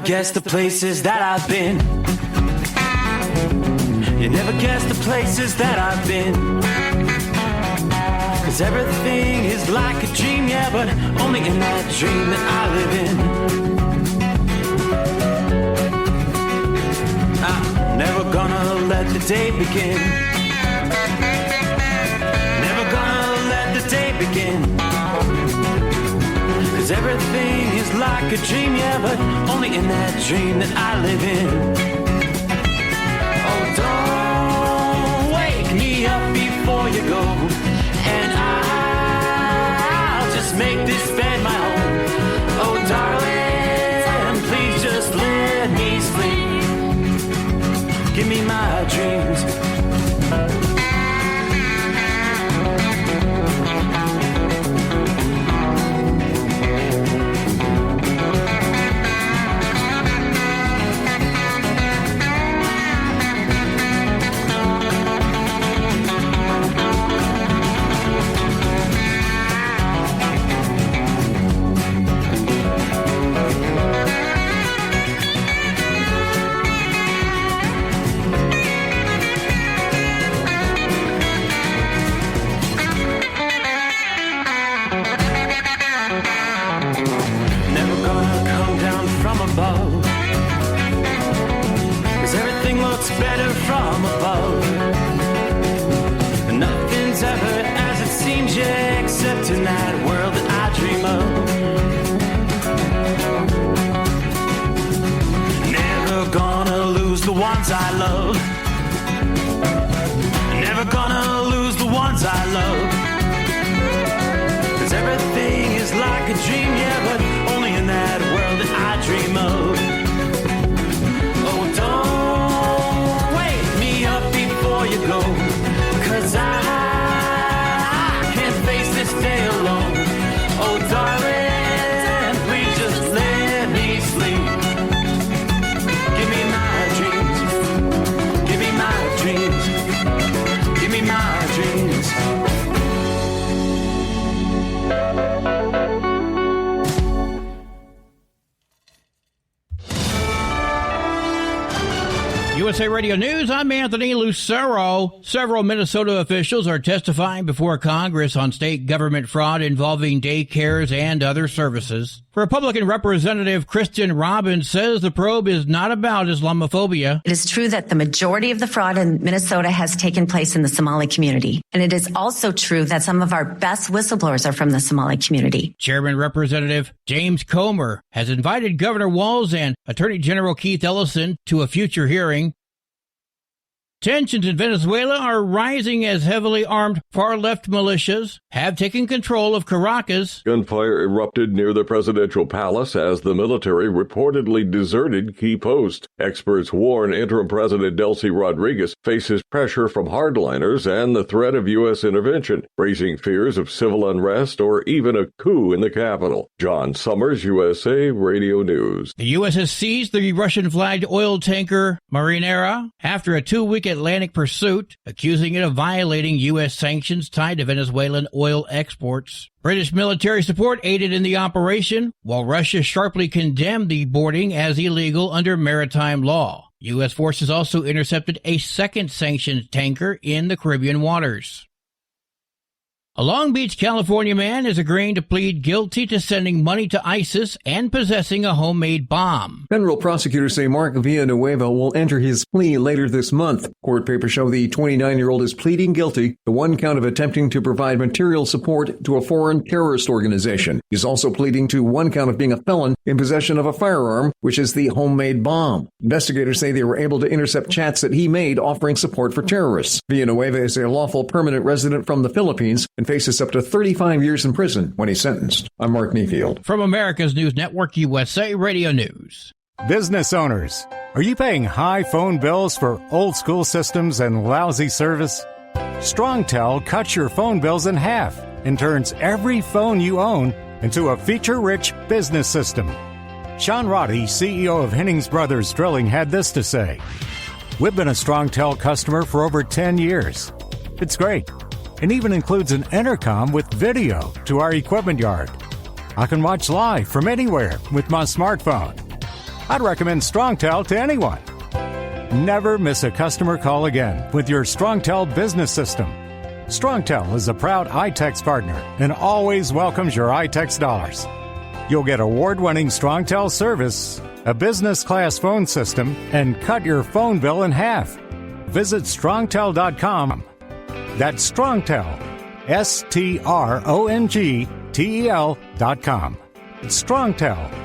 guess the places that I've been. You never guess the places that I've been. 'Cause everything is like a dream, yeah, but only in that dream that I live in. I'm never gonna let the day begin. Never gonna let the day begin. 'Cause everything is like a dream, yeah, but only in that dream that I live in. Oh, don't wake me up before you go, and I'll just make this bed my home. Oh, darling, please just let me sleep. Give me my dreams. Better from above. Nothing's ever as it seems, yeah, except in that world that I dream of. Never gonna lose the ones I love. Never gonna lose the ones I love. 'Cause everything is like a dream, yeah, but only in that world that I dream of. Oh, don't you go, 'cause I can't face this day alone. Oh, darling, please just let me sleep. Give me my dreams. Give me my dreams. Give me my dreams. USA Radio News, I'm Anthony Lucero. Several Minnesota officials are testifying before Congress on state government fraud involving daycares and other services. Republican Representative Kristen Robbins says the probe is not about Islamophobia. It is true that the majority of the fraud in Minnesota has taken place in the Somali community. And it is also true that some of our best whistleblowers are from the Somali community. Chairman Representative James Comer has invited Governor Walz and Attorney General Keith Ellison to a future hearing. Tensions in Venezuela are rising as heavily armed far-left militias have taken control of Caracas. Gunfire erupted near the presidential palace as the military reportedly deserted key posts. Experts warn interim President Delcy Rodriguez faces pressure from hardliners and the threat of U.S. intervention, raising fears of civil unrest or even a coup in the capital. John Summers, USA Radio News. The U.S. has seized the Russian-flagged oil tanker Marinera after a 2-week Atlantic pursuit, accusing it of violating U.S. sanctions tied to Venezuelan oil exports. British military support aided in the operation, while Russia sharply condemned the boarding as illegal under maritime law. U.S. forces also intercepted a second sanctioned tanker in the Caribbean waters. A Long Beach, California man is agreeing to plead guilty to sending money to ISIS and possessing a homemade bomb. Federal prosecutors say Mark Villanueva will enter his plea later this month. Court papers show the 29-year-old is pleading guilty to one count of attempting to provide material support to a foreign terrorist organization. He's also pleading to one count of being a felon in possession of a firearm, which is the homemade bomb. Investigators say they were able to intercept chats that he made offering support for terrorists. Villanueva is a lawful permanent resident from the Philippines and faces up to 35 years in prison when he's sentenced. I'm Mark Mayfield. From America's News Network, USA Radio News. Business owners, are you paying high phone bills for old school systems and lousy service? StrongTel cuts your phone bills in half and turns every phone you own into a feature-rich business system. Sean Roddy, CEO of Hennings Brothers Drilling, had this to say. We've been a StrongTel customer for over 10 years. It's great. It even includes an intercom with video to our equipment yard. I can watch live from anywhere with my smartphone. I'd recommend StrongTel to anyone. Never miss a customer call again with your StrongTel business system. StrongTel is a proud iTex partner and always welcomes your iTex dollars. You'll get award-winning StrongTel service, a business-class phone system, and cut your phone bill in half. Visit StrongTel.com. That's StrongTel, StrongTel.com. It's StrongTel.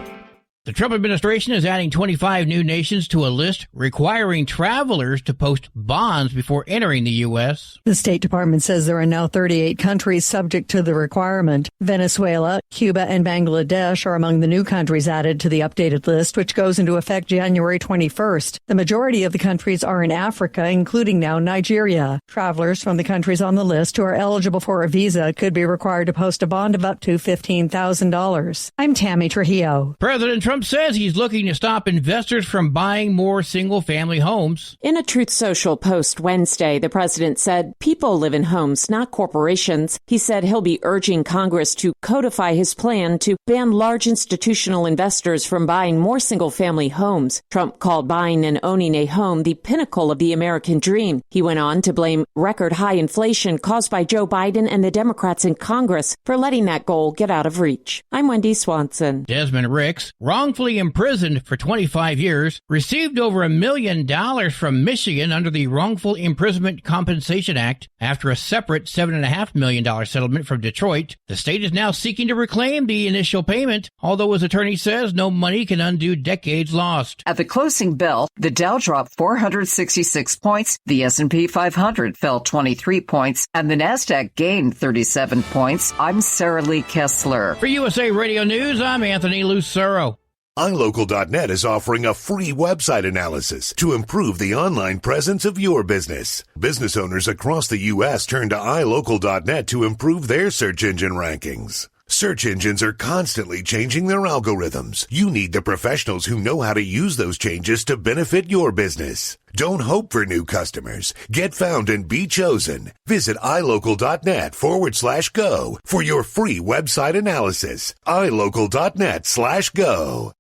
The Trump administration is adding 25 new nations to a list requiring travelers to post bonds before entering the U.S. The State Department says there are now 38 countries subject to the requirement. Venezuela, Cuba, and Bangladesh are among the new countries added to the updated list, which goes into effect January 21st. The majority of the countries are in Africa, including now Nigeria. Travelers from the countries on the list who are eligible for a visa could be required to post a bond of up to $15,000. I'm Tammy Trujillo. President Trump says he's looking to stop investors from buying more single-family homes. In a Truth Social post Wednesday, the president said people live in homes, not corporations. He said he'll be urging Congress to codify his plan to ban large institutional investors from buying more single-family homes. Trump called buying and owning a home the pinnacle of the American dream. He went on to blame record-high inflation caused by Joe Biden and the Democrats in Congress for letting that goal get out of reach. I'm Wendy Swanson. Desmond Ricks, wrongfully imprisoned for 25 years, received over $1 million from Michigan under the Wrongful Imprisonment Compensation Act. After a separate $7.5 million settlement from Detroit, the state is now seeking to reclaim the initial payment, although his attorney says no money can undo decades lost. At the closing bell, the Dow dropped 466 points, the S&P 500 fell 23 points, and the Nasdaq gained 37 points. I'm Sarah Lee Kessler. For USA Radio News, I'm Anthony Lucero. iLocal.net is offering a free website analysis to improve the online presence of your business. Business owners across the U.S. turn to iLocal.net to improve their search engine rankings. Search engines are constantly changing their algorithms. You need the professionals who know how to use those changes to benefit your business. Don't hope for new customers. Get found and be chosen. Visit iLocal.net/go for your free website analysis. iLocal.net/go.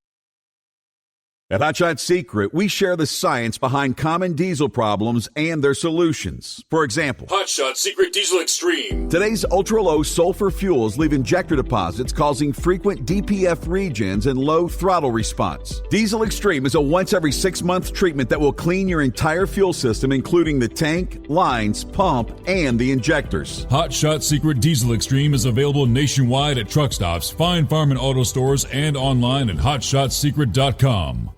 At Hot Shot Secret, we share the science behind common diesel problems and their solutions. For example, Hot Shot Secret Diesel Extreme. Today's ultra-low sulfur fuels leave injector deposits causing frequent DPF regens and low throttle response. Diesel Extreme is a once every 6-month treatment that will clean your entire fuel system, including the tank, lines, pump, and the injectors. Hot Shot Secret Diesel Extreme is available nationwide at truck stops, fine farm and auto stores, and online at hotshotsecret.com.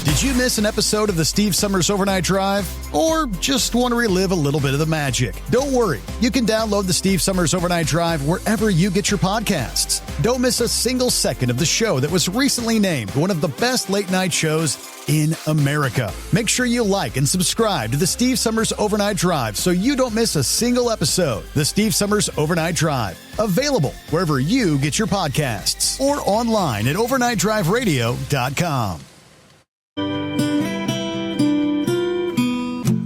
Did you miss an episode of the Steve Summers Overnight Drive? Or just want to relive a little bit of the magic? Don't worry. You can download the Steve Summers Overnight Drive wherever you get your podcasts. Don't miss a single second of the show that was recently named one of the best late-night shows in America. Make sure you like and subscribe to the Steve Summers Overnight Drive so you don't miss a single episode. The Steve Summers Overnight Drive. Available wherever you get your podcasts or online at overnightdriveradio.com.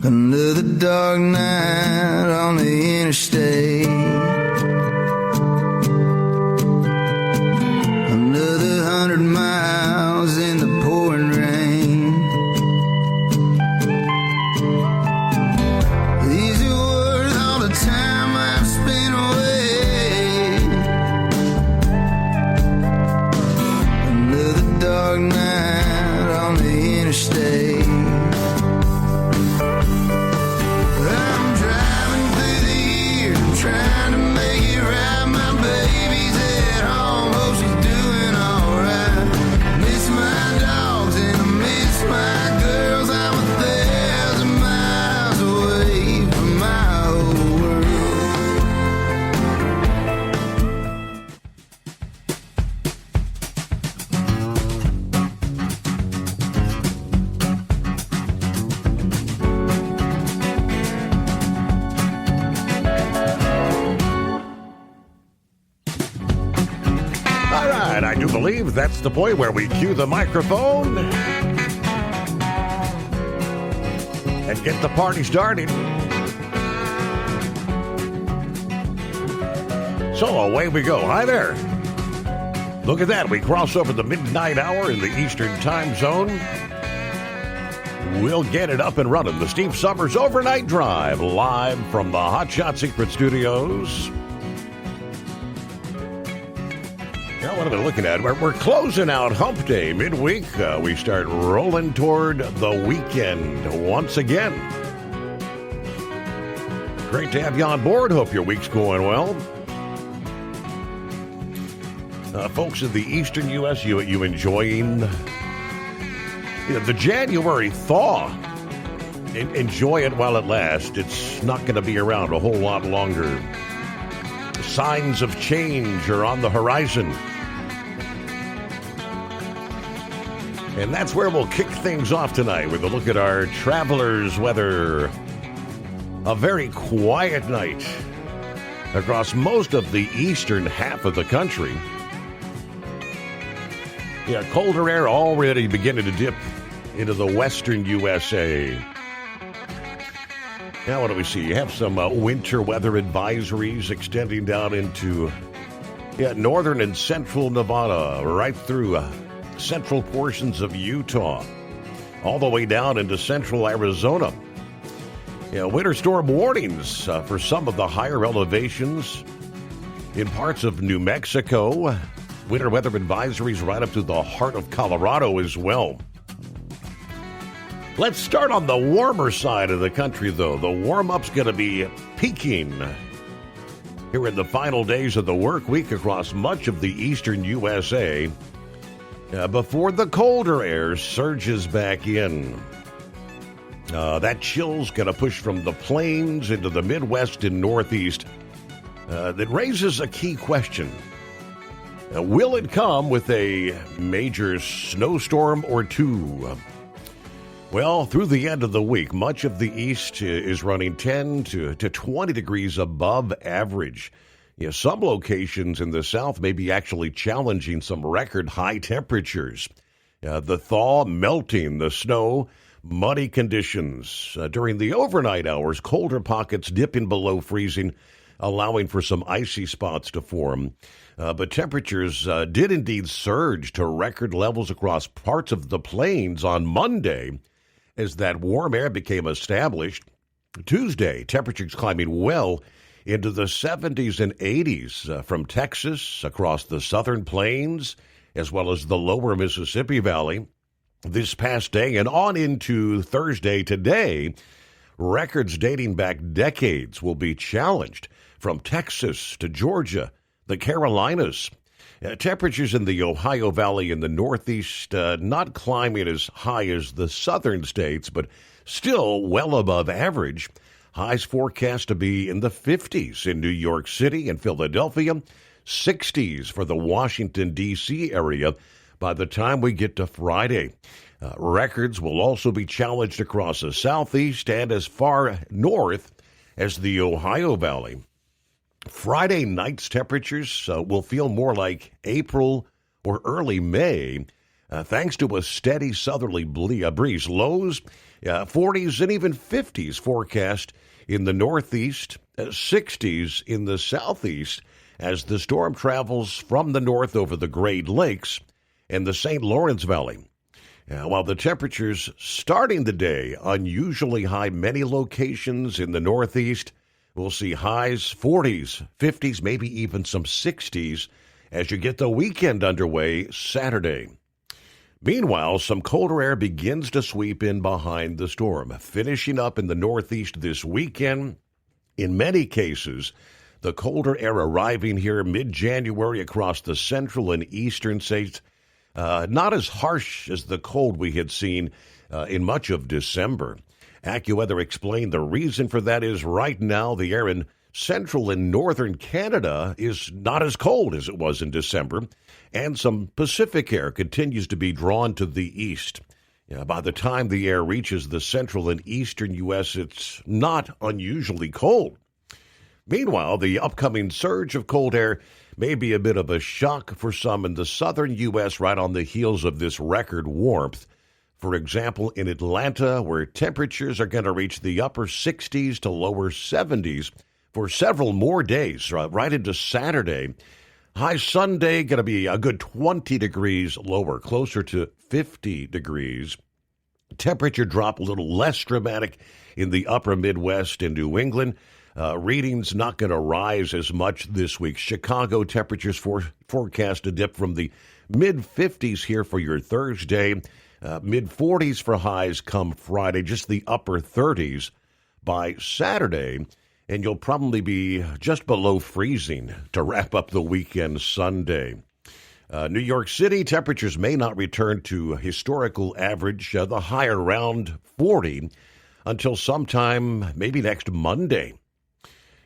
Another dark night on the interstate. Another 100 miles in the pouring rain. Is it worth all the time I've spent away? Another dark night on the interstate. Trying to make it right, my baby's at home, hope she's doing alright. Miss my dogs and I miss my girls, I'm 1,000 miles away from my old world. I do believe that's the point where we cue the microphone and get the party started. So away we go. Hi there. Look at that. We cross over the midnight hour in the Eastern time zone. We'll get it up and running. The Steve Summers Overnight Drive, live from the Hot Shot Secret Studios. Now, what are we looking at? We're closing out Hump Day midweek. We start rolling toward the weekend once again. Great to have you on board. Hope your week's going well. Folks in the eastern U.S., you enjoying the January thaw? Enjoy it while it lasts. It's not going to be around a whole lot longer. Signs of change are on the horizon. And that's where we'll kick things off tonight with a look at our travelers' weather. A very quiet night across most of the eastern half of the country. Yeah, colder air already beginning to dip into the western USA. Now, what do we see? You have some winter weather advisories extending down into northern and central Nevada, right through central portions of Utah, all the way down into central Arizona. Winter storm warnings for some of the higher elevations in parts of New Mexico. Winter weather advisories right up to the heart of Colorado as well. Let's start on the warmer side of the country, though. The warm-up's going to be peaking here in the final days of the work week across much of the eastern USA before the colder air surges back in. That chill's going to push from the plains into the Midwest and Northeast. That raises a key question. Will it come with a major snowstorm or two? Well, through the end of the week, much of the east is running 10 to 20 degrees above average. Some locations in the south may be actually challenging some record high temperatures. The thaw melting the snow, muddy conditions. During the overnight hours, colder pockets dipping below freezing, allowing for some icy spots to form. But temperatures did indeed surge to record levels across parts of the plains on Monday as that warm air became established. Tuesday, temperatures climbing well into the 70s and 80s from Texas across the southern plains, as well as the lower Mississippi Valley. This past day and on into Thursday today, records dating back decades will be challenged from Texas to Georgia, the Carolinas. Temperatures in the Ohio Valley and the Northeast not climbing as high as the southern states, but still well above average. Highs forecast to be in the 50s in New York City and Philadelphia, 60s for the Washington, D.C. area by the time we get to Friday. Records will also be challenged across the southeast and as far north as the Ohio Valley. Friday night's temperatures will feel more like April or early May, thanks to a steady southerly breeze. Lows, 40s and even 50s forecast in the northeast, 60s in the southeast as the storm travels from the north over the Great Lakes and the St. Lawrence Valley. While the temperatures starting the day unusually high, many locations in the northeast will see highs 40s, 50s, maybe even some 60s as you get the weekend underway Saturday. Meanwhile, some colder air begins to sweep in behind the storm, finishing up in the northeast this weekend. In many cases, the colder air arriving here mid-January across the central and eastern states, not as harsh as the cold we had seen in much of December. AccuWeather explained the reason for that is right now the air in central and northern Canada is not as cold as it was in December, and some Pacific air continues to be drawn to the east. By the time the air reaches the central and eastern U.S., it's not unusually cold. Meanwhile, the upcoming surge of cold air may be a bit of a shock for some in the southern U.S. right on the heels of this record warmth. For example, in Atlanta, where temperatures are going to reach the upper 60s to lower 70s for several more days, right into Saturday. High Sunday going to be a good 20 degrees lower, closer to 50 degrees. Temperature drop a little less dramatic in the upper Midwest and New England. Readings not going to rise as much this week. Chicago temperatures forecast to dip from the mid-50s here for your Thursday. Mid-40s for highs come Friday, just the upper 30s by Saturday. And you'll probably be just below freezing to wrap up the weekend Sunday. New York City, temperatures may not return to historical average, the high around 40 until sometime maybe next Monday.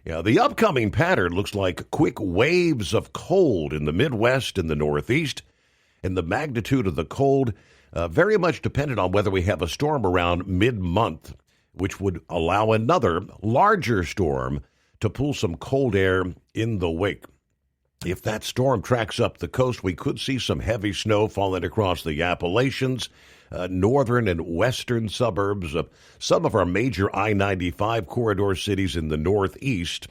Yeah, the upcoming pattern looks like quick waves of cold in the Midwest and the Northeast, and the magnitude of the cold very much dependent on whether we have a storm around mid-month, which would allow another larger storm to pull some cold air in the wake. If that storm tracks up the coast, we could see some heavy snow falling across the Appalachians, northern and western suburbs of some of our major I-95 corridor cities in the Northeast.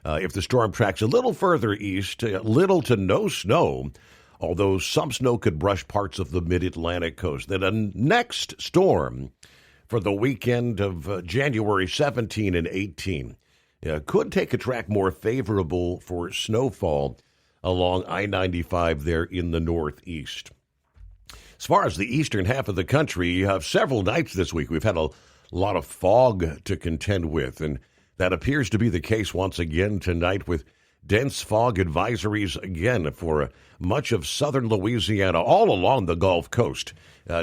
If the storm tracks a little further east, little to no snow, although some snow could brush parts of the mid-Atlantic coast. Then a next storm for the weekend of January 17 and 18 could take a track more favorable for snowfall along I-95 there in the Northeast. As far as the eastern half of the country, several nights this week we've had a lot of fog to contend with, and that appears to be the case once again tonight with dense fog advisories again for much of southern Louisiana, all along the Gulf Coast,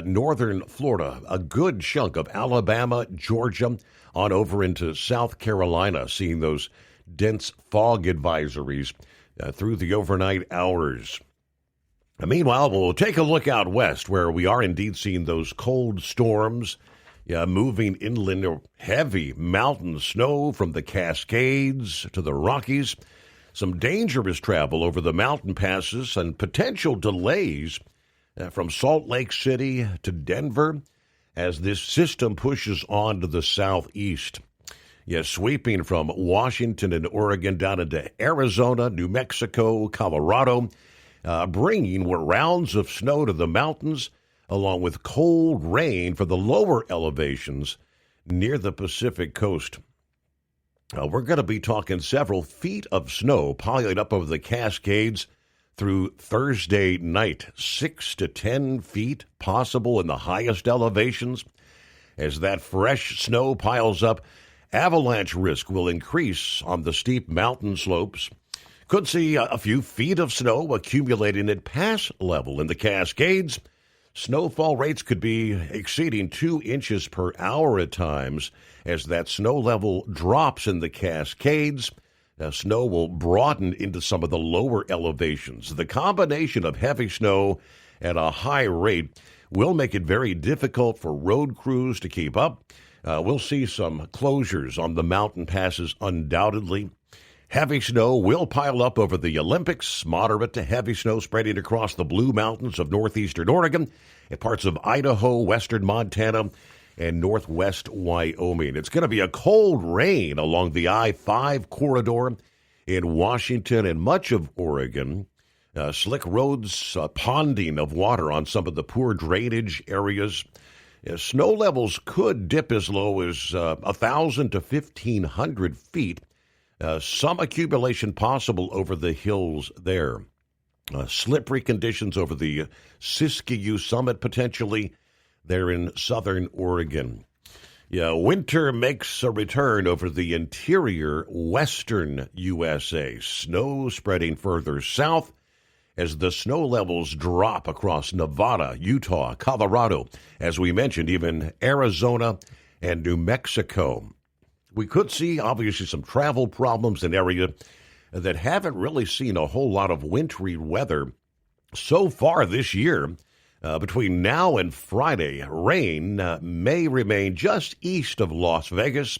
northern Florida, a good chunk of Alabama, Georgia, on over into South Carolina, seeing those dense fog advisories through the overnight hours. Meanwhile, we'll take a look out west, where we are indeed seeing those cold storms moving inland, or heavy mountain snow from the Cascades to the Rockies. Some dangerous travel over the mountain passes and potential delays from Salt Lake City to Denver as this system pushes on to the southeast. Yes, sweeping from Washington and Oregon down into Arizona, New Mexico, Colorado, bringing rounds of snow to the mountains, along with cold rain for the lower elevations near the Pacific coast. We're going to be talking several feet of snow piling up over the Cascades through Thursday night, 6 to 10 feet possible in the highest elevations. As that fresh snow piles up, avalanche risk will increase on the steep mountain slopes. Could see a few feet of snow accumulating at pass level in the Cascades. Snowfall rates could be exceeding 2 inches per hour at times as that snow level drops in the Cascades. Now, snow will broaden into some of the lower elevations. The combination of heavy snow at a high rate will make it very difficult for road crews to keep up. We'll see some closures on the mountain passes undoubtedly. Heavy snow will pile up over the Olympics, moderate to heavy snow spreading across the Blue Mountains of northeastern Oregon and parts of Idaho, western Montana, and northwest Wyoming. It's going to be a cold rain along the I-5 corridor in Washington and much of Oregon. Slick roads, ponding of water on some of the poor drainage areas. Snow levels could dip as low as 1,000 to 1,500 feet. Some accumulation possible over the hills there. Slippery conditions over the Siskiyou Summit potentially there in southern Oregon. Yeah, winter makes a return over the interior western USA. Snow spreading further south as the snow levels drop across Nevada, Utah, Colorado, as we mentioned, even Arizona and New Mexico. We could see, obviously, some travel problems in areas that haven't really seen a whole lot of wintry weather so far this year. Between now and Friday, rain may remain just east of Las Vegas.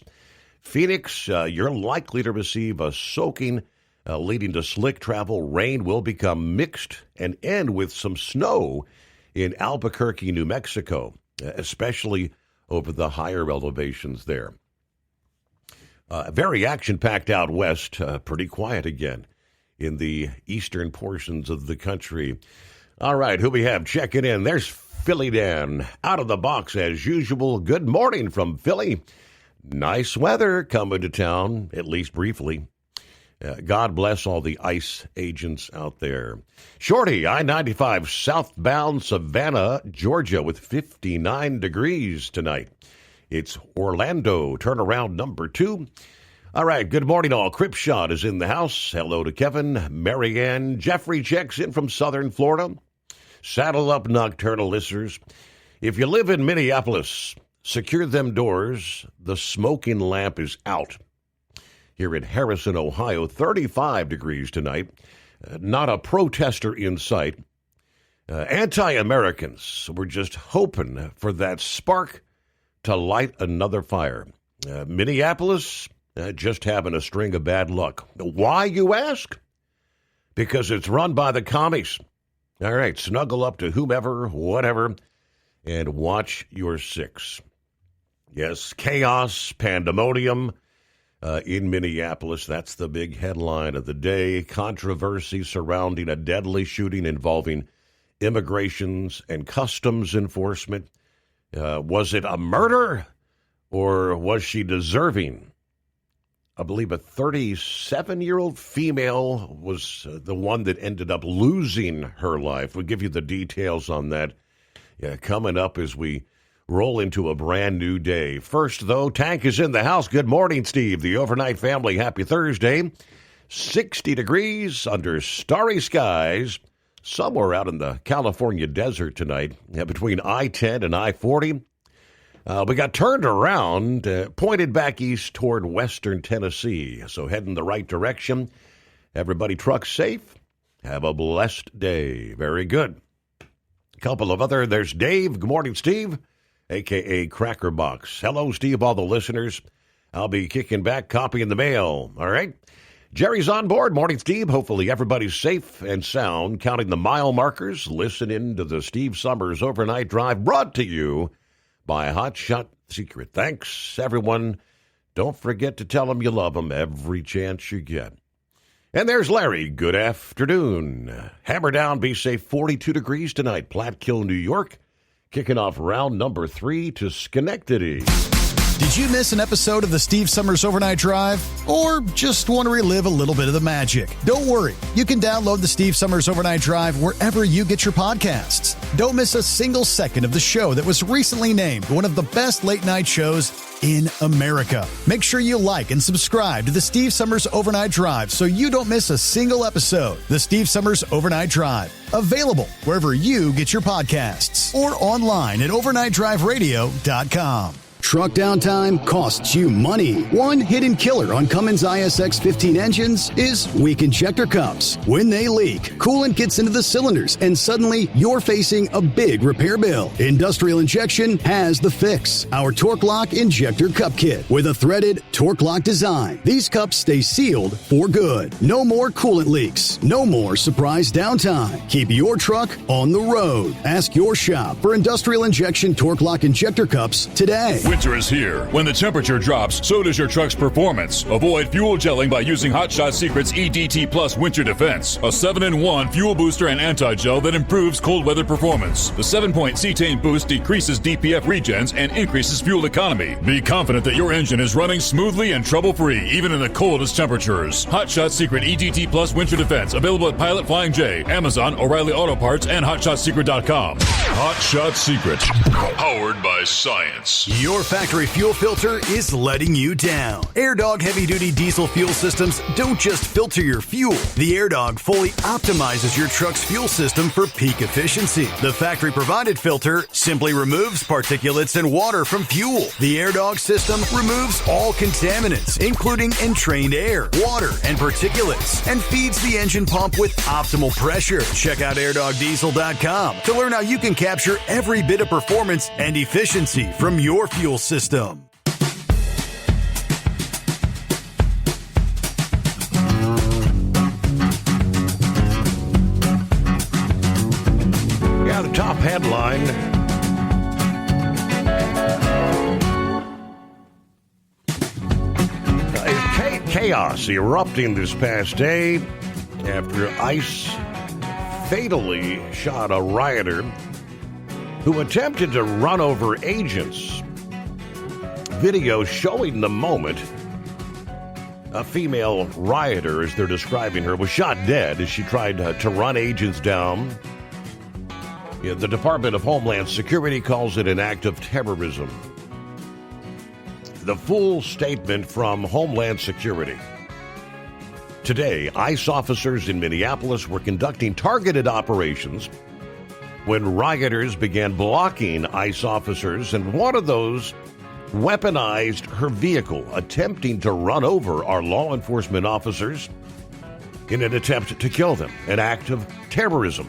Phoenix, you're likely to receive a soaking, leading to slick travel. Rain will become mixed and end with some snow in Albuquerque, New Mexico, especially over the higher elevations there. Very action-packed out west, pretty quiet again. in the eastern portions of the country. All right, who we have checking in? There's Philly Dan, out of the box as usual. Good morning from Philly. Nice weather coming to town, at least briefly. God bless all the ICE agents out there. Shorty, I-95 southbound Savannah, Georgia, with 59 degrees tonight. It's Orlando, turnaround number 2. All right, good morning all. Cripshot is in the house. Hello to Kevin, Marianne. Jeffrey checks in from southern Florida. Saddle up, nocturnal listeners. If you live in Minneapolis, secure them doors. The smoking lamp is out. Here in Harrison, Ohio, 35 degrees tonight. Not a protester in sight. Anti-Americans were just hoping for that spark to light another fire. Minneapolis, just having a string of bad luck. Why, you ask? Because it's run by the commies. All right, snuggle up to whomever, whatever, and watch your six. Yes, chaos, pandemonium. In Minneapolis, that's the big headline of the day. Controversy surrounding a deadly shooting involving immigrations and customs enforcement. Was it a murder or was she deserving? I believe a 37-year-old female was the one that ended up losing her life. We'll give you the details on that coming up as we roll into a brand new day. First, though, Tank is in the house. Good morning, Steve. The overnight family, happy Thursday. 60 degrees under starry skies somewhere out in the California desert tonight, between I-10 and I-40. We got turned around, pointed back east toward western Tennessee, so heading the right direction. Everybody truck safe. Have a blessed day. Very good. A couple of other, there's Dave. Good morning, Steve. A.K.A. Cracker Box. Hello, Steve, all the listeners. I'll be kicking back, copy in the mail. All right. Jerry's on board. Morning, Steve. Hopefully everybody's safe and sound. Counting the mile markers. Listening to the Steve Summers Overnight Drive, brought to you by Hot Shot Secret. Thanks, everyone. Don't forget to tell them you love them every chance you get. And there's Larry. Good afternoon. Hammer down, be safe. 42 degrees tonight. Platkill, New York. Kicking off round number 3 to Schenectady. Did you miss an episode of the Steve Summers Overnight Drive? Or just want to relive a little bit of the magic? Don't worry. You can download the Steve Summers Overnight Drive wherever you get your podcasts. Don't miss a single second of the show that was recently named one of the best late-night shows in America. Make sure you like and subscribe to the Steve Summers Overnight Drive so you don't miss a single episode. The Steve Summers Overnight Drive. Available wherever you get your podcasts or online at overnightdriveradio.com. Truck downtime costs you money. One hidden killer on Cummins ISX 15 engines is weak injector cups. When they leak, coolant gets into the cylinders and suddenly you're facing a big repair bill. Industrial Injection has the fix. Our Torque Lock Injector Cup Kit with a threaded Torque Lock design. These cups stay sealed for good. No more coolant leaks. No more surprise downtime. Keep your truck on the road. Ask your shop for Industrial Injection Torque Lock Injector Cups today. Winter is here. When the temperature drops, so does your truck's performance. Avoid fuel gelling by using Hot Shot Secret's EDT Plus Winter Defense, a 7-in-1 fuel booster and anti-gel that improves cold weather performance. The 7-point cetane boost decreases DPF regens and increases fuel economy. Be confident that your engine is running smoothly and trouble-free, even in the coldest temperatures. Hot Shot Secret EDT Plus Winter Defense, available at Pilot Flying J, Amazon, O'Reilly Auto Parts, and HotShotSecret.com. Hot Shot Secret, powered by science. Your factory fuel filter is letting you down. AirDog heavy-duty diesel fuel systems don't just filter your fuel. The AirDog fully optimizes your truck's fuel system for peak efficiency. The factory-provided filter simply removes particulates and water from fuel. The AirDog system removes all contaminants, including entrained air, water, and particulates, and feeds the engine pump with optimal pressure. Check out AirDogDiesel.com to learn how you can capture every bit of performance and efficiency from your fuel system. Yeah, the top headline. Chaos erupting this past day after ICE fatally shot a rioter who attempted to run over agents. Video showing the moment a female rioter, as they're describing her, was shot dead as she tried to run agents down. Yeah, the Department of Homeland Security calls it an act of terrorism. The full statement from Homeland Security. Today, ICE officers in Minneapolis were conducting targeted operations when rioters began blocking ICE officers, and one of those weaponized her vehicle, attempting to run over our law enforcement officers in an attempt to kill them, an act of terrorism.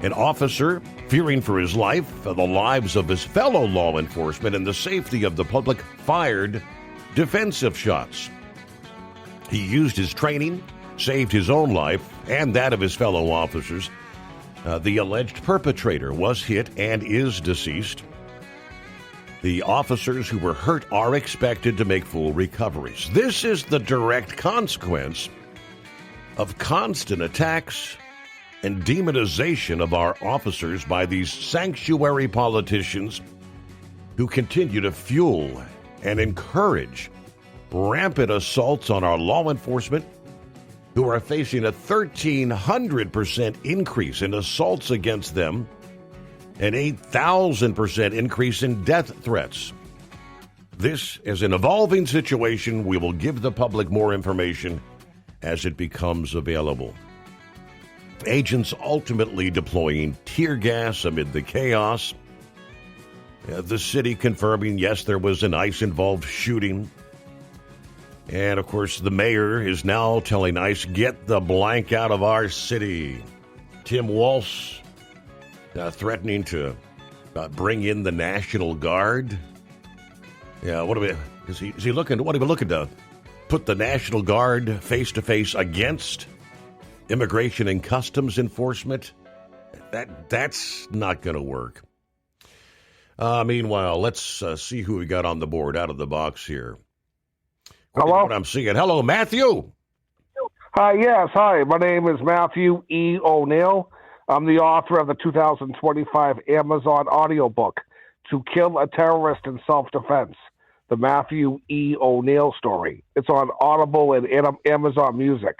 An officer, fearing for his life, the lives of his fellow law enforcement, and the safety of the public, fired defensive shots. He used his training, saved his own life, and that of his fellow officers. The alleged perpetrator was hit and is deceased. The officers who were hurt are expected to make full recoveries. This is the direct consequence of constant attacks and demonization of our officers by these sanctuary politicians who continue to fuel and encourage rampant assaults on our law enforcement, who are facing a 1,300% increase in assaults against them, an 8,000% increase in death threats. This is an evolving situation. We will give the public more information as it becomes available. Agents ultimately deploying tear gas amid the chaos. The city confirming, yes, there was an ICE-involved shooting. And, of course, the mayor is now telling ICE, get the blank out of our city. Tim Walz threatening to bring in the National Guard. Yeah, is he looking to put the National Guard face to face against Immigration and Customs Enforcement? That's not going to work. Meanwhile, let's see who we got on the board out of the box here. Hello? What I'm seeing. Hello, Matthew. Hi, yes. Hi, my name is Matthew E. O'Neill. I'm the author of the 2025 Amazon audiobook, To Kill a Terrorist in Self-Defense, the Matthew E. O'Neill story. It's on Audible and Amazon Music.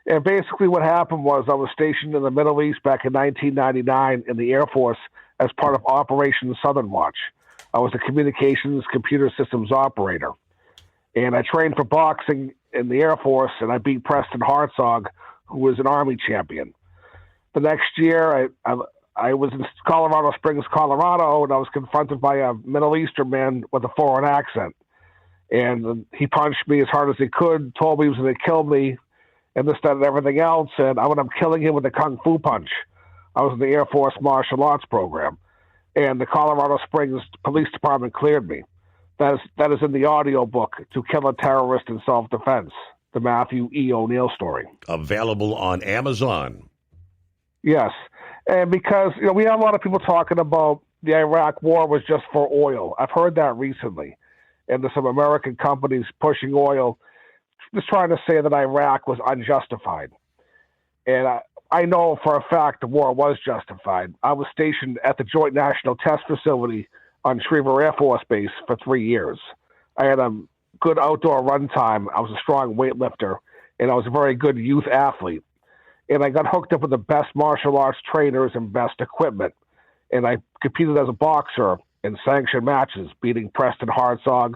And basically what happened was I was stationed in the Middle East back in 1999 in the Air Force as part of Operation Southern Watch. I was a communications computer systems operator. And I trained for boxing in the Air Force, and I beat Preston Hartzog, who was an Army champion. The next year, I was in Colorado Springs, Colorado, and I was confronted by a Middle Eastern man with a foreign accent. And he punched me as hard as he could, told me he was going to kill me, and this, that, and everything else. And I wound up killing him with a Kung Fu punch. I was in the Air Force martial arts program. And the Colorado Springs Police Department cleared me. That is in the audio book, To Kill a Terrorist in Self-Defense, the Matthew E. O'Neill story. Available on Amazon. Yes. And because, we have a lot of people talking about the Iraq war was just for oil. I've heard that recently. And there's some American companies pushing oil, just trying to say that Iraq was unjustified. And I know for a fact the war was justified. I was stationed at the Joint National Test Facility on Schriever Air Force Base for 3 years. I had a good outdoor run time. I was a strong weightlifter, and I was a very good youth athlete. And I got hooked up with the best martial arts trainers and best equipment. And I competed as a boxer in sanctioned matches, beating Preston Hartzog.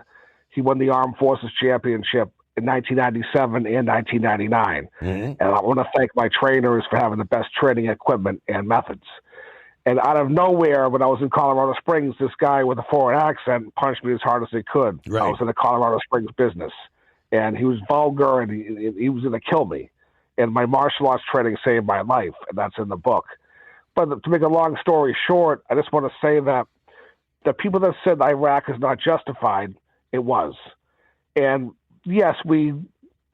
He won the Armed Forces Championship in 1997 and 1999. Mm-hmm. And I want to thank my trainers for having the best training equipment and methods. And out of nowhere, when I was in Colorado Springs, this guy with a foreign accent punched me as hard as he could. Right. I was in the Colorado Springs business. And he was vulgar, and he was going to kill me. And my martial arts training saved my life, and that's in the book. But to make a long story short, I just want to say that the people that said Iraq is not justified, it was. And yes, we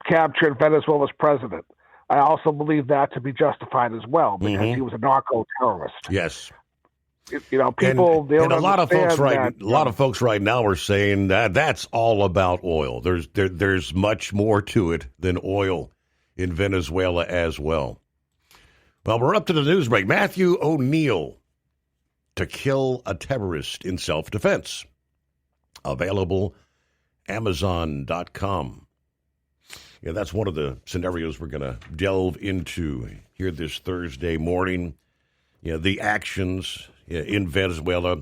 captured Venezuela's president. I also believe that to be justified as well, because he was a narco-terrorist. Yes. People, and a lot of folks right now are saying that that's all about oil. There's much more to it than oil. in Venezuela as well. Well, we're up to the news break. Matthew O'Neill, to kill a terrorist in self-defense. Available Amazon.com. Yeah, that's one of the scenarios we're going to delve into here this Thursday morning. The actions in Venezuela.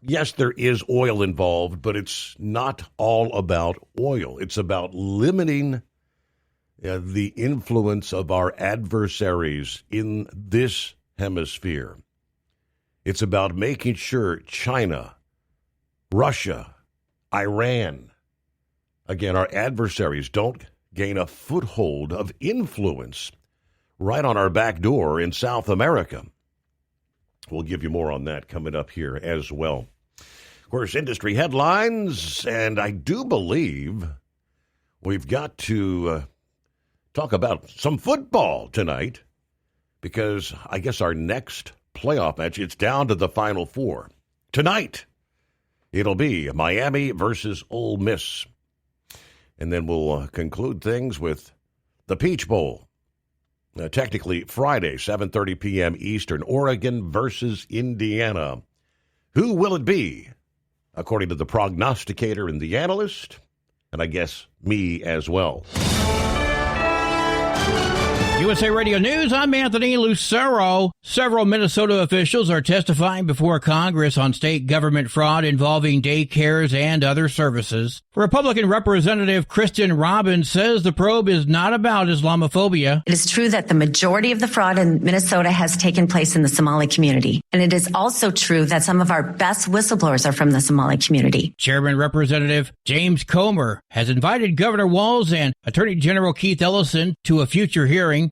Yes, there is oil involved, but it's not all about oil. It's about limiting the influence of our adversaries in this hemisphere. It's about making sure China, Russia, Iran, again, our adversaries don't gain a foothold of influence right on our back door in South America. We'll give you more on that coming up here as well. Of course, industry headlines, and I do believe we've got to talk about some football tonight, because I guess our next playoff match, it's down to the Final Four. Tonight, it'll be Miami versus Ole Miss. And then we'll conclude things with the Peach Bowl. Technically Friday, 7:30 p.m. Eastern, Oregon versus Indiana. Who will it be, according to the prognosticator and the analyst? And I guess me as well. USA Radio News, I'm Anthony Lucero. Several Minnesota officials are testifying before Congress on state government fraud involving daycares and other services. Republican Representative Kristen Robbins says the probe is not about Islamophobia. It is true that the majority of the fraud in Minnesota has taken place in the Somali community. And it is also true that some of our best whistleblowers are from the Somali community. Chairman Representative James Comer has invited Governor Walz and Attorney General Keith Ellison to a future hearing.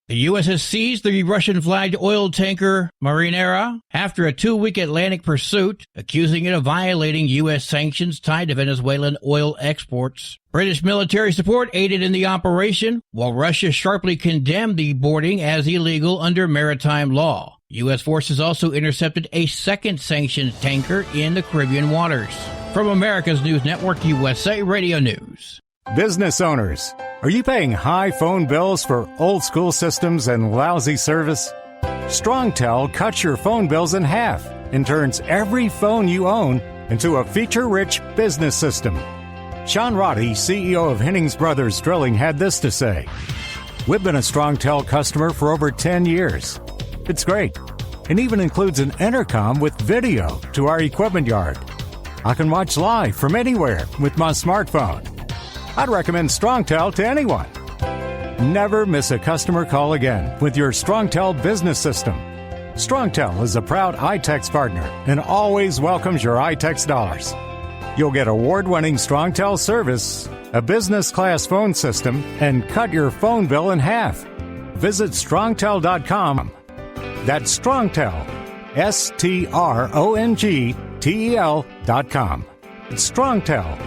The U.S. has seized the Russian-flagged oil tanker Marinera after a 2-week Atlantic pursuit, accusing it of violating U.S. sanctions tied to Venezuelan oil exports. British military support aided in the operation, while Russia sharply condemned the boarding as illegal under maritime law. U.S. forces also intercepted a second sanctioned tanker in the Caribbean waters. From America's News Network, USA Radio News. Business owners, are you paying high phone bills for old school systems and lousy service? StrongTel cuts your phone bills in half and turns every phone you own into a feature-rich business system. Sean Roddy, CEO of Hennings Brothers Drilling, had this to say. We've been a StrongTel customer for over 10 years. It's great, and even includes an intercom with video to our equipment yard. I can watch live from anywhere with my smartphone. I'd recommend StrongTel to anyone. Never miss a customer call again with your StrongTel business system. StrongTel is a proud iTex partner and always welcomes your iTex dollars. You'll get award-winning StrongTel service, a business-class phone system, and cut your phone bill in half. Visit StrongTel.com. That's StrongTel, StrongTel.com. It's StrongTel.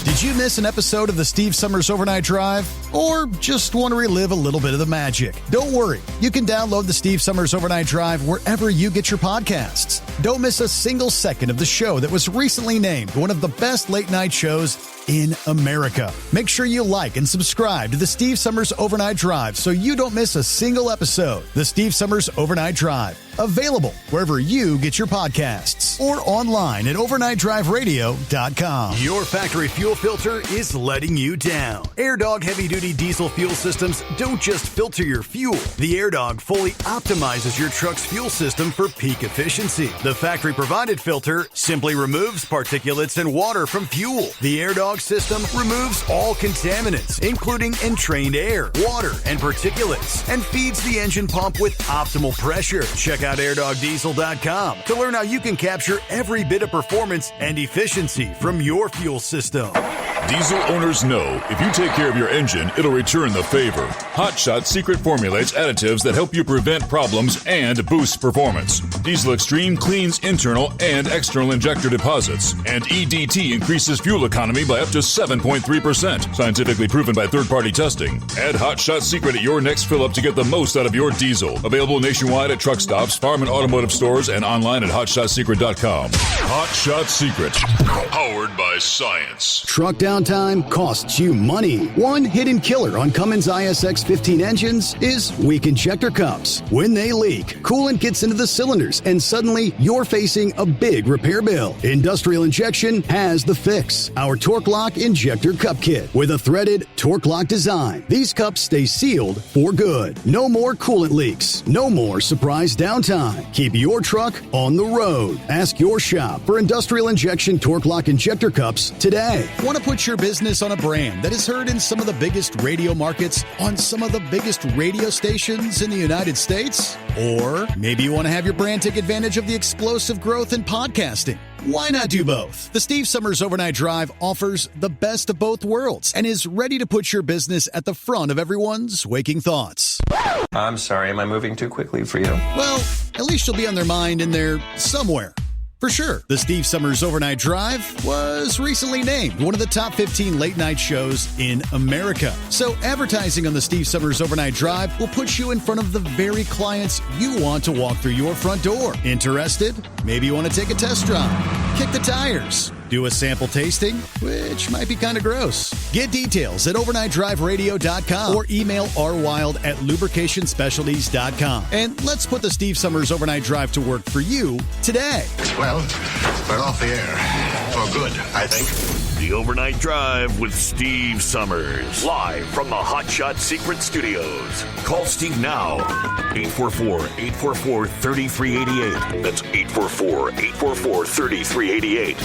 Did you miss an episode of the Steve Summers Overnight Drive? Or just want to relive a little bit of the magic? Don't worry. You can download the Steve Summers Overnight Drive wherever you get your podcasts. Don't miss a single second of the show that was recently named one of the best late-night shows in America. Make sure you like and subscribe to the Steve Summers Overnight Drive so you don't miss a single episode. The Steve Summers Overnight Drive. Available wherever you get your podcasts or online at overnightdriveradio.com. Your factory fuel filter is letting you down. AirDog heavy-duty diesel fuel systems don't just filter your fuel. The AirDog fully optimizes your truck's fuel system for peak efficiency. The factory-provided filter simply removes particulates and water from fuel. The AirDog system removes all contaminants, including entrained air, water, and particulates, and feeds the engine pump with optimal pressure. Check out airdogdiesel.com to learn how you can capture every bit of performance and efficiency from your fuel system. Diesel owners know if you take care of your engine, it'll return the favor. Hot Shot secret formulates additives that help you prevent problems and boost performance. Diesel Extreme cleans internal and external injector deposits, and EDT increases fuel economy by up to 7.3%. Scientifically proven by third-party testing. Add Hot Shot secret at your next fill-up to get the most out of your diesel. Available nationwide at truck stops, farm and automotive stores, and online at hotshotsecret.com. Hot Shot Secret. Powered by science. Truck Down downtime costs you money. One hidden killer on Cummins ISX 15 engines is weak injector cups. When they leak, coolant gets into the cylinders and suddenly you're facing a big repair bill. Industrial Injection has the fix. Our Torque Lock Injector Cup Kit with a threaded Torque Lock design. These cups stay sealed for good. No more coolant leaks. No more surprise downtime. Keep your truck on the road. Ask your shop for Industrial Injection Torque Lock Injector Cups today. Want to put your business on a brand that is heard in some of the biggest radio markets on some of the biggest radio stations in the United States? Or maybe you want to have your brand take advantage of the explosive growth in podcasting. Why not do both? The Steve Summers Overnight Drive offers the best of both worlds and is ready to put your business at the front of everyone's waking thoughts. I'm sorry, am I moving too quickly for you? Well, at least you'll be on their mind in there somewhere. For sure, the Steve Summers Overnight Drive was recently named one of the top 15 late-night shows in America. So advertising on the Steve Summers Overnight Drive will put you in front of the very clients you want to walk through your front door. Interested? Maybe you want to take a test drive, kick the tires, do a sample tasting, which might be kind of gross. Get details at overnightdriveradio.com or email rwild@lubricationspecialties.com. And let's put the Steve Summers Overnight Drive to work for you today. Well, we're off the air. For good, I think. The Overnight Drive with Steve Summers. Live from the Hot Shot Secret Studios. Call Steve now. 844-844-3388. That's 844-844-3388.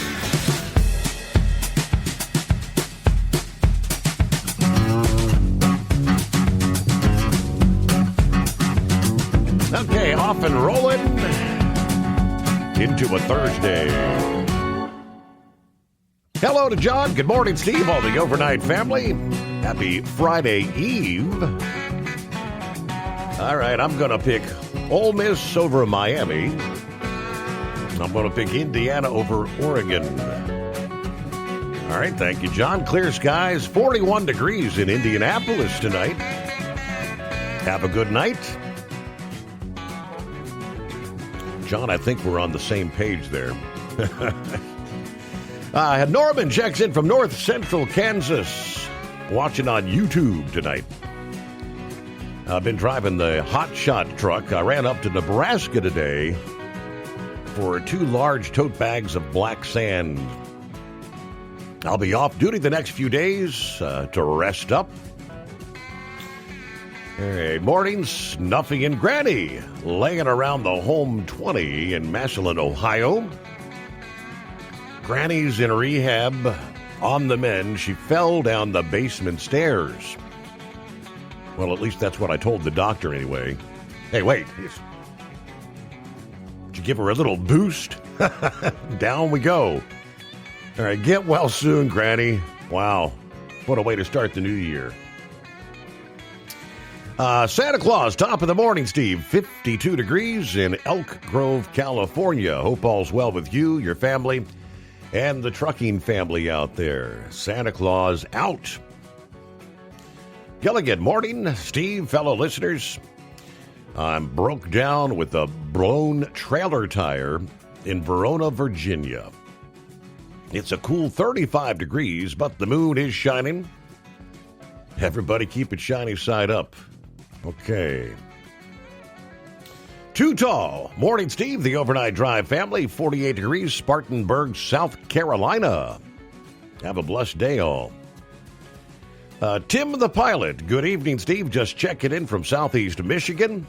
Okay, off and rolling into a Thursday. Hello to John. Good morning, Steve. All the overnight family. Happy Friday Eve. All right, I'm going to pick Ole Miss over Miami. I'm going to pick Indiana over Oregon. All right, thank you, John. Clear skies, 41 degrees in Indianapolis tonight. Have a good night. John, I think we're on the same page there. Norman checks in from north central Kansas, watching on YouTube tonight. I've been driving the Hot Shot truck. I ran up to Nebraska today for 2 large tote bags of black sand. I'll be off duty the next few days to rest up. Hey, morning, Snuffy and Granny laying around the home 20 in Massillon, Ohio. Granny's in rehab on the mend. She fell down the basement stairs. Well, at least that's what I told the doctor anyway. Hey, wait. Did you give her a little boost? Down we go. All right, get well soon, Granny. Wow, what a way to start the new year. Santa Claus, top of the morning, Steve. 52 degrees in Elk Grove, California. Hope all's well with you, your family, and the trucking family out there. Santa Claus out. Gilligan, morning, Steve, fellow listeners. I'm broke down with a blown trailer tire in Verona, Virginia. It's a cool 35 degrees, but the moon is shining. Everybody keep it shiny side up. Okay. Too Tall. Morning, Steve. The Overnight Drive family. 48 degrees, Spartanburg, South Carolina. Have a blessed day, all. Tim the Pilot. Good evening, Steve. Just checking in from Southeast Michigan.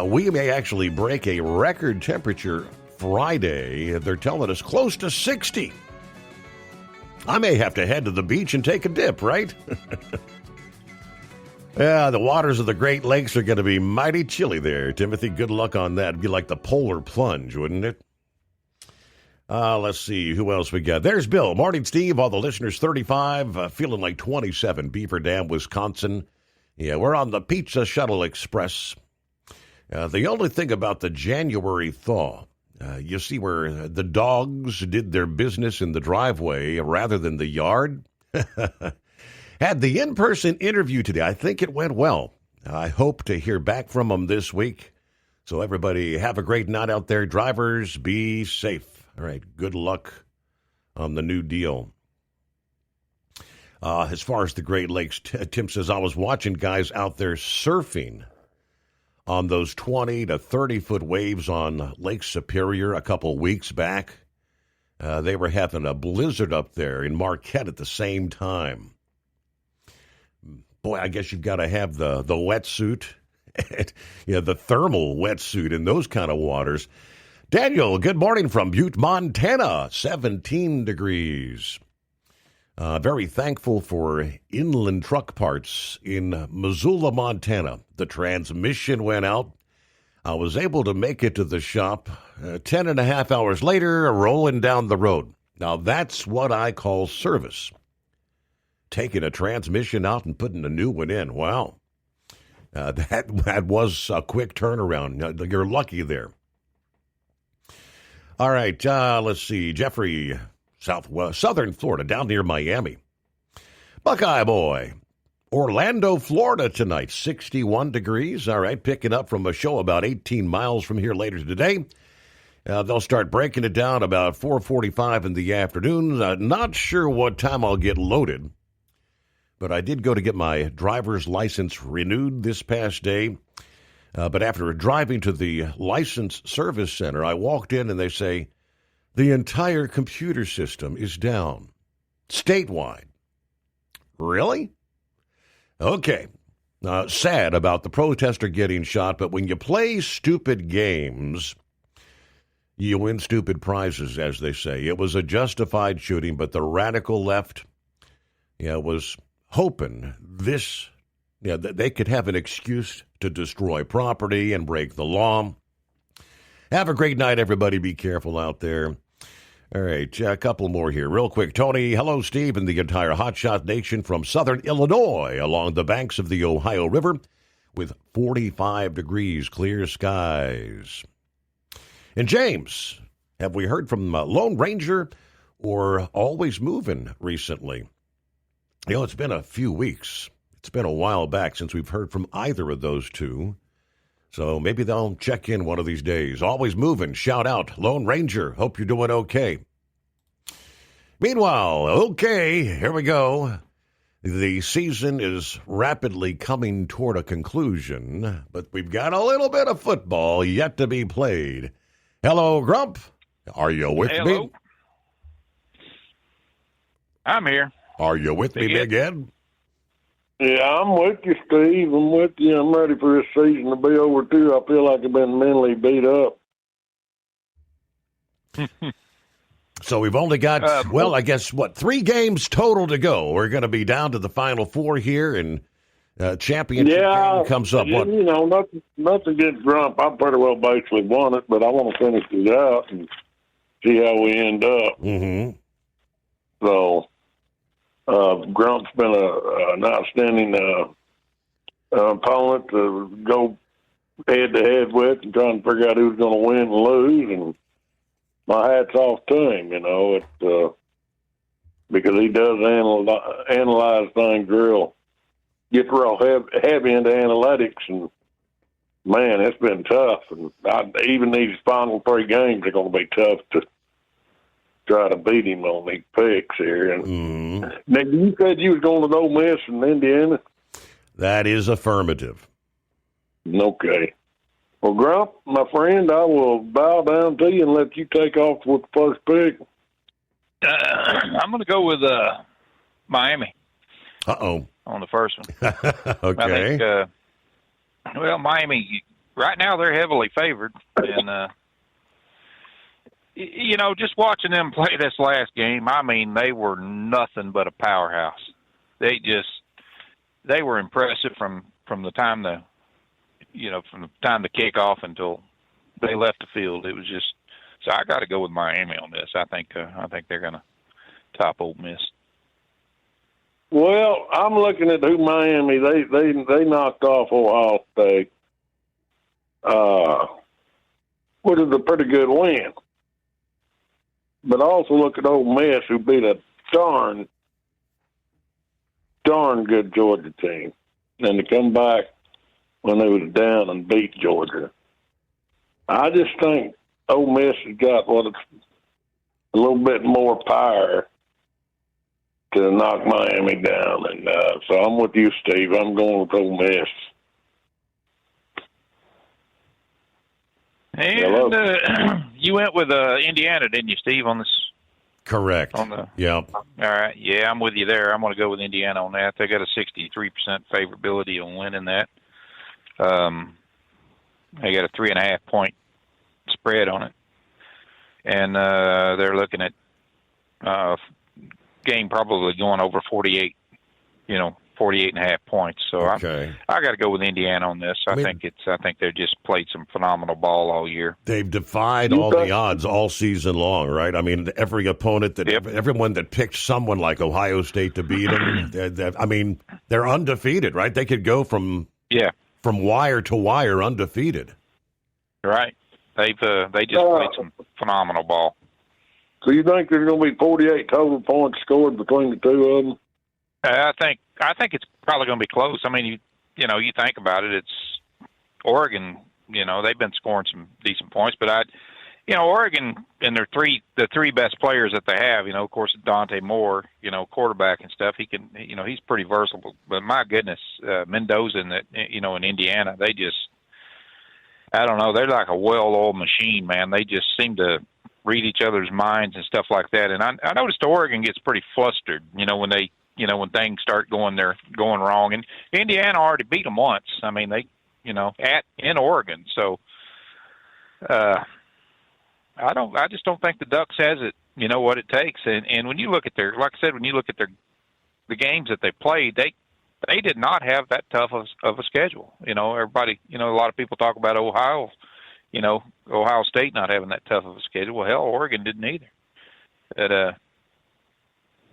We may actually break a record temperature Friday. They're telling us close to 60. I may have to head to the beach and take a dip, right? Yeah, the waters of the Great Lakes are going to be mighty chilly there, Timothy. Good luck on that. It'd be like the polar plunge, wouldn't it? Let's see, who else we got? There's Bill. Morning, Steve. All the listeners, 35, feeling like 27, Beaver Dam, Wisconsin. Yeah, we're on the Pizza Shuttle Express. The only thing about the January thaw, you see where the dogs did their business in the driveway rather than the yard? Had the in-person interview today. I think it went well. I hope to hear back from them this week. So everybody have a great night out there. Drivers, be safe. All right, good luck on the new deal. As far as the Great Lakes, Tim says, I was watching guys out there surfing on those 20 to 30-foot waves on Lake Superior a couple weeks back. They were having a blizzard up there in Marquette at the same time. Boy, I guess you've got to have the wetsuit, the thermal wetsuit in those kind of waters. Daniel, good morning from Butte, Montana, 17 degrees. Very thankful for Inland Truck Parts in Missoula, Montana. The transmission went out. I was able to make it to the shop 10 and a half hours later, rolling down the road. Now, that's what I call service. Taking a transmission out and putting a new one in. Wow. That was a quick turnaround. You're lucky there. All right, let's see. Jeffrey, southern Florida, down near Miami. Buckeye Boy, Orlando, Florida tonight, 61 degrees. All right, picking up from a show about 18 miles from here later today. They'll start breaking it down about 4:45 in the afternoon. Not sure what time I'll get loaded, but I did go to get my driver's license renewed this past day. But after driving to the license service center, I walked in and they say, the entire computer system is down, statewide. Really? Okay. Sad about the protester getting shot, but when you play stupid games, you win stupid prizes, as they say. It was a justified shooting, but the radical left was hoping that they could have an excuse to destroy property and break the law. Have a great night, everybody. Be careful out there. All right, a couple more here. Real quick, Tony. Hello, Steve, and the entire Hotshot Nation from southern Illinois along the banks of the Ohio River with 45 degrees, clear skies. And James, have we heard from Lone Ranger or Always Moving recently? It's been a few weeks. It's been a while back since we've heard from either of those two. So maybe they'll check in one of these days. Always Moving. Shout out. Lone Ranger. Hope you're doing okay. Meanwhile, okay, here we go. The season is rapidly coming toward a conclusion, but we've got a little bit of football yet to be played. Hello, Grump. Are you with me? I'm here. Are you with me, Big Ed? Yeah, I'm with you, Steve. I'm with you. I'm ready for this season to be over, too. I feel like I've been mentally beat up. So we've only got, I guess, 3 games total to go. We're going to be down to the Final Four here, and championship game comes up. What? Nothing against Grump. I pretty well basically won it, but I want to finish it out and see how we end up. Mm-hmm. So... Grump's been an outstanding opponent to go head-to-head with and trying to figure out who's going to win and lose, and my hat's off to him, because he does analyze things gets real heavy into analytics, and, man, it's been tough. And even these final 3 games are going to be tough to try to beat him on these picks here. And Nick, you said you was going to Ole Miss in Indiana? That is affirmative. Okay. Well, Grump, my friend, I will bow down to you and let you take off with the first pick. I'm going to go with Miami. Uh-oh. On the first one. Okay. I think, Miami, right now they're heavily favored. And, just watching them play this last game, I mean, they were nothing but a powerhouse. They were impressive from the time from the time to kick off until they left the field. It was just, so I got to go with Miami on this. I think they're going to top Ole Miss. Well, I'm looking at who Miami they knocked off Ohio State. Which is a pretty good win. But also look at Ole Miss, who beat a darn good Georgia team. And to come back when they was down and beat Georgia. I just think Ole Miss has got a little bit more power to knock Miami down. And so I'm with you, Steve. I'm going with Ole Miss. And you went with Indiana, didn't you, Steve, on this? Correct. Yep. All right. Yeah, I'm with you there. I'm going to go with Indiana on that. They got a 63% favorability on winning that. They got a 3.5 point spread on it. And they're looking at game probably going over 48, 48.5 points. So I got to go with Indiana on this. I think they just played some phenomenal ball all year. They've defied all the odds all season long, right? I mean, every opponent everyone that picked someone like Ohio State to beat them. I mean, they're undefeated, right? They could go from wire to wire undefeated. Right. They just played some phenomenal ball. So you think there's going to be 48 total points scored between the two of them? I think it's probably going to be close. I mean, you think about it. It's Oregon. They've been scoring some decent points, but Oregon and the three best players that they have. Of course, Dante Moore. Quarterback and stuff. He can. He's pretty versatile. But my goodness, Mendoza and in Indiana, they just. I don't know. They're like a well-oiled machine, man. They just seem to read each other's minds and stuff like that. And I noticed Oregon gets pretty flustered, when they, when things start going wrong. And Indiana already beat them once. I mean, they, in Oregon. So, I just don't think the Ducks has it, what it takes. And when you look at like I said, the games that they played, they did not have that tough of a schedule. Everybody, a lot of people talk about Ohio State not having that tough of a schedule. Well, hell, Oregon didn't either. But,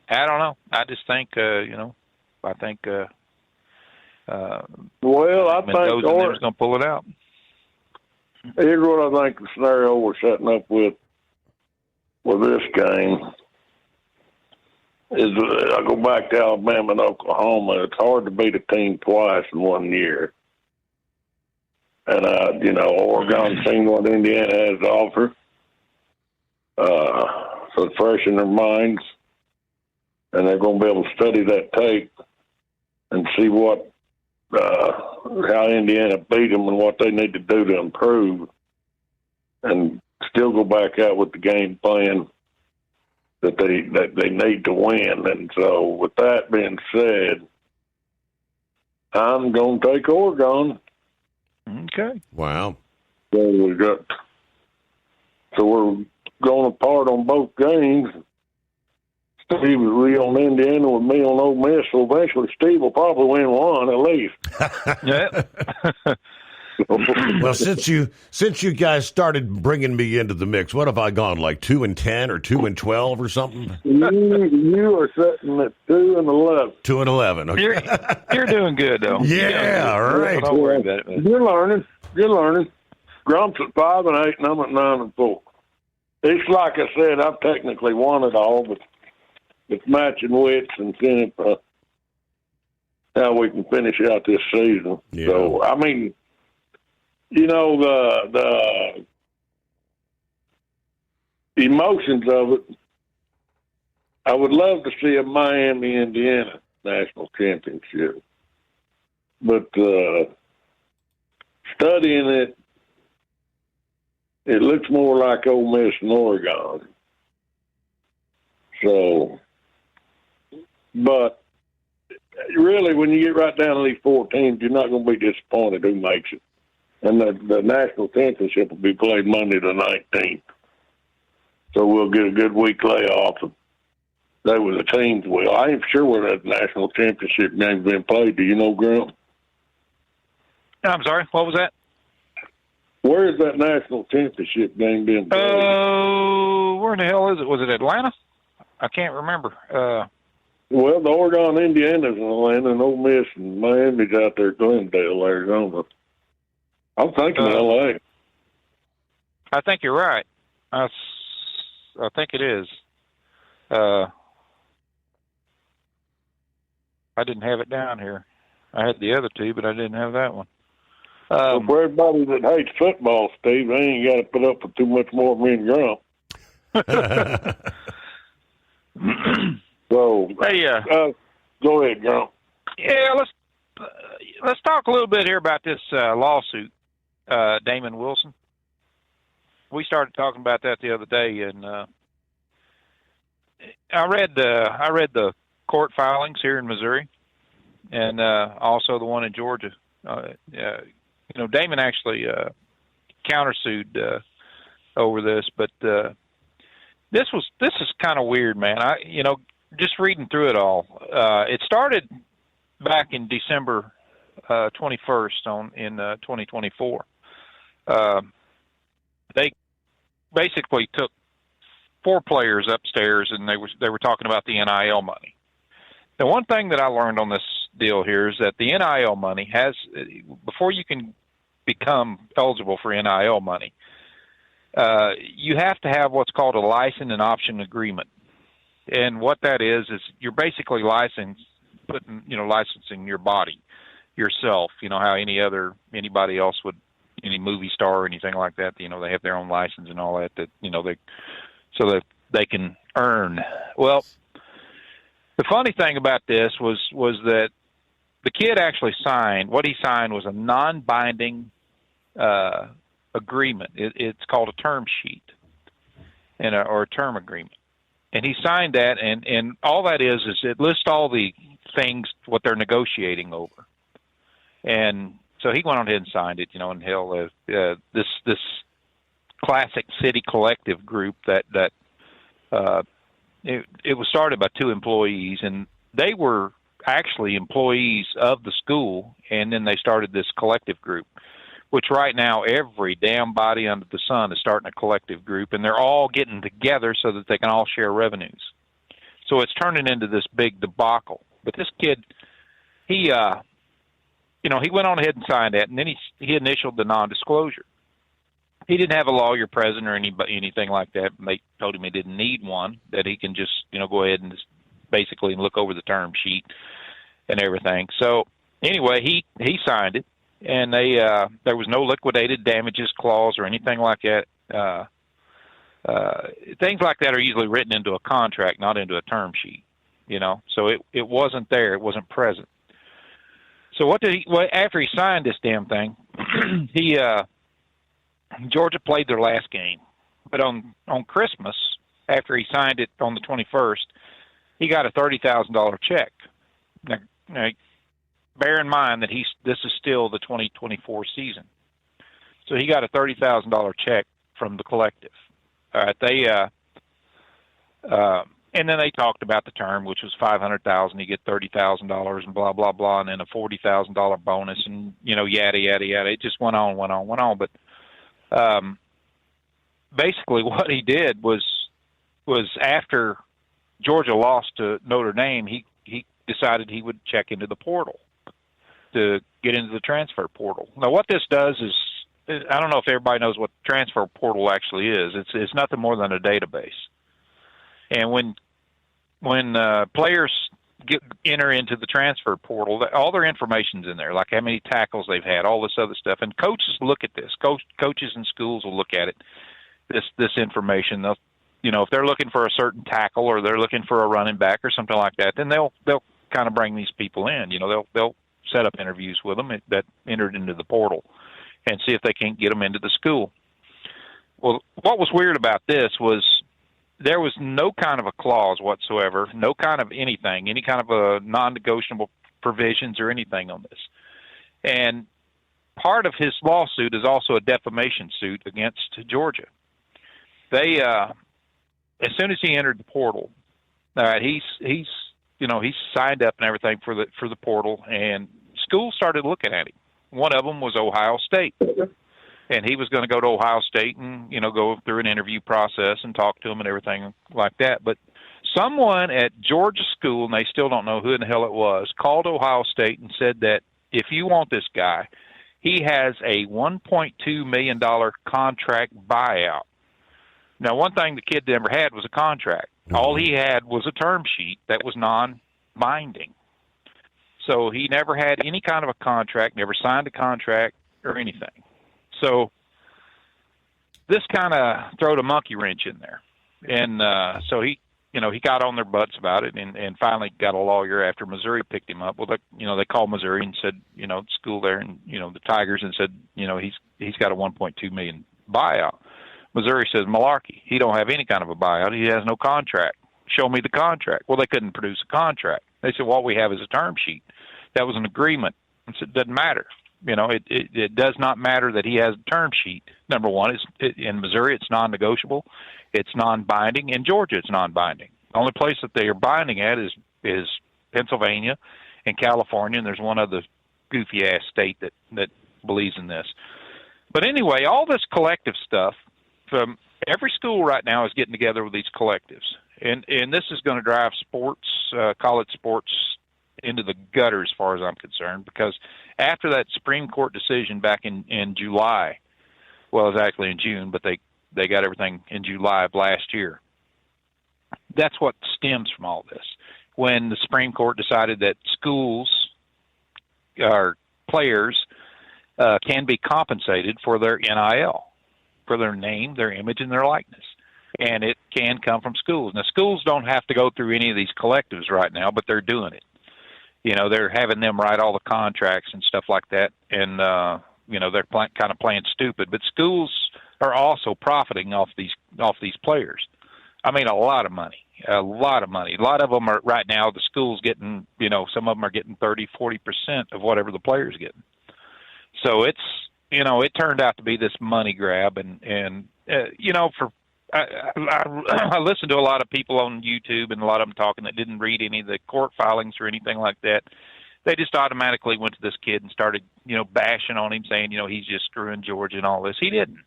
I don't know. I just think, I think, I think Oregon's going to pull it out. Here's what I think the scenario we're setting up with this game is I go back to Alabama and Oklahoma. It's hard to beat a team twice in 1 year. And, Oregon's seen what Indiana has to offer. So it's fresh in their minds. And they're going to be able to study that tape and see how Indiana beat them and what they need to do to improve, and still go back out with the game plan that they need to win. And so, with that being said, I'm going to take Oregon. Okay. Wow. So we're going apart on both games. Steve was on Indiana with me on Ole Miss, so eventually Steve will probably win one at least. Yeah. Well, since you guys started bringing me into the mix, what have I gone, like 2-10 or 2-12 or something? You are sitting at 2-11. 2-11. Okay. You're doing good though. Yeah, all right. Don't worry about it, man. You're learning. Grump's at 5-8, and I'm at 9-4. It's like I said, I've technically won it all, but it's matching wits and seeing how we can finish out this season. Yeah. So, I mean, the emotions of it, I would love to see a Miami-Indiana national championship. But studying it, it looks more like Ole Miss and Oregon. So, but really, when you get right down to these 4 teams, you're not going to be disappointed who makes it. And the national championship will be played Monday the 19th. So we'll get a good week layoff. And they were the teams will. I ain't sure where that national championship game's been played. Do you know, Grump? I'm sorry, what was that? Where is that national championship game being played? Where in the hell is it? Was it Atlanta? I can't remember. Well, the Oregon Indiana's in Atlanta, and Ole Miss and Miami's out there at Glendale, Arizona. I'm thinking L.A. I think you're right. I think it is. I didn't have it down here. I had the other two, but I didn't have that one. Well, for everybody that hates football, Steve, they ain't got to put up with too much more of me and Grump. So, hey, go ahead, Grump. Yeah, let's talk a little bit here about this lawsuit, Damon Wilson. We started talking about that the other day, and I read the court filings here in Missouri, and also the one in Georgia. Damon actually countersued over this, but this is kind of weird, man. Just reading through it all, it started back in December 21st in 2024. They basically took 4 players upstairs, and they were talking about the NIL money. The one thing that I learned on this deal here is that the NIL money has, before you can become eligible for NIL money, you have to have what's called a license and option agreement. And what that is you're basically licensing your body, yourself, how anybody else would, any movie star or anything like that, they have their own license and all that, so that they can earn. Well, the funny thing about this was that the kid actually signed, what he signed was a non-binding agreement. It's called a term sheet or a term agreement. And he signed that, and all that is it lists all the things, what they're negotiating over. And so he went on ahead and signed it, and hell, this Classic City Collective group that it was started by 2 employees, and they were actually employees of the school, and then they started this collective group, which right now every damn body under the sun is starting a collective group, and they're all getting together so that they can all share revenues. So it's turning into this big debacle. But this kid, he went on ahead and signed that, and then he initialed the non-disclosure. He didn't have a lawyer present or anything like that, and they told him he didn't need one, that he can just, go ahead and just basically look over the term sheet and everything. So anyway, he signed it, and there was no liquidated damages clause or anything like that. Things like that are usually written into a contract, not into a term sheet, So it wasn't there. It wasn't present. So after he signed this damn thing, Georgia played their last game. But on Christmas, after he signed it on the 21st, he got a $30,000 check. Now, bear in mind that this is still the 2024 season. So he got a $30,000 check from the collective. All right, and then they talked about the term, which was $500,000. You get $30,000 and blah, blah, blah, and then a $40,000 bonus and, yada, yada, yada. It just went on. But basically what he did was after Georgia lost to Notre Dame, he decided he would check into the portal to get into the transfer portal. Now, what this does is, I don't know if everybody knows what the transfer portal actually is. It's nothing more than a database. And when players enter into the transfer portal, all their information's in there, like how many tackles they've had, all this other stuff. And coaches look at this. Coaches in schools will look at it, this information. They'll, if they're looking for a certain tackle or they're looking for a running back or something like that, then they'll kind of bring these people in. They'll set up interviews with them that entered into the portal and see if they can't get them into the school. Well, what was weird about this was there was no kind of a clause whatsoever, no kind of anything, any kind of a non-negotiable provisions or anything on this. And part of his lawsuit is also a defamation suit against Georgia. They, as soon as he entered the portal, he's signed up and everything for the portal, and schools started looking at him. One of them was Ohio State. And he was going to go to Ohio State and, go through an interview process and talk to him and everything like that. But someone at Georgia school, and they still don't know who in the hell it was, called Ohio State and said that if you want this guy, he has a $1.2 million contract buyout. Now, one thing the kid never had was a contract. All he had was a term sheet that was non-binding. So he never had any kind of a contract, never signed a contract or anything. So this kind of throwed a monkey wrench in there. And so he he got on their butts about it and finally got a lawyer after Missouri picked him up. Well, they called Missouri and said, school there and, the Tigers, and said, he's got a $1.2 million buyout. Missouri says, malarkey. He don't have any kind of a buyout. He has no contract. Show me the contract. Well, they couldn't produce a contract. They said, what we have is a term sheet. That was an agreement. I said, it doesn't matter. It does not matter that he has a term sheet. Number one, in Missouri, it's non-negotiable. It's non-binding. In Georgia, it's non-binding. The only place that they are binding at is Pennsylvania and California, and there's one other goofy-ass state that believes in this. But anyway, all this collective stuff, from every school right now is getting together with these collectives. And this is going to drive sports, college sports, into the gutter as far as I'm concerned, because after that Supreme Court decision back in July, well, it was actually in June, but they got everything in July of last year. That's what stems from all this. When the Supreme Court decided that schools or players can be compensated for their NIL, for their name, their image, and their likeness. And it can come from schools. Now, schools don't have to go through any of these collectives right now, but they're doing it. They're having them write all the contracts and stuff like that, and they're kind of playing stupid. But schools are also profiting off these players. I mean, a lot of money. A lot of them are right now. The school's getting, some of them are getting 30-40% of whatever the player's getting. So it's, it turned out to be this money grab, and I listened to a lot of people on YouTube, and a lot of them talking that didn't read any of the court filings or anything like that. They just automatically went to this kid and started, bashing on him, saying, he's just screwing Georgia and all this. He didn't.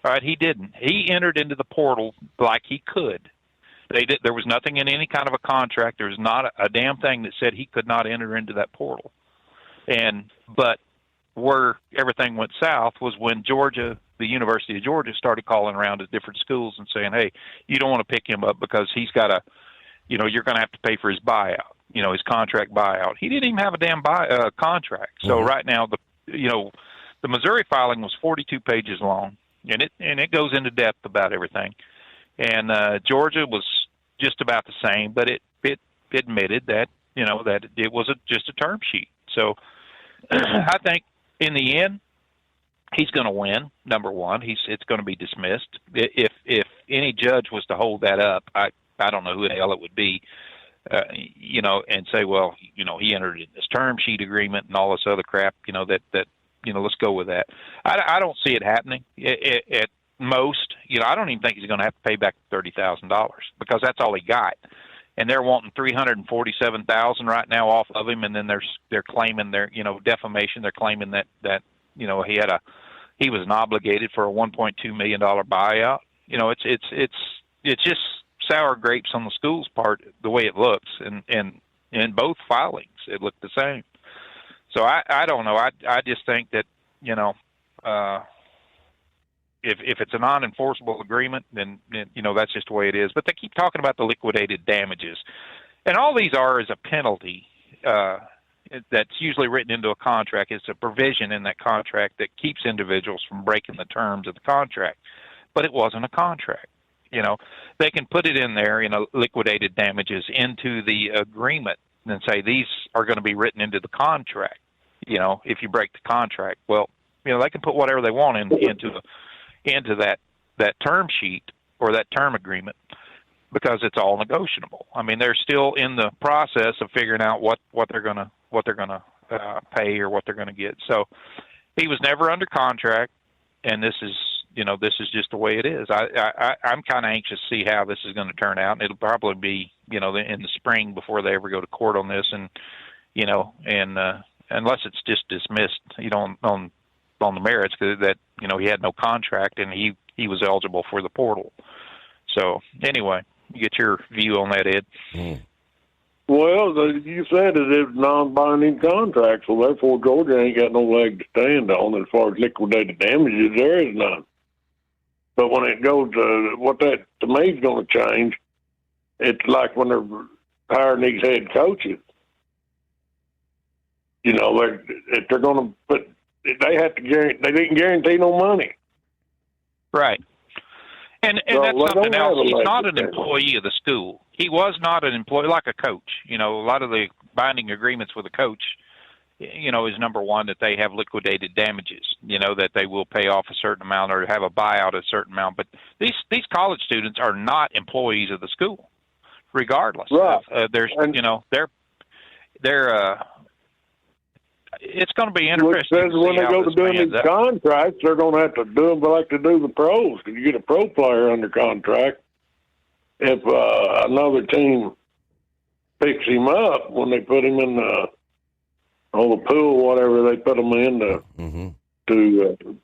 All right, he didn't. He entered into the portal like he could. There was nothing in any kind of a contract. There was not a damn thing that said he could not enter into that portal. But where everything went south was when Georgia, the University of Georgia, started calling around to different schools and saying, hey, you don't want to pick him up because he's got you're going to have to pay for his buyout, his contract buyout. He didn't even have a damn contract. So right now, the Missouri filing was 42 pages long, and it goes into depth about everything. And Georgia was just about the same, but it admitted that, that it was just a term sheet. So I think in the end, he's going to win. Number one, it's going to be dismissed. If any judge was to hold that up, I don't know who the hell it would be, and say, well, he entered in this term sheet agreement and all this other crap, that let's go with that. I don't see it happening. At most, I don't even think he's going to have to pay back $30,000 because that's all he got. And they're wanting $347,000 right now off of him, and then they're claiming their defamation. They're claiming that he was obligated for a $1.2 million buyout. It's just sour grapes on the school's part the way it looks, and in both filings it looked the same. So I don't know. I just think that if it's a non-enforceable agreement, then that's just the way it is. But they keep talking about the liquidated damages, and all these are is a penalty that's usually written into a contract. It's a provision in that contract that keeps individuals from breaking the terms of the contract. But it wasn't a contract. They can put it in there, liquidated damages into the agreement and say these are going to be written into the contract. If you break the contract, well, they can put whatever they want into that term sheet or that term agreement because it's all negotiable. I mean, they're still in the process of figuring out what they're gonna pay or what they're gonna get. So he was never under contract, and this is just the way it is. I'm kind of anxious to see how this is going to turn out, and it'll probably be in the spring before they ever go to court on this, and unless it's just dismissed, on the merits that he had no contract and he was eligible for the portal. So anyway, you get your view on that, Ed. Well, you said that it's non-binding contract, so therefore Georgia ain't got no leg to stand on as far as liquidated damages. There is none. But when it goes to what that to me is going to change, it's like when they're hiring these head coaches. If they're going to put, they have to guarantee. They didn't guarantee no money. Right. And that's something else. He's not an employee of the school. he was not an employee like a coach. A lot of the binding agreements with a coach, is number one, that they have liquidated damages, that they will pay off a certain amount or have a buyout of a certain amount. But these college students are not employees of the school, regardless. Right. It's going to be interesting. Which says when they go to doing these contracts, they're going to have to do them like they do the pros. Because you get a pro player under contract, if another team picks him up when they put him in the pool, whatever they put him in to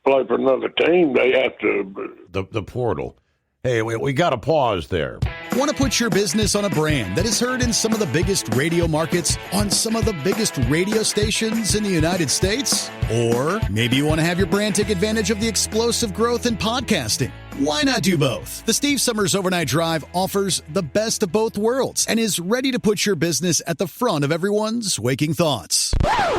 play for another team, they have to the portal. Hey, we got to pause there. Want to put your business on a brand that is heard in some of the biggest radio markets on some of the biggest radio stations in the United States? Or maybe you want to have your brand take advantage of the explosive growth in podcasting. Why not do both? The Steve Summers Overnight Drive offers the best of both worlds and is ready to put your business at the front of everyone's waking thoughts.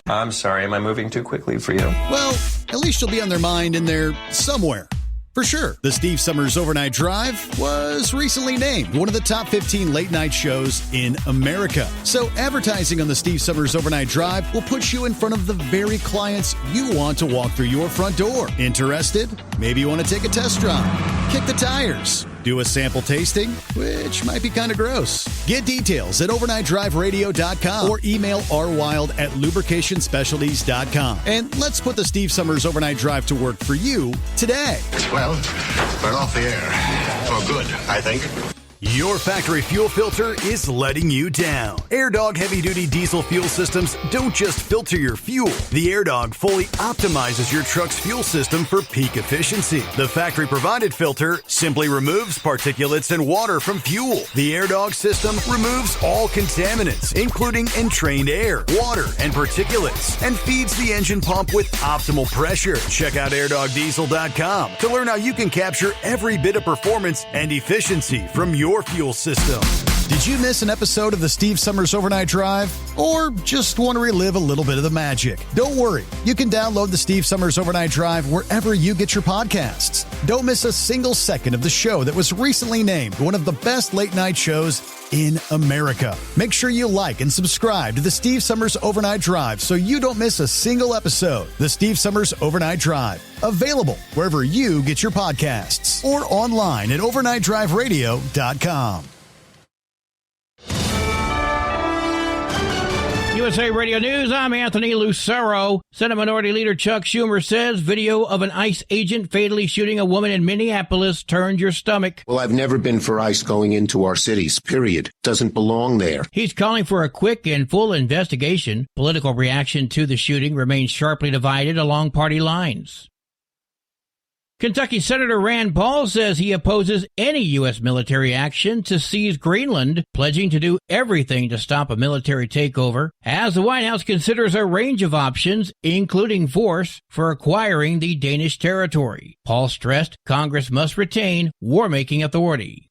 I'm sorry, am I moving too quickly for you? Well, at least you'll be on their mind in there somewhere. For sure, the Steve Summers Overnight Drive was recently named one of the top 15 late-night shows in America. So advertising on the Steve Summers Overnight Drive will put you in front of the very clients you want to walk through your front door. Interested? Maybe you want to take a test drive, kick the tires, do a sample tasting, which might be kind of gross. Get details at overnightdriveradio.com or email rwild@lubricationspecialties.com. And let's put the Steve Summers Overnight Drive to work for you today. Well, we're off the air. For good, I think. Your factory fuel filter is letting you down. AirDog heavy-duty diesel fuel systems don't just filter your fuel. The AirDog fully optimizes your truck's fuel system for peak efficiency. The factory-provided filter simply removes particulates and water from fuel. The AirDog system removes all contaminants, including entrained air, water, and particulates, and feeds the engine pump with optimal pressure. Check out airdogdiesel.com to learn how you can capture every bit of performance and efficiency from your fuel system. Did you miss an episode of the Steve Summers Overnight Drive? Or just want to relive a little bit of the magic? Don't worry. You can download the Steve Summers Overnight Drive wherever you get your podcasts. Don't miss a single second of the show that was recently named one of the best late-night shows in America. Make sure you like and subscribe to the Steve Summers Overnight Drive so you don't miss a single episode. The Steve Summers Overnight Drive. Available wherever you get your podcasts or online at overnightdriveradio.com. USA Radio News, I'm Anthony Lucero. Senate Minority Leader Chuck Schumer says video of an ICE agent fatally shooting a woman in Minneapolis turned your stomach. Well, I've never been for ICE going into our cities, period. Doesn't belong there. He's calling for a quick and full investigation. Political reaction to the shooting remains sharply divided along party lines. Kentucky Senator Rand Paul says he opposes any U.S. military action to seize Greenland, pledging to do everything to stop a military takeover, as the White House considers a range of options, including force, for acquiring the Danish territory. Paul stressed Congress must retain war-making authority.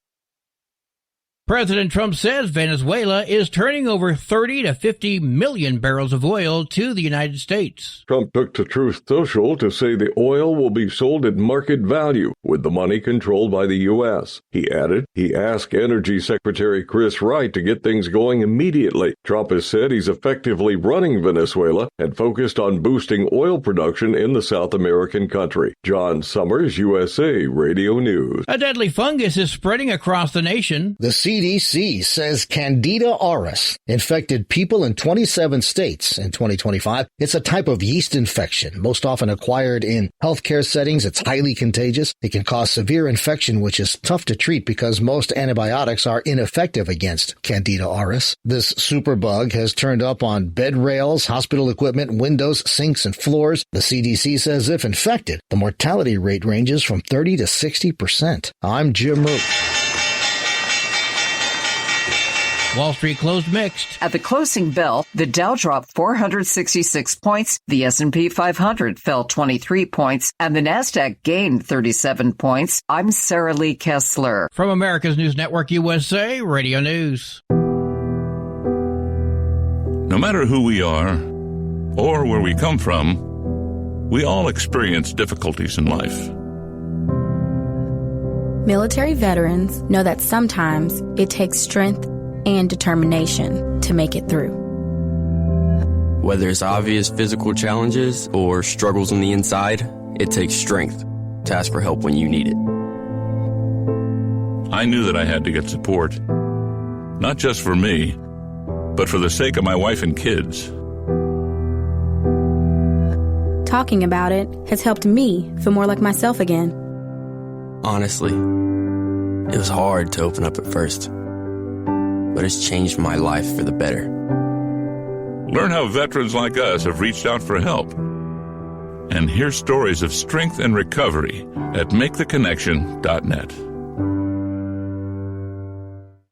President Trump says Venezuela is turning over 30 to 50 million barrels of oil to the United States. Trump took to Truth Social to say the oil will be sold at market value, with the money controlled by the U.S. He added he asked Energy Secretary Chris Wright to get things going immediately. Trump has said he's effectively running Venezuela and focused on boosting oil production in the South American country. John Summers, USA Radio News. A deadly fungus is spreading across the nation. The CDC says Candida auris infected people in 27 states in 2025. It's a type of yeast infection, most often acquired in healthcare settings. It's highly contagious. It can cause severe infection, which is tough to treat because most antibiotics are ineffective against Candida auris. This superbug has turned up on bed rails, hospital equipment, windows, sinks, and floors. The CDC says if infected, the mortality rate ranges from 30 to 60%. I'm Jim Root. Wall Street closed mixed. At the closing bell, the Dow dropped 466 points, the S&P 500 fell 23 points, and the Nasdaq gained 37 points. I'm Sarah Lee Kessler. From America's News Network USA, Radio News. No matter who we are or where we come from, we all experience difficulties in life. Military veterans know that sometimes it takes strength and determination to make it through. Whether it's obvious physical challenges or struggles on the inside, it takes strength to ask for help when you need it. I knew that I had to get support, not just for me, but for the sake of my wife and kids. Talking about it has helped me feel more like myself again. Honestly, it was hard to open up at first, but it's changed my life for the better. Learn how veterans like us have reached out for help. And hear stories of strength and recovery at MakeTheConnection.net.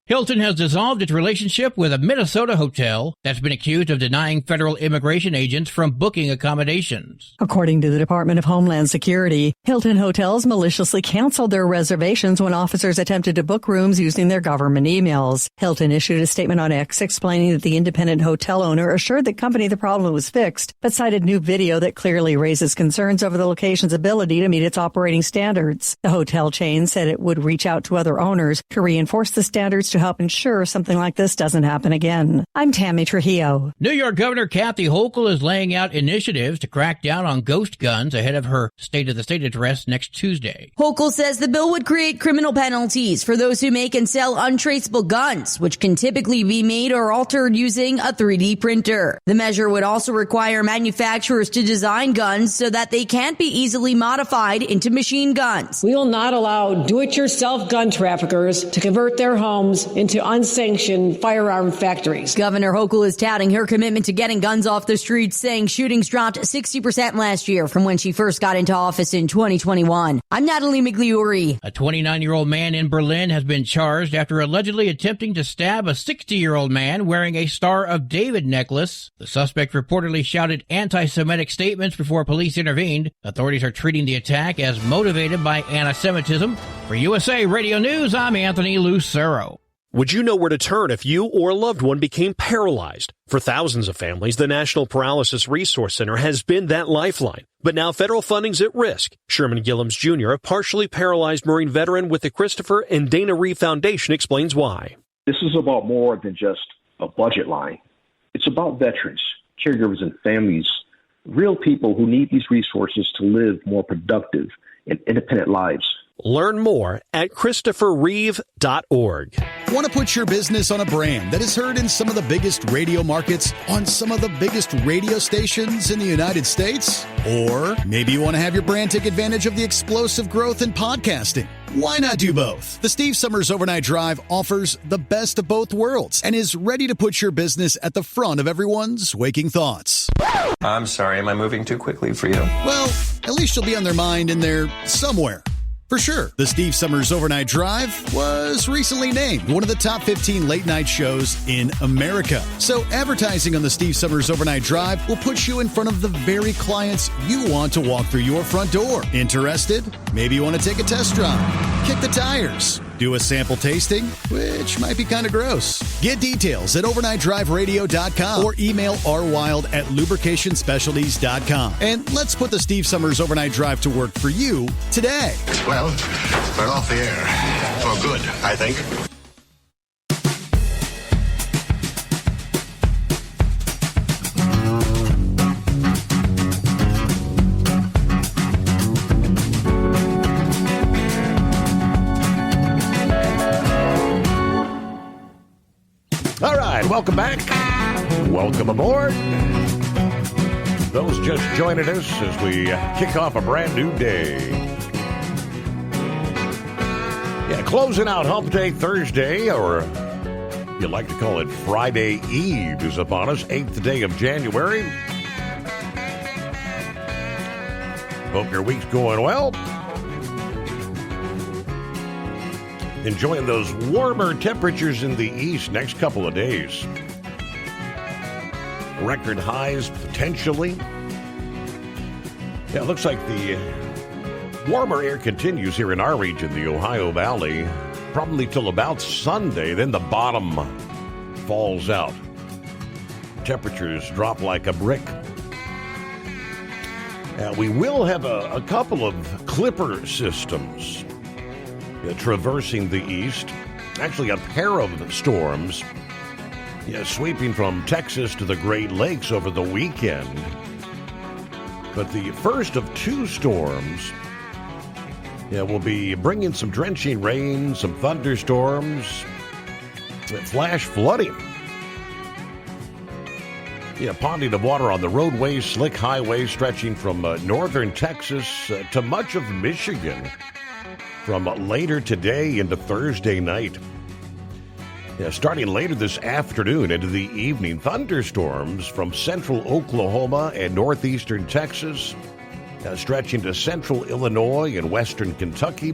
Hilton has dissolved its relationship with a Minnesota hotel that's been accused of denying federal immigration agents from booking accommodations. According to the Department of Homeland Security, Hilton hotels maliciously canceled their reservations when officers attempted to book rooms using their government emails. Hilton issued a statement on X explaining that the independent hotel owner assured the company the problem was fixed, but cited new video that clearly raises concerns over the location's ability to meet its operating standards. The hotel chain said it would reach out to other owners to reinforce the standards to help ensure something like this doesn't happen again. I'm Tammy Trujillo. New York Governor Kathy Hochul is laying out initiatives to crack down on ghost guns ahead of her State of the State address next Tuesday. Hochul says the bill would create criminal penalties for those who make and sell untraceable guns, which can typically be made or altered using a 3D printer. The measure would also require manufacturers to design guns so that they can't be easily modified into machine guns. We will not allow do-it-yourself gun traffickers to convert their homes into unsanctioned firearm factories. Governor Hochul is touting her commitment to getting guns off the streets, saying shootings dropped 60% last year from when she first got into office in 2021. I'm Natalie Migliori. A 29-year-old man in Berlin has been charged after allegedly attempting to stab a 60-year-old man wearing a Star of David necklace. The suspect reportedly shouted anti-Semitic statements before police intervened. Authorities are treating the attack as motivated by anti-Semitism. For USA Radio News, I'm Anthony Lucero. Would you know where to turn if you or a loved one became paralyzed? For thousands of families, the National Paralysis Resource Center has been that lifeline. But now federal funding's at risk. Sherman Gillums Jr., a partially paralyzed Marine veteran with the Christopher and Dana Reeve Foundation, explains why. This is about more than just a budget line. It's about veterans, caregivers, and families, real people who need these resources to live more productive and independent lives. Learn more at ChristopherReeve.org. Want to put your business on a brand that is heard in some of the biggest radio markets on some of the biggest radio stations in the United States? Or maybe you want to have your brand take advantage of the explosive growth in podcasting. Why not do both? The Steve Summers Overnight Drive offers the best of both worlds and is ready to put your business at the front of everyone's waking thoughts. I'm sorry, am I moving too quickly for you? Well, at least you'll be on their mind in there somewhere. For sure, the Steve Summers Overnight Drive was recently named one of the top 15 late-night shows in America. So advertising on the Steve Summers Overnight Drive will put you in front of the very clients you want to walk through your front door. Interested? Maybe you want to take a test drive, kick the tires, do a sample tasting, which might be kind of gross. Get details at overnightdriveradio.com or email rwild@lubricationspecialties.com. And let's put the Steve Summers Overnight Drive to work for you today. Well, we're off the air. For good, I think. All right, welcome back. Welcome aboard. Those just joining us as we kick off a brand new day. Yeah, closing out Hump Day Thursday, or you like to call it Friday Eve, is upon us, 8th day of January. Hope your week's going well. Enjoying those warmer temperatures in the east next couple of days. Record highs potentially. Yeah, it looks like the warmer air continues here in our region, the Ohio Valley, probably till about Sunday. Then the bottom falls out. Temperatures drop like a brick. We will have a couple of clipper systems. traversing the east. Actually, a pair of storms sweeping from Texas to the Great Lakes over the weekend. But the first of two storms will be bringing some drenching rain, some thunderstorms, flash flooding. Ponding of water on the roadways, slick highways stretching from northern Texas to much of Michigan from later today into Thursday night. Starting later this afternoon into the evening, thunderstorms from central Oklahoma and northeastern Texas, stretching to central Illinois and western Kentucky.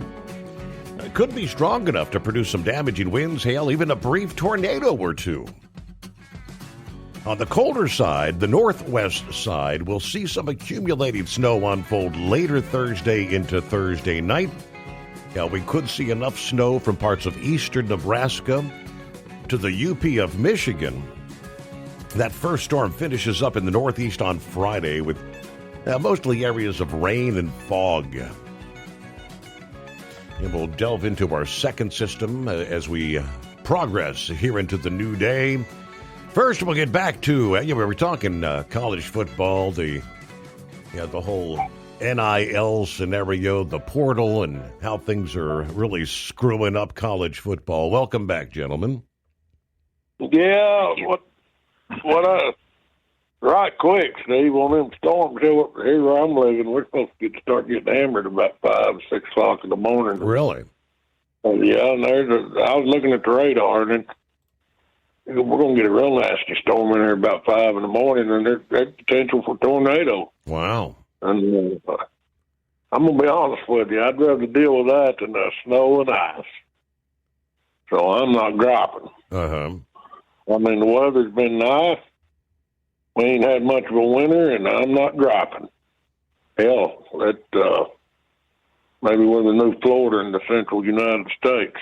Could be strong enough to produce some damaging winds, hail, even a brief tornado or two. On the colder side, the northwest side, will see some accumulated snow unfold later Thursday into Thursday night. We could see enough snow from parts of eastern Nebraska to the UP of Michigan. That first storm finishes up in the northeast on Friday with mostly areas of rain and fog. And we'll delve into our second system as we progress here into the new day. First, we'll get back to, we were talking college football, the whole NIL scenario, the portal, and how things are really screwing up college football. Welcome back, gentlemen. Yeah, right quick, Steve, on them storms here where I'm living, we're supposed to start getting hammered about 5, 6 o'clock in the morning. Really? Yeah, and I was looking at the radar, and we're going to get a real nasty storm in there about 5 in the morning, and there's potential for tornado. Wow. And I'm going to be honest with you, I'd rather deal with that than snow and ice. So I'm not dropping. Uh-huh. I mean, the weather's been nice. We ain't had much of a winter, and I'm not dropping. Hell, that maybe we're the new Florida in the central United States,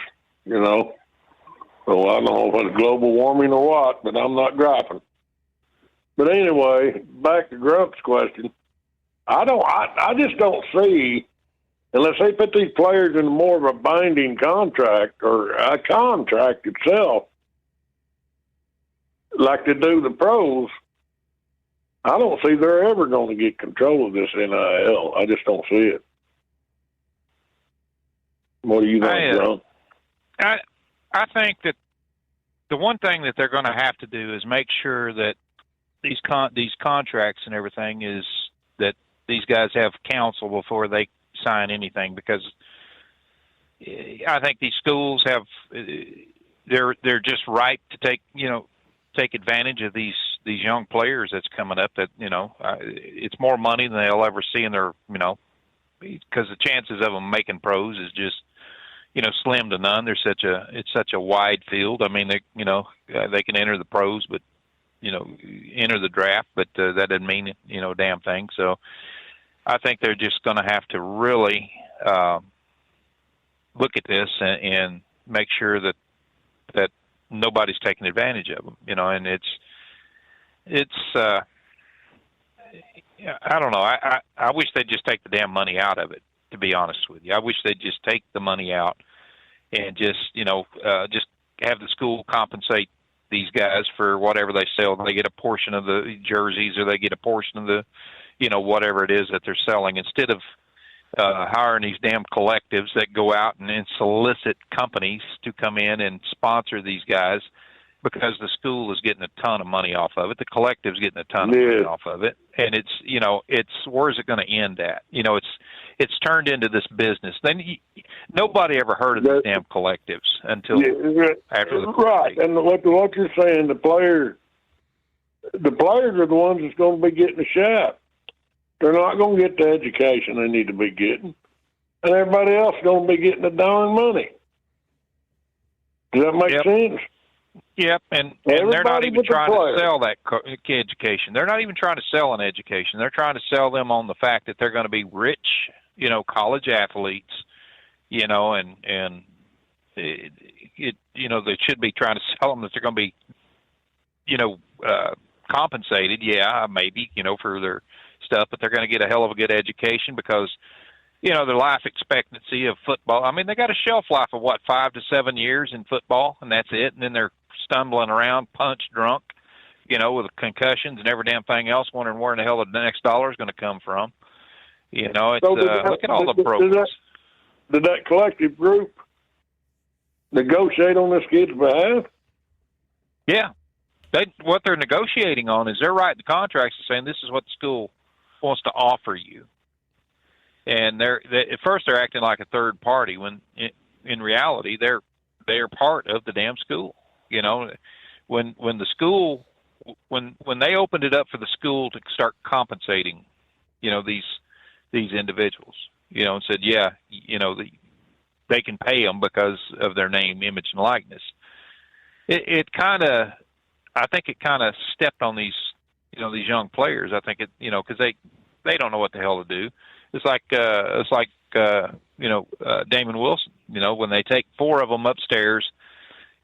So I don't know if it's global warming or what, but I'm not dropping. But anyway, back to Grump's question. I just don't see, unless they put these players in more of a binding contract or a contract itself, like they do the pros, I don't see they're ever going to get control of this NIL. I just don't see it. What do you think, Grump? I think that the one thing that they're going to have to do is make sure that these contracts and everything is that these guys have counsel before they sign anything, because I think these schools have they're just ripe to take advantage of these young players that's coming up. That it's more money than they'll ever see in their because the chances of them making pros is just slim to none. It's such a wide field. I mean, they can enter the pros, but enter the draft, but that doesn't mean a damn thing. So I think they're just going to have to really look at this and make sure that nobody's taking advantage of them. And it's I don't know. I wish they'd just take the damn money out of it, to be honest with you. I wish they'd just take the money out and just have the school compensate these guys for whatever they sell. They get a portion of the jerseys, or they get a portion of the, whatever it is that they're selling, instead of hiring these damn collectives that go out and solicit companies to come in and sponsor these guys, because the school is getting a ton of money off of it. The collective's getting a ton of money off of it. And it's where's it going to end at? It's turned into this business. Then nobody ever heard of these damn collectives until after the right. And what you're saying, the players are the ones that's going to be getting the shot. They're not going to get the education they need to be getting, and everybody else is going to be getting the darn money. Does that make sense? Yep, and they're not even trying to sell that education. They're not even trying to sell an education. They're trying to sell them on the fact that they're going to be rich, college athletes, and they should be trying to sell them that they're going to be, compensated, maybe, for their stuff, but they're going to get a hell of a good education, because the life expectancy of football. I mean, they got a shelf life of 5 to 7 years in football, and that's it. And then they're stumbling around, punch drunk, with concussions and every damn thing else, wondering where in the hell the next dollar is going to come from. It's look at all the programs. Did that collective group negotiate on this kid's behalf? Yeah. What they're negotiating on is they're writing the contracts and saying this is what the school wants to offer you. And at first they're acting like a third party when in reality they're part of the damn school. When the school when they opened it up for the school to start compensating, these individuals, and said, they can pay them because of their name, image, and likeness. I think it kind of stepped on these young players. I think because they don't know what the hell to do. It's like Damon Wilson, when they take 4 of them upstairs,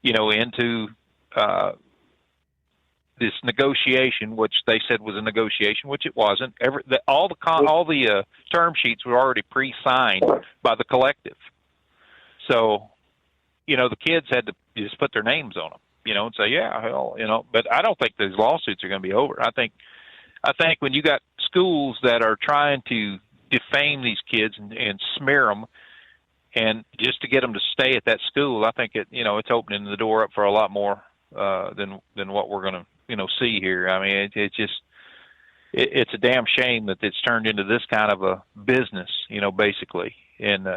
into this negotiation, which they said was a negotiation, which it wasn't. All the term sheets were already pre-signed by the collective. So, the kids had to just put their names on them, and say, yeah, hell, But I don't think these lawsuits are going to be over. I think when you got schools that are trying to defame these kids and smear them, and just to get them to stay at that school, I think it's opening the door up for a lot more than what we're going to see here. I mean, it's a damn shame that it's turned into this kind of a business, basically. And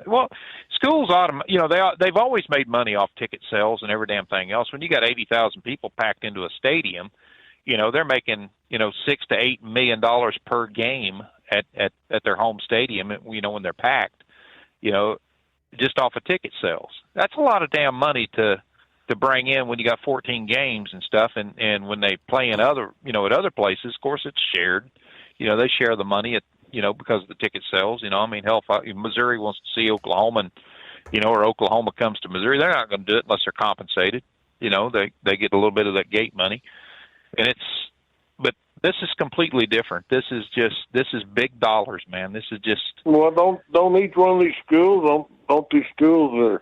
schools they've always made money off ticket sales and every damn thing else. When you got 80,000 people packed into a stadium, they're making $6 to $8 million per game at their home stadium. When they're packed, just off of ticket sales. That's a lot of damn money to bring in when you got 14 games and stuff. And when they play in at other places, of course it's shared. They share the money because of the ticket sales. Hell, if Missouri wants to see Oklahoma, or Oklahoma comes to Missouri, they're not going to do it unless they're compensated. They get a little bit of that gate money, but this is completely different. This is big dollars, man. This is just. Well, don't each one of these schools, don't these schools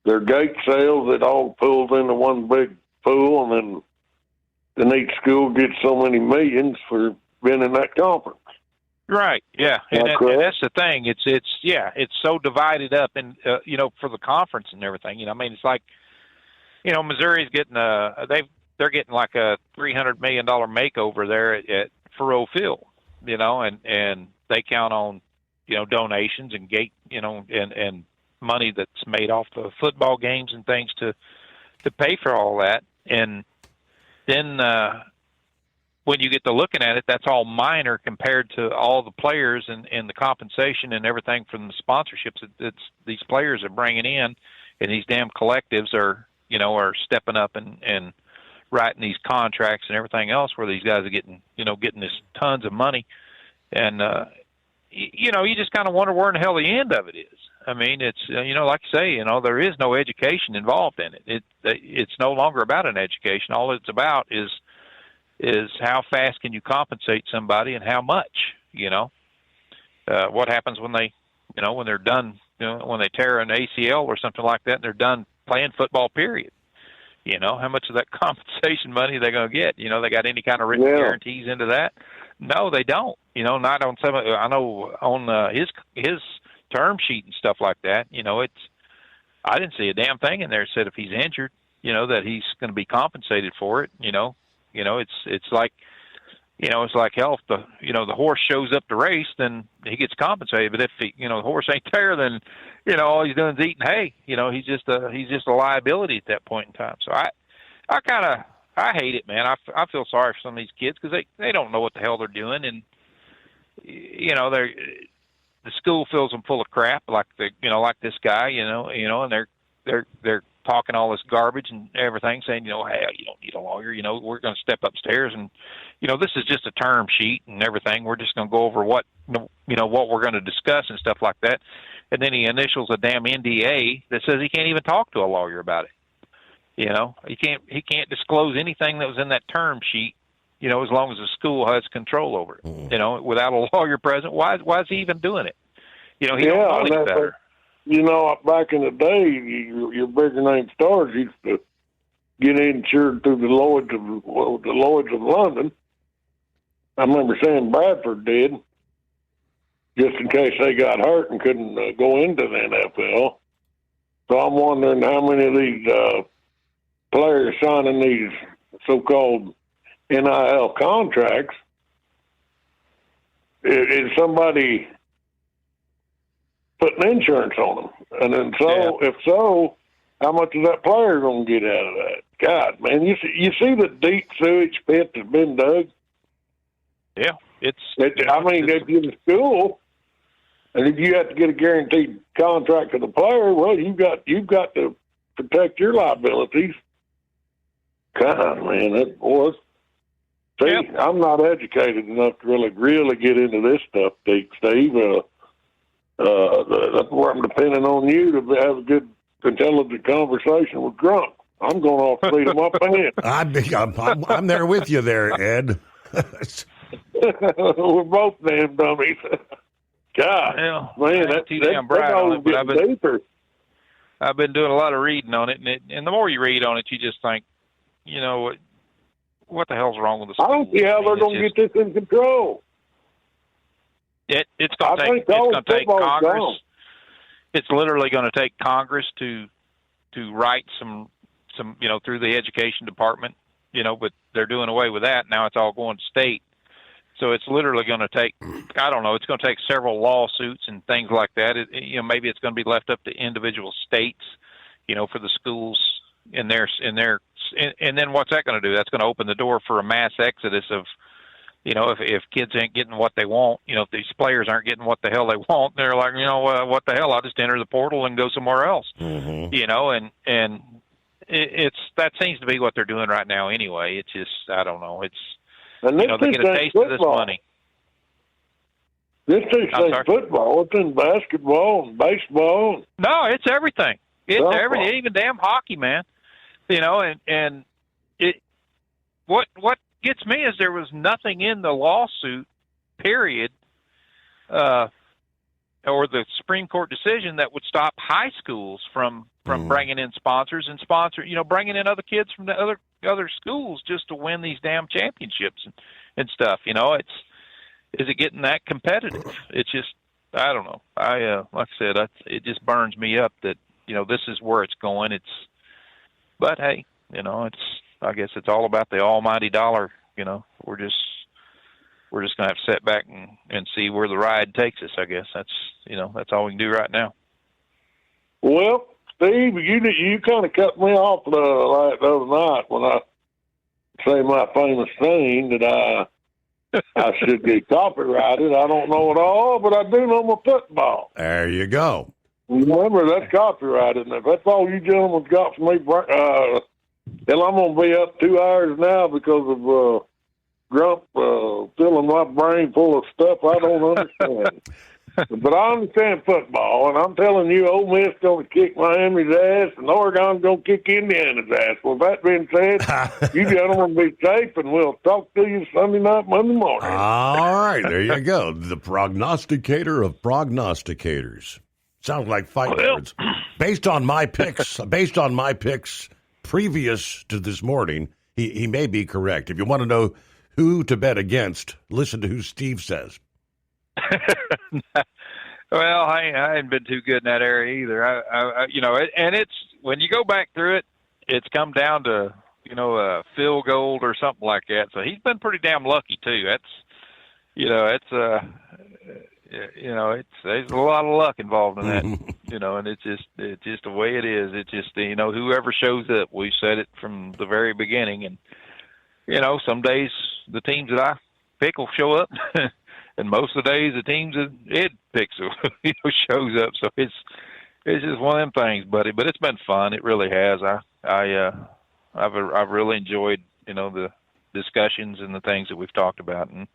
their gate sales, it all pulls into one big pool, and then each school gets so many millions for being in that conference. Right. Yeah. And that's the thing. It's so divided up, and for the conference and everything. It's like, Missouri's getting they're getting like a $300 million makeover there at Faurot Field. And they count on donations and gate and money that's made off the football games and things to pay for all that. And then when you get to looking at it, that's all minor compared to all the players and the compensation and everything from the sponsorships that these players are bringing in, and these damn collectives are stepping up and writing these contracts and everything else where these guys are getting this tons of money. And, you just kind of wonder where in the hell the end of it is. I mean, it's, like I say, there is no education involved in it. It's no longer about an education. All it's about is how fast can you compensate somebody and how much, what happens when they, when they're done, when they tear an ACL or something like that and they're done playing football, period. How much of that compensation money are they going to get? They got any kind of written guarantees into that? No, they don't. Not on some. I know on his term sheet and stuff like that. I didn't see a damn thing in there that said if he's injured, that he's going to be compensated for it. It's like, it's like hell. If the horse shows up to race, then he gets compensated. But if the horse ain't there, then all he's doing is eating hay. He's just a liability at that point in time. So I hate it, man. I feel sorry for some of these kids because they don't know what the hell they're doing, and the school fills them full of crap, like like this guy, and they're talking all this garbage and everything, saying, hey, you don't need a lawyer, we're going to step upstairs and, this is just a term sheet and everything. We're just going to go over what we're going to discuss and stuff like that. And then he initials a damn NDA that says he can't even talk to a lawyer about it. He can't disclose anything that was in that term sheet, as long as the school has control over it, without a lawyer present. Why is he even doing it? He don't know any better. Back in the day, your bigger name stars used to get insured through the Lloyds of London. I remember Sam Bradford did, just in case they got hurt and couldn't go into the NFL. So I'm wondering how many of these players signing these so-called NIL contracts, is somebody putting insurance on them? And then if so, how much is that player going to get out of that? God, man, you see the deep sewage pit that's been dug? Yeah, if you're in school, and if you have to get a guaranteed contract to the player, well, you've got to protect your liabilities. God, man, that was. See, I'm not educated enough to really get into this stuff, Steve. That's where I'm depending on you to have a good, intelligent conversation with Grump. I'm going off the seat of my pants. I'm there with you there, Ed. We're both damn dummies. God, man, that's bright on it, but deeper. I've been doing a lot of reading on it, and the more you read on it, you just think, what the hell's wrong with the school? I don't see how they're going to get this in control. It's going to take Congress. It's literally going to take Congress to write some through the education department, but they're doing away with that. Now it's all going to state. So it's literally going to take, I don't know, it's going to take several lawsuits and things like that. Maybe it's going to be left up to individual states, for the schools and then what's that going to do? That's going to open the door for a mass exodus of, if kids ain't getting what they want, if these players aren't getting what the hell they want, they're like, what the hell? I'll just enter the portal and go somewhere else, and it's that seems to be what they're doing right now anyway. It's just, I don't know. It's, and they get a taste of this money. This takes football. It's in basketball and baseball. No, it's everything. It's everything, even damn hockey, man. And it what gets me is there was nothing in the lawsuit, period, or the Supreme Court decision that would stop high schools from bringing in sponsors and bringing in other kids from the other schools just to win these damn championships and stuff. Is it getting that competitive? It's just, I don't know. Like I said, it just burns me up that, this is where it's going. But hey, I guess it's all about the almighty dollar. We're just going to have to sit back and see where the ride takes us. I guess that's all we can do right now. Well, Steve, you kind of cut me off the other night when I say my famous thing that I should get copyrighted. I don't know it all, but I do know my football. There you go. Remember, that's copyrighted. And if that's all you gentlemen got from me, hell, I'm going to be up 2 hours now because of Grump filling my brain full of stuff I don't understand. But I understand football, and I'm telling you, Ole Miss going to kick Miami's ass, and Oregon's going to kick Indiana's ass. With that being said, you gentlemen be safe, and we'll talk to you Sunday night, Monday morning. All right, there you go. The prognosticator of prognosticators. Sounds like fight words. Based on my picks previous to this morning, he may be correct. If you want to know who to bet against, listen to who Steve says. Well, I haven't been too good in that area either. And it's when you go back through it, it's come down to a field goal or something like that. So he's been pretty damn lucky too. There's a lot of luck involved in that. And it's just the way it is. It's just whoever shows up. We said it from the very beginning, and some days the teams that I pick will show up. And most of the days, the teams that Ed picks shows up. So it's just one of them things, buddy. But it's been fun. It really has. I've really enjoyed the discussions and the things that we've talked about, and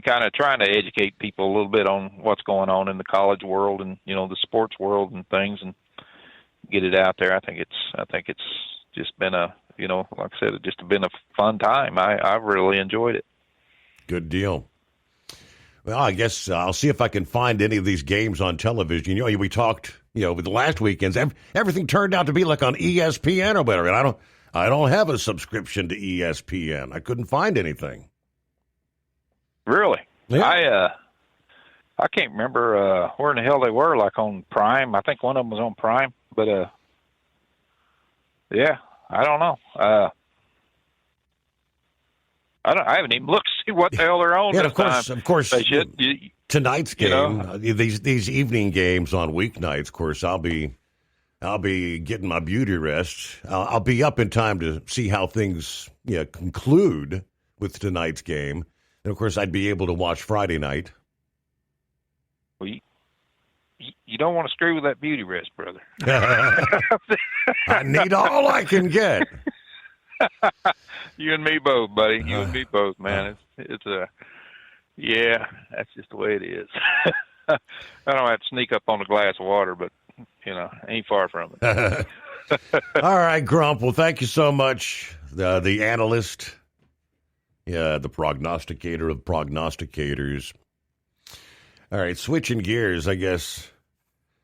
kind of trying to educate people a little bit on what's going on in the college world and the sports world and things, and get it out there. I think it's just been like I said, it's just been a fun time. I've really enjoyed it. Good deal. Well, I guess I'll see if I can find any of these games on television. You know, we talked, with the last weekends, everything turned out to be like on ESPN or whatever. And I don't have a subscription to ESPN. I couldn't find anything. Really? Yeah. I can't remember where in the hell they were, like on Prime. I think one of them was on Prime, but yeah, I don't know. I haven't even looked to see what the hell they're on. Yeah, this of course. Tonight's game, these evening games on weeknights. Of course, I'll be getting my beauty rest. I'll be up in time to see how things conclude with tonight's game, and of course, I'd be able to watch Friday night. Well, you don't want to screw with that beauty rest, brother. I need all I can get. You and me both, buddy. You and me both, man. It's yeah, that's just the way it is. I don't have to sneak up on a glass of water, but ain't far from it. All right, Grump. Well, thank you so much, the analyst, the prognosticator of prognosticators. All right, switching gears, I guess.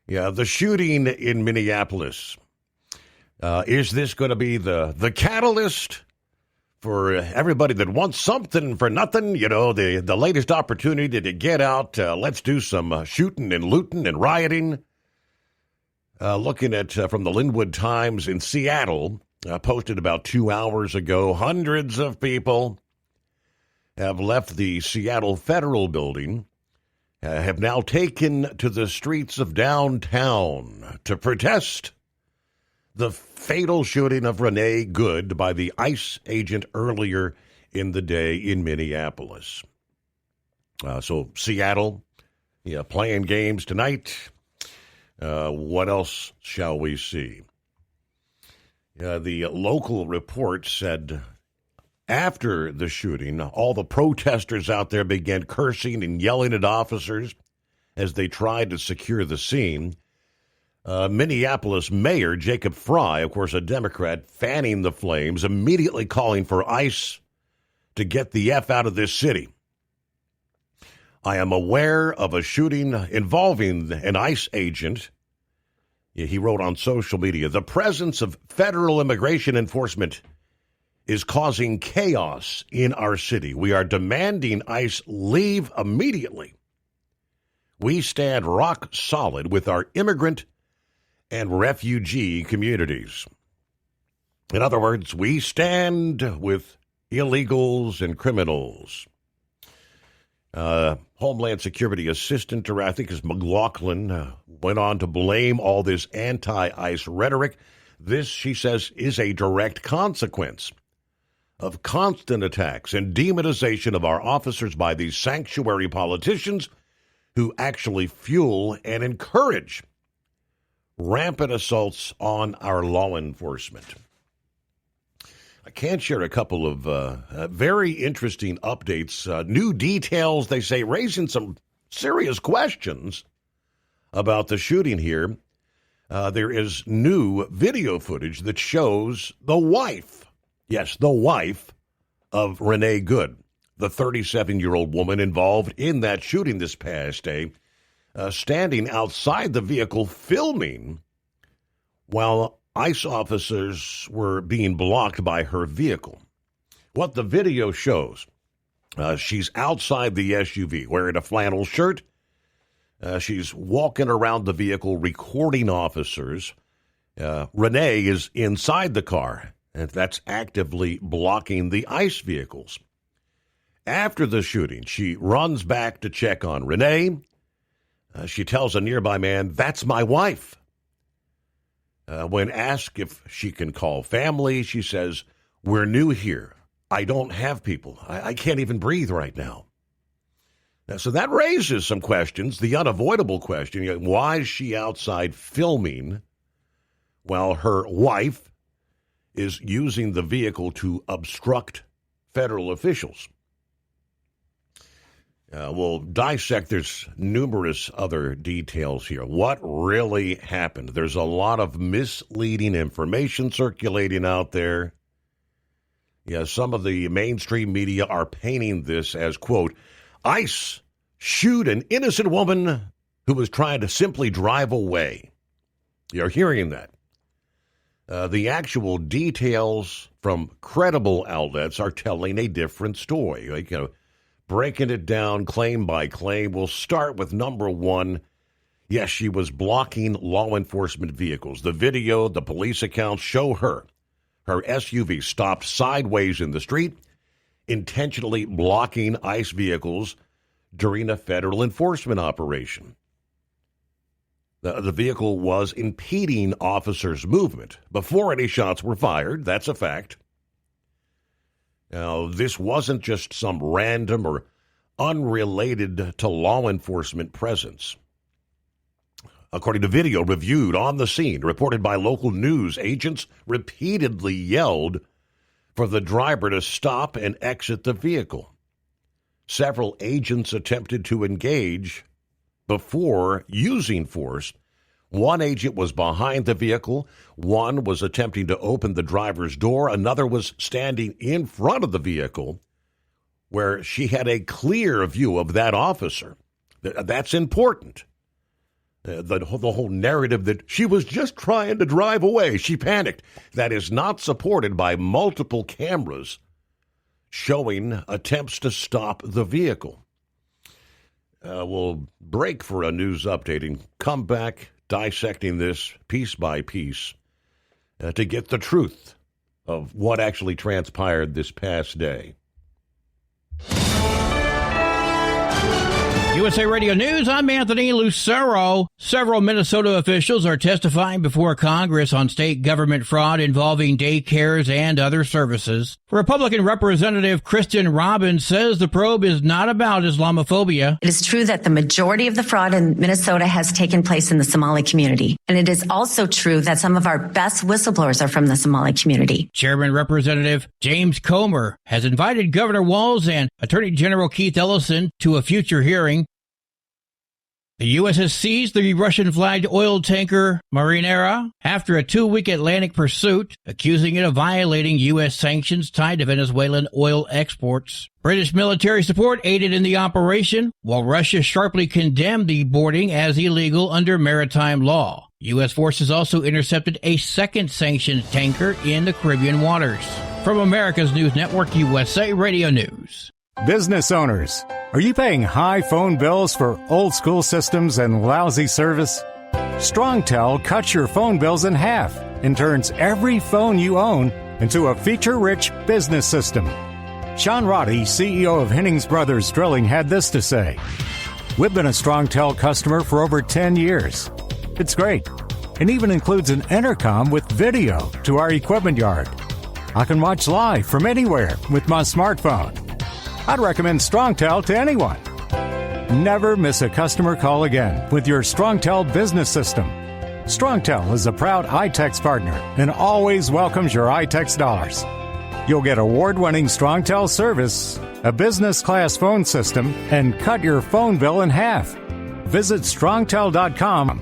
Yeah, the shooting in Minneapolis. Is this going to be the catalyst for everybody that wants something for nothing? The latest opportunity to get out. Let's do some shooting and looting and rioting. Looking at from the Linwood Times in Seattle, posted about 2 hours ago, hundreds of people have left the Seattle Federal Building. Have now taken to the streets of downtown to protest the fatal shooting of Renee Good by the ICE agent earlier in the day in Minneapolis. So Seattle, playing games tonight. What else shall we see? The local report said after the shooting, all the protesters out there began cursing and yelling at officers as they tried to secure the scene. Minneapolis Mayor Jacob Frey, of course a Democrat, fanning the flames, immediately calling for ICE to get the F out of this city. I am aware of a shooting involving an ICE agent. He wrote on social media, the presence of federal immigration enforcement is causing chaos in our city. We are demanding ICE leave immediately. We stand rock solid with our immigrant and refugee communities. In other words, we stand with illegals and criminals. Homeland Security Assistant, I think is McLaughlin, went on to blame all this anti-ICE rhetoric. This, she says, is a direct consequence of constant attacks and demonization of our officers by these sanctuary politicians who actually fuel and encourage rampant assaults on our law enforcement. I can share a couple of very interesting updates, new details, they say, raising some serious questions about the shooting here. There is new video footage that shows the wife, yes, the wife of Renee Good, the 37-year-old woman involved in that shooting this past day, standing outside the vehicle filming while ICE officers were being blocked by her vehicle. What the video shows, she's outside the SUV wearing a flannel shirt. She's walking around the vehicle recording officers. Renee is inside the car, and that's actively blocking the ICE vehicles. After the shooting, she runs back to check on Renee. She tells a nearby man, "That's my wife." When asked if she can call family, she says, "We're new here. I don't have people. I can't even breathe right now." So that raises some questions. The unavoidable question, why is she outside filming while her wife is using the vehicle to obstruct federal officials? We'll dissect. There's numerous other details here. What really happened? There's a lot of misleading information circulating out there. Yeah, some of the mainstream media are painting this as, quote, ICE shoot an innocent woman who was trying to simply drive away. You're hearing that. The actual details from credible outlets are telling a different story. Like, breaking it down claim by claim. We'll start with number one. Yes, she was blocking law enforcement vehicles. The video, the police accounts show her SUV stopped sideways in the street, intentionally blocking ICE vehicles during a federal enforcement operation. The vehicle was impeding officers' movement before any shots were fired. That's a fact. Now, this wasn't just some random or unrelated to law enforcement presence. According to video reviewed on the scene, reported by local news, agents repeatedly yelled for the driver to stop and exit the vehicle. Several agents attempted to engage before using force. One agent was behind the vehicle. One was attempting to open the driver's door. Another was standing in front of the vehicle where she had a clear view of that officer. That's important. The whole narrative that she was just trying to drive away, she panicked, that is not supported by multiple cameras showing attempts to stop the vehicle. We'll break for a news update and come back dissecting this piece by piece to get the truth of what actually transpired this past day. USA Radio News, I'm Anthony Lucero. Several Minnesota officials are testifying before Congress on state government fraud involving daycares and other services. Republican Representative Kristen Robbins says the probe is not about Islamophobia. It is true that the majority of the fraud in Minnesota has taken place in the Somali community. And it is also true that some of our best whistleblowers are from the Somali community. Chairman Representative James Comer has invited Governor Walz and Attorney General Keith Ellison to a future hearing. The U.S. has seized the Russian-flagged oil tanker Marinera after a 2-week Atlantic pursuit, accusing it of violating U.S. sanctions tied to Venezuelan oil exports. British military support aided in the operation, while Russia sharply condemned the boarding as illegal under maritime law. U.S. forces also intercepted a second sanctioned tanker in the Caribbean waters. From America's News Network, USA Radio News. Business owners, are you paying high phone bills for old school systems and lousy service? StrongTel cuts your phone bills in half and turns every phone you own into a feature-rich business system. Sean Roddy, CEO of Hennings Brothers Drilling, had this to say: "We've been a StrongTel customer for over 10 years. It's great, and even includes an intercom with video to our equipment yard. I can watch live from anywhere with my smartphone. I'd recommend StrongTel to anyone. Never miss a customer call again with your StrongTel business system. StrongTel is a proud iTex partner and always welcomes your iTex dollars. You'll get award-winning StrongTel service, a business-class phone system, and cut your phone bill in half. Visit StrongTel.com.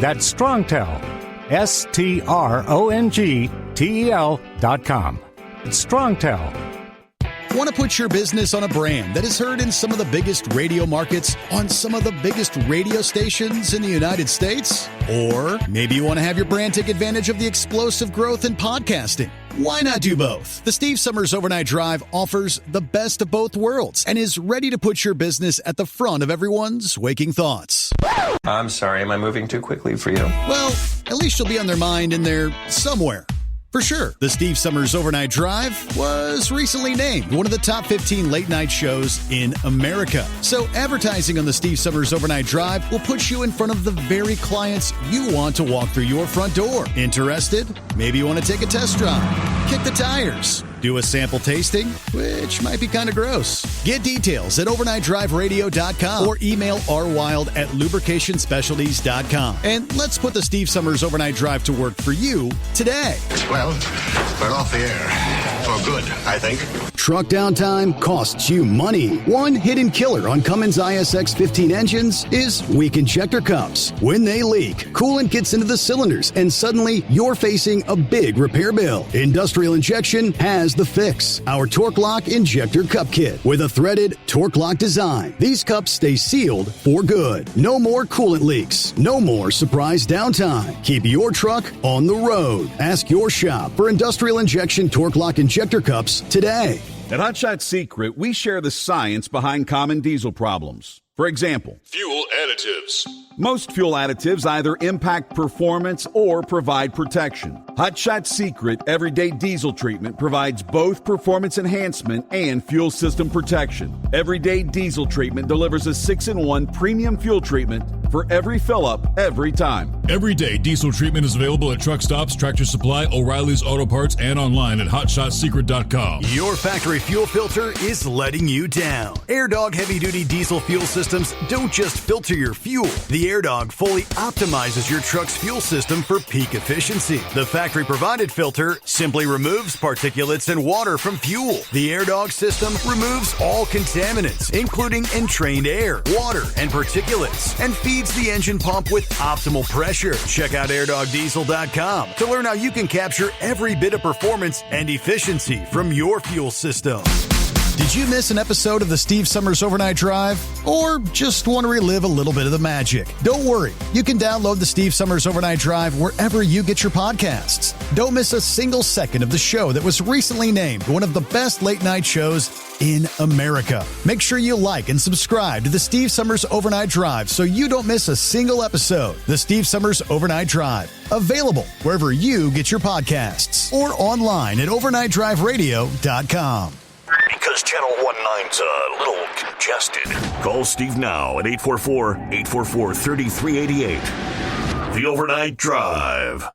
That's StrongTel, StrongTel.com. It's StrongTel. Want to put your business on a brand that is heard in some of the biggest radio markets on some of the biggest radio stations in the United States? Or maybe you want to have your brand take advantage of the explosive growth in podcasting. Why not do both? The Steve Summers Overnight Drive offers the best of both worlds and is ready to put your business at the front of everyone's waking thoughts. I'm sorry, am I moving too quickly for you? Well, at least you'll be on their mind in there somewhere. For sure, the Steve Summers Overnight Drive was recently named one of the top 15 late-night shows in America. So advertising on the Steve Summers Overnight Drive will put you in front of the very clients you want to walk through your front door. Interested? Maybe you want to take a test drive, kick the tires, do a sample tasting, which might be kind of gross. Get details at overnightdriveradio.com or email rwild@lubricationspecialties.com. And let's put the Steve Summers Overnight Drive to work for you today. Well, we're off the air. For good, I think. Truck downtime costs you money. One hidden killer on Cummins ISX 15 engines is weak injector cups. When they leak, coolant gets into the cylinders, and suddenly you're facing a big repair bill. Industrial Injection has There's the fix, our Torque Lock Injector Cup Kit with a threaded Torque Lock design. These cups stay sealed for good. No more coolant leaks. No more surprise downtime. Keep your truck on the road. Ask your shop for industrial injection Torque Lock Injector Cups today. At Hot Shot Secret, we share the science behind common diesel problems. For example, fuel additives. Most fuel additives either impact performance or provide protection. Hot Shot Secret Everyday Diesel Treatment provides both performance enhancement and fuel system protection. Everyday Diesel Treatment delivers a 6-in-1 premium fuel treatment for every fill-up, every time. Everyday Diesel Treatment is available at truck stops, Tractor Supply, O'Reilly's Auto Parts, and online at HotShotSecret.com. Your factory fuel filter is letting you down. AirDog heavy-duty diesel fuel systems don't just filter your fuel. The AirDog fully optimizes your truck's fuel system for peak efficiency. The factory-provided filter simply removes particulates and water from fuel. The AirDog system removes all contaminants, including entrained air, water, and particulates, and feeds the engine pump with optimal pressure. Check out airdogdiesel.com to learn how you can capture every bit of performance and efficiency from your fuel system. Did you miss an episode of the Steve Summers Overnight Drive? Or just want to relive a little bit of the magic? Don't worry. You can download the Steve Summers Overnight Drive wherever you get your podcasts. Don't miss a single second of the show that was recently named one of the best late night shows in America. Make sure you like and subscribe to the Steve Summers Overnight Drive so you don't miss a single episode. The Steve Summers Overnight Drive. Available wherever you get your podcasts or online at overnightdriveradio.com. Because Channel 19's a little congested. Call Steve now at 844-844-3388. The Overnight Drive.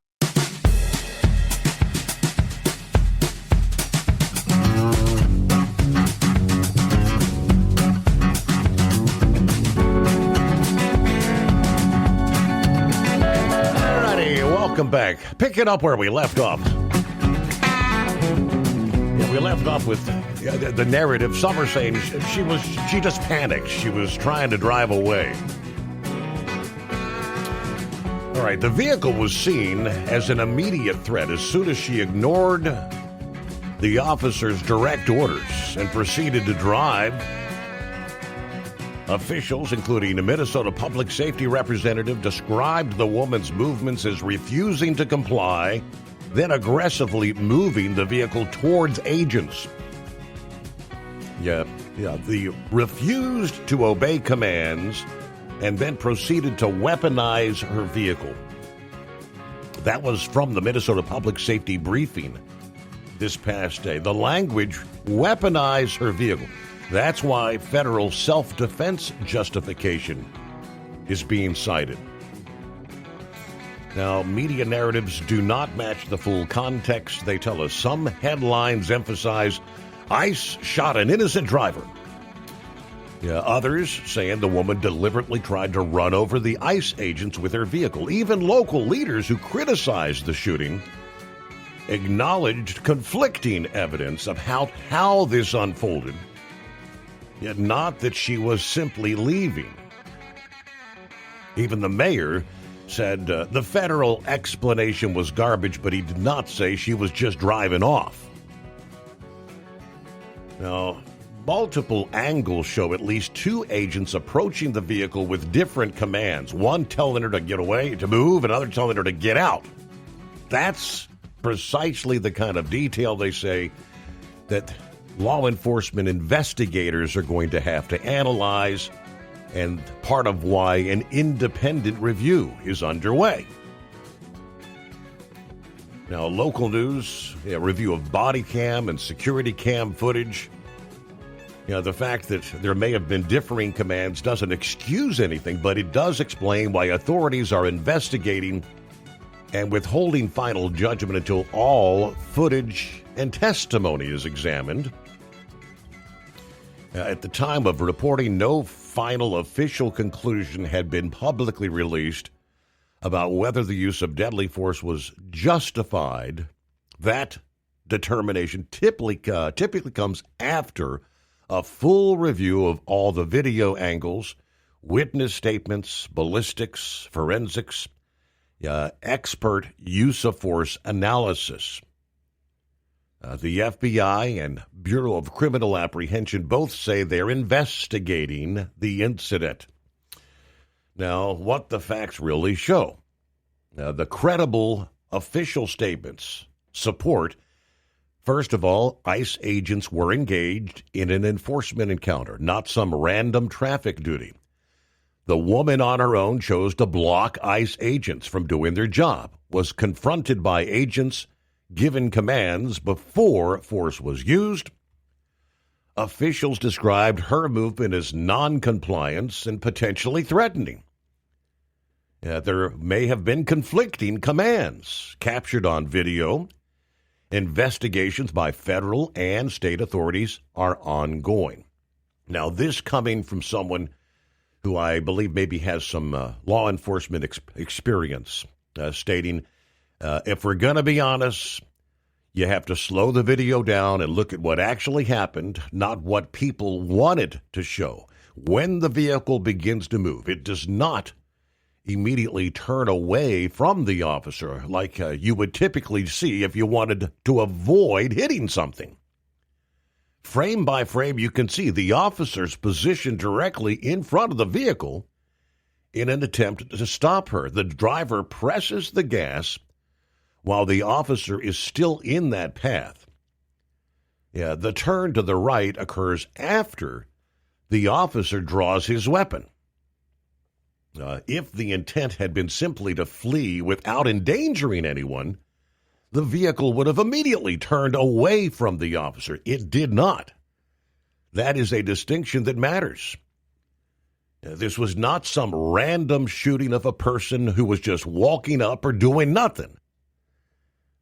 Alrighty, welcome back. Picking up where we left off. We left off with the narrative. Summer saying she just panicked. She was trying to drive away. All right, the vehicle was seen as an immediate threat as soon as she ignored the officer's direct orders and proceeded to drive. Officials, including a Minnesota public safety representative, described the woman's movements as refusing to comply, then aggressively moving the vehicle towards agents. The refused to obey commands and then proceeded to weaponize her vehicle. That was from the Minnesota Public Safety briefing this past day. The language, weaponize her vehicle. That's why federal self-defense justification is being cited. Now, media narratives do not match the full context. They tell us some headlines emphasize ICE shot an innocent driver. Others saying the woman deliberately tried to run over the ICE agents with her vehicle. Even local leaders who criticized the shooting acknowledged conflicting evidence of how this unfolded, yet not that she was simply leaving. Even the mayor said the federal explanation was garbage, but he did not say she was just driving off. Now, multiple angles show at least two agents approaching the vehicle with different commands. One telling her to get away, to move, another telling her to get out. That's precisely the kind of detail they say that law enforcement investigators are going to have to analyze, and part of why an independent review is underway. Now, local news, a review of body cam and security cam footage. The fact that there may have been differing commands doesn't excuse anything, but it does explain why authorities are investigating and withholding final judgment until all footage and testimony is examined. At the time of reporting, no final official conclusion had been publicly released about whether the use of deadly force was justified. That determination typically comes after a full review of all the video angles, witness statements, ballistics, forensics, expert use of force analysis. The FBI and Bureau of Criminal Apprehension both say they're investigating the incident. Now, what the facts really show. The credible official statements support, first of all, ICE agents were engaged in an enforcement encounter, not some random traffic duty. The woman on her own chose to block ICE agents from doing their job, was confronted by agents, given commands before force was used. Officials described her movement as non-compliance and potentially threatening. There may have been conflicting commands captured on video. Investigations by federal and state authorities are ongoing. Now, this coming from someone who I believe maybe has some law enforcement experience, stating, if we're going to be honest, you have to slow the video down and look at what actually happened, not what people wanted to show. When the vehicle begins to move, it does not immediately turn away from the officer like you would typically see if you wanted to avoid hitting something. Frame by frame, you can see the officer's positioned directly in front of the vehicle in an attempt to stop her. The driver presses the gas while the officer is still in that path. The turn to the right occurs after the officer draws his weapon. If the intent had been simply to flee without endangering anyone, the vehicle would have immediately turned away from the officer. It did not. That is a distinction that matters. This was not some random shooting of a person who was just walking up or doing nothing.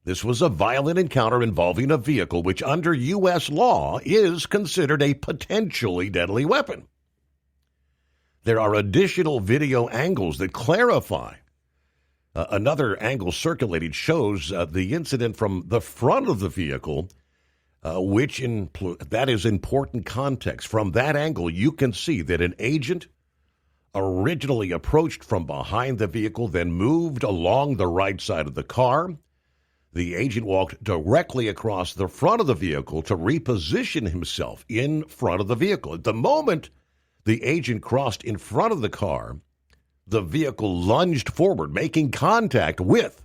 This was a violent encounter involving a vehicle which under U.S. law is considered a potentially deadly weapon. There are additional video angles that clarify. Another angle circulated shows the incident from the front of the vehicle, that is important context. From that angle, you can see that an agent originally approached from behind the vehicle, then moved along the right side of the car. The agent walked directly across the front of the vehicle to reposition himself in front of the vehicle. At the moment the agent crossed in front of the car, the vehicle lunged forward, making contact with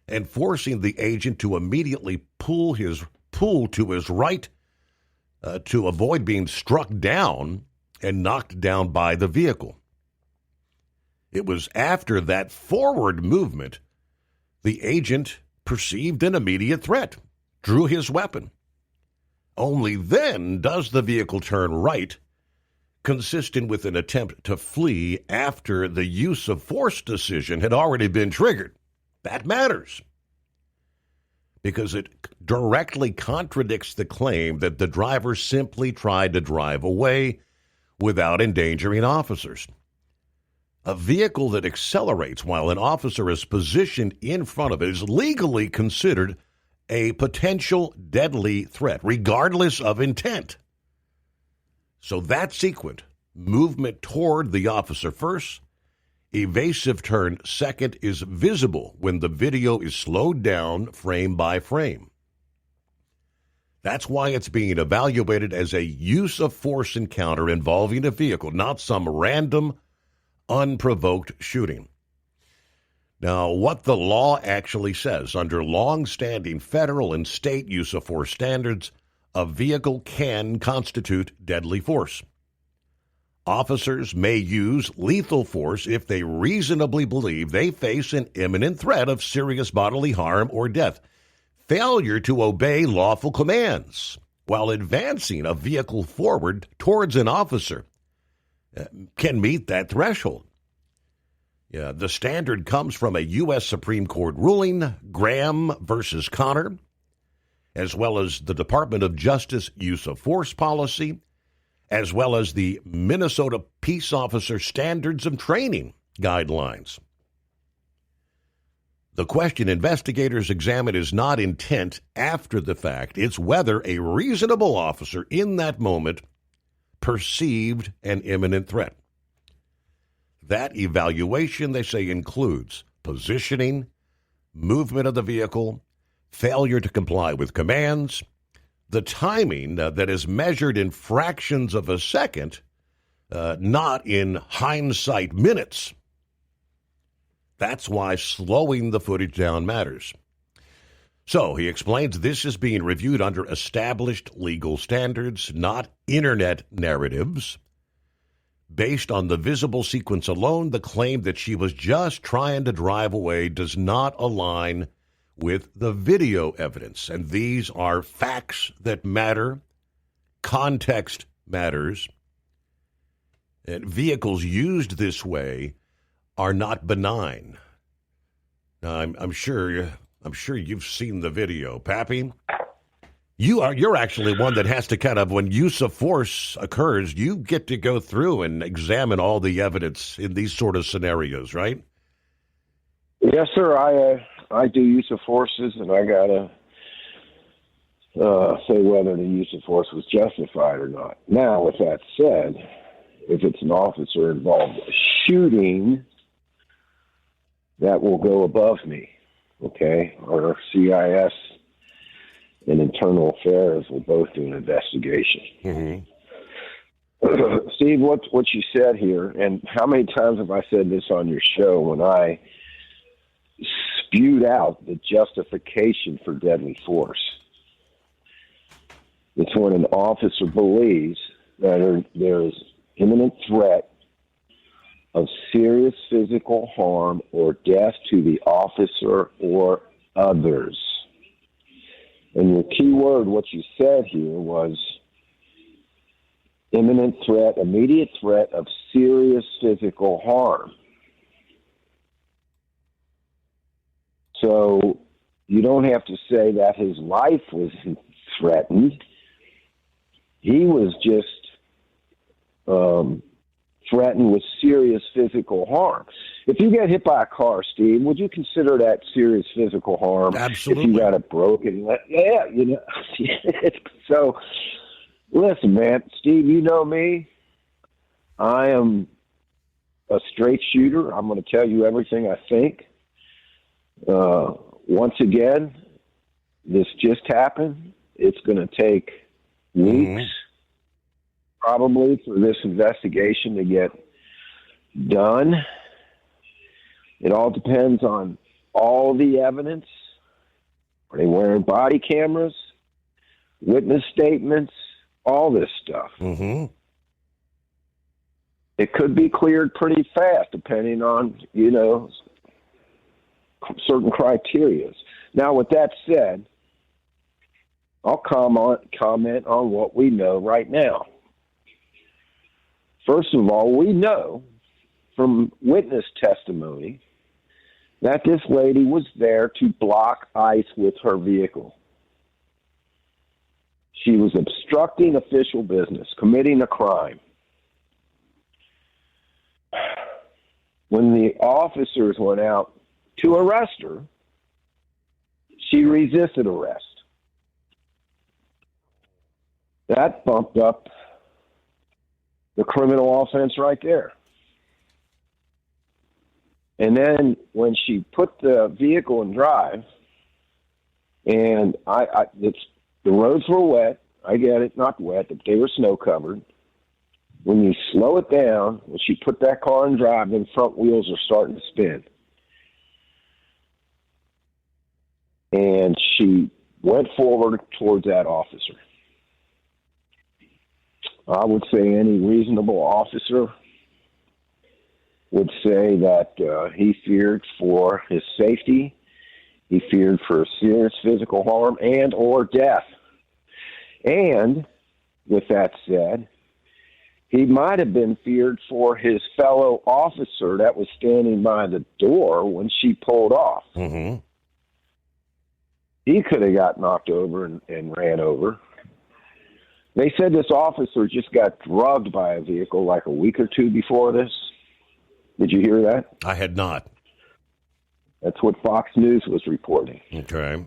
and forcing the agent to immediately pull to his right to avoid being struck down and knocked down by the vehicle. It was after that forward movement the agent perceived an immediate threat, drew his weapon. Only then does the vehicle turn right, consistent with an attempt to flee after the use of force decision had already been triggered. That matters because it directly contradicts the claim that the driver simply tried to drive away without endangering officers. A vehicle that accelerates while an officer is positioned in front of it is legally considered a potential deadly threat, regardless of intent. So that sequence, movement toward the officer first, evasive turn second, is visible when the video is slowed down frame by frame. That's why it's being evaluated as a use of force encounter involving a vehicle, not some random, unprovoked shooting. Now, what the law actually says, under long-standing federal and state use of force standards, a vehicle can constitute deadly force. Officers may use lethal force if they reasonably believe they face an imminent threat of serious bodily harm or death. Failure to obey lawful commands while advancing a vehicle forward towards an officer can meet that threshold. The standard comes from a U.S. Supreme Court ruling, Graham versus Connor, as well as the Department of Justice use of force policy, as well as the Minnesota Peace Officer Standards of Training guidelines. The question investigators examine is not intent after the fact. It's whether a reasonable officer in that moment perceived an imminent threat. That evaluation, they say, includes positioning, movement of the vehicle, failure to comply with commands, the timing that is measured in fractions of a second, not in hindsight minutes. That's why slowing the footage down matters. So he explains this is being reviewed under established legal standards, not internet narratives. Based on the visible sequence alone, the claim that she was just trying to drive away does not align with the video evidence. And these are facts that matter. Context matters. And vehicles used this way are not benign. Now, I'm sure you've seen the video, Pappy. You're actually one that has to kind of, when use of force occurs, you get to go through and examine all the evidence in these sort of scenarios, right? Yes, sir. I do use of forces, and I gotta say whether the use of force was justified or not. Now, with that said, if it's an officer involved in shooting, that will go above me, okay? Or CIS and Internal Affairs will both do an investigation. Mm-hmm. Steve, what you said here, and how many times have I said this on your show when I spewed out the justification for deadly force? It's when an officer believes that there is imminent threat of serious physical harm or death to the officer or others. And your key word, what you said here, was imminent threat, immediate threat of serious physical harm. So you don't have to say that his life was threatened. He was just threatened with serious physical harm. If you get hit by a car, Steve, would you consider that serious physical harm? Absolutely. If you got a broken leg? Yeah, you know. So, listen, man, Steve, you know me. I am a straight shooter. I'm going to tell you everything I think. Once again, this just happened. It's going to take weeks, probably, for this investigation to get done. It all depends on all the evidence. Are they wearing body cameras, witness statements, all this stuff? Mm-hmm. It could be cleared pretty fast, depending on, certain criteria. Now, with that said, I'll comment on what we know right now. First of all, we know from witness testimony that this lady was there to block ICE with her vehicle. She was obstructing official business, committing a crime. When the officers went out to arrest her, she resisted arrest. That bumped up the criminal offense right there. And then when she put the vehicle in drive, and the roads were wet. I get it, not wet, but they were snow covered. When you slow it down, when she put that car in drive, then front wheels are starting to spin. And she went forward towards that officer. I would say any reasonable officer would say that he feared for his safety, he feared for serious physical harm and or death. And with that said, he might have been feared for his fellow officer that was standing by the door when she pulled off. Mm-hmm. He could have got knocked over and ran over. They said this officer just got drugged by a vehicle like a week or two before this. Did you hear that? I had not. That's what Fox News was reporting. Okay.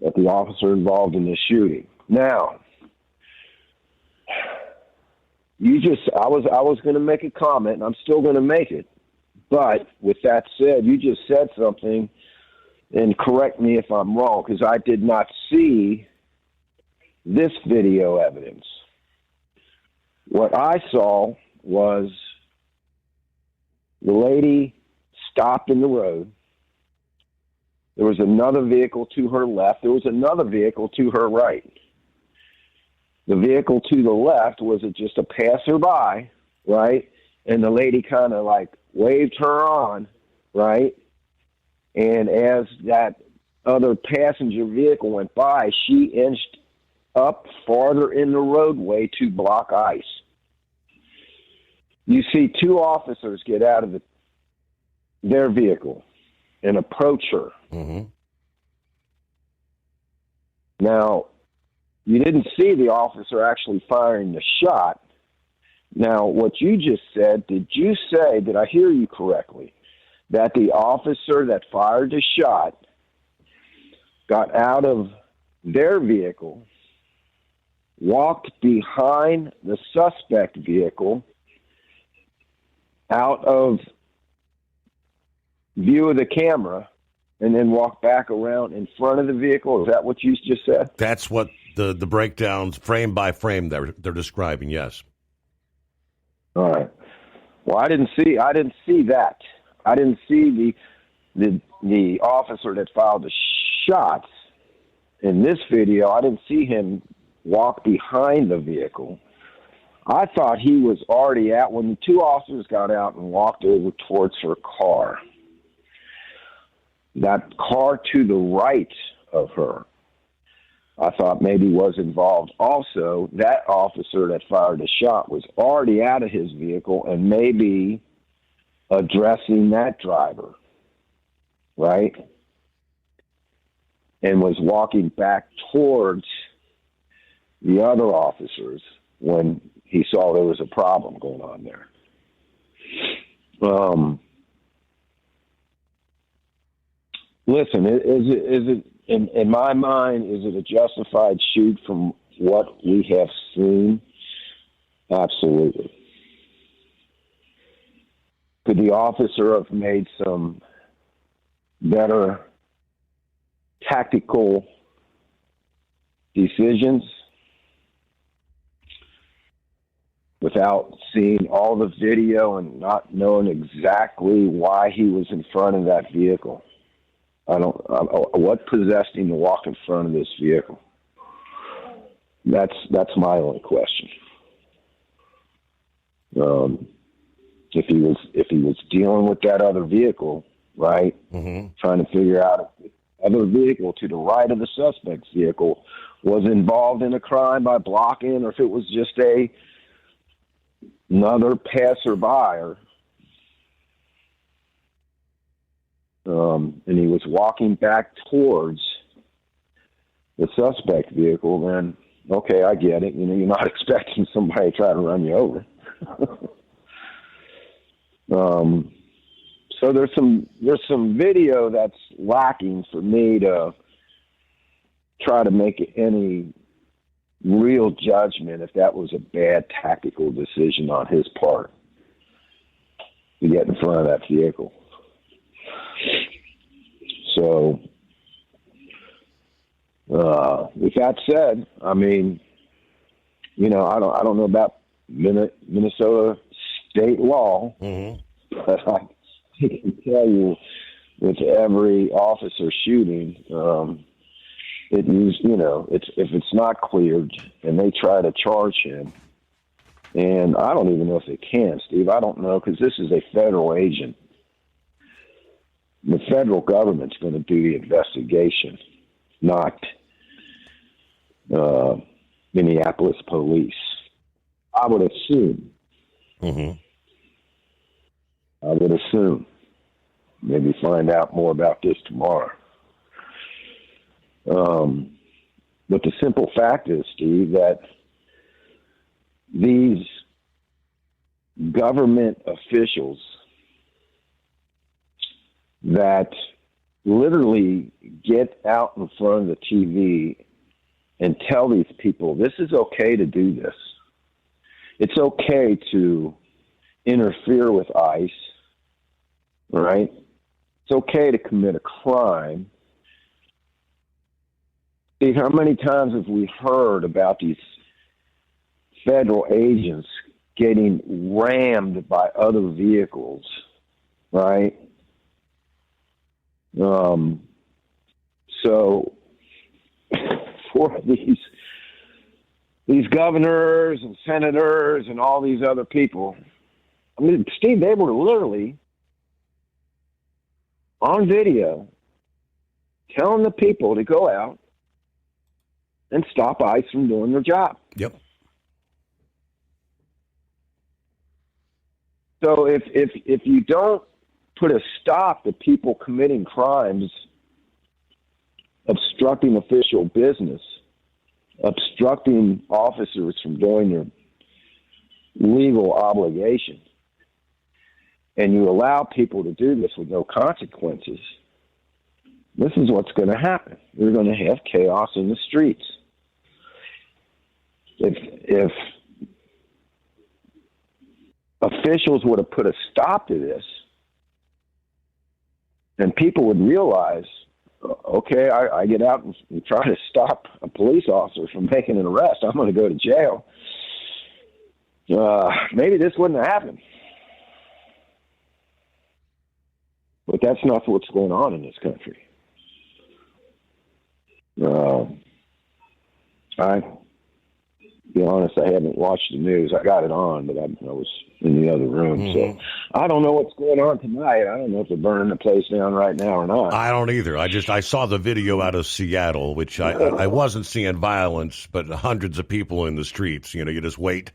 That the officer involved in this shooting. Now, I was going to make a comment, and I'm still going to make it. But with that said, you just said something and correct me if I'm wrong, because I did not see this video evidence. What I saw was the lady stopped in the road. There was another vehicle to her left. There was another vehicle to her right. The vehicle to the left was just a passerby, right? And the lady kind of like waved her on, right? And as that other passenger vehicle went by, she inched up farther in the roadway to block ice. You see two officers get out of their vehicle and approach her. Mm-hmm. Now, you didn't see the officer actually firing the shot. Now, what you just said, did I hear you correctly, that the officer that fired the shot got out of their vehicle, walked behind the suspect vehicle, out of view of the camera, and then walked back around in front of the vehicle? Is that what you just said? That's what the breakdowns, frame by frame, they're describing, yes. All right. Well, I didn't see that. I didn't see the officer that fired the shots in this video. I didn't see him walk behind the vehicle. I thought he was already out when the two officers got out and walked over towards her car. That car to the right of her, I thought maybe was involved. Also, that officer that fired the shot was already out of his vehicle and maybe addressing that driver, right? And was walking back towards the other officers when he saw there was a problem going on there. Listen, is it in my mind, is it a justified shoot from what we have seen? Absolutely. Could the officer have made some better tactical decisions without seeing all the video and not knowing exactly why he was in front of that vehicle? What possessed him to walk in front of this vehicle? That's my only question. If he was dealing with that other vehicle, right? Mm-hmm. Trying to figure out if the other vehicle to the right of the suspect's vehicle was involved in a crime by blocking, or if it was just another passerby, and he was walking back towards the suspect vehicle, then okay, I get it. You know, you're not expecting somebody to try to run you over. So there's some video that's lacking for me to try to make any real judgment if that was a bad tactical decision on his part to get in front of that vehicle. So, with that said, I mean, you know, I don't know about Minnesota state law, but I can tell you, with every officer shooting, if it's not cleared and they try to charge him, and I don't even know if they can, Steve. I don't know, because this is a federal agent. The federal government's going to do the investigation, not Minneapolis police. I would assume. Mm-hmm. I would assume. Maybe find out more about this tomorrow. But the simple fact is, Steve, that these government officials that literally get out in front of the TV and tell these people, this is okay to do this. It's okay to interfere with ICE, right? It's okay to commit a crime. Steve, how many times have we heard about these federal agents getting rammed by other vehicles, right? So for these governors and senators and all these other people, I mean, Steve, they were literally on video telling the people to go out and stop ICE from doing their job. Yep. So if you don't put a stop to people committing crimes, obstructing official business, obstructing officers from doing their legal obligation, and you allow people to do this with no consequences, this is what's going to happen. You're going to have chaos in the streets. If officials would have put a stop to this, then people would realize, okay, I get out and try to stop a police officer from making an arrest. I'm going to go to jail. Maybe this wouldn't have happened. But that's not what's going on in this country. Be honest, I haven't watched the news. I got it on, but I was in the other room. So I don't know what's going on tonight. I don't know if they're burning the place down right now or not. I don't either. I saw the video out of Seattle, which I wasn't seeing violence, but hundreds of people in the streets. You know, you just wait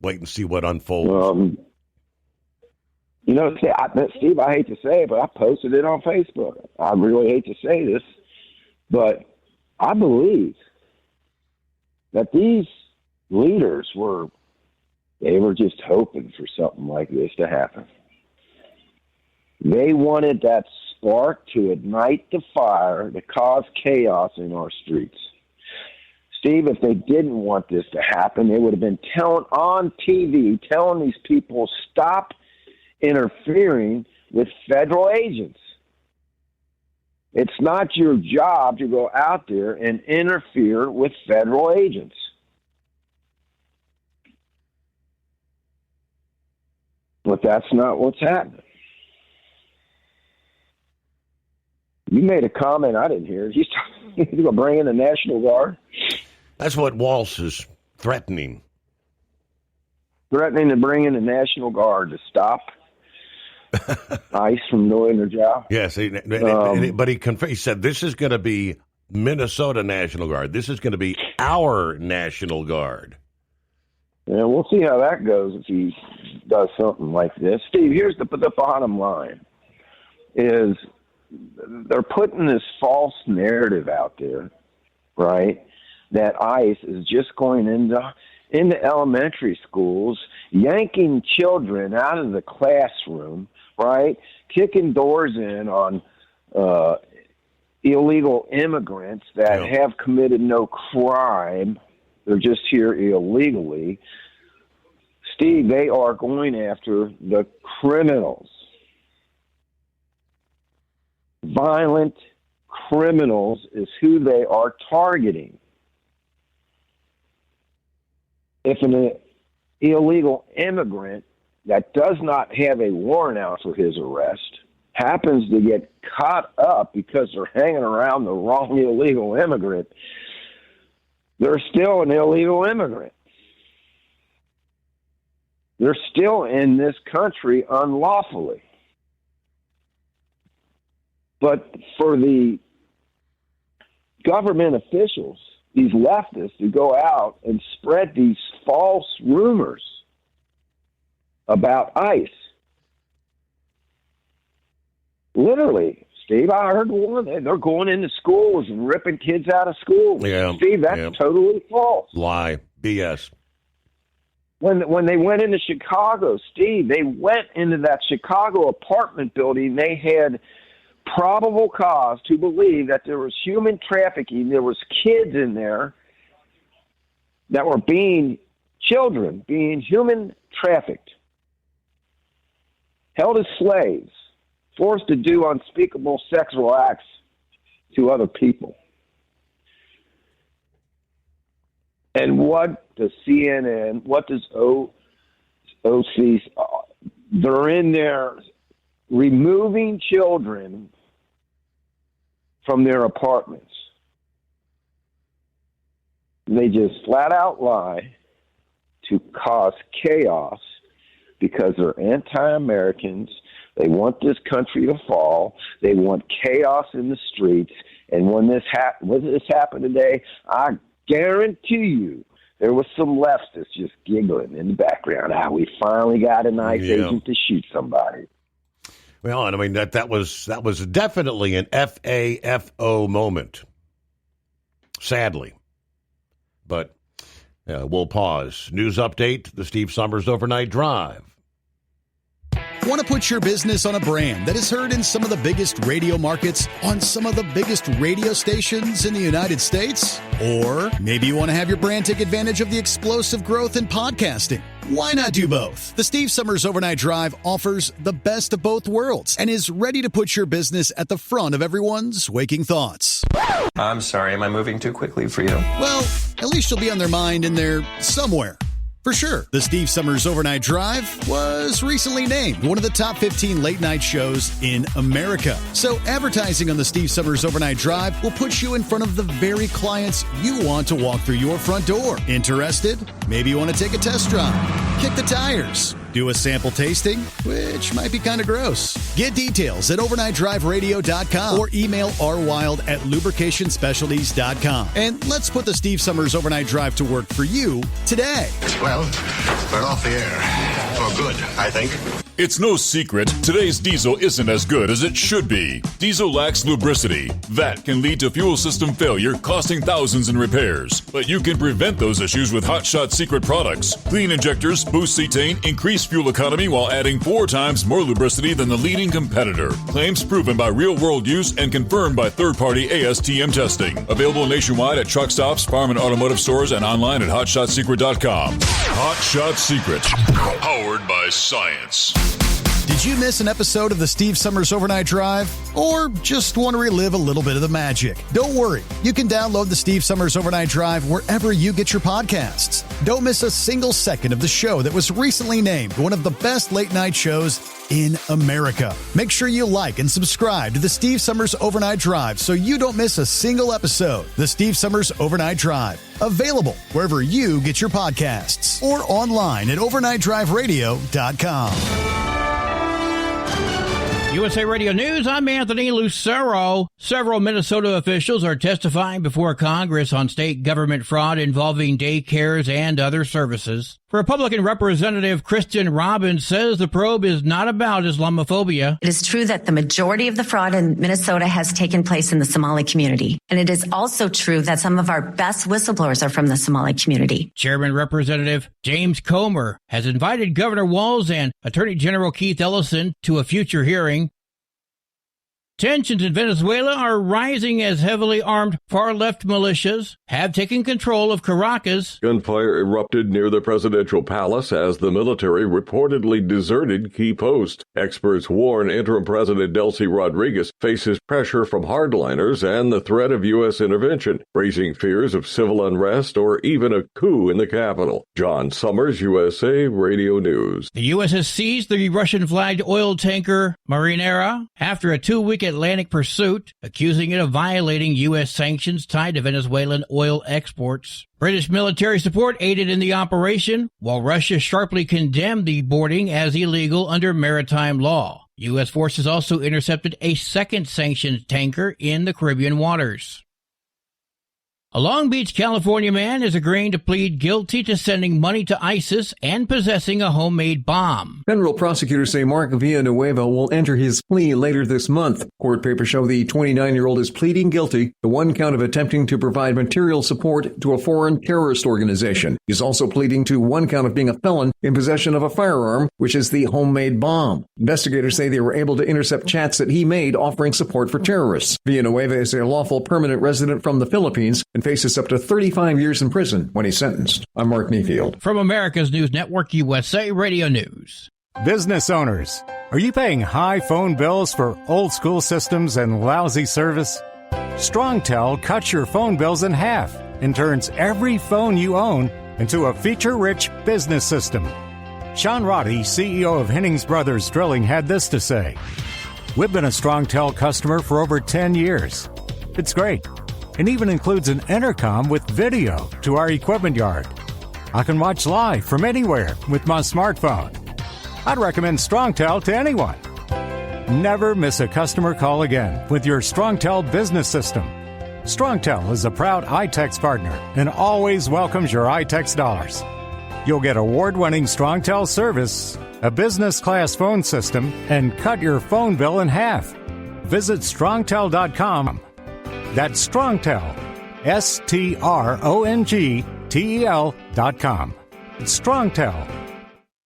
and see what unfolds. You know, Steve, I hate to say it, but I posted it on Facebook. I really hate to say this, but I believe that these leaders were just hoping for something like this to happen. They wanted that spark to ignite the fire to cause chaos in our streets. Steve, if they didn't want this to happen, they would have been on TV telling these people, stop interfering with federal agents. It's not your job to go out there and interfere with federal agents. But that's not what's happening. You made a comment I didn't hear. He's going to bring in the National Guard. That's what Walsh is threatening. Threatening to bring in the National Guard to stop ICE from doing their job. Yes, but he said this is going to be Minnesota National Guard. This is going to be our National Guard. Yeah, we'll see how that goes if he does something like this. Steve, here's the bottom line: is they're putting this false narrative out there, right? That ICE is just going into elementary schools, yanking children out of the classroom, right? Kicking doors in on illegal immigrants that have committed no crime. They're just here illegally. Steve, they are going after the criminals. Violent criminals is who they are targeting. If an illegal immigrant that does not have a warrant out for his arrest happens to get caught up because they're hanging around the wrong illegal immigrant, they're still an illegal immigrant. They're still in this country unlawfully. But for the government officials, these leftists who go out and spread these false rumors about ICE, literally, Steve, I heard one. They're going into schools and ripping kids out of school. Yeah, Steve, that's totally false. Lie. BS. When they went into Chicago, Steve, they went into that Chicago apartment building. They had probable cause to believe that there was human trafficking. There was kids in there that were children being human trafficked, held as slaves, forced to do unspeakable sexual acts to other people. And what does CNN, what does OC, they're in there removing children from their apartments. They just flat out lie to cause chaos because they're anti-Americans. They want this country to fall. They want chaos in the streets. And when this happened today, I guarantee you there was some leftists just giggling in the background. We finally got a nice agent to shoot somebody. Well, and I mean that was definitely an FAFO moment. Sadly. But we'll pause. News update, the Steve Summers Overnight Drive. Want to put your business on a brand that is heard in some of the biggest radio markets on some of the biggest radio stations in the United States? Or maybe you want to have your brand take advantage of the explosive growth in podcasting. Why not do both? The Steve Summers Overnight Drive offers the best of both worlds and is ready to put your business at the front of everyone's waking thoughts. I'm sorry, am I moving too quickly for you? Well, at least you'll be on their mind in there somewhere. For sure, the Steve Summers Overnight Drive was recently named one of the top 15 late-night shows in America. So advertising on the Steve Summers Overnight Drive will put you in front of the very clients you want to walk through your front door. Interested? Maybe you want to take a test drive, kick the tires, do a sample tasting, which might be kind of gross. Get details at overnightdriveradio.com or email rwild@lubricationspecialties.com. And let's put the Steve Summers Overnight Drive to work for you today. Well, we're off the air. For good, I think. It's no secret, today's diesel isn't as good as it should be. Diesel lacks lubricity. That can lead to fuel system failure, costing thousands in repairs. But you can prevent those issues with Hot Shot Secret products. Clean injectors, boost cetane, increase fuel economy while adding 4 times more lubricity than the leading competitor. Claims proven by real-world use and confirmed by third-party ASTM testing. Available nationwide at truck stops, farm and automotive stores, and online at hotshotsecret.com. Hot Shot Secret. Powered by science. Did you miss an episode of the Steve Summers Overnight Drive? Or just want to relive a little bit of the magic? Don't worry. You can download the Steve Summers Overnight Drive wherever you get your podcasts. Don't miss a single second of the show that was recently named one of the best late-night shows in America. Make sure you like and subscribe to the Steve Summers Overnight Drive so you don't miss a single episode. The Steve Summers Overnight Drive. Available wherever you get your podcasts or online at overnightdriveradio.com. USA Radio News, I'm Anthony Lucero. Several Minnesota officials are testifying before Congress on state government fraud involving daycares and other services. Republican Representative Kristen Robbins says the probe is not about Islamophobia. It is true that the majority of the fraud in Minnesota has taken place in the Somali community. And it is also true that some of our best whistleblowers are from the Somali community. Chairman Representative James Comer has invited Governor Walz and Attorney General Keith Ellison to a future hearing. Tensions in Venezuela are rising as heavily armed far-left militias have taken control of Caracas. Gunfire erupted near the presidential palace as the military reportedly deserted key posts. Experts warn interim President Delcy Rodriguez faces pressure from hardliners and the threat of U.S. intervention, raising fears of civil unrest or even a coup in the capital. John Summers, USA Radio News. The U.S. has seized the Russian-flagged oil tanker Marinera after a 2-week Atlantic pursuit, accusing it of violating U.S. sanctions tied to Venezuelan oil exports. British military support aided in the operation, while Russia sharply condemned the boarding as illegal under maritime law. U.S. forces also intercepted a second sanctioned tanker in the Caribbean waters. A Long Beach, California man is agreeing to plead guilty to sending money to ISIS and possessing a homemade bomb. Federal prosecutors say Mark Villanueva will enter his plea later this month. Court papers show the 29-year-old is pleading guilty to one count of attempting to provide material support to a foreign terrorist organization. He's also pleading to one count of being a felon in possession of a firearm, which is the homemade bomb. Investigators say they were able to intercept chats that he made offering support for terrorists. Villanueva is a lawful permanent resident from the Philippines and faces up to 35 years in prison when he's sentenced. I'm Mark Mayfield. From America's News Network, USA Radio News. Business owners, are you paying high phone bills for old school systems and lousy service? StrongTel cuts your phone bills in half and turns every phone you own into a feature-rich business system. Sean Roddy, CEO of Hennings Brothers Drilling, had this to say. We've been a StrongTel customer for over 10 years. It's great. It even includes an intercom with video to our equipment yard. I can watch live from anywhere with my smartphone. I'd recommend StrongTel to anyone. Never miss a customer call again with your StrongTel business system. StrongTel is a proud iTex partner and always welcomes your iTex dollars. You'll get award-winning StrongTel service, a business-class phone system, and cut your phone bill in half. Visit strongtel.com. That's StrongTel, StrongTel.com. It's StrongTel.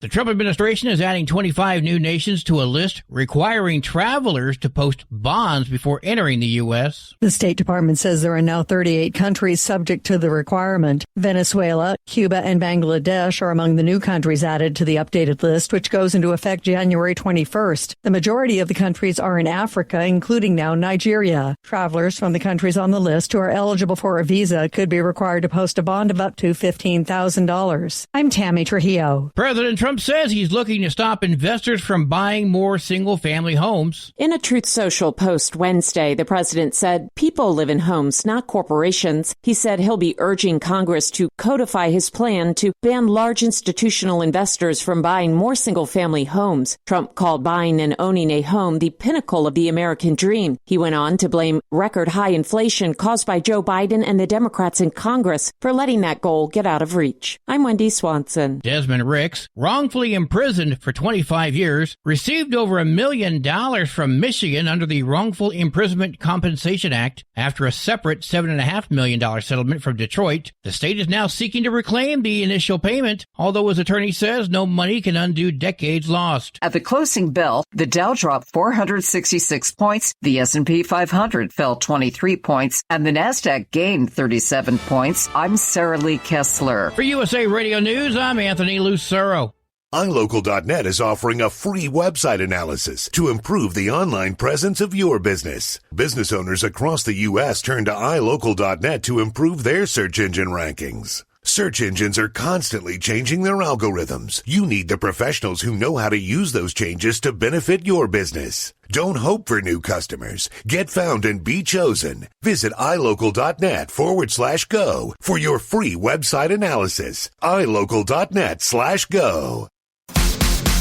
The Trump administration is adding 25 new nations to a list requiring travelers to post bonds before entering the U.S. The State Department says there are now 38 countries subject to the requirement. Venezuela, Cuba, and Bangladesh are among the new countries added to the updated list, which goes into effect January 21st. The majority of the countries are in Africa, including now Nigeria. Travelers from the countries on the list who are eligible for a visa could be required to post a bond of up to $15,000. I'm Tammy Trujillo. President Trump says he's looking to stop investors from buying more single-family homes. In a Truth Social post Wednesday, the president said people live in homes, not corporations. He said he'll be urging Congress to codify his plan to ban large institutional investors from buying more single-family homes. Trump called buying and owning a home the pinnacle of the American dream. He went on to blame record-high inflation caused by Joe Biden and the Democrats in Congress for letting that goal get out of reach. I'm Wendy Swanson. Desmond Ricks, wrongfully imprisoned for 25 years, received over $1 million from Michigan under the Wrongful Imprisonment Compensation Act after a separate $7.5 million settlement from Detroit. The state is now seeking to reclaim the initial payment, although his attorney says no money can undo decades lost. At the closing bell, the Dow dropped 466 points, the S&P 500 fell 23 points, and the Nasdaq gained 37 points. I'm Sarah Lee Kessler. For USA Radio News, I'm Anthony Lucero. iLocal.net is offering a free website analysis to improve the online presence of your business. Business owners across the U.S. turn to iLocal.net to improve their search engine rankings. Search engines are constantly changing their algorithms. You need the professionals who know how to use those changes to benefit your business. Don't hope for new customers. Get found and be chosen. Visit iLocal.net/go for your free website analysis. iLocal.net/go.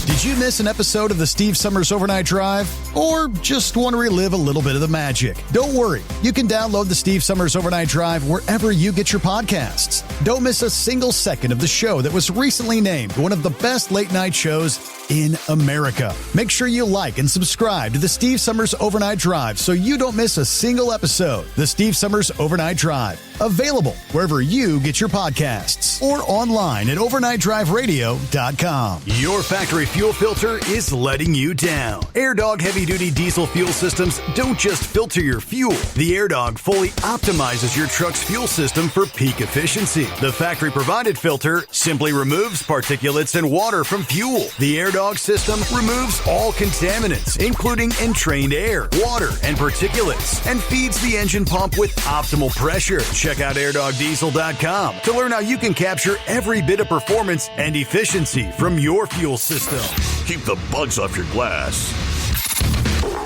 Did you miss an episode of the Steve Summers Overnight Drive? Or just want to relive a little bit of the magic? Don't worry. You can download the Steve Summers Overnight Drive wherever you get your podcasts. Don't miss a single second of the show that was recently named one of the best late-night shows in America. Make sure you like and subscribe to the Steve Summers Overnight Drive so you don't miss a single episode. The Steve Summers Overnight Drive. Available wherever you get your podcasts or online at overnightdriveradio.com. Your factory fuel filter is letting you down. AirDog heavy-duty diesel fuel systems don't just filter your fuel. The AirDog fully optimizes your truck's fuel system for peak efficiency. The factory-provided filter simply removes particulates and water from fuel. The AirDog system removes all contaminants, including entrained air, water, and particulates, and feeds the engine pump with optimal pressure. Check out airdogdiesel.com to learn how you can capture every bit of performance and efficiency from your fuel system. Keep the bugs off your glass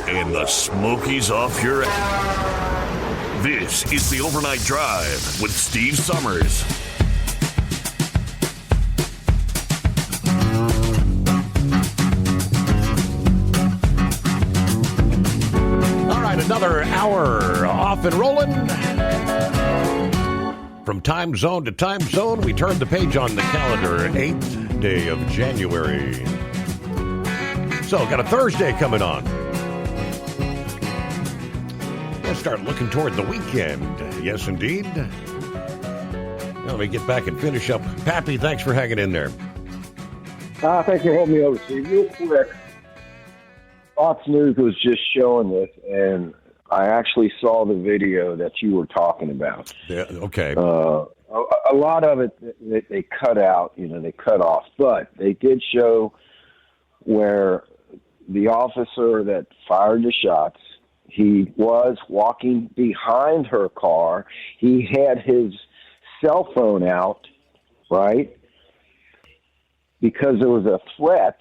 and the smokies off your ass. This is the Overnight Drive with Steve Summers. All right, another hour off and rolling. From time zone to time zone, we turn the page on the calendar, 8th day of January. So, got a Thursday coming on. We'll start looking toward the weekend. Yes, indeed. Now, let me get back and finish up. Pappy, thanks for hanging in there. Thanks for holding me over, Steve. Real quick, Fox News was just showing this, and I actually saw the video that you were talking about. Yeah, okay. A lot of it they cut out, they cut off, but they did show where the officer that fired the shots, he was walking behind her car. He had his cell phone out, right? Because there was a threat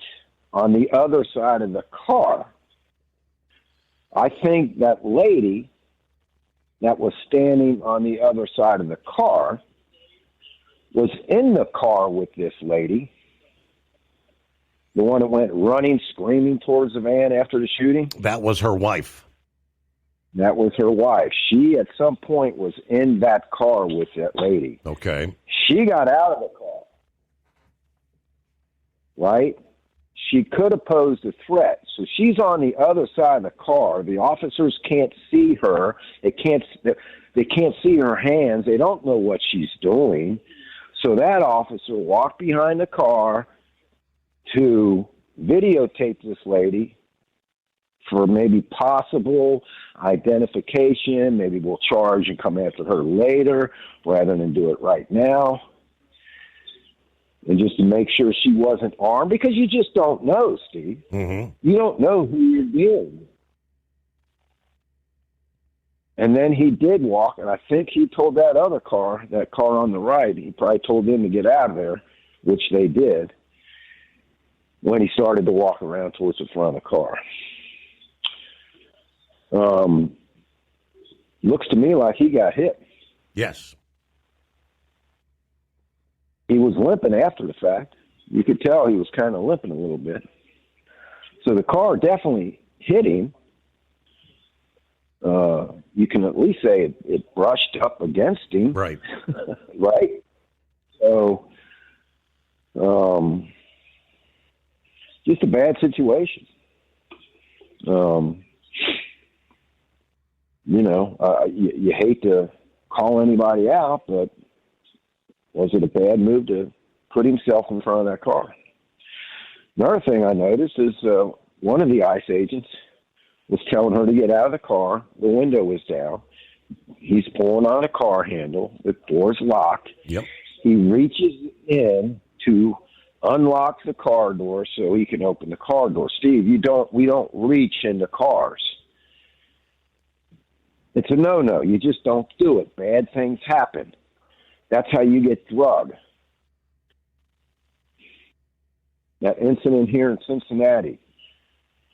on the other side of the car. I think that lady that was standing on the other side of the car was in the car with this lady, the one that went running, screaming towards the van after the shooting. That was her wife. That was her wife. She, at some point, was in that car with that lady. Okay. She got out of the car, right? She could have posed a threat. So she's on the other side of the car. The officers can't see her. They can't see her hands. They don't know what she's doing. So that officer walked behind the car to videotape this lady for maybe possible identification. Maybe we'll charge and come after her later rather than do it right now. And just to make sure she wasn't armed, because you just don't know, Steve. Mm-hmm. You don't know who you're dealing with. And then he did walk, and I think he told that other car, that car on the right, he probably told them to get out of there, which they did, when he started to walk around towards the front of the car. Looks to me like he got hit. Yes. He was limping after the fact. You could tell he was kind of limping a little bit. So the car definitely hit him. You can at least say it brushed up against him. Right. Right? So, just a bad situation. You hate to call anybody out, but was it a bad move to put himself in front of that car? Another thing I noticed is one of the ICE agents was telling her to get out of the car. The window was down. He's pulling on a car handle. The door's locked. Yep. He reaches in to unlock the car door so he can open the car door. Steve, we don't reach into cars. It's a no-no. You just don't do it. Bad things happen. That's how you get drugged. That incident here in Cincinnati,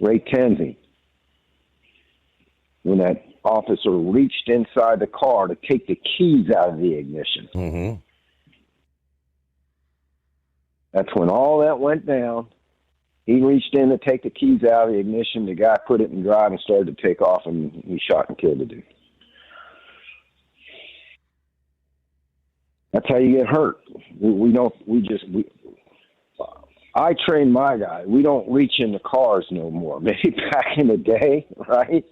Ray Tenzing, when that officer reached inside the car to take the keys out of the ignition. Mm-hmm. That's when all that went down. He reached in to take the keys out of the ignition. The guy put it in drive and started to take off, and he shot and killed the dude. That's how you get hurt. I train my guy. We don't reach into cars no more. Maybe back in the day, right?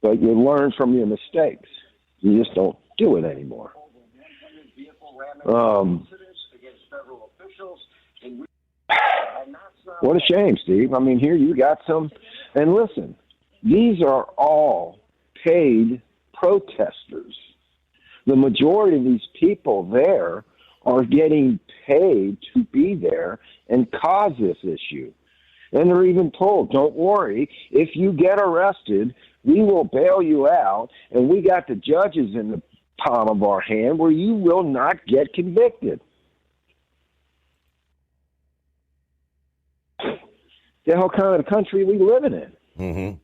But you learn from your mistakes. You just don't do it anymore. What a shame, Steve. I mean, here you got some. And listen, these are all paid protesters. The majority of these people there are getting paid to be there and cause this issue. And they're even told, don't worry, if you get arrested, we will bail you out, and we got the judges in the palm of our hand where you will not get convicted. The hell kind of country we living in? Mm-hmm.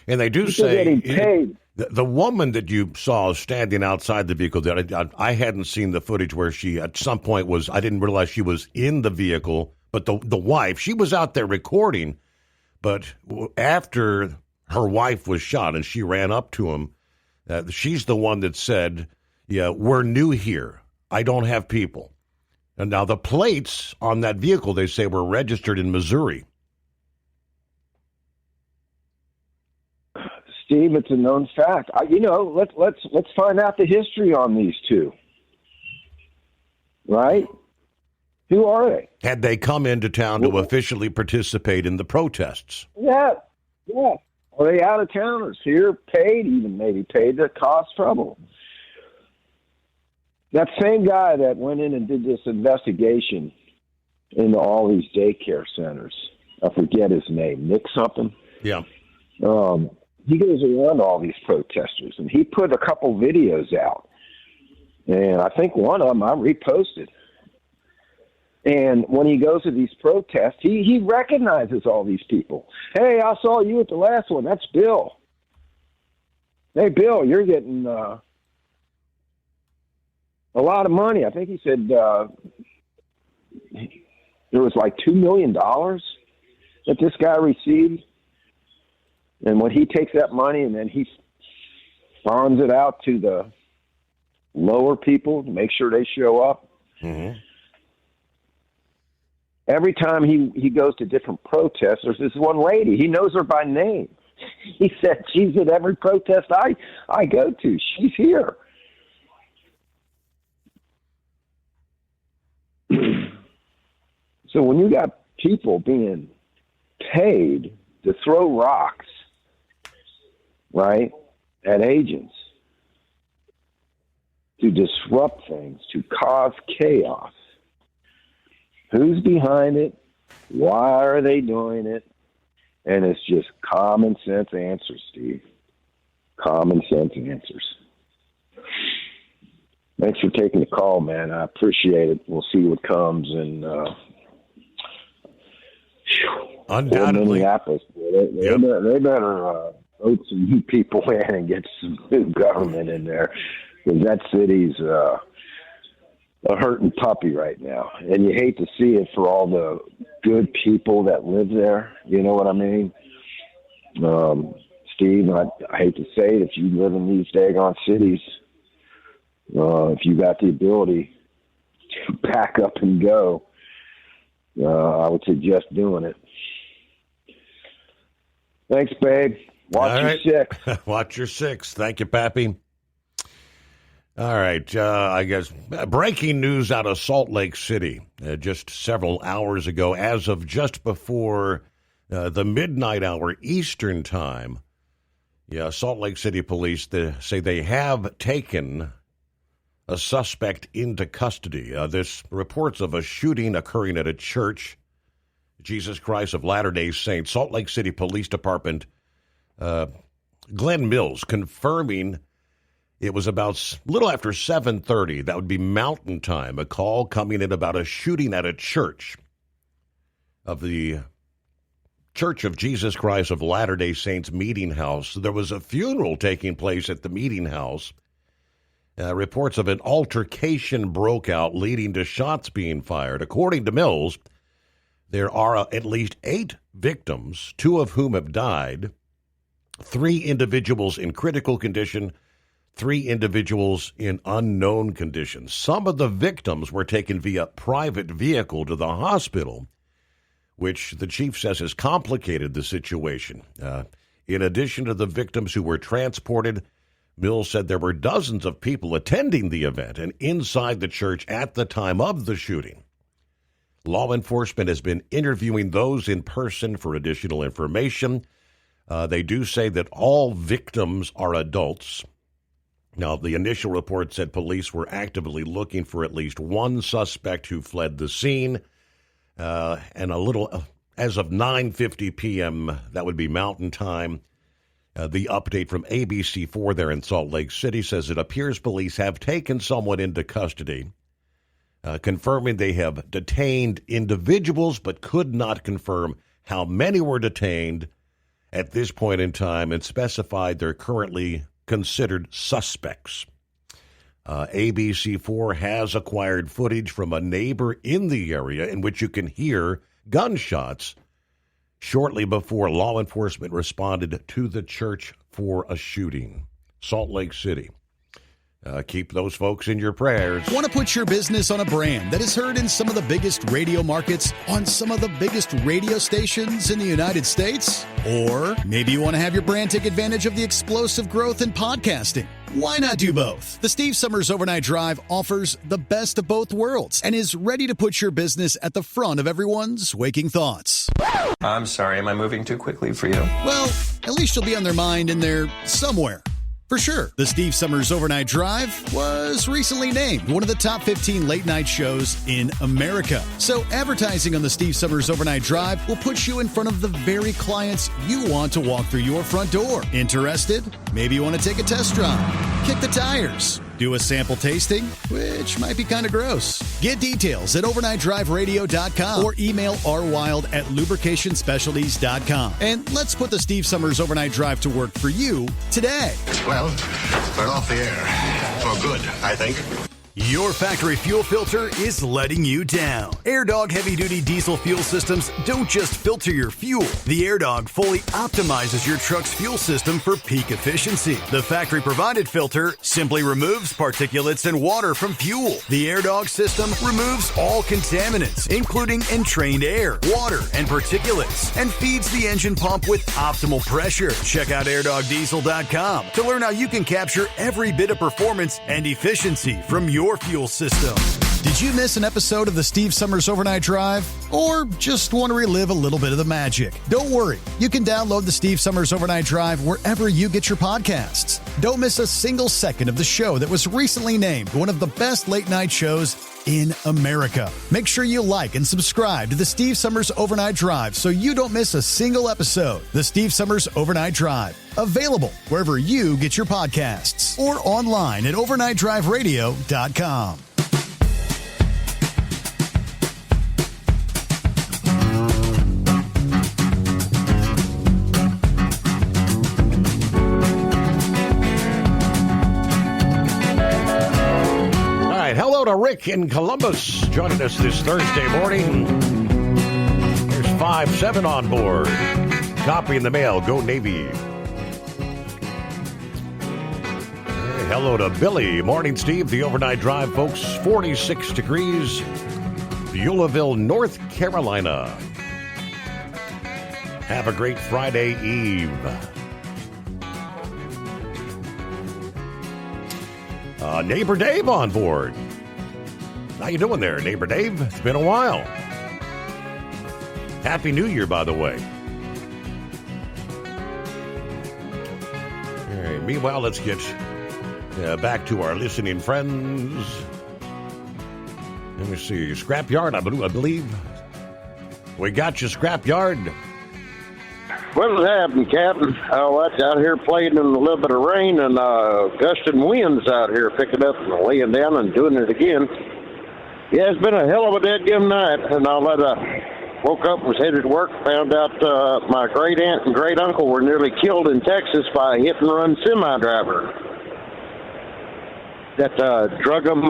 And they do People say getting paid. The woman that you saw standing outside the vehicle, I hadn't seen the footage where she at some point was, I didn't realize she was in the vehicle, but the wife, she was out there recording, but after her wife was shot and she ran up to him, she's the one that said, yeah, we're new here. I don't have people. And now the plates on that vehicle, they say, were registered in Missouri. Steve, it's a known fact. Let's find out the history on these two. Right? Who are they? Had they come into town to officially participate in the protests? Yeah. Are they out-of-towners here, paid, even maybe paid to cause trouble? That same guy that went in and did this investigation into all these daycare centers, I forget his name, Nick something? Yeah. He goes around all these protesters, and he put a couple videos out And I think one of them I reposted. And when he goes to these protests, he recognizes all these people. Hey, I saw you at the last one. That's Bill. Hey, Bill, you're getting a lot of money. I think he said there was like $2 million that this guy received. And when he takes that money and then he farms it out to the lower people to make sure they show up. Mm-hmm. Every time he goes to different protests, there's this one lady. He knows her by name. He said, she's at every protest I go to. She's here. So when you got people being paid to throw rocks, right, at agents, to disrupt things, to cause chaos, who's behind it? Why are they doing it? And it's just common sense answers, Steve. Common sense answers. Thanks for taking the call, man. I appreciate it. We'll see what comes. And undoubtedly, Minneapolis, they better vote some new people in and get some new government in there, because that city's a hurting puppy right now. And you hate to see it for all the good people that live there. You know what I mean? Steve, I hate to say it, if you live in these daggone cities, if you got the ability to pack up and go, I would suggest doing it. Thanks, babe. Watch your six. Watch your six. Thank you, Pappy. All right. I guess breaking news out of Salt Lake City just several hours ago, as of just before the midnight hour Eastern time. Yeah, Salt Lake City police say they have taken a suspect into custody. This reports of a shooting occurring at a church, Jesus Christ of Latter-day Saints. Salt Lake City Police Department, Glenn Mills, confirming it was about a little after 7:30. That would be Mountain Time. A call coming in about a shooting at a church of the Church of Jesus Christ of Latter-day Saints meeting house. There was a funeral taking place at the meeting house. Reports of an altercation broke out, leading to shots being fired. According to Mills, there are at least 8 victims, 2 of whom have died, 3 individuals in critical condition, 3 individuals in unknown condition. Some of the victims were taken via private vehicle to the hospital, which the chief says has complicated the situation. In addition to the victims who were transported, Mills said there were dozens of people attending the event and inside the church at the time of the shooting. Law enforcement has been interviewing those in person for additional information. They do say that all victims are adults. Now, the initial report said police were actively looking for at least one suspect who fled the scene. And a little, as of 9:50 p.m., that would be Mountain Time, the update from ABC4 there in Salt Lake City says it appears police have taken someone into custody, confirming they have detained individuals, but could not confirm how many were detained at this point in time, and specified they're currently considered suspects. ABC4 has acquired footage from a neighbor in the area in which you can hear gunshots shortly before law enforcement responded to the church for a shooting. Salt Lake City. Keep those folks in your prayers. Want to put your business on a brand that is heard in some of the biggest radio markets on some of the biggest radio stations in the United States? Or maybe you want to have your brand take advantage of the explosive growth in podcasting. Why not do both? The Steve Summers Overnight Drive offers the best of both worlds and is ready to put your business at the front of everyone's waking thoughts. I'm sorry, am I moving too quickly for you? Well, at least you'll be on their mind in there somewhere. For sure, the Steve Summers Overnight Drive was recently named one of the top 15 late-night shows in America. So advertising on the Steve Summers Overnight Drive will put you in front of the very clients you want to walk through your front door. Interested? Maybe you want to take a test drive, kick the tires, Do a sample tasting, which might be kind of gross. Get details at overnightdriveradio.com or email rwild@lubricationspecialties.com. And let's put the Steve Summers Overnight Drive to work for you today. Well, we're off the air. For good, I think. Your factory fuel filter is letting you down. AirDog heavy-duty diesel fuel systems don't just filter your fuel. The AirDog fully optimizes your truck's fuel system for peak efficiency. The factory-provided filter simply removes particulates and water from fuel. The AirDog system removes all contaminants, including entrained air, water, and particulates, and feeds the engine pump with optimal pressure. Check out airdogdiesel.com to learn how you can capture every bit of performance and efficiency from your fuel system. Did you miss an episode of the Steve Summers Overnight Drive? Or just want to relive a little bit of the magic? Don't worry. You can download the Steve Summers Overnight Drive wherever you get your podcasts. Don't miss a single second of the show that was recently named one of the best late-night shows in America. Make sure you like and subscribe to the Steve Summers Overnight Drive so you don't miss a single episode. The Steve Summers Overnight Drive. Available wherever you get your podcasts or online at overnightdriveradio.com. Hello to Rick in Columbus joining us this Thursday morning. There's 5-7 on board. Copy in the mail. Go Navy. Hey, hello to Billy. Morning, Steve. The Overnight Drive, folks. 46 degrees. Eulahville, North Carolina. Have a great Friday Eve. Neighbor Dave on board. How you doing there, Neighbor Dave? It's been a while. Happy New Year, by the way. All right, meanwhile, let's get back to our listening friends. Let me see. Scrapyard, I believe. We got you, Scrapyard. What's happening, Captain? That's out here playing in a little bit of rain and gusting winds out here, picking up and laying down and doing it again. Yeah, it's been a hell of a dead-gum night, and woke up, was headed to work, found out my great-aunt and great-uncle were nearly killed in Texas by a hit-and-run semi-driver that drug them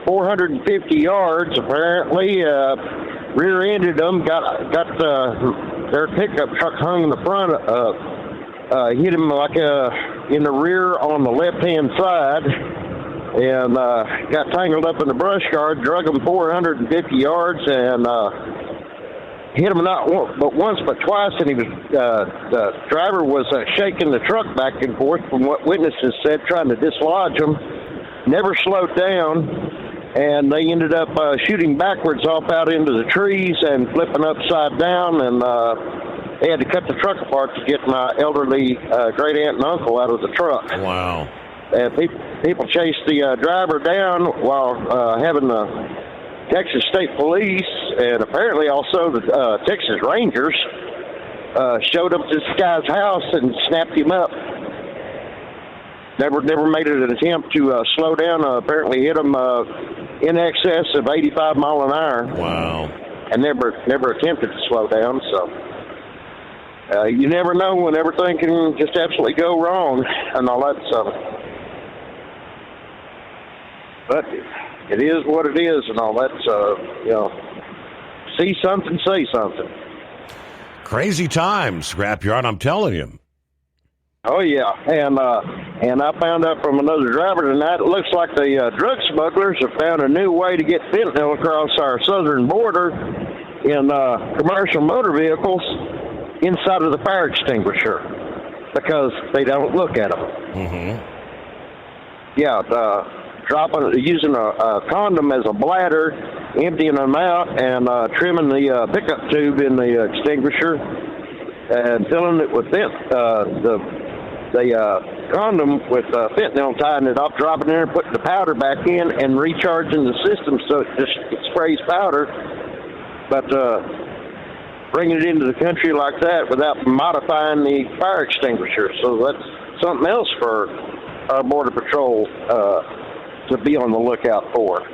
450 yards, apparently, rear-ended them, got their pickup truck hung in the front, hit him like in the rear on the left-hand side, and got tangled up in the brush guard, drug him 450 yards, and hit him not once but twice, and the driver was shaking the truck back and forth from what witnesses said, trying to dislodge him, never slowed down. And they ended up shooting backwards off out into the trees and flipping upside down, and they had to cut the truck apart to get my elderly great-aunt and uncle out of the truck. Wow. People chased the driver down while having the Texas State Police and apparently also the Texas Rangers showed up to this guy's house and snapped him up. Never made it an attempt to slow down. Apparently hit him in excess of 85 mile an hour. Wow. And never attempted to slow down. So you never know when everything can just absolutely go wrong and all that stuff. But it is what it is and all that. See something, say something. Crazy times, Scrapyard, I'm telling you. Oh, yeah, and I found out from another driver tonight, it looks like the drug smugglers have found a new way to get fentanyl across our southern border in commercial motor vehicles inside of the fire extinguisher because they don't look at them. Mm-hmm. Yeah, using a condom as a bladder, emptying them out, and trimming the pickup tube in the extinguisher and filling it with the condom with fentanyl, tying it up, dropping it in, putting the powder back in, and recharging the system so it sprays powder. But bringing it into the country like that without modifying the fire extinguisher. So that's something else for our Border Patrol to be on the lookout for.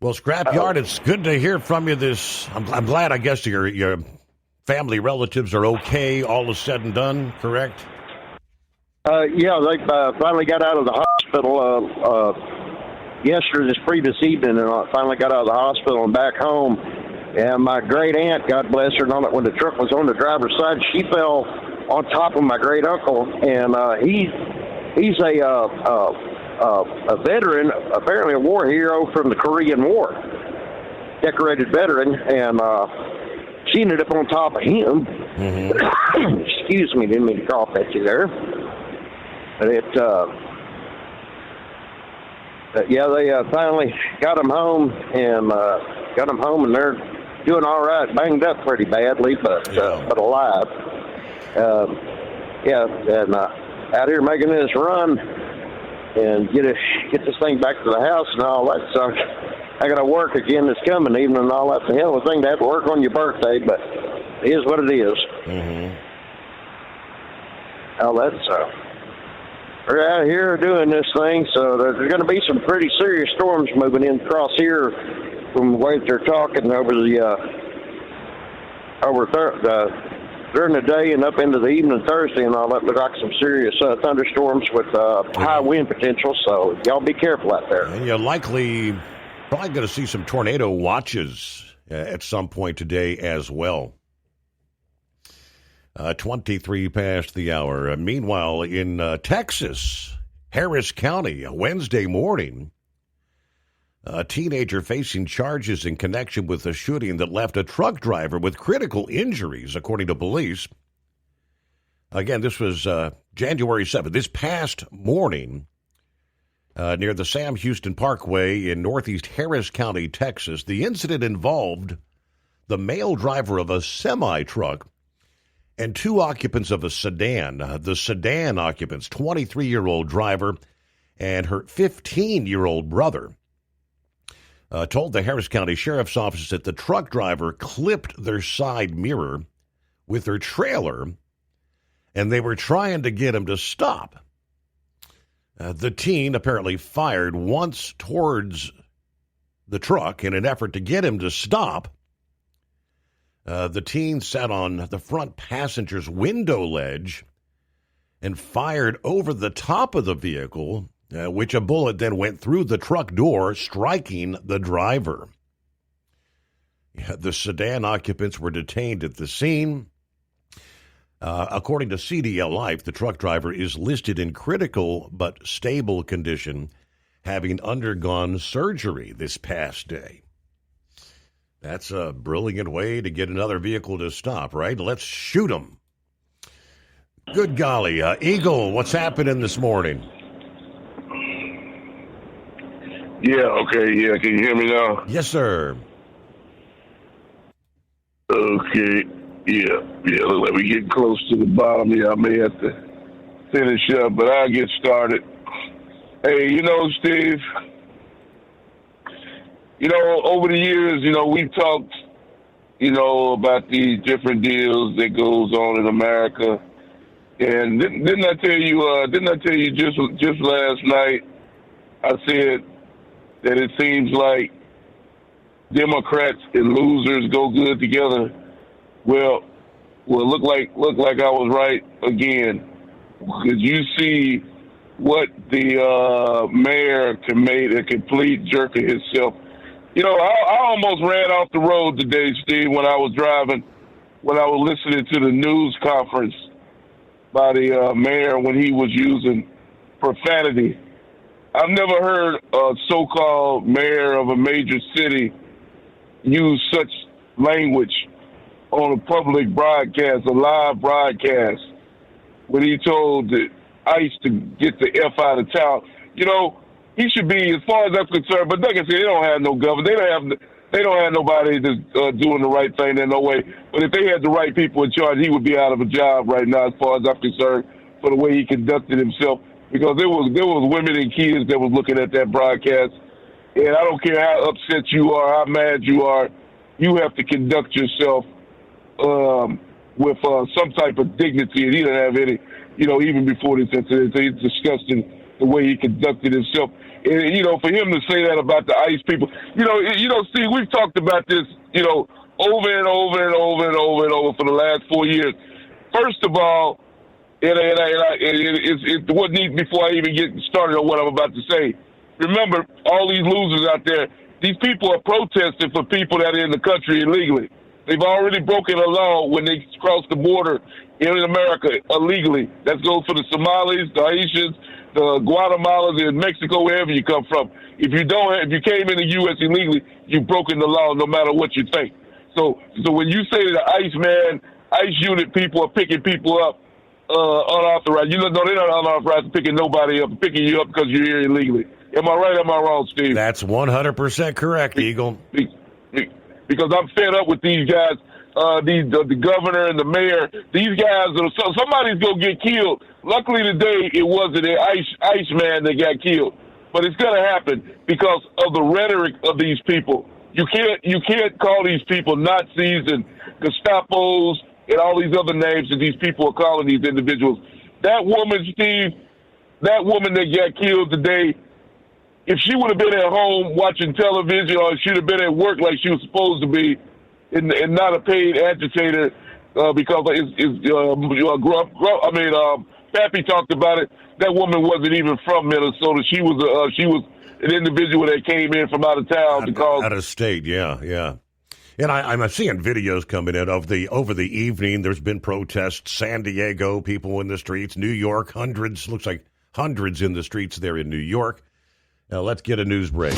Well, Scrapyard, it's good to hear from you. I'm glad. I guess your family relatives are okay. All is said and done. Correct? Yeah, they finally got out of the hospital yesterday, this previous evening, and I finally got out of the hospital and back home. And my great aunt, God bless her, when the truck was on the driver's side, she fell on top of my great uncle, and he's a veteran, apparently a war hero from the Korean War, decorated veteran, and she ended up on top of him. Mm-hmm. Excuse me, didn't mean to cough at you there. But they finally got him home, and they're doing all right. Banged up pretty badly, but alive. And out here making this run and get this thing back to the house and all that. So I got to work again this coming evening and all that. It's a hell of a thing to have to work on your birthday, but it is what it is. Mm-hmm. All that, we're out here doing this thing, so there's going to be some pretty serious storms moving in across here from the way that they're talking over during the day and up into the evening Thursday and all that. Look like some serious thunderstorms with high wind potential, so y'all be careful out there. And you're probably going to see some tornado watches at some point today as well. 23 past the hour. Meanwhile, in Texas, Harris County, Wednesday morning, a teenager facing charges in connection with a shooting that left a truck driver with critical injuries, according to police. Again, this was January 7th. This past morning, near the Sam Houston Parkway in northeast Harris County, Texas, the incident involved the male driver of a semi-truck and two occupants of a sedan. The sedan occupants, 23-year-old driver and her 15-year-old brother, told the Harris County Sheriff's Office that the truck driver clipped their side mirror with her trailer, and they were trying to get him to stop. The teen apparently fired once towards the truck in an effort to get him to stop. The teen sat on the front passenger's window ledge and fired over the top of the vehicle, which a bullet then went through the truck door, striking the driver. The sedan occupants were detained at the scene. According to CDL Life, the truck driver is listed in critical but stable condition, having undergone surgery this past day. That's a brilliant way to get another vehicle to stop, right? Let's shoot them. Good golly. Eagle, what's happening this morning? Yeah, okay, yeah. Can you hear me now? Yes, sir. Okay, yeah. Look like we're getting close to the bottom. Yeah, I may have to finish up, but I'll get started. Hey, Steve, over the years, we've talked, about these different deals that goes on in America. And didn't I tell you just last night, I said that it seems like Democrats and losers go good together. Well, look like I was right again. Because you see what the mayor can make a complete jerk of himself. I almost ran off the road today, Steve, when I was driving, when I was listening to the news conference by the mayor when he was using profanity. I've never heard a so-called mayor of a major city use such language on a public broadcast, a live broadcast, when he told the ICE to get the F out of town. He should be, as far as I'm concerned, but like I said, they don't have no government. They don't have nobody that's doing the right thing in no way. But if they had the right people in charge, he would be out of a job right now, as far as I'm concerned, for the way he conducted himself. Because there was women and kids that was looking at that broadcast. And I don't care how upset you are, how mad you are, you have to conduct yourself with some type of dignity, and he didn't have any, even before this incident. So it's disgusting the way he conducted himself. And, for him to say that about the ICE people, Steve, we've talked about this, over and over and over and over and over for the last 4 years. First of all, it's what needs, before I even get started on what I'm about to say. Remember, all these losers out there, these people are protesting for people that are in the country illegally. They've already broken a law when they cross the border in America illegally. That goes for the Somalis, the Haitians, the Guatemalans, in Mexico, wherever you come from. If you came in the U.S. illegally, you've broken the law no matter what you think. So when you say that the ICE unit people are picking people up unauthorized, they're not unauthorized picking nobody up, picking you up because you're here illegally. Am I right or am I wrong, Steve? That's 100% correct, Eagle. Because I'm fed up with these guys, the governor and the mayor. These guys, somebody's going to get killed. Luckily today, it wasn't an ICE man that got killed. But it's going to happen because of the rhetoric of these people. You can't call these people Nazis and Gestapos and all these other names that these people are calling these individuals. That woman, Steve, that got killed today, if she would have been at home watching television, or she'd have been at work like she was supposed to be, and not a paid agitator, because Pappy talked about it. That woman wasn't even from Minnesota. She was an individual that came in from out of town to cause out of state. Yeah. And I'm seeing videos coming in over the evening. There's been protests. San Diego, people in the streets. New York, looks like hundreds in the streets there in New York. Now let's get a news break.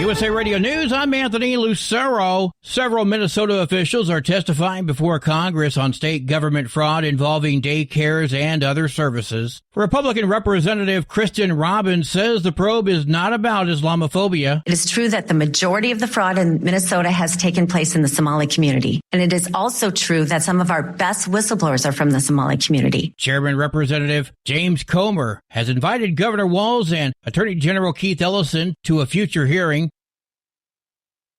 USA Radio News, I'm Anthony Lucero. Several Minnesota officials are testifying before Congress on state government fraud involving daycares and other services. Republican Representative Kristen Robbins says the probe is not about Islamophobia. It is true that the majority of the fraud in Minnesota has taken place in the Somali community. And it is also true that some of our best whistleblowers are from the Somali community. Chairman Representative James Comer has invited Governor Walz and Attorney General Keith Ellison to a future hearing.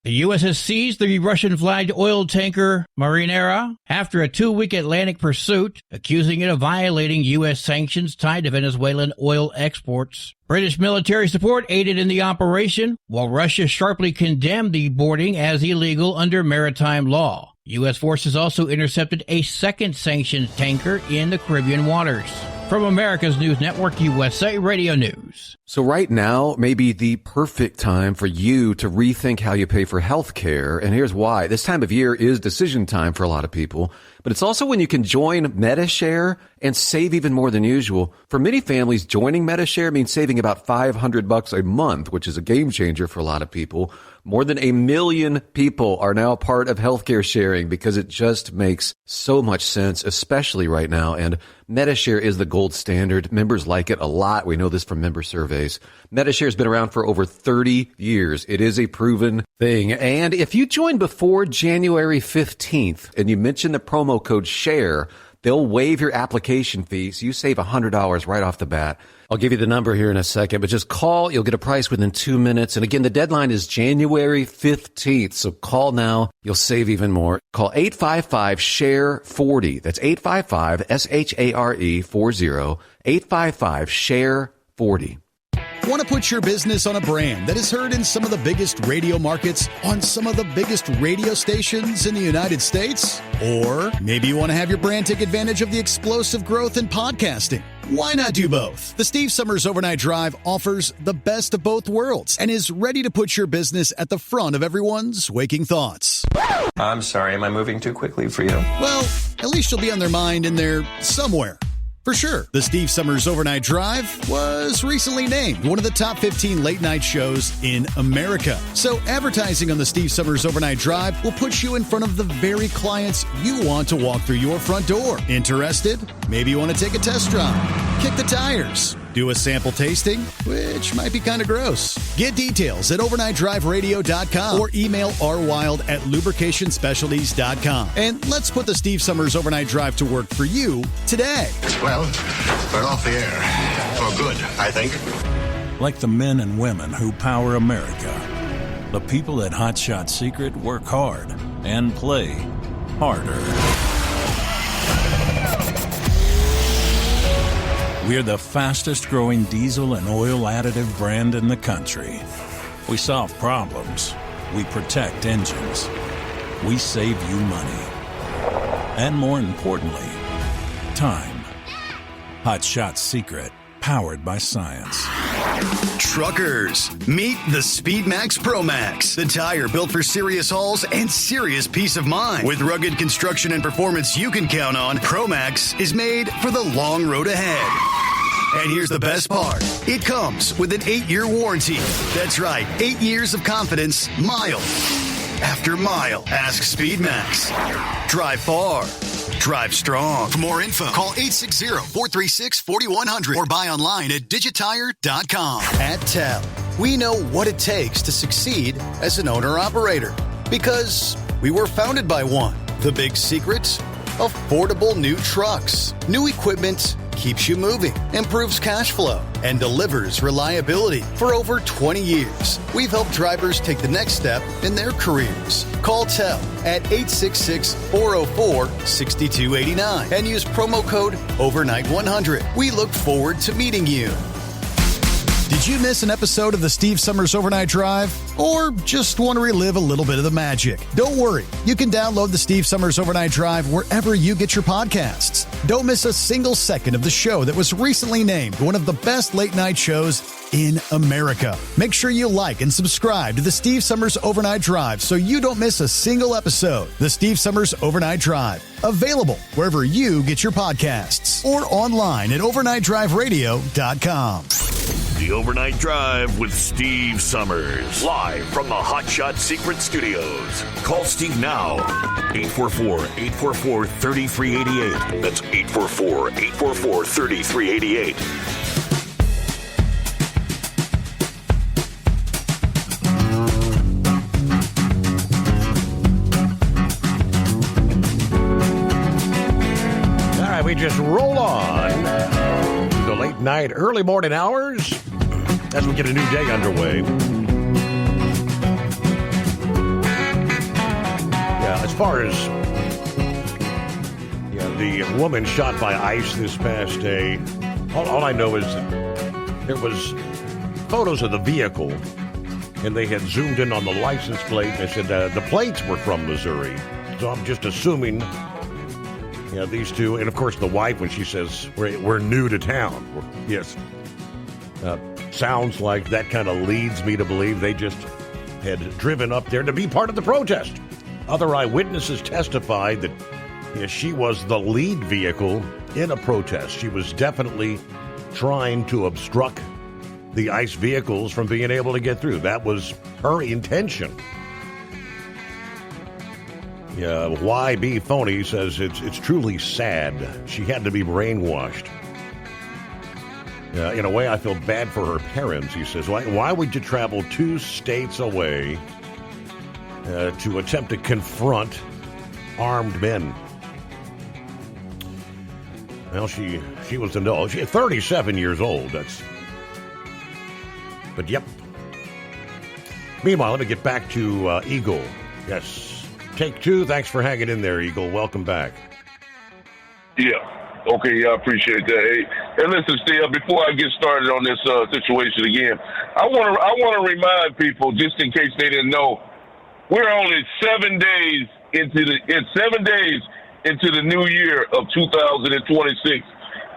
The U.S. has seized the Russian-flagged oil tanker Marinera after a 2-week Atlantic pursuit, accusing it of violating U.S. sanctions tied to Venezuelan oil exports. British military support aided in the operation, while Russia sharply condemned the boarding as illegal under maritime law. U.S. forces also intercepted a second sanctioned tanker in the Caribbean waters. From America's News Network, USA Radio News. So right now may be the perfect time for you to rethink how you pay for health care. And here's why. This time of year is decision time for a lot of people, but it's also when you can join Medi-Share and save even more than usual. For many families, joining Medi-Share means saving about $500 a month, which is a game changer for a lot of people. More than 1 million people are now part of healthcare sharing because it just makes so much sense, especially right now. And Medi-Share is the gold standard. Members like it a lot. We know this from member surveys. Medi-Share has been around for over 30 years. It is a proven thing. And if you join before January 15th and you mention the promo code SHARE, they'll waive your application fee, so you save $100 right off the bat. I'll give you the number here in a second, but just call. You'll get a price within 2 minutes. And again, the deadline is January 15th, so call now. You'll save even more. Call 855-SHARE-40. That's 855-SHARE-40. 855-SHARE-40. Want to put your business on a brand that is heard in some of the biggest radio markets, on some of the biggest radio stations in the United States? Or maybe you want to have your brand take advantage of the explosive growth in podcasting. Why not do both? The Steve Summers Overnight Drive offers the best of both worlds and is ready to put your business at the front of everyone's waking thoughts. I'm sorry, am I moving too quickly for you? Well, at least you'll be on their mind in there somewhere. For sure, the Steve Summers Overnight Drive was recently named one of the top 15 late-night shows in America. So advertising on the Steve Summers Overnight Drive will put you in front of the very clients you want to walk through your front door. Interested? Maybe you want to take a test drive, kick the tires, do a sample tasting, which might be kind of gross. Get details at overnightdriveradio.com or email rwild@lubricationspecialties.com. And let's put the Steve Summers Overnight Drive to work for you today. Well, we're off the air. For good, I think. Like the men and women who power America, the people at Hot Shot Secret work hard and play harder. We're the fastest growing diesel and oil additive brand in the country. We solve problems. We protect engines. We save you money. And more importantly, time. Hot Shot Secret, powered by science. Truckers, meet the Speedmax Pro Max, the tire built for serious hauls and serious peace of mind. With rugged construction and performance you can count on, Pro Max is made for the long road ahead. And here's the best part. It comes with an 8-year warranty. That's right, 8 years of confidence, mile after mile. Ask Speedmax. Drive far. Drive strong. For more info, call 860-436-4100 or buy online at digitire.com. At TEL, we know what it takes to succeed as an owner-operator because we were founded by one. The big secret? Affordable new trucks. New equipment keeps you moving, improves cash flow, and delivers reliability. For over 20 years, we've helped drivers take the next step in their careers. Call TEL at 866-404-6289 and use promo code OVERNIGHT100. We look forward to meeting you. Did you miss an episode of the Steve Summers Overnight Drive? Or just want to relive a little bit of the magic? Don't worry. You can download the Steve Summers Overnight Drive wherever you get your podcasts. Don't miss a single second of the show that was recently named one of the best late-night shows in America. Make sure you like and subscribe to the Steve Summers Overnight Drive so you don't miss a single episode. The Steve Summers Overnight Drive. Available wherever you get your podcasts or online at overnightdriveradio.com. The Overnight Drive with Steve Summers. Live from the Hot Shot Secret Studios. Call Steve now. 844-844-3388. That's 844-844-3388. All right, we just roll on the late night, early morning hours as we get a new day underway. Yeah, as far as the woman shot by ICE this past day, all I know is there was photos of the vehicle, and they had zoomed in on the license plate, and they said the plates were from Missouri. So I'm just assuming, these two, and of course the wife, when she says we're new to town, yes, sounds like that kind of leads me to believe they just had driven up there to be part of the protest. Other eyewitnesses testified that she was the lead vehicle in a protest. She was definitely trying to obstruct the ICE vehicles from being able to get through. That was her intention. Yeah, YB Phony says it's truly sad. She had to be brainwashed. In a way, I feel bad for her parents, he says. Why would you travel 2 states away to attempt to confront armed men? Well, she was 37 years old. But yep. Meanwhile, let me get back to Eagle. Yes, take 2. Thanks for hanging in there, Eagle. Welcome back. Yeah. Okay, I appreciate that. Hey, and listen, Steve, before I get started on this situation again, I want to remind people, just in case they didn't know, we're only 7 days into the new year of 2026,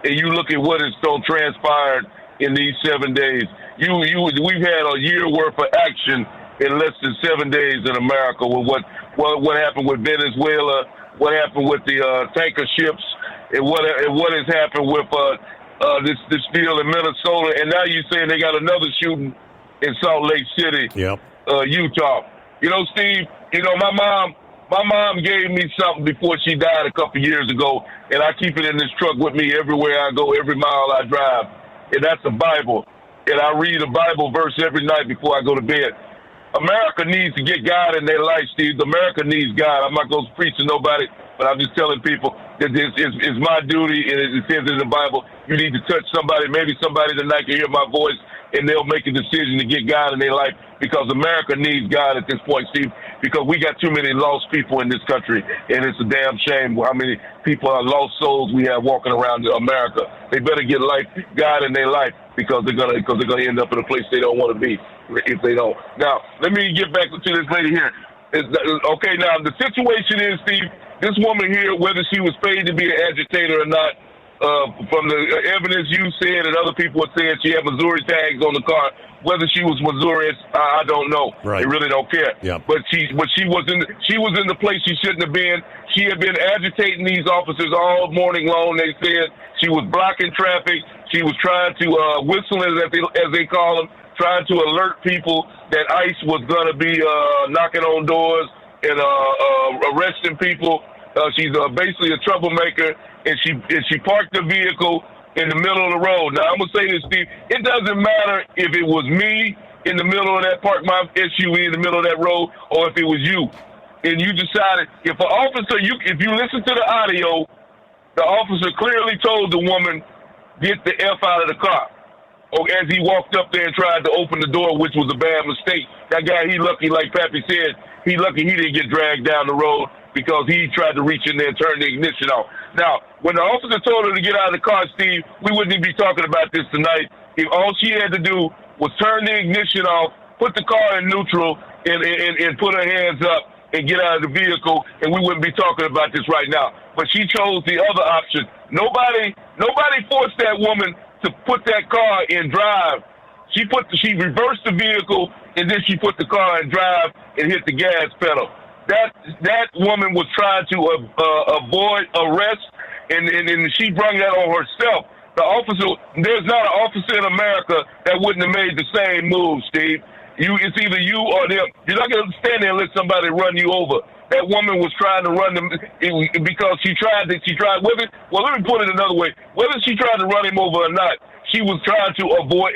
and you look at what has transpired in these 7 days. We've had a year worth of action in less than 7 days in America with what happened with Venezuela, what happened with the tanker ships, and what has happened with this deal in Minnesota, and now you're saying they got another shooting in Salt Lake City, Utah. Steve, my mom gave me something before she died a couple years ago, and I keep it in this truck with me everywhere I go, every mile I drive, and that's the Bible. And I read a Bible verse every night before I go to bed. America needs to get God in their life, Steve. America needs God. I'm not going to preach to nobody. But I'm just telling people that it's my duty, and it says in the Bible, you need to touch somebody. Maybe somebody tonight can hear my voice, and they'll make a decision to get God in their life, because America needs God at this point, Steve, because we got too many lost people in this country, and it's a damn shame how many people are lost souls we have walking around America. They better get God in their life, because they're gonna end up in a place they don't want to be if they don't. Now, let me get back to this lady here. Okay, now the situation is, Steve, this woman here, whether she was paid to be an agitator or not, from the evidence you said and other people had said, she had Missouri tags on the car. Whether she was Missouri, I don't know. Right. They really don't care. Yep. But she was in the place she shouldn't have been. She had been agitating these officers all morning long. They said she was blocking traffic. She was trying to whistle, as they call them, trying to alert people that ICE was going to be knocking on doors and arresting people. She's basically a troublemaker, and she parked the vehicle in the middle of the road. Now, I'm going to say this, Steve. It doesn't matter if it was me in the middle of that, park my SUV in the middle of that road, or if it was you. And you decided, if an officer, if you listen to the audio, the officer clearly told the woman, get the F out of the car. Or as he walked up there and tried to open the door, which was a bad mistake. That guy, he lucky, like Pappy said, he lucky he didn't get dragged down the road, because he tried to reach in there and turn the ignition off. Now, when the officer told her to get out of the car, Steve, we wouldn't even be talking about this tonight. If all she had to do was turn the ignition off, put the car in neutral, and put her hands up and get out of the vehicle, and we wouldn't be talking about this right now. But she chose the other option. Nobody forced that woman to put that car in drive. She reversed the vehicle, and then she put the car in drive and hit the gas pedal. That woman was trying to avoid arrest, and she brought that on herself. The officer, there's not an officer in America that wouldn't have made the same move, Steve. It's either you or them. You're not going to stand there and let somebody run you over. That woman was trying to run them because she tried. Well, let me put it another way. Whether she tried to run him over or not, she was trying to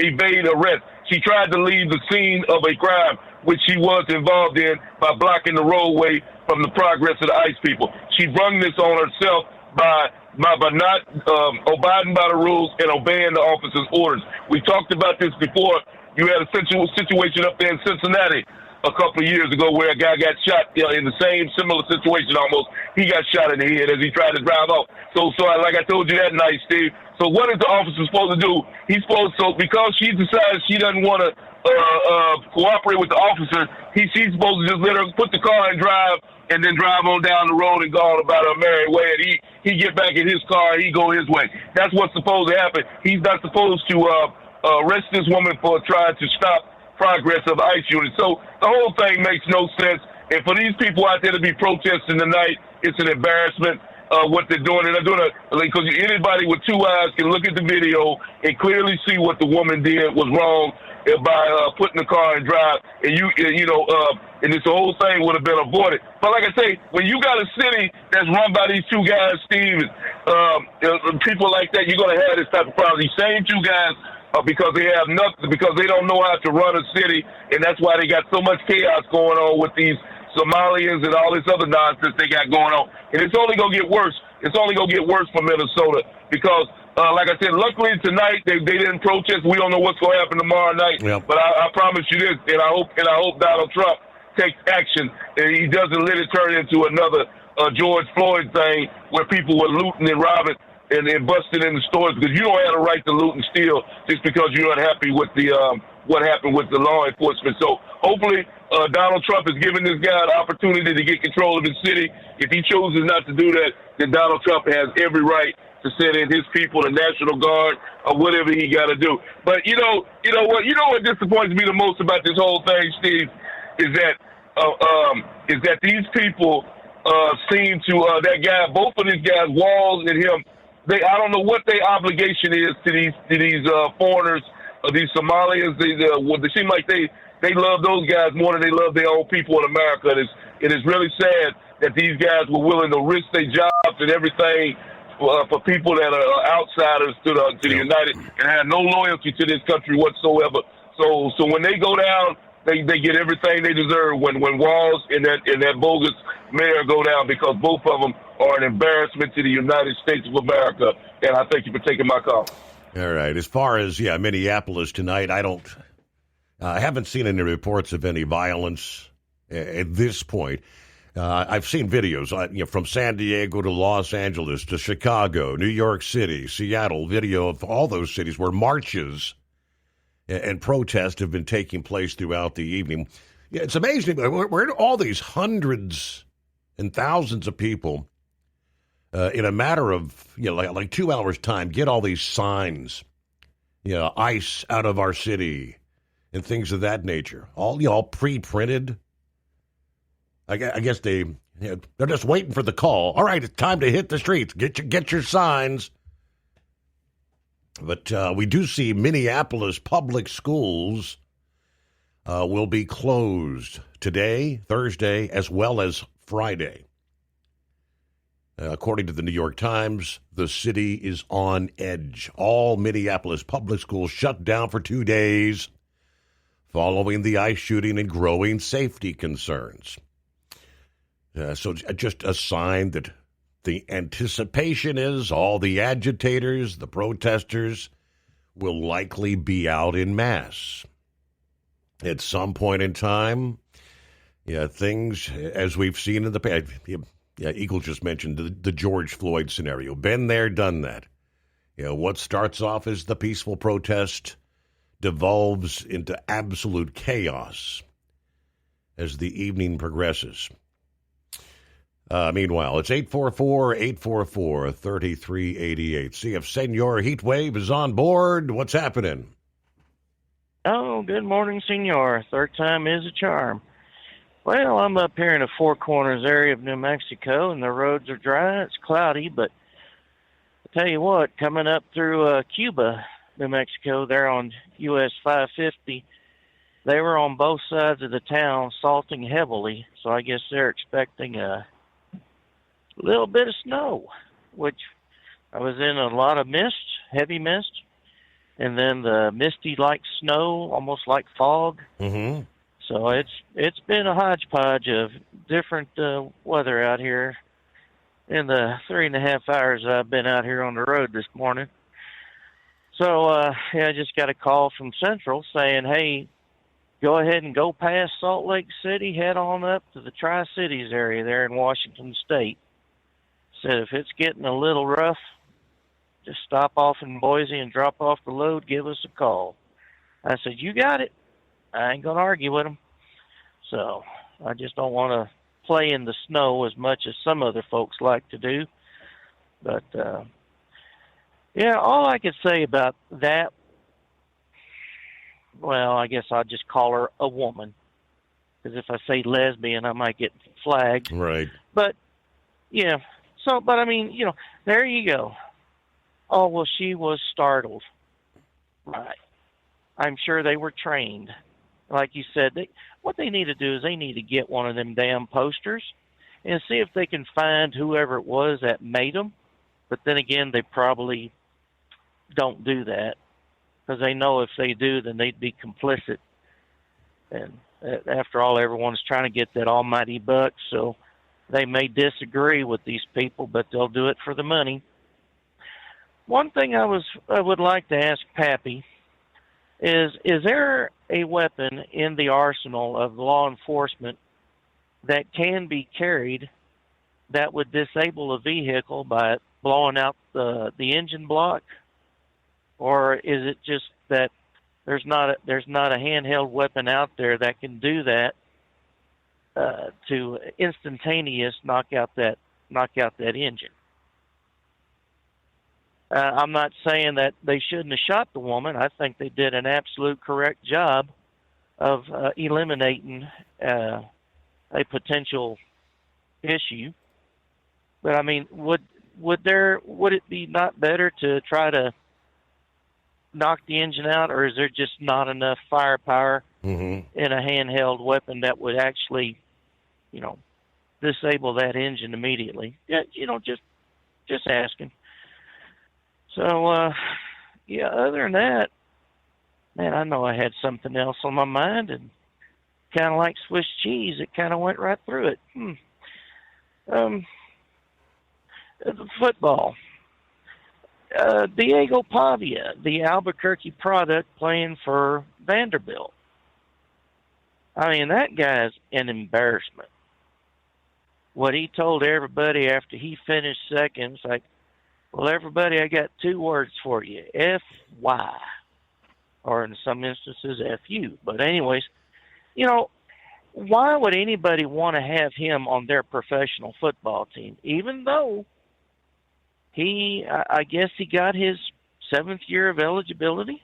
evade arrest. She tried to leave the scene of a crime, which she was involved in, by blocking the roadway from the progress of the ICE people. She brung this on herself by not abiding by the rules and obeying the officer's orders. We talked about this before. You had a situation up there in Cincinnati a couple of years ago where a guy got shot in the same similar situation almost. He got shot in the head as he tried to drive off. So like I told you that night, Steve. So what is the officer supposed to do? Because she decides she doesn't want to cooperate with the officer, she's supposed to just let her put the car in drive and then drive on down the road and go on about her merry way. And he get back in his car and he go his way. That's what's supposed to happen. He's not supposed to arrest this woman for trying to stop progress of the ICE unit. So the whole thing makes no sense. And for these people out there to be protesting tonight, it's an embarrassment. What they're doing, and they're doing it because anybody with two eyes can look at the video and clearly see what the woman did was wrong by putting the car in drive, and and this whole thing would have been avoided. But like I say, when you got a city that's run by these two guys, Steve, people like that, you're going to have this type of problem. These same two guys, because they have nothing, because they don't know how to run a city, and that's why they got so much chaos going on with these Somalians and all this other nonsense they got going on. And it's only going to get worse. It's only going to get worse for Minnesota because, like I said, luckily tonight they didn't protest. We don't know what's going to happen tomorrow night. Yep. But I promise you this, and I hope Donald Trump takes action and he doesn't let it turn into another George Floyd thing where people were looting and robbing and busting in the stores, because you don't have the right to loot and steal just because you're unhappy with the what happened with the law enforcement. So hopefully Donald Trump is giving this guy the opportunity to get control of his city. If he chooses not to do that, then Donald Trump has every right to send in his people, the National Guard, or whatever he got to do. But you know what disappoints me the most about this whole thing, Steve, is that these people seem to that guy, both of these guys, Walls and him. I don't know what their obligation is to these foreigners, these Somalians. They seem like they love those guys more than they love their own people in America. It is really sad that these guys were willing to risk their jobs and everything for people that are outsiders to the United and have no loyalty to this country whatsoever. So when they go down, they get everything they deserve when Walls and that bogus mayor go down, because both of them are an embarrassment to the United States of America. And I thank you for taking my call. All right. As far as, Minneapolis tonight, I haven't seen any reports of any violence at this point. I've seen videos from San Diego to Los Angeles to Chicago, New York City, Seattle, video of all those cities where marches and protests have been taking place throughout the evening. Yeah, it's amazing. We're all these hundreds and thousands of people in a matter of like 2 hours time get all these signs, ICE out of our city and things of that nature. All pre-printed. I guess they're just waiting for the call. All right, it's time to hit the streets. Get your signs. But we do see Minneapolis public schools will be closed today, Thursday, as well as Friday. According to the New York Times, the city is on edge. All Minneapolis public schools shut down for 2 days following the ICE shooting and growing safety concerns. So just a sign that the anticipation is all the agitators, the protesters, will likely be out in mass. At some point in time, things, as we've seen in the past, Eagle just mentioned the George Floyd scenario. Been there, done that. What starts off as the peaceful protest devolves into absolute chaos as the evening progresses. Meanwhile, it's 844-844-3388. See if Senor Heatwave is on board. What's happening? Oh, good morning, Senor. Third time is a charm. Well, I'm up here in the Four Corners area of New Mexico, and the roads are dry. It's cloudy, but I tell you what, coming up through Cuba, New Mexico, there on US 550, they were on both sides of the town salting heavily, so I guess they're expecting a little bit of snow, which I was in a lot of mist, heavy mist, and then the misty like snow, almost like fog. Mm-hmm. So it's been a hodgepodge of different weather out here in the 3.5 hours I've been out here on the road this morning. So I just got a call from Central saying, hey, go ahead and go past Salt Lake City, head on up to the Tri-Cities area there in Washington State. Said if it's getting a little rough, just stop off in Boise and drop off the load, give us a call. I said, you got it. I ain't going to argue with them. So I just don't want to play in the snow as much as some other folks like to do. But, all I could say about that, well, I guess I'll just call her a woman. Because if I say lesbian, I might get flagged. Right. But, there you go. Oh, well, she was startled. Right. I'm sure they were trained. Like you said, what they need to do is they need to get one of them damn posters and see if they can find whoever it was that made them. But then again, they probably don't do that because they know if they do, then they'd be complicit. And after all, everyone's trying to get that almighty buck, so they may disagree with these people, but they'll do it for the money. One thing I would like to ask Pappy is there a weapon in the arsenal of law enforcement that can be carried that would disable a vehicle by blowing out the engine block? Or is it just that there's not a handheld weapon out there that can do that to instantaneous knock out that engine? I'm not saying that they shouldn't have shot the woman. I think they did an absolute correct job of eliminating a potential issue. But I mean, would it be not better to try to knock the engine out, or is there just not enough firepower in a handheld weapon that would actually, disable that engine immediately? Yeah, just asking. So, other than that, man, I know I had something else on my mind, and kind of like Swiss cheese, it kind of went right through it. Football. Diego Pavia, the Albuquerque product, playing for Vanderbilt. I mean, that guy's an embarrassment. What he told everybody after he finished second, it's like, well, everybody, I got 2 words for you, F-Y, or in some instances, F-U. But anyways, you know, why would anybody want to have him on their professional football team, even though I guess he got his 7th year of eligibility?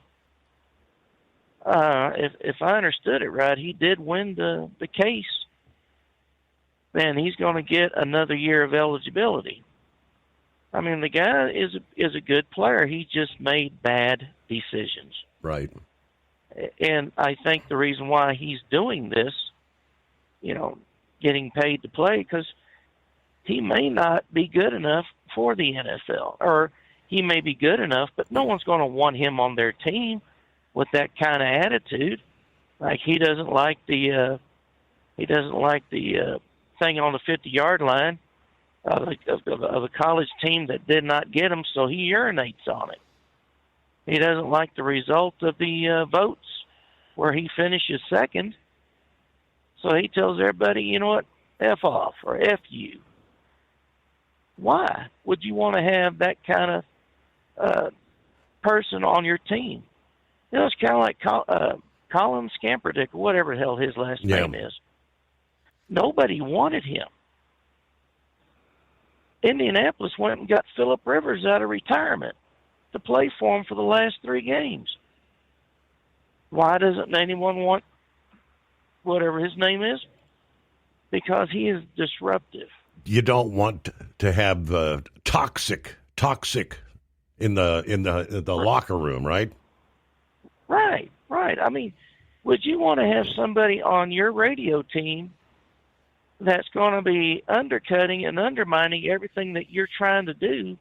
If I understood it right, he did win the case. Then he's going to get another year of eligibility. I mean, the guy is a good player. He just made bad decisions. Right. And I think the reason why he's doing this, you know, getting paid to play, because he may not be good enough for the NFL, or he may be good enough, but no one's going to want him on their team with that kind of attitude. Like he doesn't like the thing on the 50-yard line of a college team that did not get him, so he urinates on it. He doesn't like the result of the votes where he finishes second, so he tells everybody, you know what, F off or F you. Why would you want to have that kind of person on your team? You know, it's kind of like Colin Scamperdick, or whatever the hell his last name is. Nobody wanted him. Indianapolis went and got Phillip Rivers out of retirement to play for him for the last 3 games. Why doesn't anyone want whatever his name is? Because he is disruptive. You don't want to have the toxic in the locker room, right? Right. I mean, would you want to have somebody on your radio team that's going to be undercutting and undermining everything that you're trying to do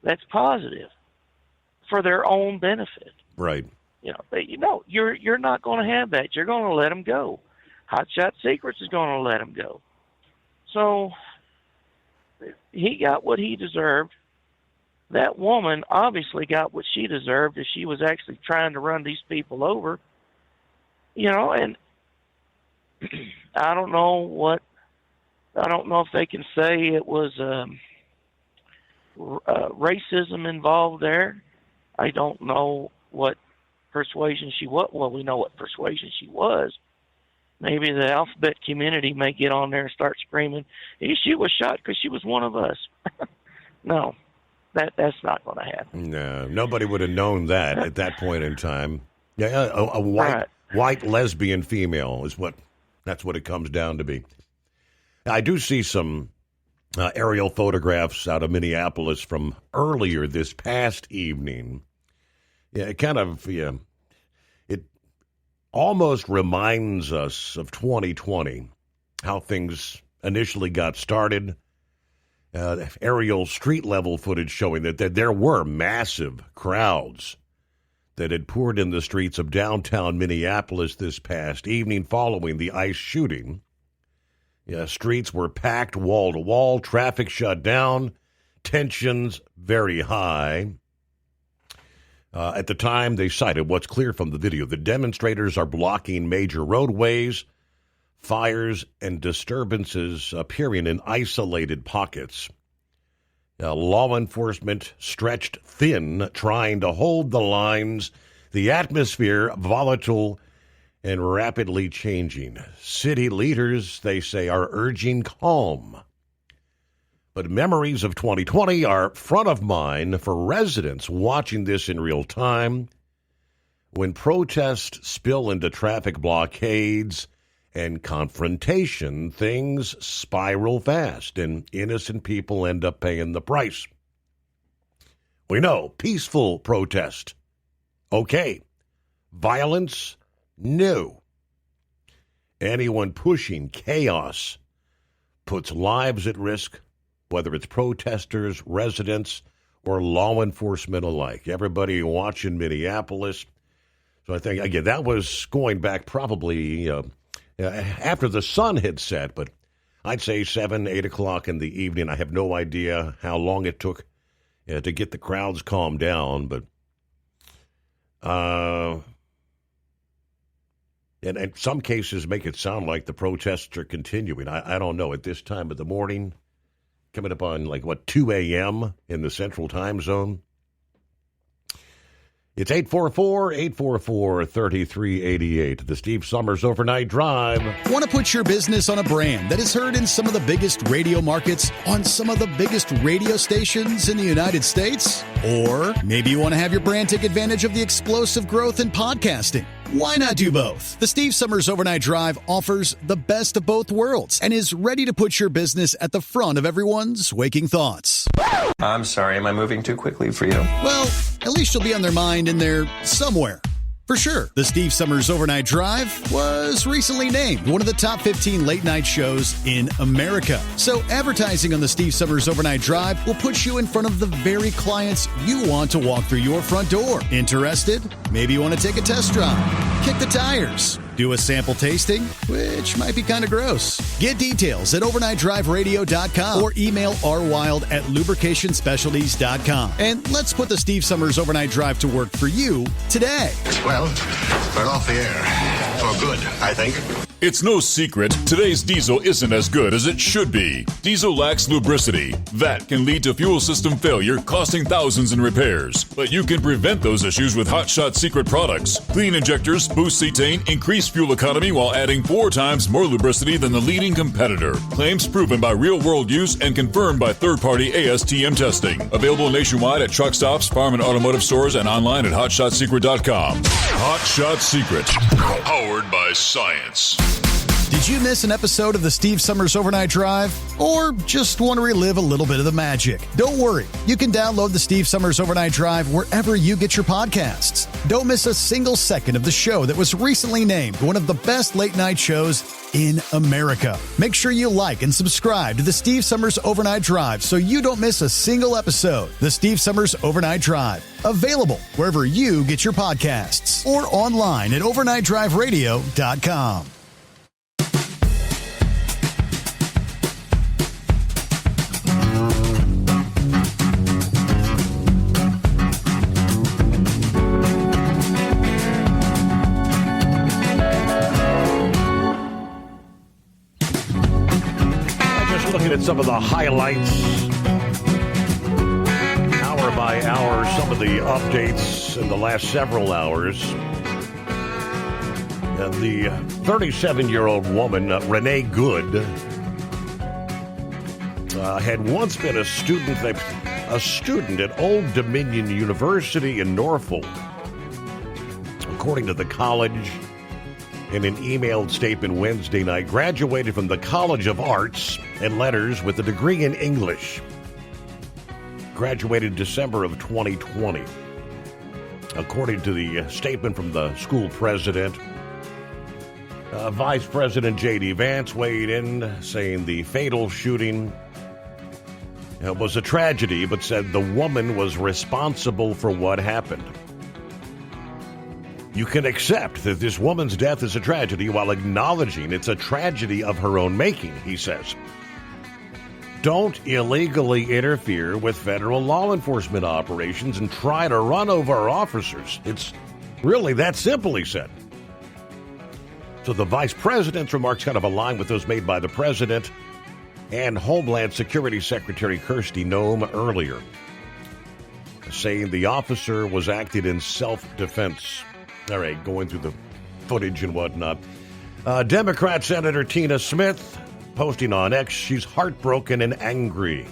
that's positive for their own benefit? Right. You know, you're not going to have that. You're going to let them go. Hot Shot Secrets is going to let them go. So he got what he deserved. That woman obviously got what she deserved if she was actually trying to run these people over. You know, and I don't know if they can say it was racism involved there. I don't know what persuasion she was. Well, we know what persuasion she was. Maybe the alphabet community may get on there and start screaming, she was shot because she was one of us. No, that's not going to happen. No, nobody would have known that at that point in time. Yeah, a white lesbian female that's what it comes down to be. I do see some aerial photographs out of Minneapolis from earlier this past evening. Yeah, it almost reminds us of 2020, how things initially got started. Aerial street-level footage showing that there were massive crowds that had poured in the streets of downtown Minneapolis this past evening following the ICE shooting. Yeah, streets were packed wall to wall, traffic shut down, tensions very high. At the time, they cited what's clear from the video. The demonstrators are blocking major roadways, fires and disturbances appearing in isolated pockets. Law enforcement stretched thin, trying to hold the lines. The atmosphere volatile and rapidly changing. City leaders, they say, are urging calm. But memories of 2020 are front of mind for residents watching this in real time. When protests spill into traffic blockades and confrontation, things spiral fast and innocent people end up paying the price. We know, peaceful protest, okay. Violence, no. Anyone pushing chaos puts lives at risk, whether it's protesters, residents, or law enforcement alike. Everybody watching Minneapolis. So I think, again, that was going back probably after the sun had set, but I'd say 7, 8 o'clock in the evening. I have no idea how long it took to get the crowds calmed down, but and in some cases make it sound like the protests are continuing. I don't know. At this time of the morning, coming up on 2 a.m. in the Central Time Zone. It's 844-844-3388, the Steve Summers Overnight Drive. Want to put your business on a brand that is heard in some of the biggest radio markets on some of the biggest radio stations in the United States? Or maybe you want to have your brand take advantage of the explosive growth in podcasting. Why not do both? The Steve Summers Overnight Drive offers the best of both worlds and is ready to put your business at the front of everyone's waking thoughts. I'm sorry, am I moving too quickly for you? Well, at least you'll be on their mind in there somewhere. For sure, the Steve Summers Overnight Drive was recently named one of the top 15 late-night shows in America. So advertising on the Steve Summers Overnight Drive will put you in front of the very clients you want to walk through your front door. Interested? Maybe you want to take a test drive, kick the tires, do a sample tasting, which might be kind of gross. Get details at overnightdriveradio.com or email rwild@lubricationspecialties.com. And let's put the Steve Summers Overnight Drive to work for you today. Well, we're off the air. For good, I think. It's no secret, today's diesel isn't as good as it should be. Diesel lacks lubricity. That can lead to fuel system failure, costing thousands in repairs. But you can prevent those issues with Hot Shot Secret products. Clean injectors, boost cetane, increase fuel economy while adding 4 times more lubricity than the leading competitor. Claims proven by real-world use and confirmed by third-party ASTM testing. Available nationwide at truck stops, farm and automotive stores, and online at HotShotSecret.com. Hot Shot Secret. Powered by science. Did you miss an episode of the Steve Summers Overnight Drive? Or just want to relive a little bit of the magic? Don't worry. You can download the Steve Summers Overnight Drive wherever you get your podcasts. Don't miss a single second of the show that was recently named one of the best late-night shows in America. Make sure you like and subscribe to the Steve Summers Overnight Drive so you don't miss a single episode. The Steve Summers Overnight Drive. Available wherever you get your podcasts or online at overnightdriveradio.com. At some of the highlights, hour by hour, some of the updates in the last several hours. And the 37-year-old woman, Renee Good, had once been a student at Old Dominion University in Norfolk. According to the college, in an emailed statement Wednesday night, graduated from the College of Arts and Letters with a degree in English. Graduated December of 2020. According to the statement from the school president, Vice President J.D. Vance weighed in, saying the fatal shooting was a tragedy, but said the woman was responsible for what happened. You can accept that this woman's death is a tragedy while acknowledging it's a tragedy of her own making, he says. Don't illegally interfere with federal law enforcement operations and try to run over our officers. It's really that simple, he said. So the vice president's remarks kind of align with those made by the president and Homeland Security Secretary Kristi Noem earlier, saying the officer was acting in self-defense. All right, going through the footage and whatnot. Democrat Senator Tina Smith posting on X, she's heartbroken and angry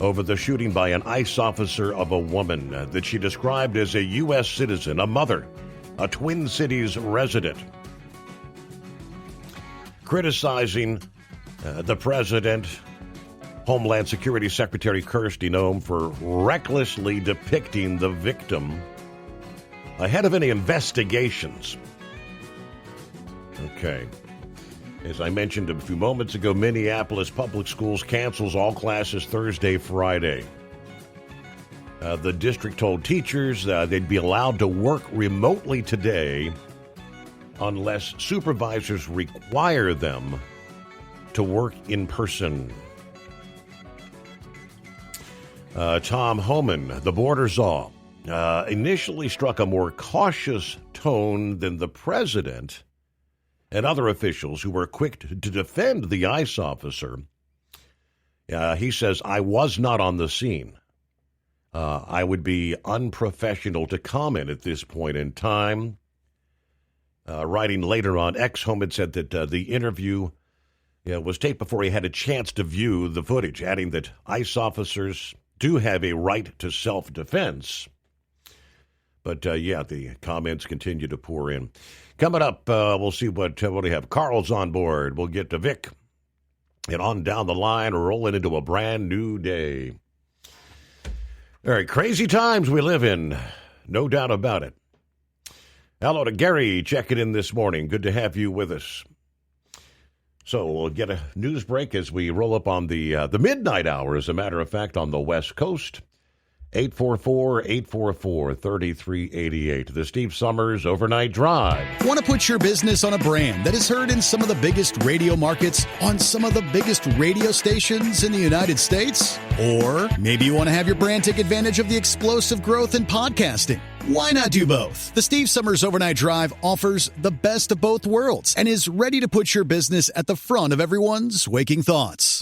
over the shooting by an ICE officer of a woman that she described as a U.S. citizen, a mother, a Twin Cities resident. Criticizing the president, Homeland Security Secretary Kristi Noem, for recklessly depicting the victim ahead of any investigations. Okay. As I mentioned a few moments ago, Minneapolis Public Schools cancels all classes Thursday, Friday. The district told teachers they'd be allowed to work remotely today unless supervisors require them to work in person. Tom Homan, the border czar, initially struck a more cautious tone than the president and other officials who were quick to defend the ICE officer. He says, I was not on the scene. I would be unprofessional to comment at this point in time. Writing later on, Homan said that the interview was taped before he had a chance to view the footage, adding that ICE officers do have a right to self-defense. But, the comments continue to pour in. Coming up, we'll see what we have. Carl's on board. We'll get to Vic. And on down the line, rolling into a brand new day. All right, crazy times we live in. No doubt about it. Hello to Gary checking in this morning. Good to have you with us. So we'll get a news break as we roll up on the midnight hour, as a matter of fact, on the West Coast. 844-844-3388. The Steve Summers Overnight Drive. Want to put your business on a brand that is heard in some of the biggest radio markets on some of the biggest radio stations in the United States? Or maybe you want to have your brand take advantage of the explosive growth in podcasting. Why not do both? The Steve Summers Overnight Drive offers the best of both worlds and is ready to put your business at the front of everyone's waking thoughts.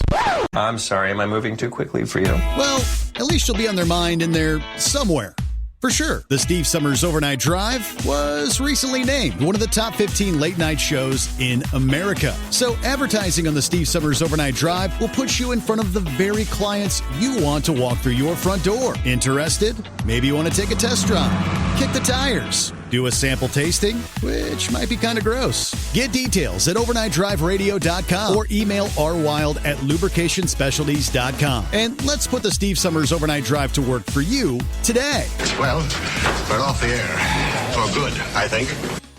I'm sorry, am I moving too quickly for you? Well, at least you'll be on their mind in there somewhere. For sure, the Steve Summers Overnight Drive was recently named one of the top 15 late-night shows in America. So advertising on the Steve Summers Overnight Drive will put you in front of the very clients you want to walk through your front door. Interested? Maybe you want to take a test drive, kick the tires, do a sample tasting, which might be kind of gross. Get details at overnightdriveradio.com or email rwild@lubricationspecialties.com. And let's put the Steve Summers Overnight Drive to work for you today. Well, we're off the air. For good, I think.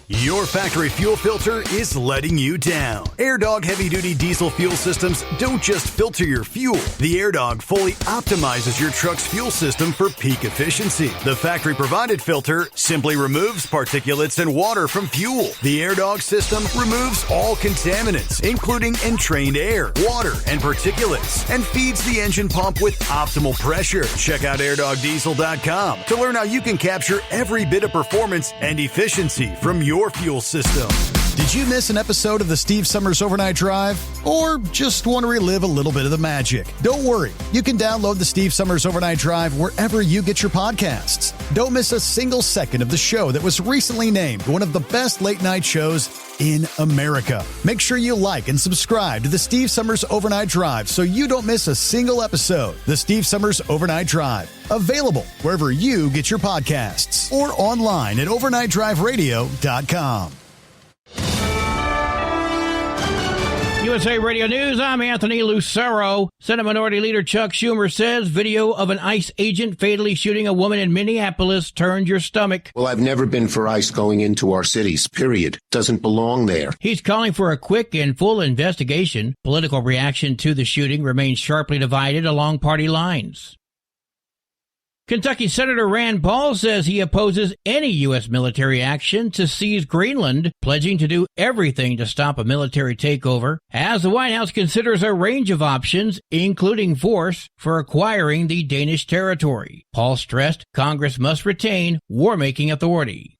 Your factory fuel filter is letting you down. AirDog heavy-duty diesel fuel systems don't just filter your fuel. The AirDog fully optimizes your truck's fuel system for peak efficiency. The factory-provided filter simply removes particulates and water from fuel. The AirDog system removes all contaminants, including entrained air, water, and particulates, and feeds the engine pump with optimal pressure. Check out airdogdiesel.com to learn how you can capture every bit of performance and efficiency from your fuel system. Did you miss an episode of the Steve Summers Overnight Drive? Or just want to relive a little bit of the magic? Don't worry. You can download the Steve Summers Overnight Drive wherever you get your podcasts. Don't miss a single second of the show that was recently named one of the best late-night shows in America. Make sure you like and subscribe to the Steve Summers Overnight Drive so you don't miss a single episode. The Steve Summers Overnight Drive. Available wherever you get your podcasts or online at overnightdriveradio.com. USA Radio News, I'm Anthony Lucero. Senate Minority Leader Chuck Schumer says video of an ICE agent fatally shooting a woman in Minneapolis turned your stomach. Well, I've never been for ICE going into our cities, period. Doesn't belong there. He's calling for a quick and full investigation. Political reaction to the shooting remains sharply divided along party lines. Kentucky Senator Rand Paul says he opposes any U.S. military action to seize Greenland, pledging to do everything to stop a military takeover, as the White House considers a range of options, including force, for acquiring the Danish territory. Paul stressed Congress must retain war-making authority.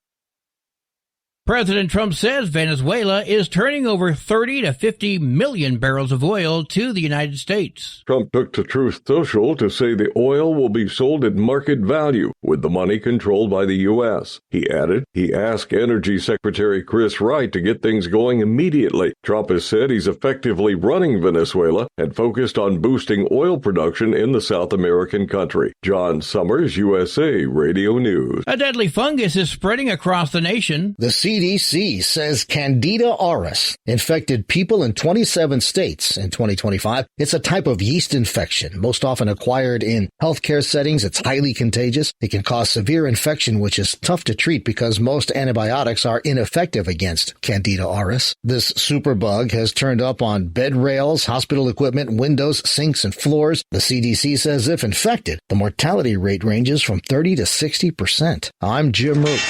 President Trump says Venezuela is turning over 30 to 50 million barrels of oil to the United States. Trump took to Truth Social to say the oil will be sold at market value, with the money controlled by the U.S. He added he asked Energy Secretary Chris Wright to get things going immediately. Trump has said he's effectively running Venezuela and focused on boosting oil production in the South American country. John Summers, USA Radio News. A deadly fungus is spreading across the nation. The CDC says Candida auris infected people in 27 states in 2025. It's a type of yeast infection, most often acquired in healthcare settings. It's highly contagious. It can cause severe infection, which is tough to treat because most antibiotics are ineffective against Candida auris. This superbug has turned up on bed rails, hospital equipment, windows, sinks, and floors. The CDC says if infected, the mortality rate ranges from 30 to 60%. I'm Jim Root.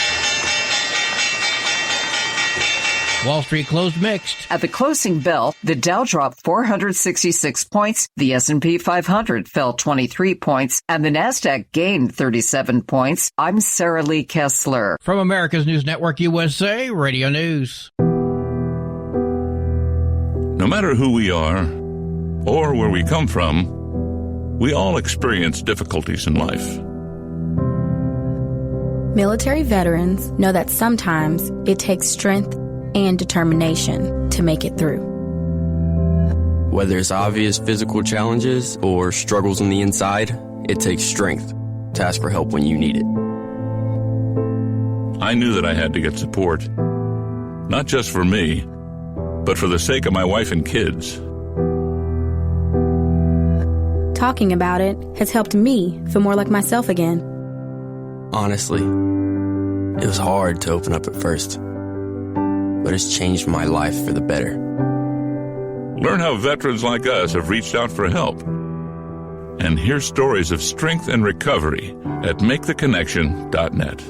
Wall Street closed mixed. At the closing bell, the Dow dropped 466 points, the S&P 500 fell 23 points, and the Nasdaq gained 37 points. I'm Sarah Lee Kessler. From America's News Network USA, Radio News. No matter who we are or where we come from, we all experience difficulties in life. Military veterans know that sometimes it takes strength and determination to make it through. Whether it's obvious physical challenges or struggles on the inside, it takes strength to ask for help when you need it. I knew that I had to get support, not just for me, but for the sake of my wife and kids. Talking about it has helped me feel more like myself again. Honestly, it was hard to open up at first, but it's changed my life for the better. Learn how veterans like us have reached out for help. And hear stories of strength and recovery at MakeTheConnection.net.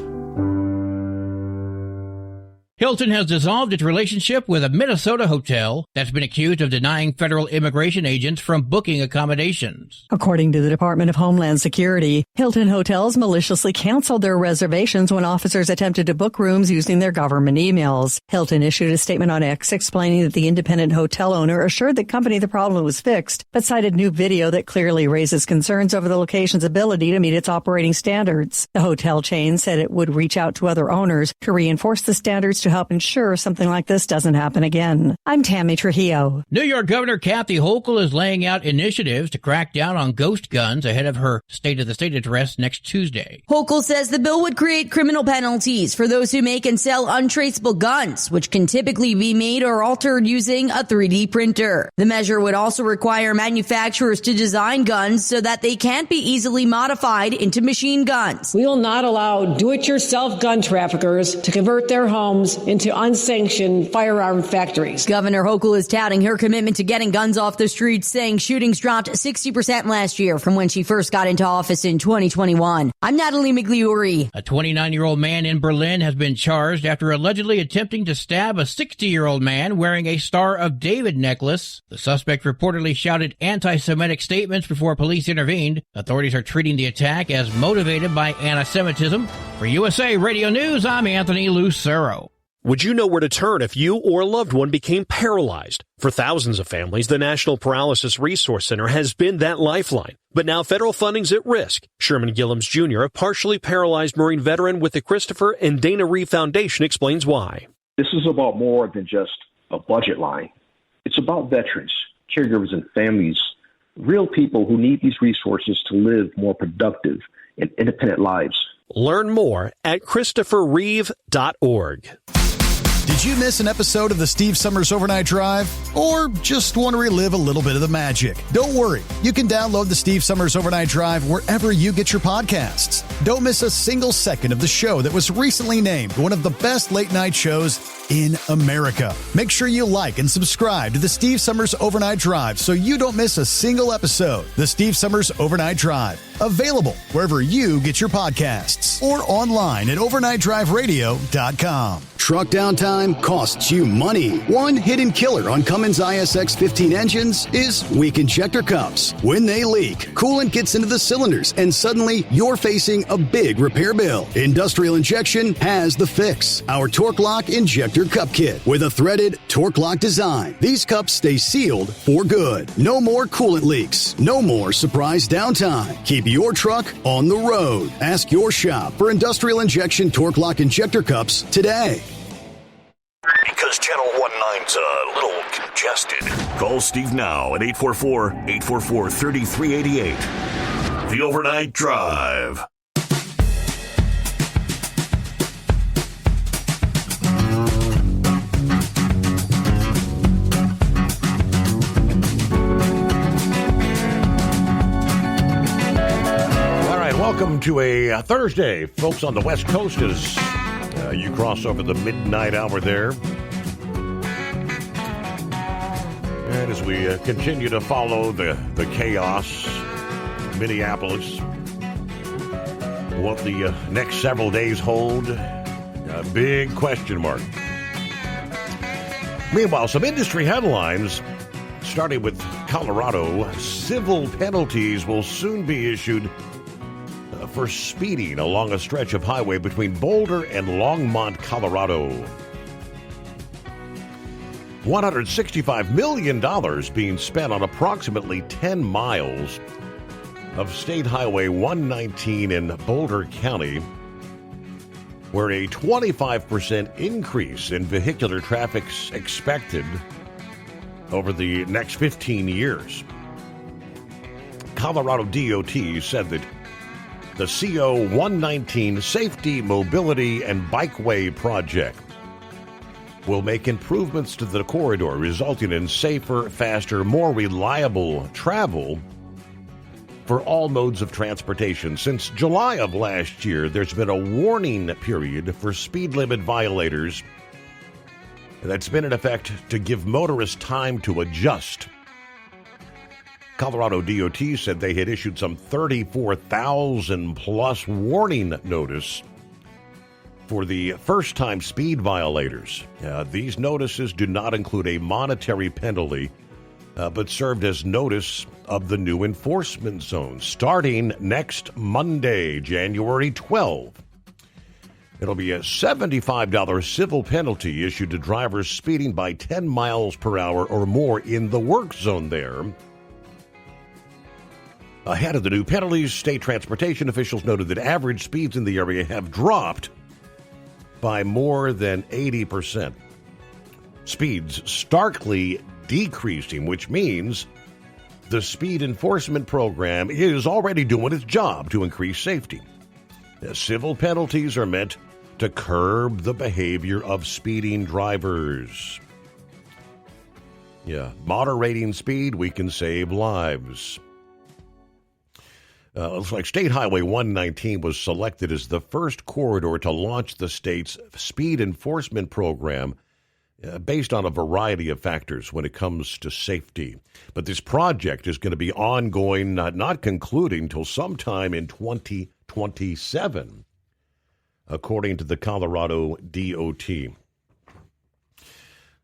Hilton has dissolved its relationship with a Minnesota hotel that's been accused of denying federal immigration agents from booking accommodations. According to the Department of Homeland Security, Hilton hotels maliciously canceled their reservations when officers attempted to book rooms using their government emails. Hilton issued a statement on X explaining that the independent hotel owner assured the company the problem was fixed, but cited new video that clearly raises concerns over the location's ability to meet its operating standards. The hotel chain said it would reach out to other owners to reinforce the standards to help ensure something like this doesn't happen again. I'm Tammy Trujillo. New York Governor Kathy Hochul is laying out initiatives to crack down on ghost guns ahead of her State of the State address next Tuesday. Hochul says the bill would create criminal penalties for those who make and sell untraceable guns, which can typically be made or altered using a 3D printer. The measure would also require manufacturers to design guns so that they can't be easily modified into machine guns. We will not allow do-it-yourself gun traffickers to convert their homes into unsanctioned firearm factories. Governor Hochul is touting her commitment to getting guns off the streets, saying shootings dropped 60% last year from when she first got into office in 2021. I'm Natalie Migliori. A 29-year-old man in Berlin has been charged after allegedly attempting to stab a 60-year-old man wearing a Star of David necklace. The suspect reportedly shouted anti-Semitic statements before police intervened. Authorities are treating the attack as motivated by anti-Semitism. For USA Radio News, I'm Anthony Lucero. Would you know where to turn if you or a loved one became paralyzed? For thousands of families, the National Paralysis Resource Center has been that lifeline. But now federal funding's at risk. Sherman Gillums Jr., a partially paralyzed Marine veteran with the Christopher and Dana Reeve Foundation, explains why. This is about more than just a budget line. It's about veterans, caregivers, and families, real people who need these resources to live more productive and independent lives. Learn more at ChristopherReeve.org. Did you miss an episode of the Steve Summers Overnight Drive? Or just want to relive a little bit of the magic? Don't worry. You can download the Steve Summers Overnight Drive wherever you get your podcasts. Don't miss a single second of the show that was recently named one of the best late-night shows in America. Make sure you like and subscribe to the Steve Summers Overnight Drive so you don't miss a single episode. The Steve Summers Overnight Drive. Available wherever you get your podcasts or online at overnightdriveradio.com. Truck downtime costs you money. One hidden killer on Cummins ISX 15 engines is weak injector cups. When they leak, coolant gets into the cylinders and suddenly you're facing a big repair bill. Industrial Injection has the fix. Our Torque Lock Injector Cup Kit with a threaded Torque Lock design. These cups stay sealed for good. No more coolant leaks. No more surprise downtime. Keep your truck on the road. Ask your shop for Industrial Injection Torque Lock Injector Cups today. Because Channel 19's a little congested. Call Steve now at 844-844-3388. The Overnight Drive. All right, welcome to a Thursday, folks, on the West Coast as you cross over the midnight hour there. And as we continue to follow the chaos, Minneapolis, what the next several days hold, a big question mark. Meanwhile, some industry headlines, starting with Colorado. Civil penalties will soon be issued for speeding along a stretch of highway between Boulder and Longmont, Colorado. $165 million being spent on approximately 10 miles of State Highway 119 in Boulder County, where a 25% increase in vehicular traffic's expected over the next 15 years. Colorado DOT said that the CO 119 Safety, Mobility, and Bikeway project will make improvements to the corridor, resulting in safer, faster, more reliable travel for all modes of transportation. Since July of last year, there's been a warning period for speed limit violators that's been in effect to give motorists time to adjust. Colorado DOT said they had issued some 34,000 plus warning notice for the first-time speed violators. These notices do not include a monetary penalty, but served as notice of the new enforcement zone starting next Monday, January 12. It'll be a $75 civil penalty issued to drivers speeding by 10 miles per hour or more in the work zone there. Ahead of the new penalties, state transportation officials noted that average speeds in the area have dropped by more than 80%. Speeds starkly decreasing, which means the speed enforcement program is already doing its job to increase safety. The civil penalties are meant to curb the behavior of speeding drivers. Moderating speed, we can save lives. Looks like State Highway 119 was selected as the first corridor to launch the state's speed enforcement program based on a variety of factors when it comes to safety. But this project is going to be ongoing, not concluding till sometime in 2027, according to the Colorado DOT.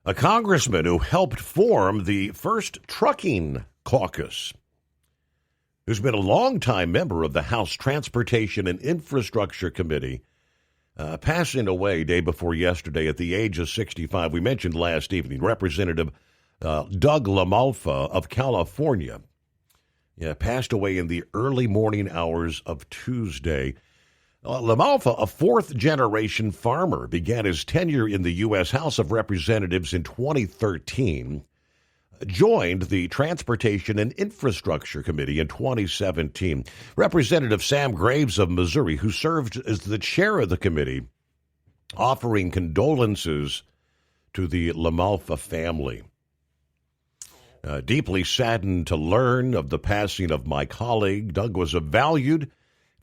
A congressman who helped form the first trucking caucus, who's been a longtime member of the House Transportation and Infrastructure Committee, passing away day before yesterday at the age of 65. We mentioned last evening, Representative Doug LaMalfa of California passed away in the early morning hours of Tuesday. LaMalfa, a fourth-generation farmer, began his tenure in the U.S. House of Representatives in 2013, joined the Transportation and Infrastructure Committee in 2017. Representative Sam Graves of Missouri, who served as the chair of the committee, offering condolences to the LaMalfa family. Deeply saddened to learn of the passing of my colleague. Doug was a valued,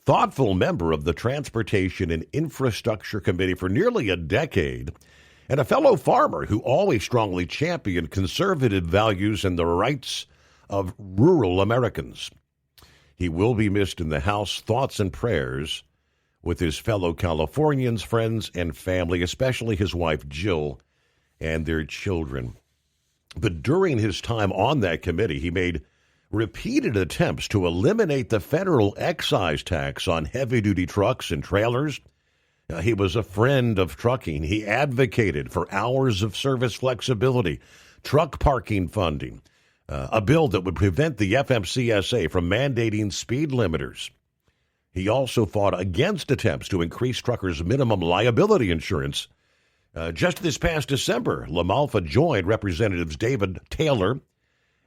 thoughtful member of the Transportation and Infrastructure Committee for nearly a decade, and a fellow farmer who always strongly championed conservative values and the rights of rural Americans. He will be missed in the House. Thoughts and prayers with his fellow Californians, friends, and family, especially his wife, Jill, and their children. But during his time on that committee, he made repeated attempts to eliminate the federal excise tax on heavy-duty trucks and trailers. He was a friend of trucking. He advocated for hours of service flexibility, truck parking funding, a bill that would prevent the FMCSA from mandating speed limiters. He also fought against attempts to increase truckers' minimum liability insurance. Just this past December, LaMalfa joined Representatives David Taylor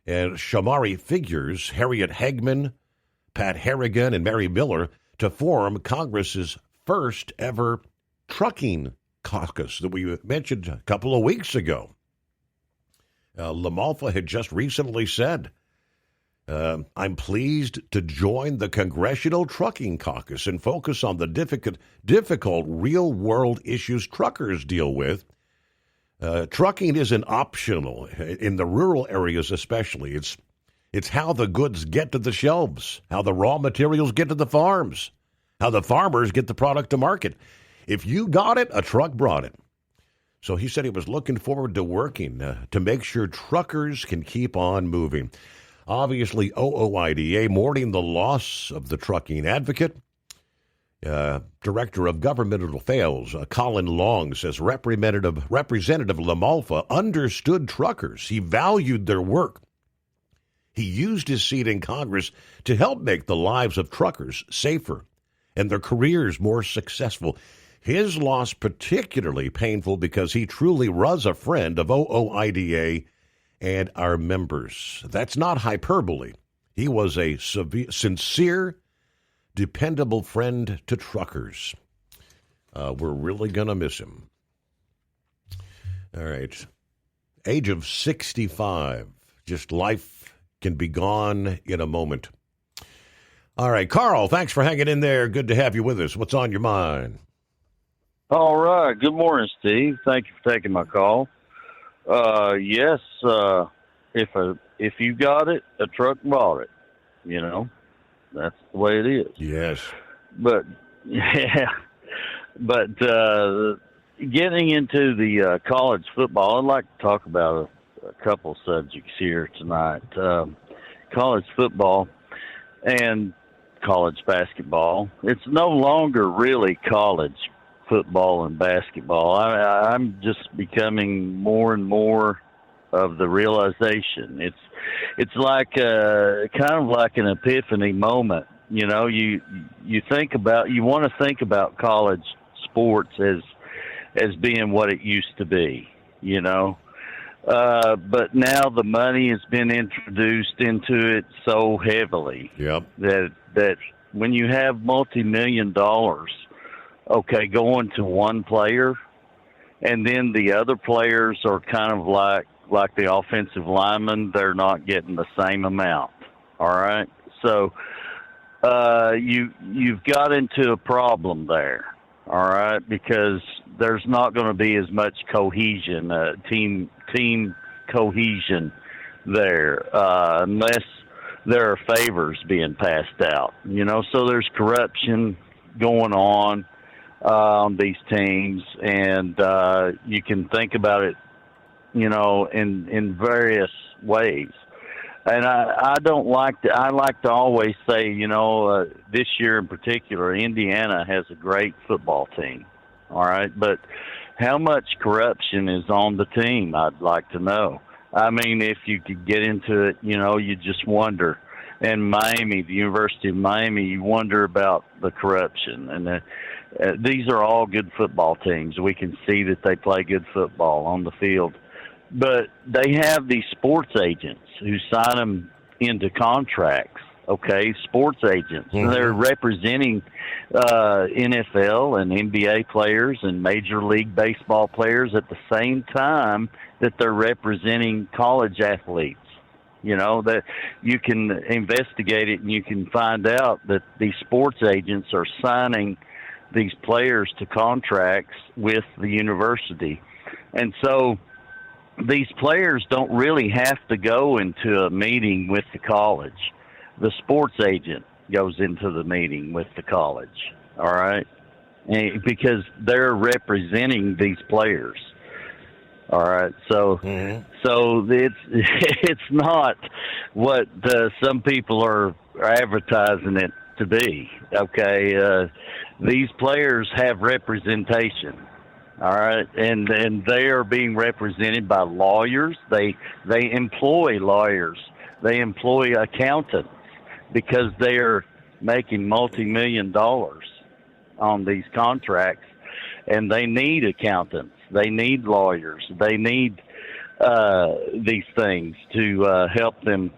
and Shamari Figures, Harriet Hagman, Pat Harrigan, and Mary Miller to form Congress's first ever trucking caucus that we mentioned a couple of weeks ago. LaMalfa had just recently said, I'm pleased to join the Congressional Trucking Caucus and focus on the difficult real-world issues truckers deal with. Trucking isn't optional, in the rural areas especially. It's how the goods get to the shelves, how the raw materials get to the farms, how the farmers get the product to market. If you got it, a truck brought it. So he said he was looking forward to working to make sure truckers can keep on moving. Obviously, OOIDA mourning the loss of the trucking advocate. Director of Governmental Affairs, Colin Long, says Representative LaMalfa understood truckers. He valued their work. He used his seat in Congress to help make the lives of truckers safer and their careers more successful. His loss particularly painful because he truly was a friend of OOIDA and our members. That's not hyperbole. He was a sincere, dependable friend to truckers. We're really going to miss him. All right. Age of 65. Just life can be gone in a moment. All right, Carl, thanks for hanging in there. Good to have you with us. What's on your mind? All right. Good morning, Steve. Thank you for taking my call. Yes, if you got it, a truck bought it. You know, that's the way it is. Yes. But getting into the college football, I'd like to talk about a couple subjects here tonight. College football and college basketball. It's no longer really college football and basketball. I'm just becoming more and more of the realization. It's like kind of like an epiphany moment. You know, you want to think about college sports as being what it used to be. You know, but now the money has been introduced into it so heavily. Yep. That when you have multi-million dollars, okay, going to one player, and then the other players are kind of like the offensive linemen, they're not getting the same amount. All right, so you've got into a problem there. All right, because there's not going to be as much cohesion, team cohesion there, unless there are favors being passed out. You know, so there's corruption going on these teams, and you can think about it, you know, in various ways. And I don't like to. I like to always say, you know, this year in particular, Indiana has a great football team. All right, but how much corruption is on the team? I'd like to know. I mean, if you could get into it, you know, you just wonder. And Miami, the University of Miami, you wonder about the corruption. And these are all good football teams. We can see that they play good football on the field. But they have these sports agents who sign them into contracts, okay, sports agents. Mm-hmm. And they're representing NFL and NBA players and Major League Baseball players at the same time that they're representing college athletes. You know, that you can investigate it and you can find out that these sports agents are signing these players to contracts with the university. And so these players don't really have to go into a meeting with the college. The sports agent goes into the meeting with the college, all right? Because they're representing these players. All right, so so it's not what some people are advertising it to be. Okay, these players have representation. All right, and they are being represented by lawyers. They employ lawyers. They employ accountants because they are making multi-million dollars on these contracts, and they need accountants. They need lawyers. They need these things to help them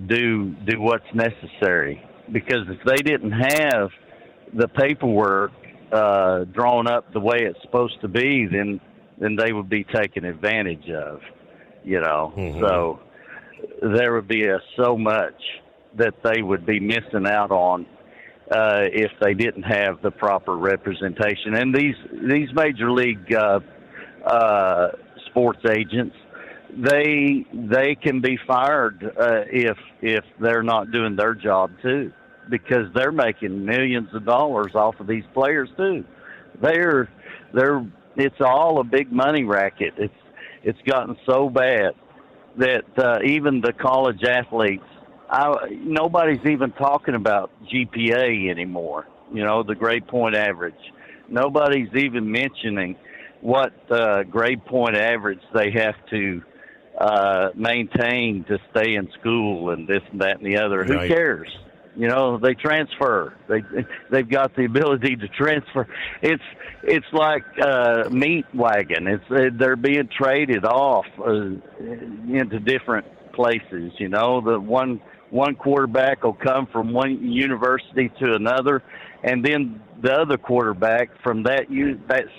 do what's necessary. Because if they didn't have the paperwork drawn up the way it's supposed to be, then they would be taken advantage of. You know, so there would be so much that they would be missing out on if they didn't have the proper representation. And these major league sports agents, they can be fired if they're not doing their job too, because they're making millions of dollars off of these players too. They're It's all a big money racket. It's gotten so bad that even the college athletes, nobody's even talking about GPA anymore. The grade point average. Nobody's even mentioning what grade point average they have to maintain to stay in school and this and that and the other. Right. Who cares? They transfer. They've got the ability to transfer. It's like meat wagon. They're being traded off into different places. The one quarterback will come from one university to another, and then the other quarterback from that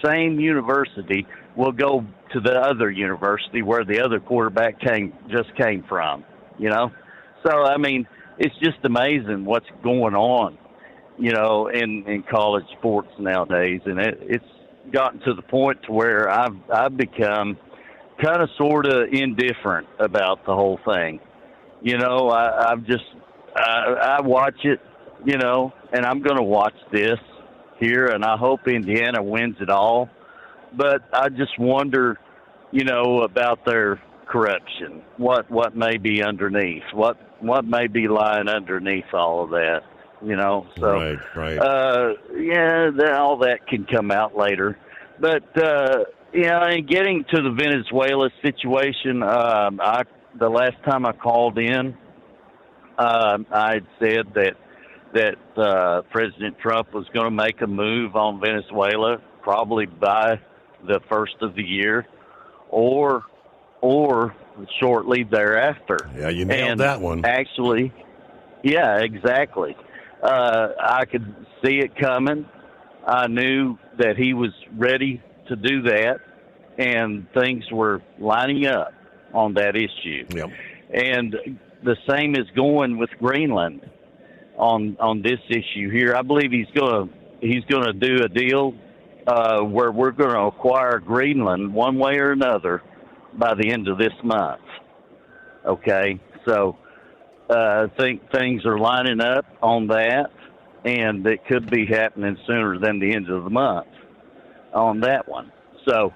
same university will go to the other university where the other quarterback came from. So I mean, it's just amazing what's going on, in college sports nowadays, and it's gotten to the point to where I've become kind of sort of indifferent about the whole thing. I watch it, and I'm going to watch this here, and I hope Indiana wins it all. But I just wonder, about their corruption. What may be underneath? What may be lying underneath all of that? So right. All that can come out later. But and getting to the Venezuela situation, the last time I called in, I had said that President Trump was going to make a move on Venezuela probably by the first of the year, or shortly thereafter. Yeah, you nailed that one. Actually, yeah, exactly. I could see it coming. I knew that he was ready to do that, and things were lining up on that issue. Yep. And the same is going with Greenland on this issue here. I believe he's going to do a deal where we're going to acquire Greenland one way or another by the end of this month. Okay, so I think things are lining up on that, and it could be happening sooner than the end of the month on that one. So,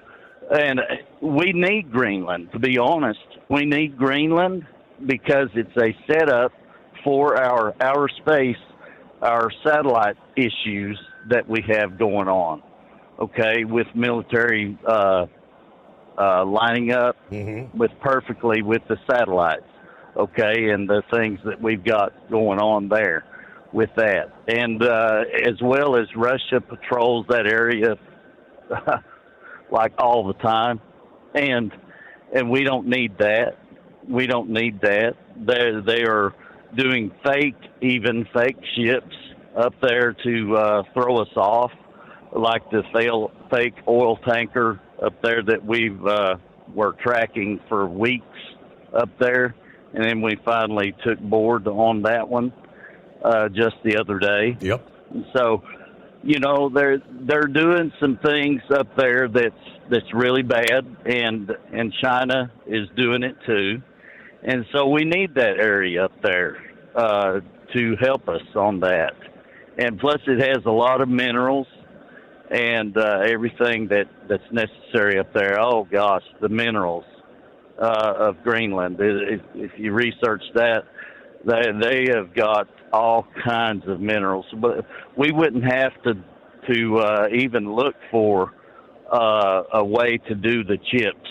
and we need Greenland, to be honest. We need Greenland because it's a setup for our outer space, our satellite issues that we have going on, okay, with military lining up perfectly with the satellites, okay, and the things that we've got going on there with that. And as well as Russia patrols that area like all the time, and we don't need that. We don't need that. They are doing fake ships up there to throw us off, like the fake oil tanker up there that were tracking for weeks up there, and then we finally took board on that one just the other day. Yep. So, they're doing some things up there that's really bad, and China is doing it too. And so we need that area up there to help us on that. And plus it has a lot of minerals and everything that's necessary up there. Oh, gosh, the minerals of Greenland. If you research that, they have got all kinds of minerals. But we wouldn't have to even look for a way to do the chips.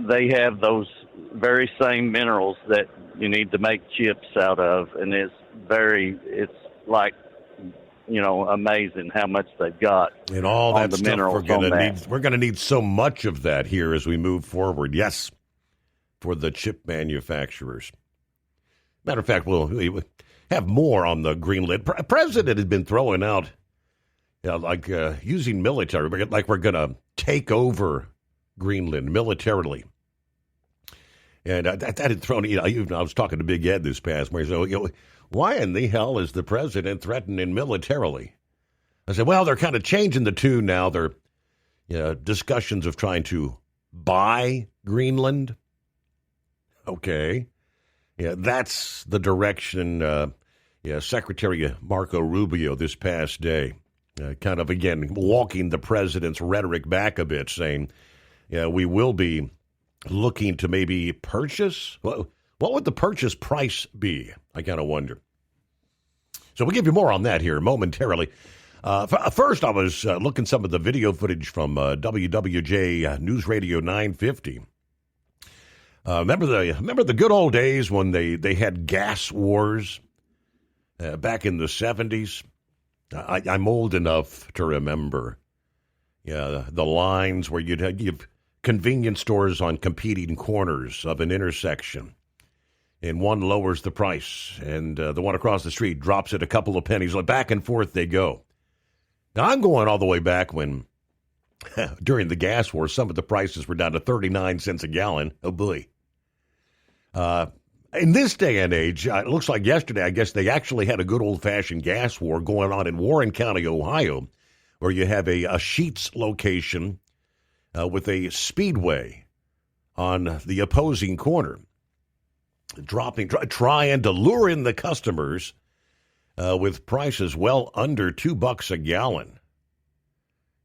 They have those very same minerals that you need to make chips out of, and it's like, amazing how much they've got. And all that the stuff minerals we're going to need so much of that here as we move forward. Yes, for the chip manufacturers. Matter of fact, we'll have more on the Greenland. President has been throwing out, using military, like we're going to take over Greenland militarily. And that had thrown, I was talking to Big Ed this past morning. So, why in the hell is the president threatening militarily? I said, well, they're kind of changing the tune now. They're discussions of trying to buy Greenland. Okay. Yeah, that's the direction Secretary Marco Rubio this past day kind of, again, walking the president's rhetoric back a bit, saying, yeah, we will be looking to maybe purchase. What would the purchase price be? I kind of wonder. So we'll give you more on that here momentarily. First, I was looking some of the video footage from WWJ News Radio 950. Remember the good old days when they had gas wars back in the 70s? I'm old enough to remember. Yeah, the lines where you'd have convenience stores on competing corners of an intersection. And one lowers the price, and the one across the street drops it a couple of pennies. Back and forth they go. Now, I'm going all the way back when, during the gas war, some of the prices were down to 39 cents a gallon. Oh, boy. In this day and age, it looks like yesterday, I guess they actually had a good old-fashioned gas war going on in Warren County, Ohio, where you have a Sheetz location with a Speedway on the opposing corner, trying to lure in the customers with prices well under $2 a gallon.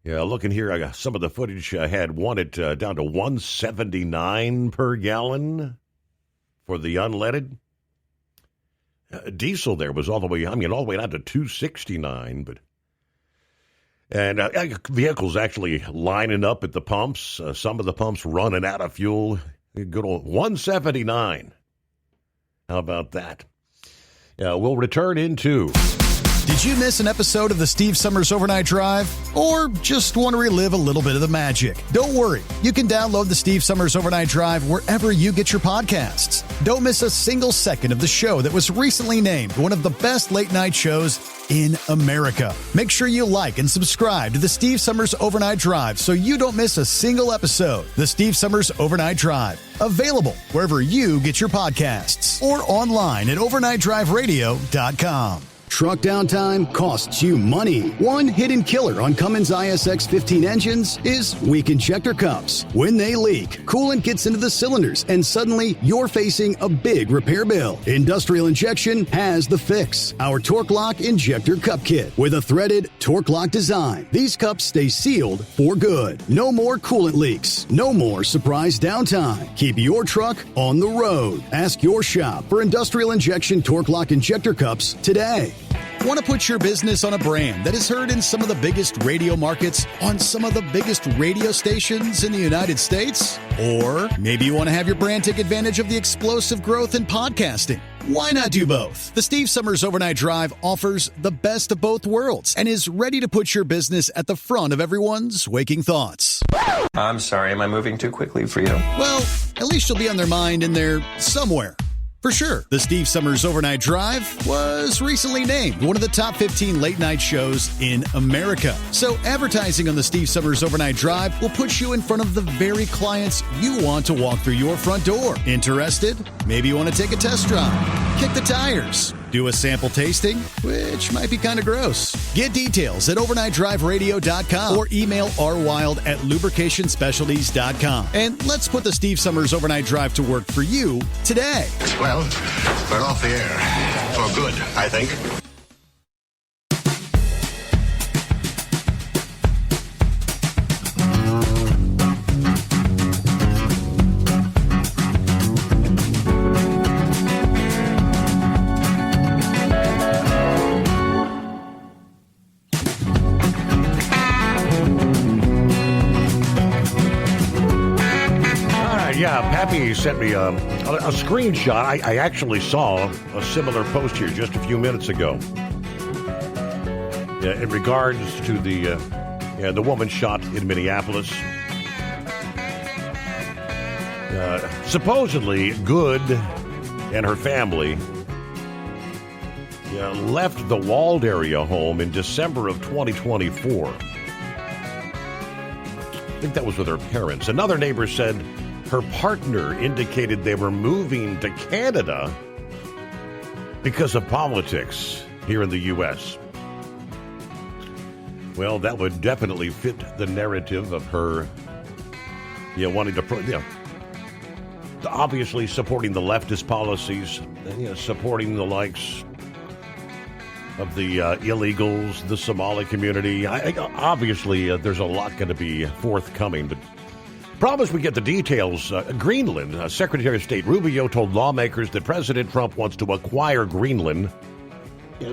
Yeah, looking here, some of the footage had one at down to $1.79 per gallon for the unleaded. Diesel there was all the way down to $2.69, but. And vehicles actually lining up at the pumps. Some of the pumps running out of fuel. Good old $1.79. How about that? We'll return into. Did you miss an episode of the Steve Summers Overnight Drive? Or just want to relive a little bit of the magic? Don't worry. You can download the Steve Summers Overnight Drive wherever you get your podcasts. Don't miss a single second of the show that was recently named one of the best late night shows in America. Make sure you like and subscribe to the Steve Summers Overnight Drive so you don't miss a single episode. The Steve Summers Overnight Drive. Available wherever you get your podcasts or online at overnightdriveradio.com. Truck downtime costs you money. One hidden killer on Cummins ISX 15 engines is weak injector cups. When they leak, coolant gets into the cylinders and suddenly you're facing a big repair bill. Industrial Injection has the fix. Our Torque Lock Injector Cup Kit with a threaded Torque Lock design. These cups stay sealed for good. No more coolant leaks. No more surprise downtime. Keep your truck on the road. Ask your shop for Industrial Injection Torque Lock Injector Cups today. Want to put your business on a brand that is heard in some of the biggest radio markets on some of the biggest radio stations in the United States? Or maybe you want to have your brand take advantage of the explosive growth in podcasting. Why not do both? The Steve Summers Overnight Drive offers the best of both worlds and is ready to put your business at the front of everyone's waking thoughts. I'm sorry, am I moving too quickly for you? Well, at least you'll be on their mind in there somewhere. For sure, the Steve Summers Overnight Drive was recently named one of the top 15 late-night shows in America. So advertising on the Steve Summers Overnight Drive will put you in front of the very clients you want to walk through your front door. Interested? Maybe you want to take a test drive, kick the tires, do a sample tasting, which might be kind of gross. Get details at overnightdriveradio.com or email rwild@lubricationspecialties.com. And let's put the Steve Summers Overnight Drive to work for you today. Well, we're off the air. For good, I think. Pappy sent me a screenshot. I actually saw a similar post here just a few minutes ago. In regards to the woman shot in Minneapolis. Supposedly, Good and her family left the Walled area home in December of 2024. I think that was with her parents. Another neighbor said her partner indicated they were moving to Canada because of politics here in the U.S. Well, that would definitely fit the narrative of her, wanting to, obviously supporting the leftist policies, supporting the likes of the illegals, the Somali community. Obviously, there's a lot going to be forthcoming, but promise we get the details. Greenland, Secretary of State Rubio told lawmakers that President Trump wants to acquire Greenland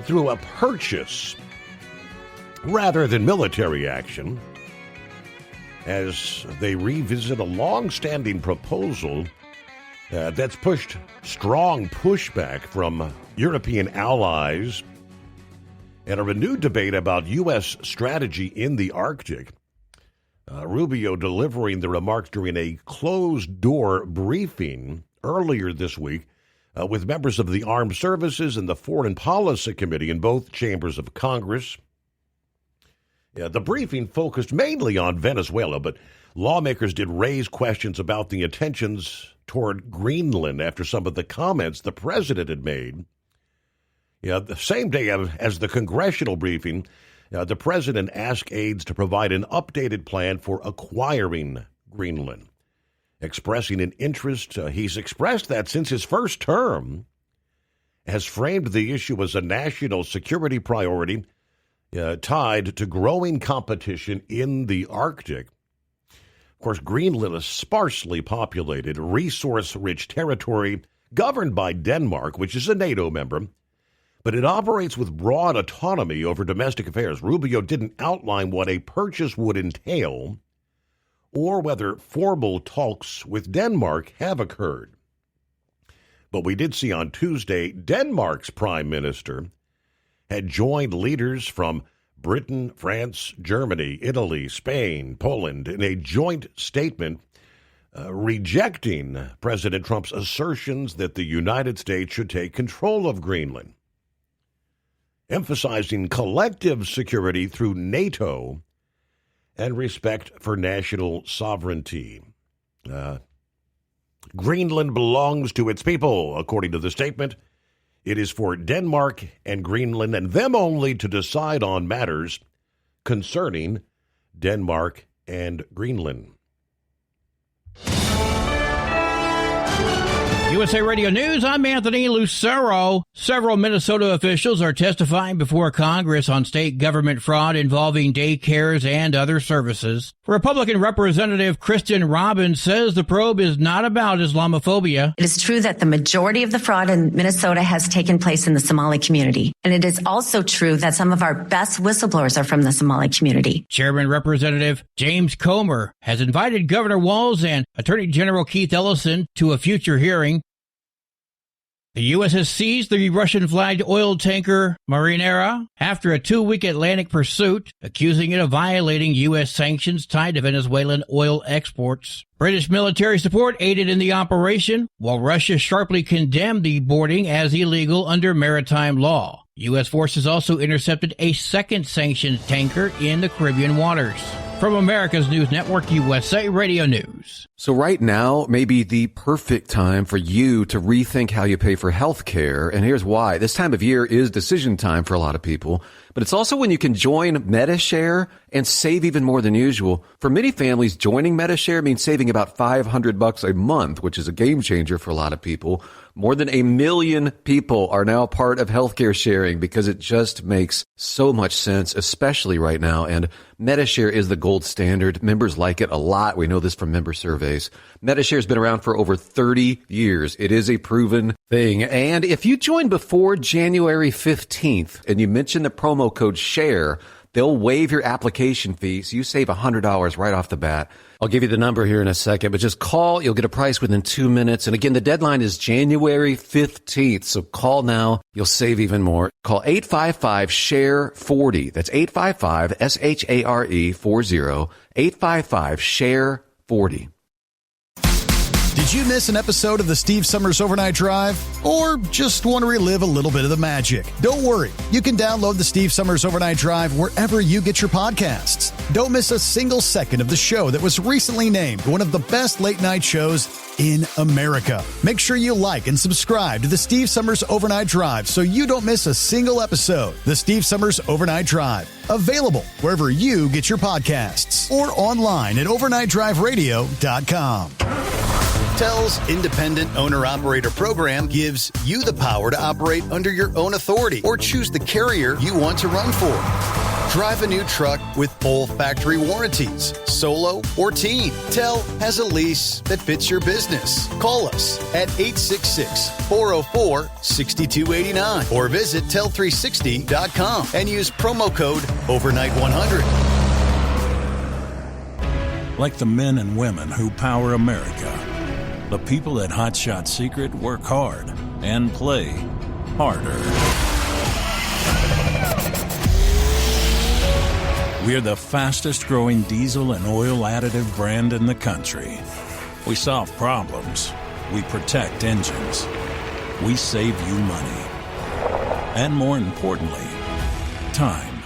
through a purchase rather than military action, as they revisit a long-standing proposal that's pushed strong pushback from European allies and a renewed debate about U.S. strategy in the Arctic. Rubio delivering the remarks during a closed-door briefing earlier this week with members of the Armed Services and the Foreign Policy Committee in both chambers of Congress. The briefing focused mainly on Venezuela, but lawmakers did raise questions about the intentions toward Greenland after some of the comments the president had made. The same day as the congressional briefing, the president asked aides to provide an updated plan for acquiring Greenland, expressing an interest. He's expressed that since his first term, has framed the issue as a national security priority tied to growing competition in the Arctic. Of course, Greenland is sparsely populated, resource-rich territory governed by Denmark, which is a NATO member, but it operates with broad autonomy over domestic affairs. Rubio didn't outline what a purchase would entail or whether formal talks with Denmark have occurred. But we did see on Tuesday Denmark's prime minister had joined leaders from Britain, France, Germany, Italy, Spain, Poland in a joint statement rejecting President Trump's assertions that the United States should take control of Greenland, emphasizing collective security through NATO and respect for national sovereignty. Greenland belongs to its people, according to the statement. It is for Denmark and Greenland and them only to decide on matters concerning Denmark and Greenland. USA Radio News, I'm Anthony Lucero. Several Minnesota officials are testifying before Congress on state government fraud involving daycares and other services. Republican Representative Kristen Robbins says the probe is not about Islamophobia. It is true that the majority of the fraud in Minnesota has taken place in the Somali community. And it is also true that some of our best whistleblowers are from the Somali community. Chairman Representative James Comer has invited Governor Walz and Attorney General Keith Ellison to a future hearing. The U.S. has seized the Russian-flagged oil tanker Marinera after a 2-week Atlantic pursuit, accusing it of violating U.S. sanctions tied to Venezuelan oil exports. British military support aided in the operation, while Russia sharply condemned the boarding as illegal under maritime law. U.S. forces also intercepted a second sanctioned tanker in the Caribbean waters. From America's News Network, USA Radio News. So right now may be the perfect time for you to rethink how you pay for health care. And here's why. This time of year is decision time for a lot of people, but it's also when you can join Medi-Share and save even more than usual. For many families, joining Medi-Share means saving about $500 a month, which is a game changer for a lot of people. More than 1 million people are now part of healthcare sharing because it just makes so much sense, especially right now. And Medi-Share is the gold standard. Members like it a lot. We know this from member surveys. Medi-Share has been around for over 30 years. It is a proven thing. And if you join before January 15th and you mention the promo code SHARE, they'll waive your application fee, so you save $100 right off the bat. I'll give you the number here in a second, but just call. You'll get a price within 2 minutes. And again, the deadline is January 15th, so call now. You'll save even more. Call 855-SHARE-40. That's 855-SHARE-40. 855-SHARE-40. Did you miss an episode of the Steve Summers Overnight Drive? Or just want to relive a little bit of the magic? Don't worry. You can download the Steve Summers Overnight Drive wherever you get your podcasts. Don't miss a single second of the show that was recently named one of the best late-night shows in America. Make sure you like and subscribe to the Steve Summers Overnight Drive so you don't miss a single episode. The Steve Summers Overnight Drive. Available wherever you get your podcasts or online at overnightdriveradio.com. TEL's independent owner-operator program gives you the power to operate under your own authority or choose the carrier you want to run for. Drive a new truck with full factory warranties, solo or team. TEL has a lease that fits your business. Call us at 866-404-6289 or visit tel360.com and use promo code OVERNIGHT100. Like the men and women who power America, the people at Hot Shot Secret work hard and play harder. We're the fastest growing diesel and oil additive brand in the country. We solve problems. We protect engines. We save you money. And more importantly, time.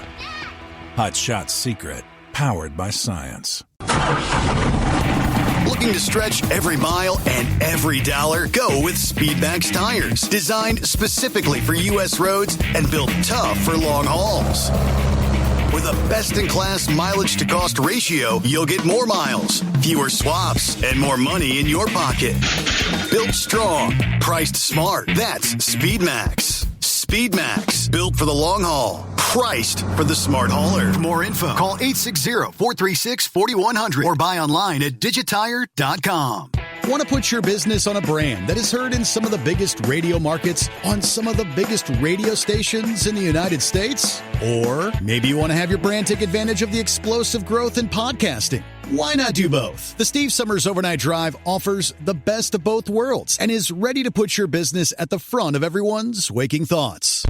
Hot Shot Secret, powered by science. Looking to stretch every mile and every dollar? Go with Speedmax tires. Designed specifically for U.S. roads and built tough for long hauls. With a best-in-class mileage-to-cost ratio, you'll get more miles, fewer swaps, and more money in your pocket. Built strong, priced smart. That's Speedmax. Speedmax, built for the long haul, priced for the smart hauler. For more info, call 860-436-4100 or buy online at digitire.com. Want to put your business on a brand that is heard in some of the biggest radio markets on some of the biggest radio stations in the United States? Or maybe you want to have your brand take advantage of the explosive growth in podcasting. Why not do both? The Steve Summers Overnight Drive offers the best of both worlds and is ready to put your business at the front of everyone's waking thoughts.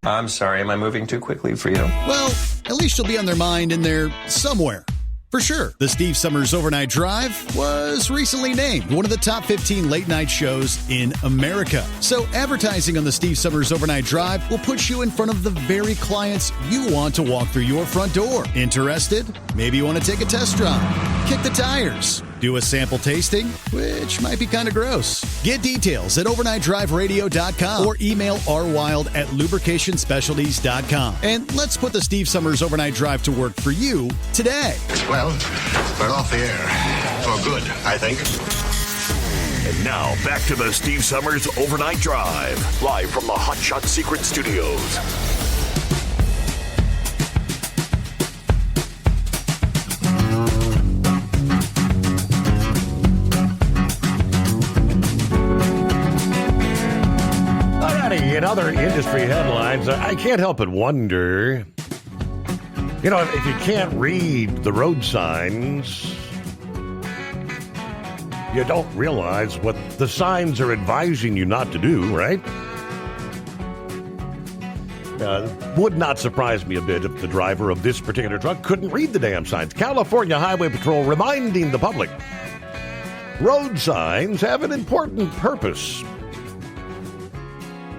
I'm sorry, am I moving too quickly for you? Well, at least you'll be on their mind in there somewhere. For sure, the Steve Summers Overnight Drive was recently named one of the top 15 late-night shows in America. So advertising on the Steve Summers Overnight Drive will put you in front of the very clients you want to walk through your front door. Interested? Maybe you want to take a test drive, kick the tires, do a sample tasting, which might be kind of gross. Get details at overnightdriveradio.com or email rwild@lubricationspecialties.com. And let's put the Steve Summers Overnight Drive to work for you today. Well, we're off the air. For good, I think. And now, back to the Steve Summers Overnight Drive, live from the Hot Shot Secret Studios. In other industry headlines, I can't help but wonder, you know, if you can't read the road signs, you don't realize what the signs are advising you not to do, right? Would not surprise me a bit if the driver of this particular truck couldn't read the damn signs. California Highway Patrol reminding the public, road signs have an important purpose.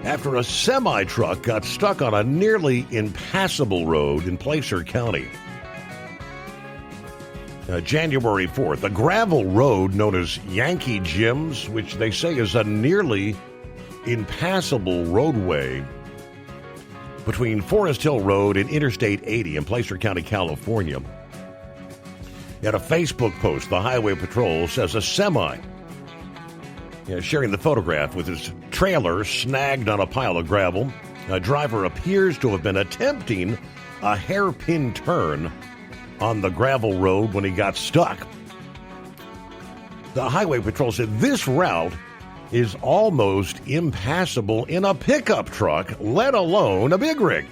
After a semi-truck got stuck on a nearly impassable road in Placer County. January 4th, a gravel road known as Yankee Jim's, which they say is a nearly impassable roadway between Forest Hill Road and Interstate 80 in Placer County, California. In a Facebook post, the Highway Patrol says a semi sharing the photograph with his trailer snagged on a pile of gravel. A driver appears to have been attempting a hairpin turn on the gravel road when he got stuck. The Highway Patrol said this route is almost impassable in a pickup truck, let alone a big rig.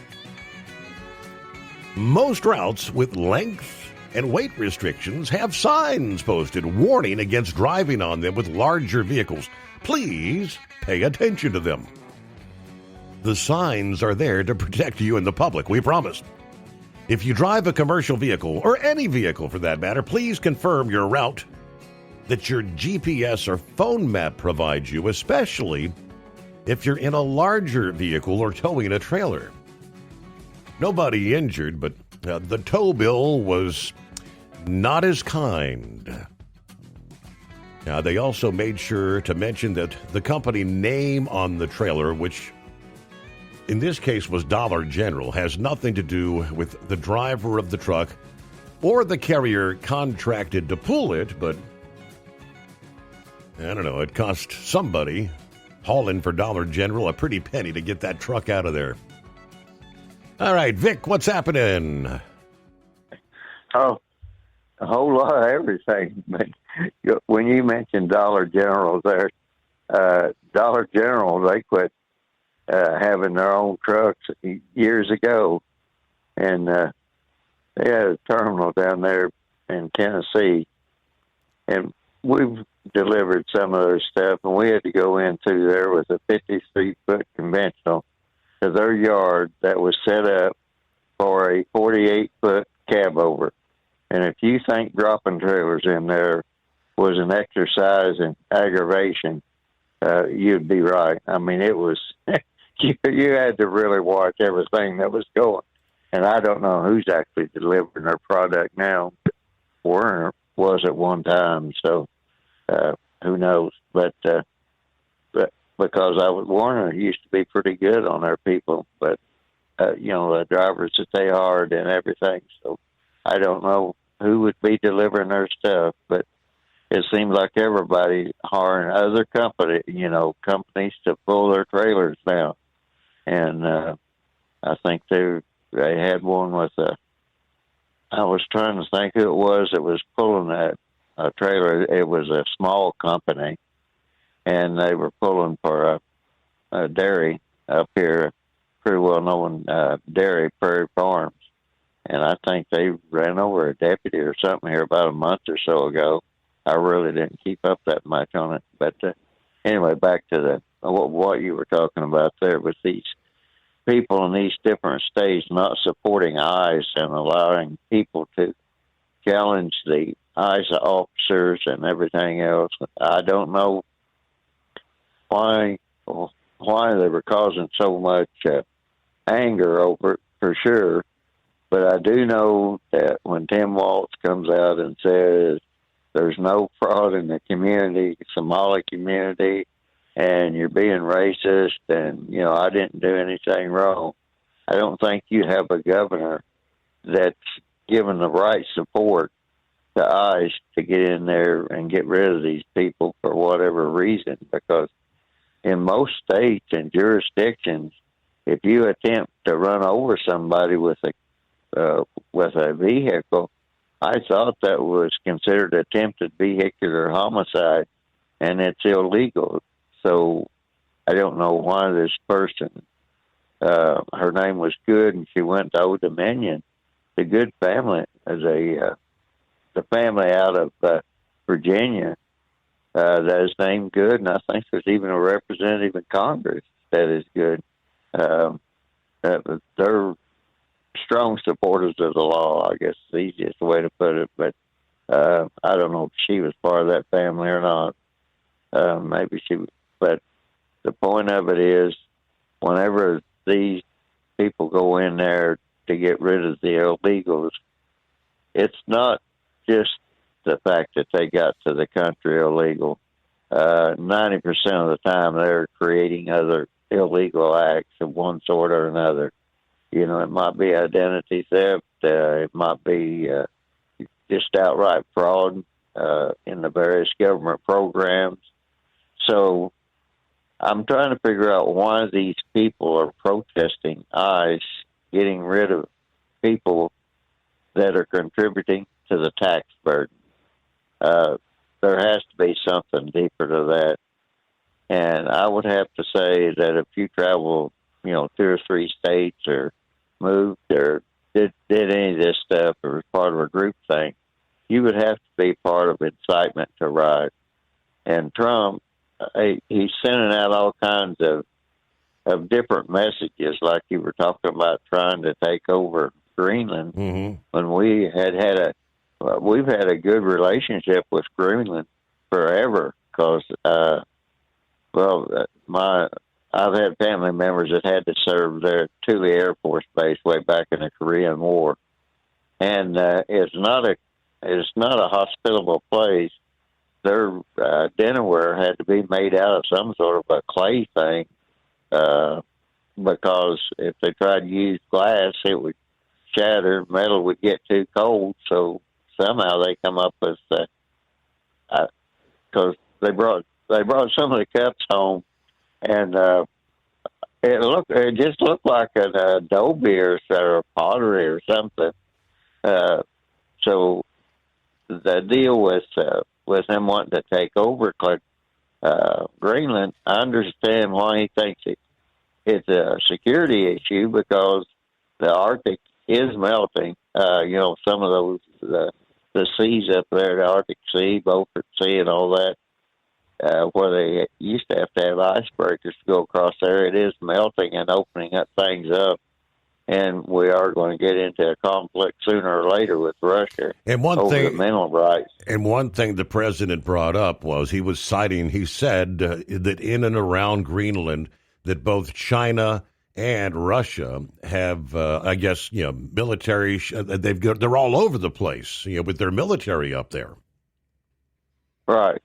Most routes with length and weight restrictions have signs posted warning against driving on them with larger vehicles. Please pay attention to them. The signs are there to protect you and the public, we promise. If you drive a commercial vehicle, or any vehicle for that matter, please confirm your route that your GPS or phone map provides you, especially if you're in a larger vehicle or towing a trailer. Nobody injured, but the tow bill was not as kind. Now, they also made sure to mention that the company name on the trailer, which in this case was Dollar General, has nothing to do with the driver of the truck or the carrier contracted to pull it, but I don't know. It cost somebody hauling for Dollar General a pretty penny to get that truck out of there. All right, Vic, what's happening? Oh, a whole lot of everything. But when you mentioned Dollar General there, Dollar General, they quit having their own trucks years ago. And they had a terminal down there in Tennessee. And we've delivered some of their stuff, and we had to go into there with a 53-foot conventional to their yard that was set up for a 48-foot cab over. And if you think dropping trailers in there was an exercise in aggravation, you'd be right. I mean, it was, you had to really watch everything that was going. And I don't know who's actually delivering their product now. Werner was at one time, so who knows? But because Warner used to be pretty good on their people, but the drivers that they hired and everything. So I don't know who would be delivering their stuff, but it seems like everybody hiring other companies to pull their trailers now. And I think they had one with I was trying to think who it was pulling that trailer. It was a small company, and they were pulling for a dairy up here, pretty well known dairy, Prairie Farms. And I think they ran over a deputy or something here about a month or so ago. I really didn't keep up that much on it. But anyway, back to what you were talking about there with these people in these different states not supporting ICE and allowing people to challenge the ICE officers and everything else. I don't know why they were causing so much anger over it, for sure. But I do know that when Tim Walz comes out and says there's no fraud in the community, Somali community, and you're being racist, and, I didn't do anything wrong, I don't think you have a governor that's given the right support to ICE to get in there and get rid of these people for whatever reason, because in most states and jurisdictions, if you attempt to run over somebody with a vehicle, I thought that was considered attempted vehicular homicide, and it's illegal. So I don't know why this person, her name was Good, and she went to Old Dominion. The Good family is the family out of Virginia that is named Good, and I think there's even a representative in Congress that is Good. They're strong supporters of the law, I guess is the easiest way to put it. But I don't know if she was part of that family or not. Maybe she was. But the point of it is, whenever these people go in there to get rid of the illegals, it's not just the fact that they got to the country illegal. 90% of the time, they're creating other illegal acts of one sort or another. It might be identity theft. It might be just outright fraud in the various government programs. So I'm trying to figure out why these people are protesting ICE getting rid of people that are contributing to the tax burden. There has to be something deeper to that. And I would have to say that if you travel, 2 or 3 states or moved or did any of this stuff or was part of a group thing, you would have to be part of incitement to riot. And Trump, he's sending out all kinds of different messages, like you were talking about trying to take over Greenland. Mm-hmm. When we've had a good relationship with Greenland forever, because I've had family members that had to serve there at Thule Air Force Base way back in the Korean War, and it's not a hospitable place. Their dinnerware had to be made out of some sort of a clay thing, because if they tried to use glass, it would shatter. Metal would get too cold, so somehow they come up with because they brought some of the cups home, and it just looked like an adobe or pottery or something. So the deal with him wanting to take over Greenland, I understand why he thinks it's a security issue, because the Arctic is melting. Some of those the seas up there, the Arctic Sea, Beaufort Sea, and all that, where they used to have icebreakers to go across there, it is melting and opening up things up. And we are going to get into a conflict sooner or later with Russia over the mineral rights. And one thing the president brought up was he said that in and around Greenland, that both China and Russia have, military. They're all over the place, with their military up there. Right.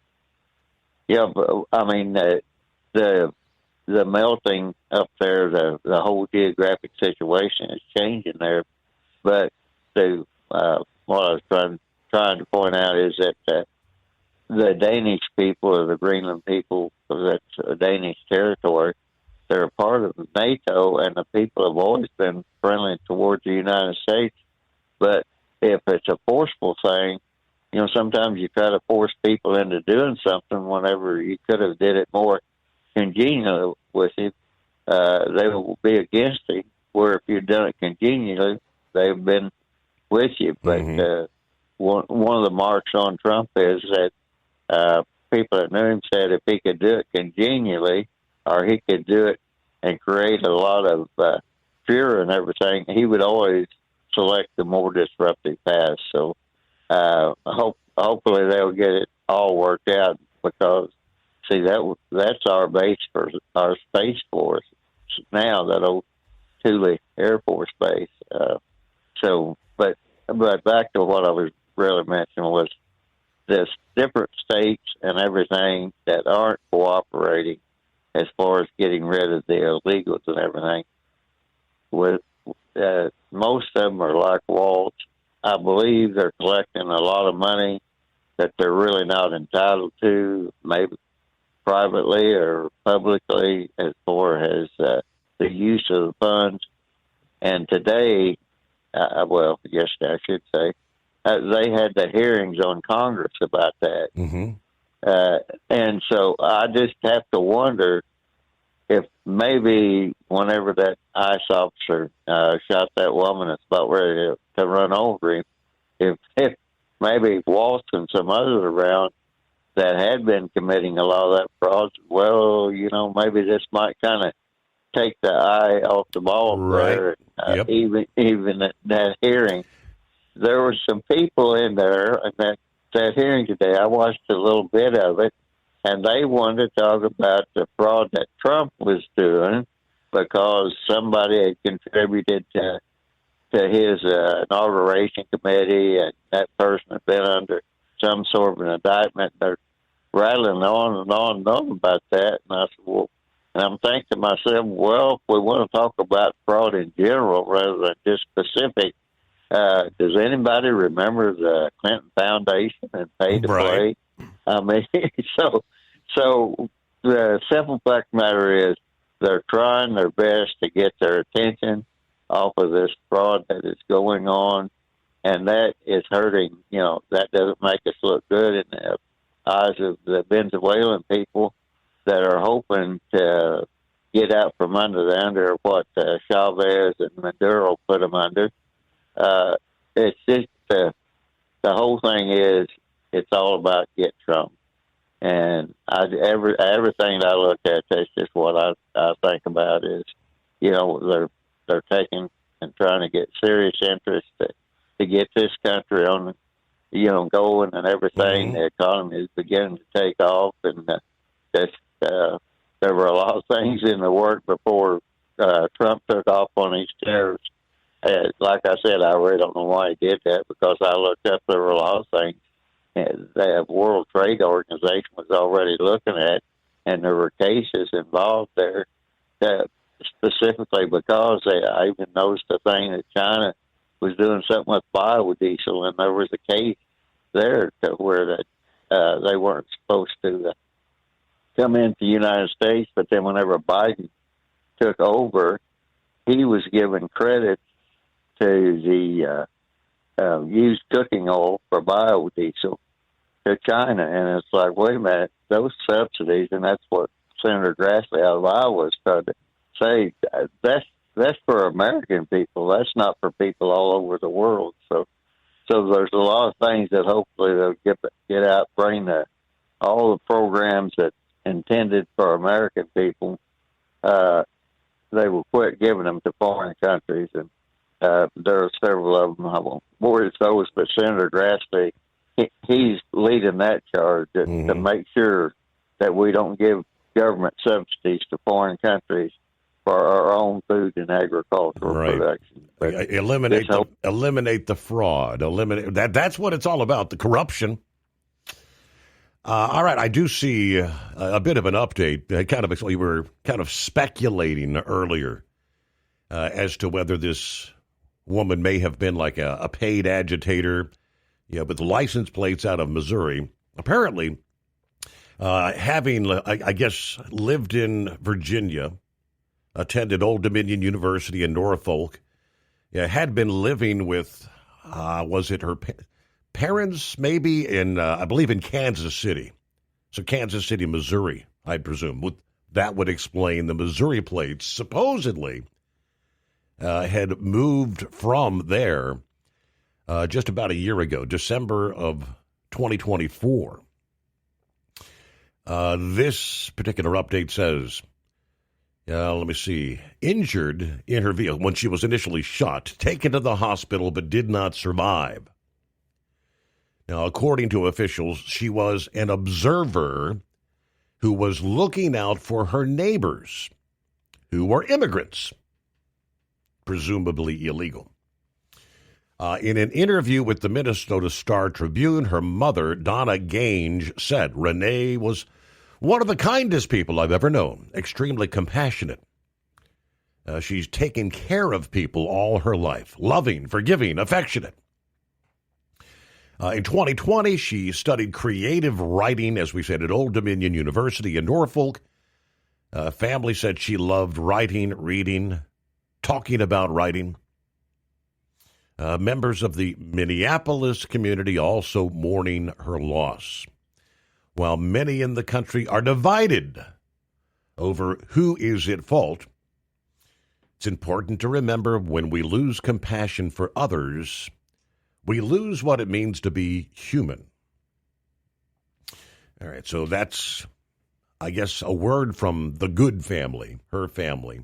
Yeah, but I mean the melting up there, the whole geographic situation is changing there. But what I was trying to point out is that the Danish people, or the Greenland people, that's a Danish territory, they're a part of NATO, and the people have always been friendly towards the United States. But if it's a forceful thing, sometimes you try to force people into doing something whenever you could have did it more congenial with him, they will be against him. Where if you've done it congenially, they've been with you. But one of the marks on Trump is that people that knew him said if he could do it congenially, or he could do it and create a lot of fear and everything, he would always select the more disruptive path. So hopefully they'll get it all worked out, because see, that's our base for our Space Force now, that old Thule Air Force Base. But back to what I was really mentioning was this different states and everything that aren't cooperating as far as getting rid of the illegals and everything. With most of them are like Walt. I believe they're collecting a lot of money that they're really not entitled to, maybe privately or publicly, as far as the use of the funds. And today, yesterday I should say, they had the hearings on Congress about that. And so I just have to wonder if maybe whenever that ICE officer shot that woman that's about ready to run over him, if maybe Walsh and some others around that had been committing a lot of that fraud, well, maybe this might kind of take the eye off the ball there. Even at that hearing, there were some people in there at that hearing today. I watched a little bit of it, and they wanted to talk about the fraud that Trump was doing because somebody had contributed to his inauguration committee, and that person had been under some sort of an indictment. They're rattling on and on and on about that. And I said, well, and I'm thinking to myself, well, if we want to talk about fraud in general rather than just specific, does anybody remember the Clinton Foundation and Pay to Play? I mean, so the simple fact of the matter is they're trying their best to get their attention off of this fraud that is going on, and that is hurting. That doesn't make us look good in the eyes of the Venezuelan people that are hoping to get out from under what Chavez and Maduro put them under. It's just the whole thing is it's all about get Trump, and everything that I look at, that's just what I think about is, they're taking and trying to get serious interest to get this country on, going and everything. The economy is beginning to take off, and there were a lot of things in the work before Trump took off on these tariffs. Like I said, I really don't know why he did that, because I looked up, there were a lot of things the World Trade Organization was already looking at, and there were cases involved there that specifically because I even noticed the thing that China was doing something with biodiesel, and there was a case there where that they weren't supposed to come into the United States. But then whenever Biden took over, he was giving credit to the used cooking oil for biodiesel to China. And it's like, wait a minute, those subsidies, and that's what Senator Grassley out of Iowa is trying to say, that's for American people. That's not for people all over the world. So there's a lot of things that hopefully they'll get out, bring all the programs that intended for American people. They will quit giving them to foreign countries, and there are several of them. I won't bore those, but Senator Grassley, he's leading that charge to make sure that we don't give government subsidies to foreign countries for our own food and agricultural production. But eliminate the fraud. Eliminate that. That's what it's all about. The corruption. All right, I do see a bit of an update. We were kind of speculating earlier as to whether this woman may have been like a paid agitator. Yeah, but the license plates out of Missouri. Apparently, having, I guess, lived in Virginia, attended Old Dominion University in Norfolk, had been living with, was it her parents, maybe, in, I believe, in Kansas City. So Kansas City, Missouri, I presume. That would explain the Missouri plates. Supposedly, had moved from there just about a year ago, December of 2024. This particular update says, let me see, injured in her vehicle when she was initially shot, taken to the hospital but did not survive. Now, according to officials, she was an observer who was looking out for her neighbors, who were immigrants, presumably illegal. In an interview with the Minnesota Star-Tribune, her mother, Donna Gange, said Renee was one of the kindest people I've ever known, extremely compassionate. She's taken care of people all her life, loving, forgiving, affectionate. In 2020, she studied creative writing, as we said, at Old Dominion University in Norfolk. Family said she loved writing, reading, talking about writing. Members of the Minneapolis community also mourning her loss, while many in the country are divided over who is at fault. It's important to remember when we lose compassion for others, we lose what it means to be human. All right, so that's, I guess, a word from the Good family, her family,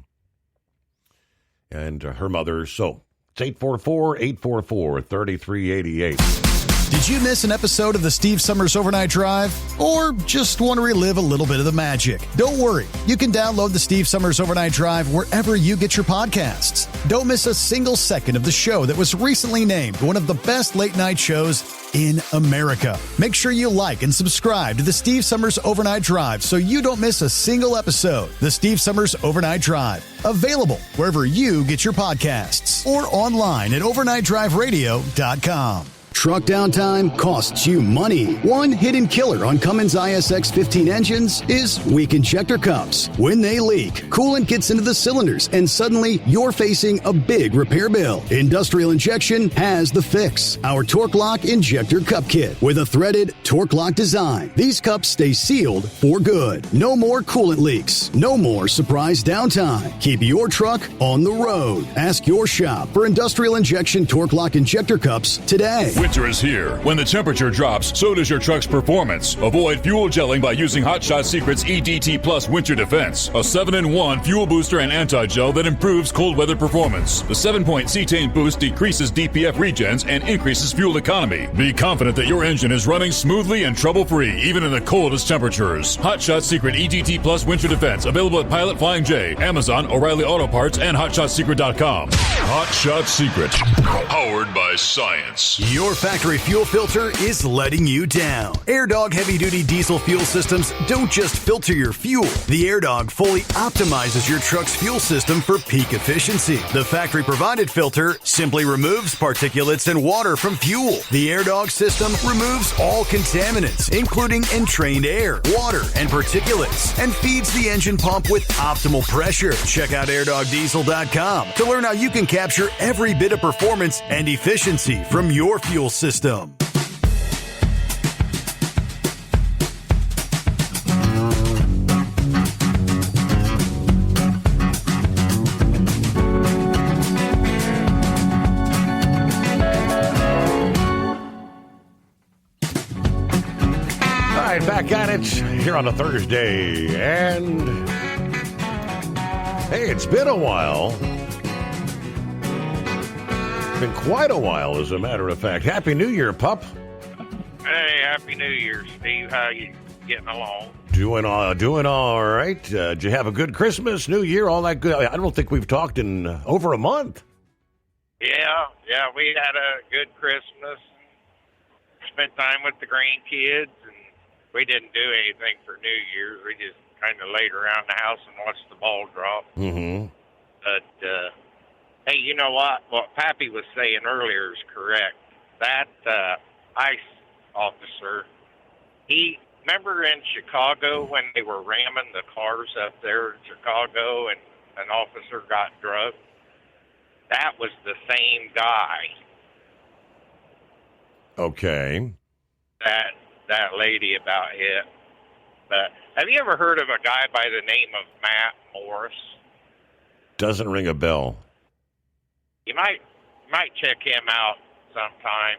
and her mother. So it's 844-844-3388. Did you miss an episode of the Steve Summers Overnight Drive? Or just want to relive a little bit of the magic? Don't worry. You can download the Steve Summers Overnight Drive wherever you get your podcasts. Don't miss a single second of the show that was recently named one of the best late-night shows in America. Make sure you like and subscribe to the Steve Summers Overnight Drive so you don't miss a single episode. The Steve Summers Overnight Drive. Available wherever you get your podcasts or online at overnightdriveradio.com. Truck downtime costs you money. One hidden killer on Cummins ISX 15 engines is weak injector cups. When they leak, coolant gets into the cylinders and suddenly you're facing a big repair bill. Industrial Injection has the fix. Our Torque Lock Injector Cup Kit with a threaded Torque Lock design. These cups stay sealed for good. No more coolant leaks. No more surprise downtime. Keep your truck on the road. Ask your shop for Industrial Injection Torque Lock Injector Cups today. Winter is here. When the temperature drops, so does your truck's performance. Avoid fuel gelling by using Hot Shot Secret's EDT Plus Winter Defense, a 7-in-1 fuel booster and anti-gel that improves cold weather performance. The 7-point cetane boost decreases DPF regens and increases fuel economy. Be confident that your engine is running smoothly and trouble-free, even in the coldest temperatures. Hot Shot Secret EDT Plus Winter Defense, available at Pilot Flying J, Amazon, O'Reilly Auto Parts, and HotShotSecret.com. Hot Shot Secret, powered by science. Your Your factory fuel filter is letting you down. AirDog heavy-duty diesel fuel systems don't just filter your fuel. The AirDog fully optimizes your truck's fuel system for peak efficiency. The factory-provided filter simply removes particulates and water from fuel. The AirDog system removes all contaminants, including entrained air, water, and particulates, and feeds the engine pump with optimal pressure. Check out airdogdiesel.com to learn how you can capture every bit of performance and efficiency from your fuel system. All right, back at it here on a Thursday, and hey, it's been a while. Been quite a while, as a matter of fact. Happy New Year, pup. Hey, Happy New Year, Steve. How you getting along? Doing all right. Did you have a good Christmas, New Year, all that good? I don't think we've talked in over a month. Yeah, we had a good Christmas. Spent time with the grandkids, and we didn't do anything for New Year's. We just kind of laid around the house and watched the ball drop. Mm-hmm. But, hey, you know what? What Pappy was saying earlier is correct. That ICE officer, remember in Chicago when they were ramming the cars up there in Chicago and an officer got drugged? That was the same guy. Okay. That lady about hit. But have you ever heard of a guy by the name of Matt Morris? Doesn't ring a bell. You might check him out sometime.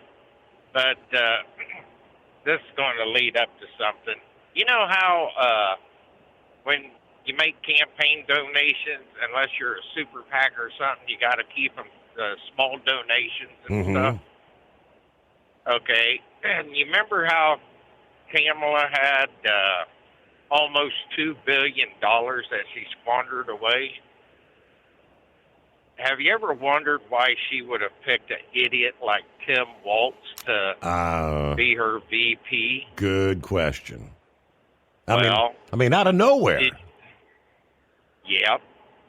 But this is going to lead up to something. You know how when you make campaign donations, unless you're a super PAC or something, you got to keep them small donations and stuff? Okay. And you remember how Kamala had almost $2 billion that she squandered away? Have you ever wondered why she would have picked an idiot like Tim Walz to be her VP? Good question. I mean, out of nowhere. Yep.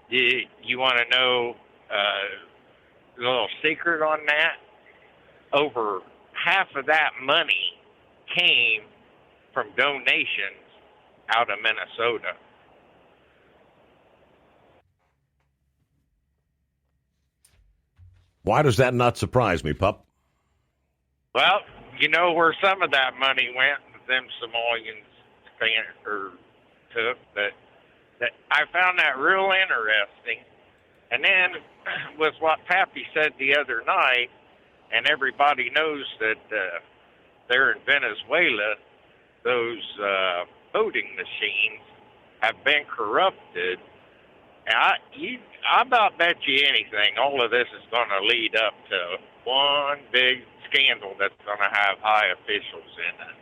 You want to know a little secret on that? Over half of that money came from donations out of Minnesota. Why does that not surprise me, pup? Well, you know where some of that money went, them Somalians took, but I found that real interesting. And then with what Pappy said the other night, and everybody knows that there in Venezuela, those voting machines have been corrupted. And I about bet you anything, all of this is going to lead up to one big scandal that's going to have high officials in it.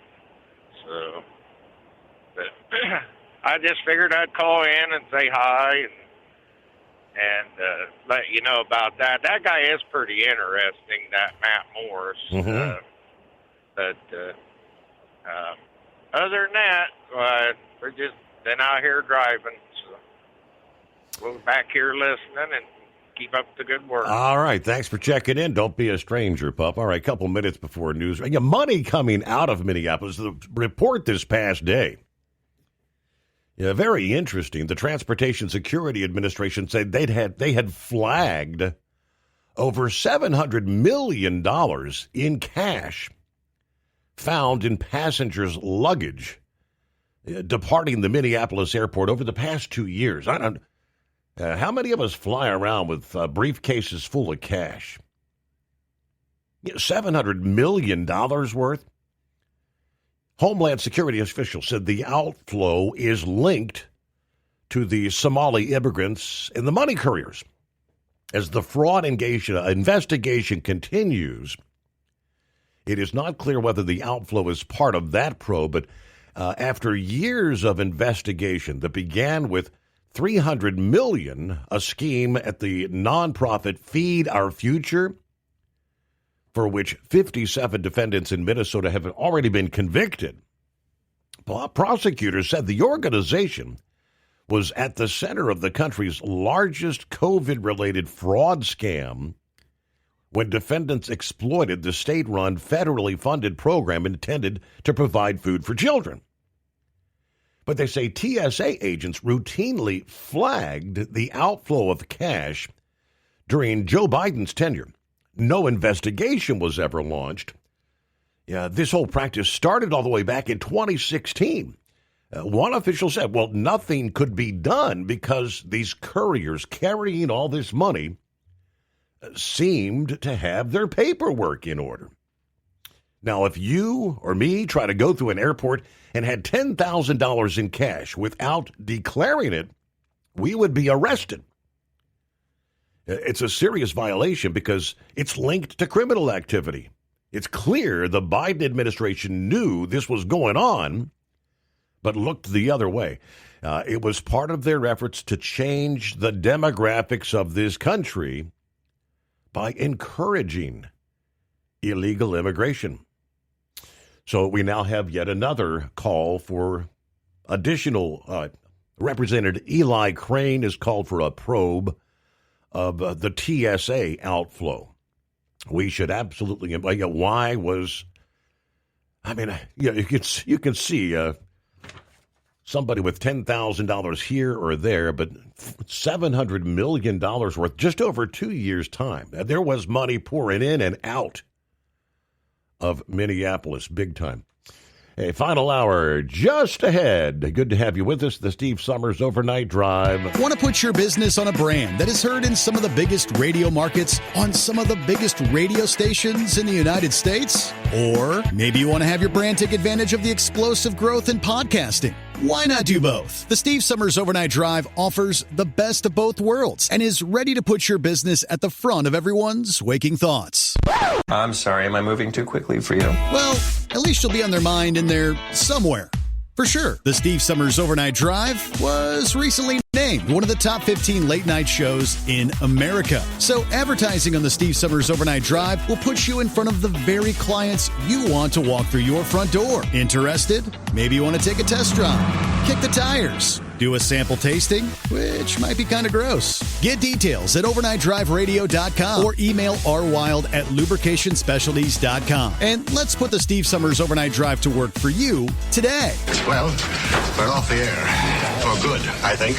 So, but I just figured I'd call in and say hi and let you know about that. That guy is pretty interesting, that Matt Morris. Mm-hmm. But other than that, we're just been out here driving. We're back here listening and keep up the good work. All right. Thanks for checking in. Don't be a stranger, pup. All right. Couple minutes before news. Money coming out of Minneapolis. The report this past day. Yeah, very interesting. The Transportation Security Administration said they had flagged over $700 million in cash found in passengers' luggage departing the Minneapolis airport over the past 2 years. How many of us fly around with briefcases full of cash? $700 million worth? Homeland Security officials said the outflow is linked to the Somali immigrants and the money couriers. As the fraud investigation continues, it is not clear whether the outflow is part of that probe, but after years of investigation that began with $300 million, a scheme at the nonprofit Feed Our Future for which 57 defendants in Minnesota have already been convicted. Prosecutors said the organization was at the center of the country's largest COVID-related fraud scam when defendants exploited the state-run, federally funded program intended to provide food for children. But they say TSA agents routinely flagged the outflow of cash during Joe Biden's tenure. No investigation was ever launched. This whole practice started all the way back in 2016. One official said, well, nothing could be done because these couriers carrying all this money seemed to have their paperwork in order. Now, if you or me try to go through an airport and had $10,000 in cash without declaring it, we would be arrested. It's a serious violation because it's linked to criminal activity. It's clear the Biden administration knew this was going on, but looked the other way. It was part of their efforts to change the demographics of this country by encouraging illegal immigration. So we now have yet another call for additional. Representative Eli Crane has called for a probe of the TSA outflow. We should absolutely. Why was? I mean, you can see somebody with $10,000 here or there, but $700 million worth just over 2 years' time. There was money pouring in and out of Minneapolis, big time. A final hour just ahead. Good to have you with us. The Steve Summers Overnight Drive. Want to put your business on a brand that is heard in some of the biggest radio markets on some of the biggest radio stations in the United States? Or maybe you want to have your brand take advantage of the explosive growth in podcasting. Why not do both? The Steve Summers Overnight Drive offers the best of both worlds and is ready to put your business at the front of everyone's waking thoughts. I'm sorry, am I moving too quickly for you? Well, at least you'll be on their mind in there somewhere. For sure, the Steve Summers Overnight Drive was recently named one of the top 15 late-night shows in America. So advertising on the Steve Summers Overnight Drive will put you in front of the very clients you want to walk through your front door. Interested? Maybe you want to take a test drive, kick the tires, do a sample tasting, which might be kind of gross. Get details at overnightdriveradio.com or email rwild@lubricationspecialties.com. And let's put the Steve Summers Overnight Drive to work for you today. Well, we're off the air. For good, I think.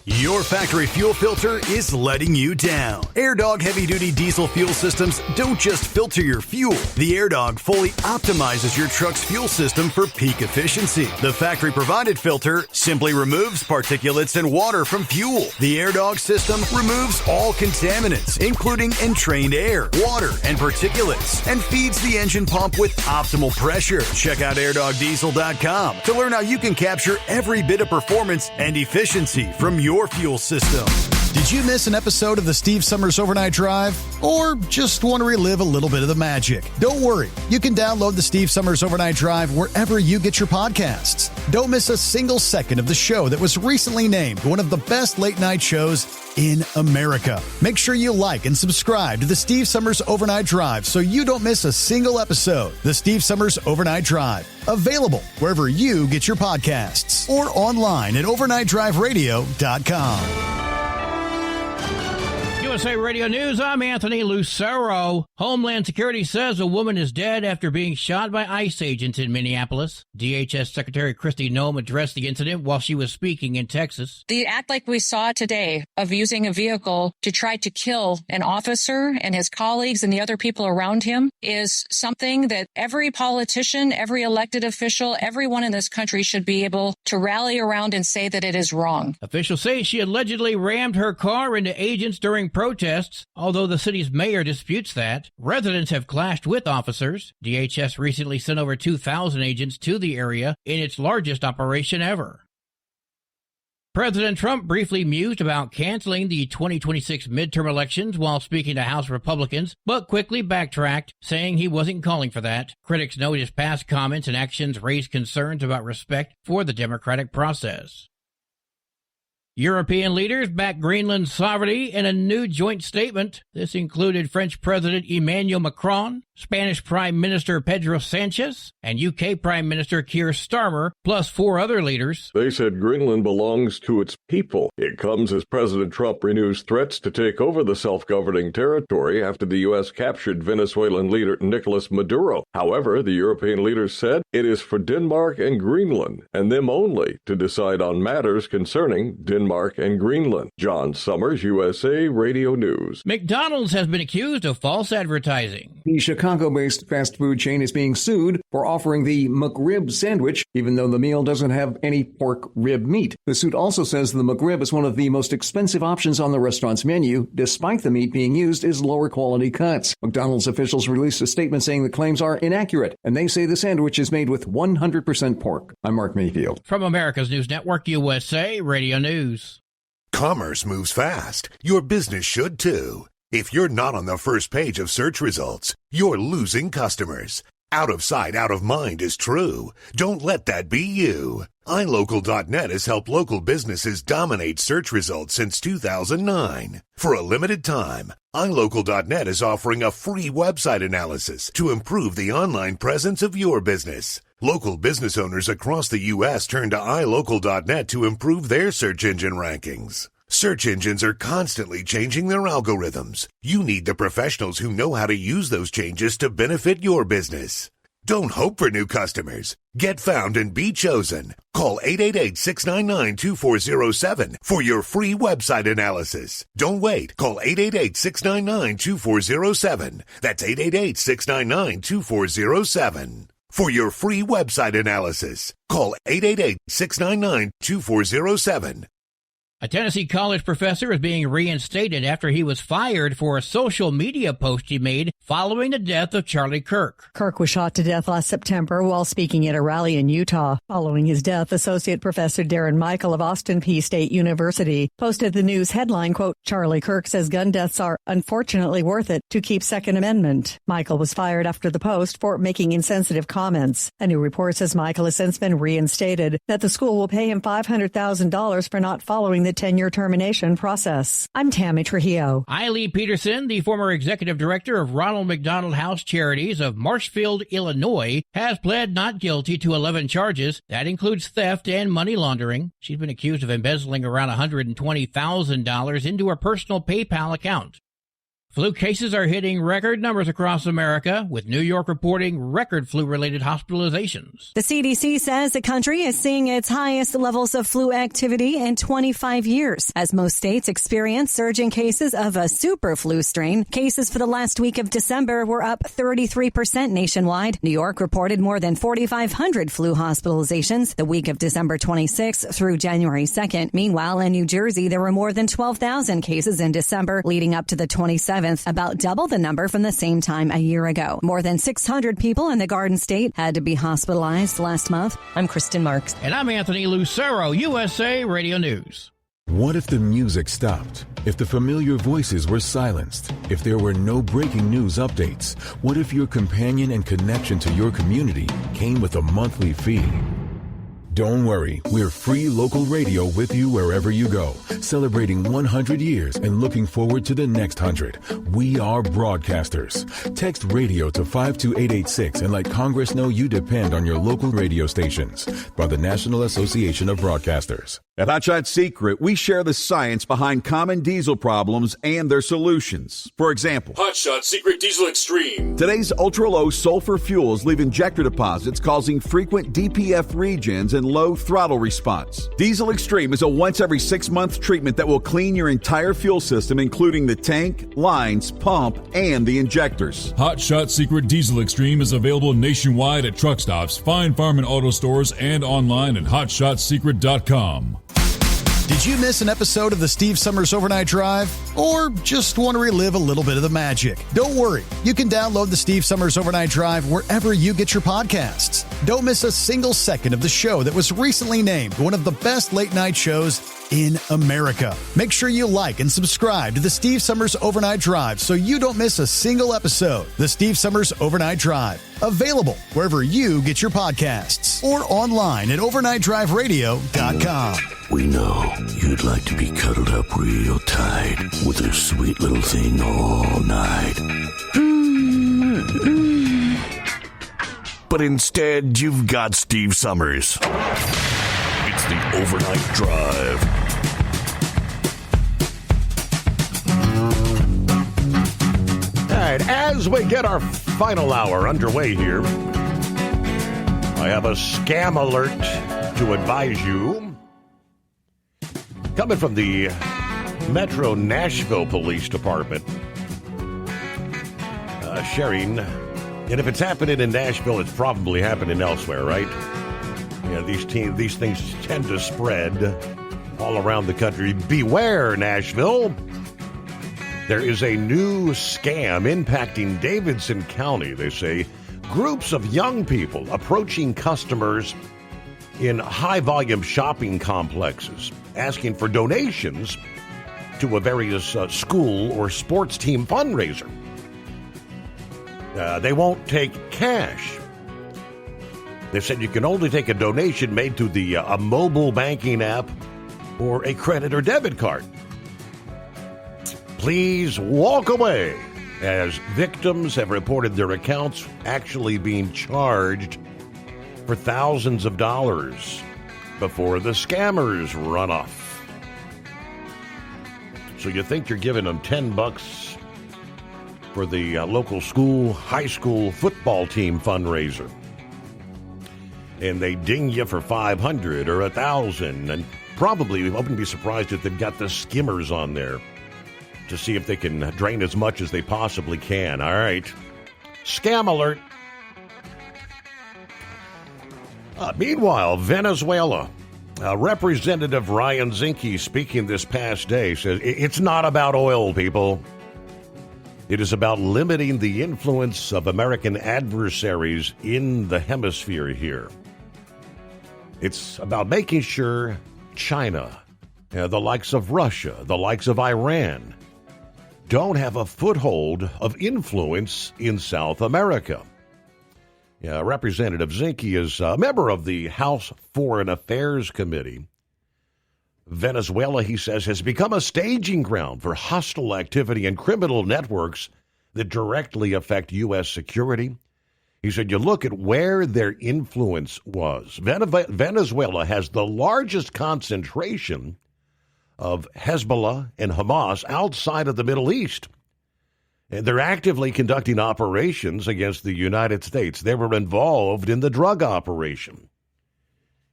Your factory fuel filter is letting you down. AirDog heavy-duty diesel fuel systems don't just filter your fuel. The AirDog fully optimizes your truck's fuel system for peak efficiency. The factory-provided filter simply removes particulates and water from fuel. The AirDog system removes all contaminants, including entrained air, water, and particulates, and feeds the engine pump with optimal pressure. Check out airdogdiesel.com to learn how you can capture every bit of performance and efficiency from your fuel system. Did you miss an episode of the Steve Summers Overnight Drive? Or just want to relive a little bit of the magic? Don't worry. You can download the Steve Summers Overnight Drive wherever you get your podcasts. Don't miss a single second of the show that was recently named one of the best late-night shows in America. Make sure you like and subscribe to the Steve Summers Overnight Drive so you don't miss a single episode. The Steve Summers Overnight Drive. Available wherever you get your podcasts or online at overnightdriveradio.com. USA Radio News, I'm Anthony Lucero. Homeland Security says a woman is dead after being shot by ICE agents in Minneapolis. DHS Secretary Kristi Noem addressed the incident while she was speaking in Texas. The act like we saw today of using a vehicle to try to kill an officer and his colleagues and the other people around him is something that every politician, every elected official, everyone in this country should be able to rally around and say that it is wrong. Officials say she allegedly rammed her car into agents during protests, although the city's mayor disputes that. Residents have clashed with officers. DHS recently sent over 2,000 agents to the area in its largest operation ever. President Trump briefly mused about canceling the 2026 midterm elections while speaking to House Republicans, but quickly backtracked, saying he wasn't calling for that. Critics note his past comments and actions raised concerns about respect for the democratic process. European leaders backed Greenland's sovereignty in a new joint statement. This included French President Emmanuel Macron, Spanish Prime Minister Pedro Sanchez, and UK Prime Minister Keir Starmer, plus 4 other leaders. They said Greenland belongs to its people. It comes as President Trump renews threats to take over the self-governing territory after the U.S. captured Venezuelan leader Nicolas Maduro. However, the European leaders said it is for Denmark and Greenland, and them only, to decide on matters concerning Denmark and Greenland. John Summers, USA Radio News. McDonald's has been accused of false advertising. The Chicago-based fast food chain is being sued for offering the McRib sandwich, even though the meal doesn't have any pork rib meat. The suit also says the McRib is one of the most expensive options on the restaurant's menu, despite the meat being used as lower quality cuts. McDonald's officials released a statement saying the claims are inaccurate, and they say the sandwich is made with 100% pork. I'm Mark Mayfield. From America's News Network, USA Radio News. Commerce moves fast. Your business should too. If you're not on the first page of search results, you're losing customers. Out of sight, out of mind is true. Don't let that be you. iLocal.net has helped local businesses dominate search results since 2009. For a limited time, iLocal.net is offering a free website analysis to improve the online presence of your business. Local business owners across the U.S. turn to iLocal.net to improve their search engine rankings. Search engines are constantly changing their algorithms. You need the professionals who know how to use those changes to benefit your business. Don't hope for new customers. Get found and be chosen. Call 888-699-2407 for your free website analysis. Don't wait. Call 888-699-2407. That's 888-699-2407. For your free website analysis, call 888-699-2407. A Tennessee college professor is being reinstated after he was fired for a social media post he made following the death of Charlie Kirk. Kirk was shot to death last September while speaking at a rally in Utah. Following his death, Associate Professor Darren Michael of Austin Peay State University posted the news headline, quote, "Charlie Kirk says gun deaths are unfortunately worth it to keep Second Amendment." Michael was fired after the post for making insensitive comments. A new report says Michael has since been reinstated, that the school will pay him $500,000 for not following the tenure termination process. I'm Tammy Trujillo. Eileen Peterson, the former executive director of Ronald McDonald House Charities of Marshfield, Illinois, has pled not guilty to 11 charges. That includes theft and money laundering. She's been accused of embezzling around $120,000 into her personal PayPal account. Flu cases are hitting record numbers across America, with New York reporting record flu-related hospitalizations. The CDC says the country is seeing its highest levels of flu activity in 25 years, as most states experience surging cases of a super flu strain. Cases for the last week of December were up 33% nationwide. New York reported more than 4,500 flu hospitalizations the week of December 26th through January 2nd. Meanwhile, in New Jersey, there were more than 12,000 cases in December, leading up to the 27th. About double the number from the same time a year ago. More than 600 people in the Garden State had to be hospitalized last month. I'm Kristen Marks. And I'm Anthony Lucero, USA Radio News. What if the music stopped? If the familiar voices were silenced? If there were no breaking news updates? What if your companion and connection to your community came with a monthly fee? Don't worry, we're free local radio with you wherever you go, celebrating 100 years and looking forward to the next 100. We are broadcasters. Text radio to 52886 and let Congress know you depend on your local radio stations. By the National Association of Broadcasters. At Hot Shot Secret, we share the science behind common diesel problems and their solutions. For example, Hot Shot Secret Diesel Extreme. Today's ultra-low sulfur fuels leave injector deposits causing frequent DPF regens and low throttle response. Diesel Extreme is a once every 6-month treatment that will clean your entire fuel system, including the tank, lines, pump, and the injectors. Hot Shot Secret Diesel Extreme is available nationwide at truck stops, fine farm and auto stores, and online at hotshotsecret.com. Did you miss an episode of the Steve Summers Overnight Drive? Or just want to relive a little bit of the magic? Don't worry. You can download the Steve Summers Overnight Drive wherever you get your podcasts. Don't miss a single second of the show that was recently named one of the best late night shows in America. Make sure you like and subscribe to the Steve Summers Overnight Drive so you don't miss a single episode. The Steve Summers Overnight Drive, available wherever you get your podcasts or online at overnightdriveradio.com. We know you'd like to be cuddled up real tight with a sweet little thing all night. But instead, you've got Steve Summers. It's the Overnight Drive. All right, as we get our final hour underway here, I have a scam alert to advise you. Coming from the Metro Nashville Police Department, sharing, and if it's happening in Nashville, it's probably happening elsewhere, right? Yeah, these things tend to spread all around the country. Beware, Nashville. There is a new scam impacting Davidson County, they say. Groups of young people approaching customers in high-volume shopping complexes, asking for donations to a various school or sports team fundraiser. They won't take cash. They said you can only take a donation made through a mobile banking app or a credit or debit card. Please walk away, as victims have reported their accounts actually being charged for thousands of dollars before the scammers run off. So you think you're giving them $10 for the local school, high school football team fundraiser, and they ding you for $500 or $1,000, and probably we wouldn't be surprised if they've got the skimmers on there to see if they can drain as much as they possibly can. All right. Scam alert. Meanwhile, Venezuela, Representative Ryan Zinke speaking this past day says it's not about oil, people. It is about limiting the influence of American adversaries in the hemisphere here. It's about making sure China, the likes of Russia, the likes of Iran, don't have a foothold of influence in South America. Representative Zinke is a member of the House Foreign Affairs Committee. Venezuela, he says, has become a staging ground for hostile activity and criminal networks that directly affect U.S. security. He said, you look at where their influence was. Venezuela has the largest concentration of Hezbollah and Hamas outside of the Middle East. And they're actively conducting operations against the United States. They were involved in the drug operation.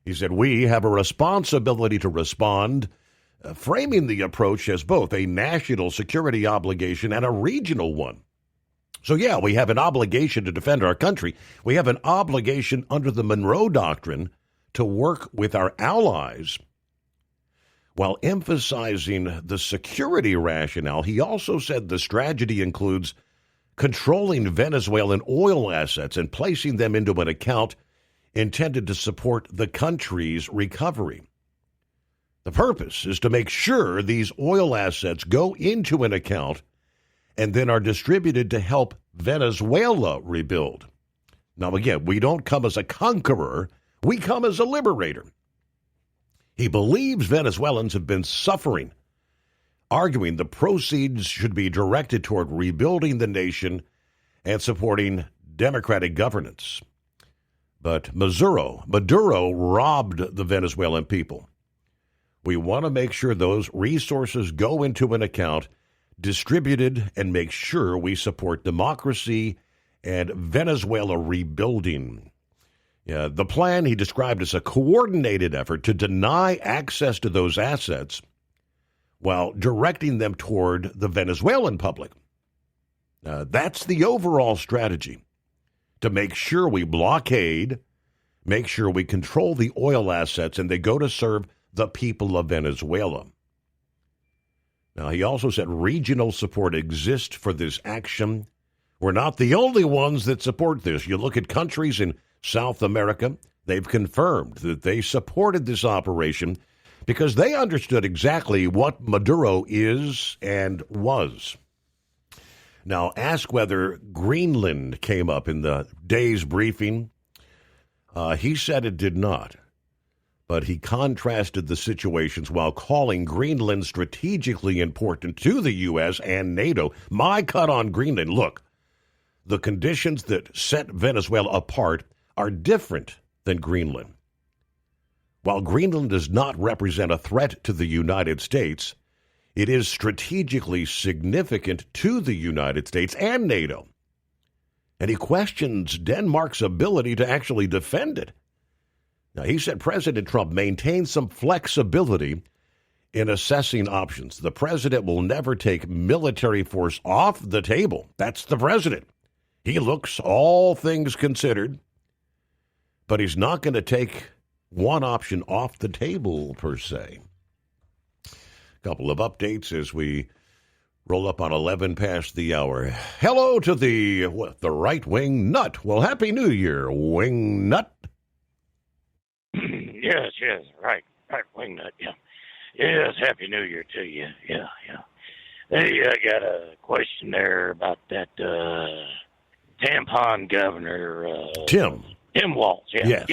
He said, we have a responsibility to respond, framing the approach as both a national security obligation and a regional one. So, yeah, we have an obligation to defend our country. We have an obligation under the Monroe Doctrine to work with our allies. While emphasizing the security rationale, he also said the strategy includes controlling Venezuelan oil assets and placing them into an account intended to support the country's recovery. The purpose is to make sure these oil assets go into an account and then are distributed to help Venezuela rebuild. Now, again, we don't come as a conqueror, we come as a liberator. He believes Venezuelans have been suffering, arguing the proceeds should be directed toward rebuilding the nation and supporting democratic governance. But Maduro robbed the Venezuelan people. We want to make sure those resources go into an account, distributed, and make sure we support democracy and Venezuela rebuilding. The plan he described as a coordinated effort to deny access to those assets while directing them toward the Venezuelan public. That's the overall strategy, to make sure we blockade, make sure we control the oil assets, and they go to serve the people of Venezuela. Now, he also said regional support exists for this action. We're not the only ones that support this. You look at countries in South America, they've confirmed that they supported this operation because they understood exactly what Maduro is and was. Now, ask whether Greenland came up in the day's briefing. He said it did not, but he contrasted the situations while calling Greenland strategically important to the U.S. and NATO. My cut on Greenland, look, the conditions that set Venezuela apart are different than Greenland. While Greenland does not represent a threat to the United States, it is strategically significant to the United States and NATO. And he questions Denmark's ability to actually defend it. Now, he said President Trump maintains some flexibility in assessing options. The president will never take military force off the table. That's the president. He looks, all things considered, but he's not going to take one option off the table, per se. Couple of updates as we roll up on 11 past the hour. Hello to the right-wing nut. Well, Happy New Year, wing nut. Yes, right-wing nut, yeah. Yes, Happy New Year to you, yeah. Hey, I got a question there about that tampon governor. Tim Walz, yeah.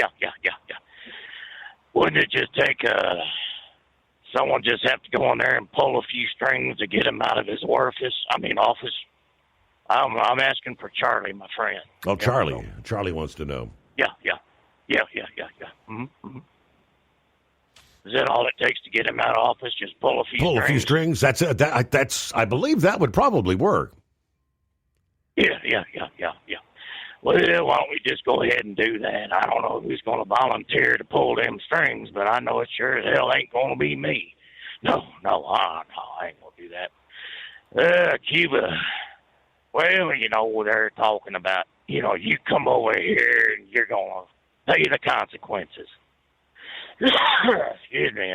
Wouldn't it just take someone just have to go in there and pull a few strings to get him out of his office? I'm asking for Charlie, my friend. Oh, Charlie. Charlie wants to know. Yeah. Mm-hmm. Is that all it takes to get him out of office? Just pull a few strings? That's it. I believe that would probably work. Yeah. Well, why don't we just go ahead and do that? I don't know who's going to volunteer to pull them strings, but I know it sure as hell ain't going to be me. No, I ain't going to do that. Cuba, well, they're talking about, you come over here and you're going to pay the consequences. Excuse me,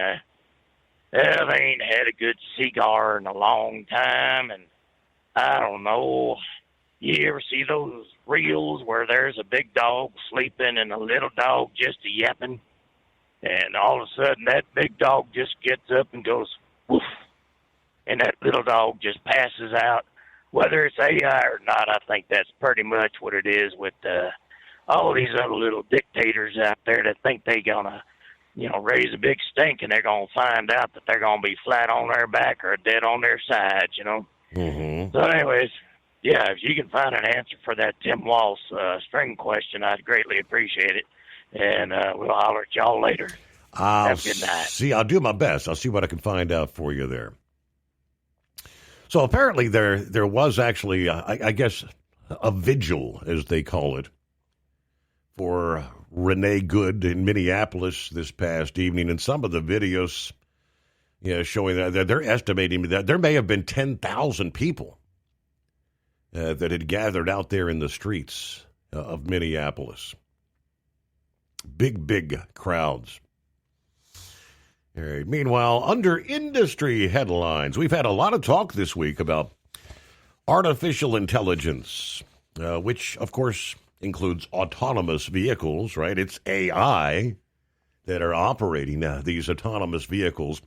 they ain't had a good cigar in a long time, and I don't know. You ever see those reels where there's a big dog sleeping and a little dog just yapping? And all of a sudden that big dog just gets up and goes, woof, and that little dog just passes out. Whether it's AI or not, I think that's pretty much what it is with all these other little dictators out there that think they gonna, raise a big stink and they're gonna find out that they're gonna be flat on their back or dead on their side, Mm-hmm. So anyways, yeah, if you can find an answer for that Tim Walz string question, I'd greatly appreciate it. And we'll holler at y'all later. Have a good night. See, I'll do my best. I'll see what I can find out for you there. So apparently there was actually, I guess, a vigil, as they call it, for Renee Good in Minneapolis this past evening. And some of the videos showing that they're estimating that there may have been 10,000 people that had gathered out there in the streets of Minneapolis. Big crowds. All right. Meanwhile, under industry headlines, we've had a lot of talk this week about artificial intelligence, which, of course, includes autonomous vehicles, right? It's AI that are operating these autonomous vehicles.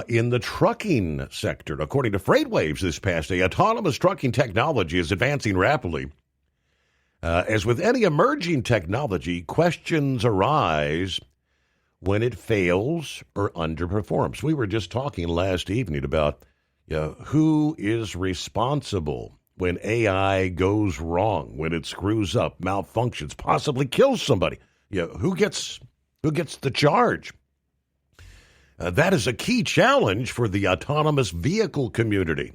In the trucking sector, according to FreightWaves this past day, autonomous trucking technology is advancing rapidly. As with any emerging technology, questions arise when it fails or underperforms. We were just talking last evening about who is responsible when AI goes wrong, when it screws up, malfunctions, possibly kills somebody. Who gets the charge? That is a key challenge for the autonomous vehicle community.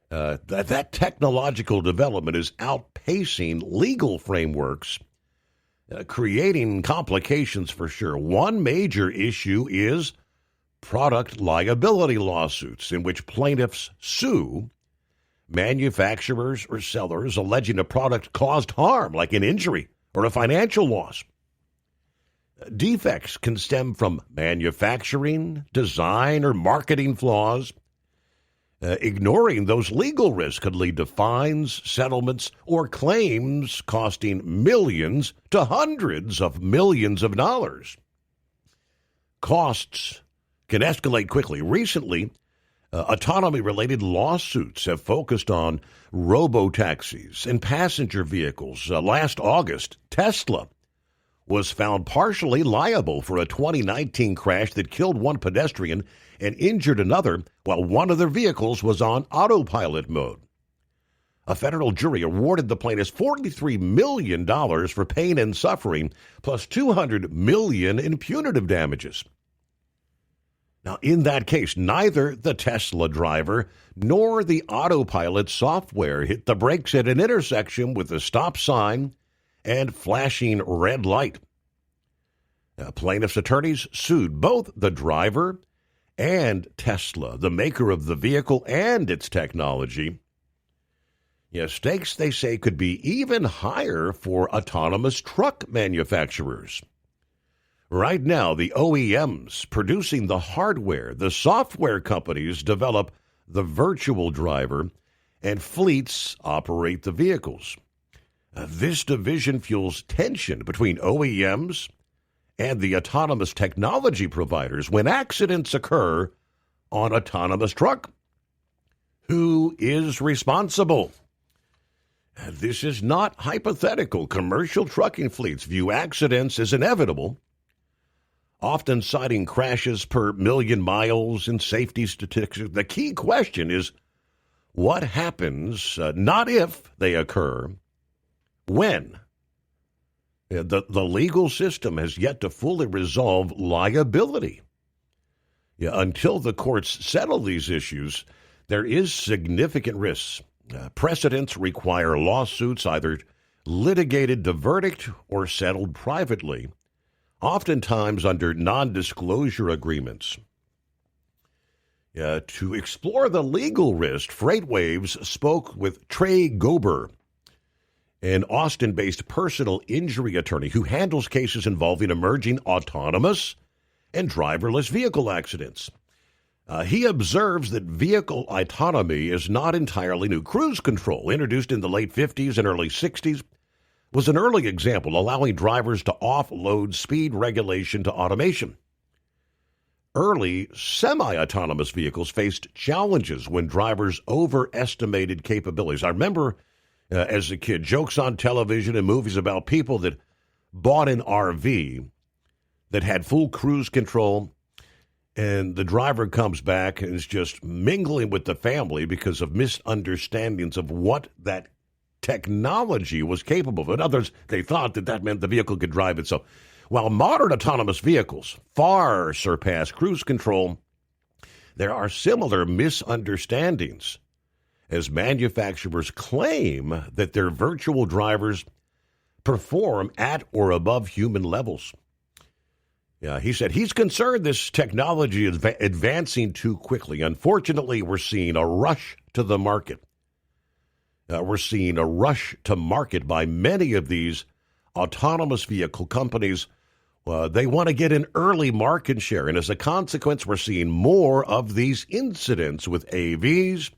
That technological development is outpacing legal frameworks, creating complications for sure. One major issue is product liability lawsuits, in which plaintiffs sue manufacturers or sellers alleging a product caused harm, like an injury or a financial loss. Defects can stem from manufacturing, design, or marketing flaws. Ignoring those legal risks could lead to fines, settlements, or claims costing millions to hundreds of millions of dollars. costs can escalate quickly. Recently, autonomy-related lawsuits have focused on robo-taxis and passenger vehicles. Last August, Tesla was found partially liable for a 2019 crash that killed one pedestrian and injured another while one of their vehicles was on autopilot mode. A federal jury awarded the plaintiffs $43 million for pain and suffering, plus $200 million in punitive damages. Now, in that case, neither the Tesla driver nor the autopilot software hit the brakes at an intersection with a stop sign and flashing red light. Plaintiffs' attorneys sued both the driver and Tesla, the maker of the vehicle and its technology. Stakes, they say, could be even higher for autonomous truck manufacturers. Right now, the OEMs producing the hardware, the software companies develop the virtual driver, and fleets operate the vehicles. This division fuels tension between OEMs and the autonomous technology providers when accidents occur on autonomous truck. Who is responsible? This is not hypothetical. Commercial trucking fleets view accidents as inevitable, often citing crashes per million miles and safety statistics. The key question is what happens, not if they occur, when. The legal system has yet to fully resolve liability. Until the courts settle these issues, there is significant risks. Precedents require lawsuits either litigated to verdict or settled privately, oftentimes under non-disclosure agreements. To explore the legal risk, FreightWaves spoke with Trey Gober, an Austin-based personal injury attorney who handles cases involving emerging autonomous and driverless vehicle accidents. He observes that vehicle autonomy is not entirely new. Cruise control, introduced in the late 50s and early 60s, was an early example, allowing drivers to offload speed regulation to automation. Early semi-autonomous vehicles faced challenges when drivers overestimated capabilities. I remember as a kid, jokes on television and movies about people that bought an RV that had full cruise control, and the driver comes back and is just mingling with the family because of misunderstandings of what that technology was capable of. In other words, they thought that meant the vehicle could drive itself. While modern autonomous vehicles far surpass cruise control, there are similar misunderstandings as manufacturers claim that their virtual drivers perform at or above human levels. He said he's concerned this technology is advancing too quickly. Unfortunately, we're seeing a rush to the market. We're seeing a rush to market by many of these autonomous vehicle companies. They want to get an early market share. And as a consequence, we're seeing more of these incidents with AVs,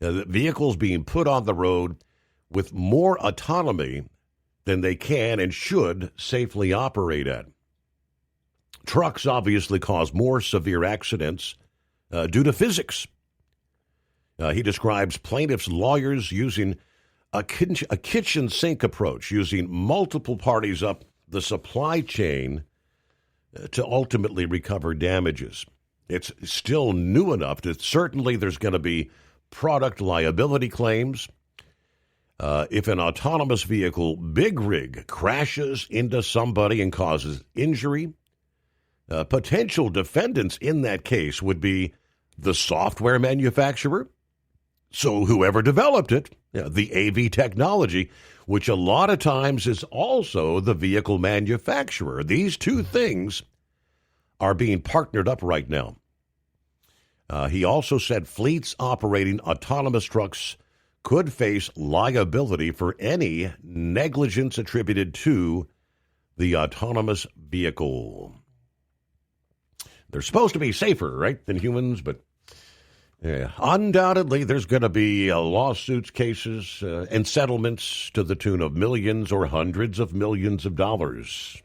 vehicles being put on the road with more autonomy than they can and should safely operate at. Trucks obviously cause more severe accidents due to physics. He describes plaintiffs' lawyers using a kitchen sink approach, using multiple parties up the supply chain to ultimately recover damages. It's still new enough that certainly there's going to be product liability claims. If an autonomous vehicle, big rig, crashes into somebody and causes injury, potential defendants in that case would be the software manufacturer, so whoever developed it, the AV technology, which a lot of times is also the vehicle manufacturer. These two things are being partnered up right now. He also said fleets operating autonomous trucks could face liability for any negligence attributed to the autonomous vehicle. They're supposed to be safer, right, than humans, but undoubtedly there's going to be lawsuits, cases, and settlements to the tune of millions or hundreds of millions of dollars.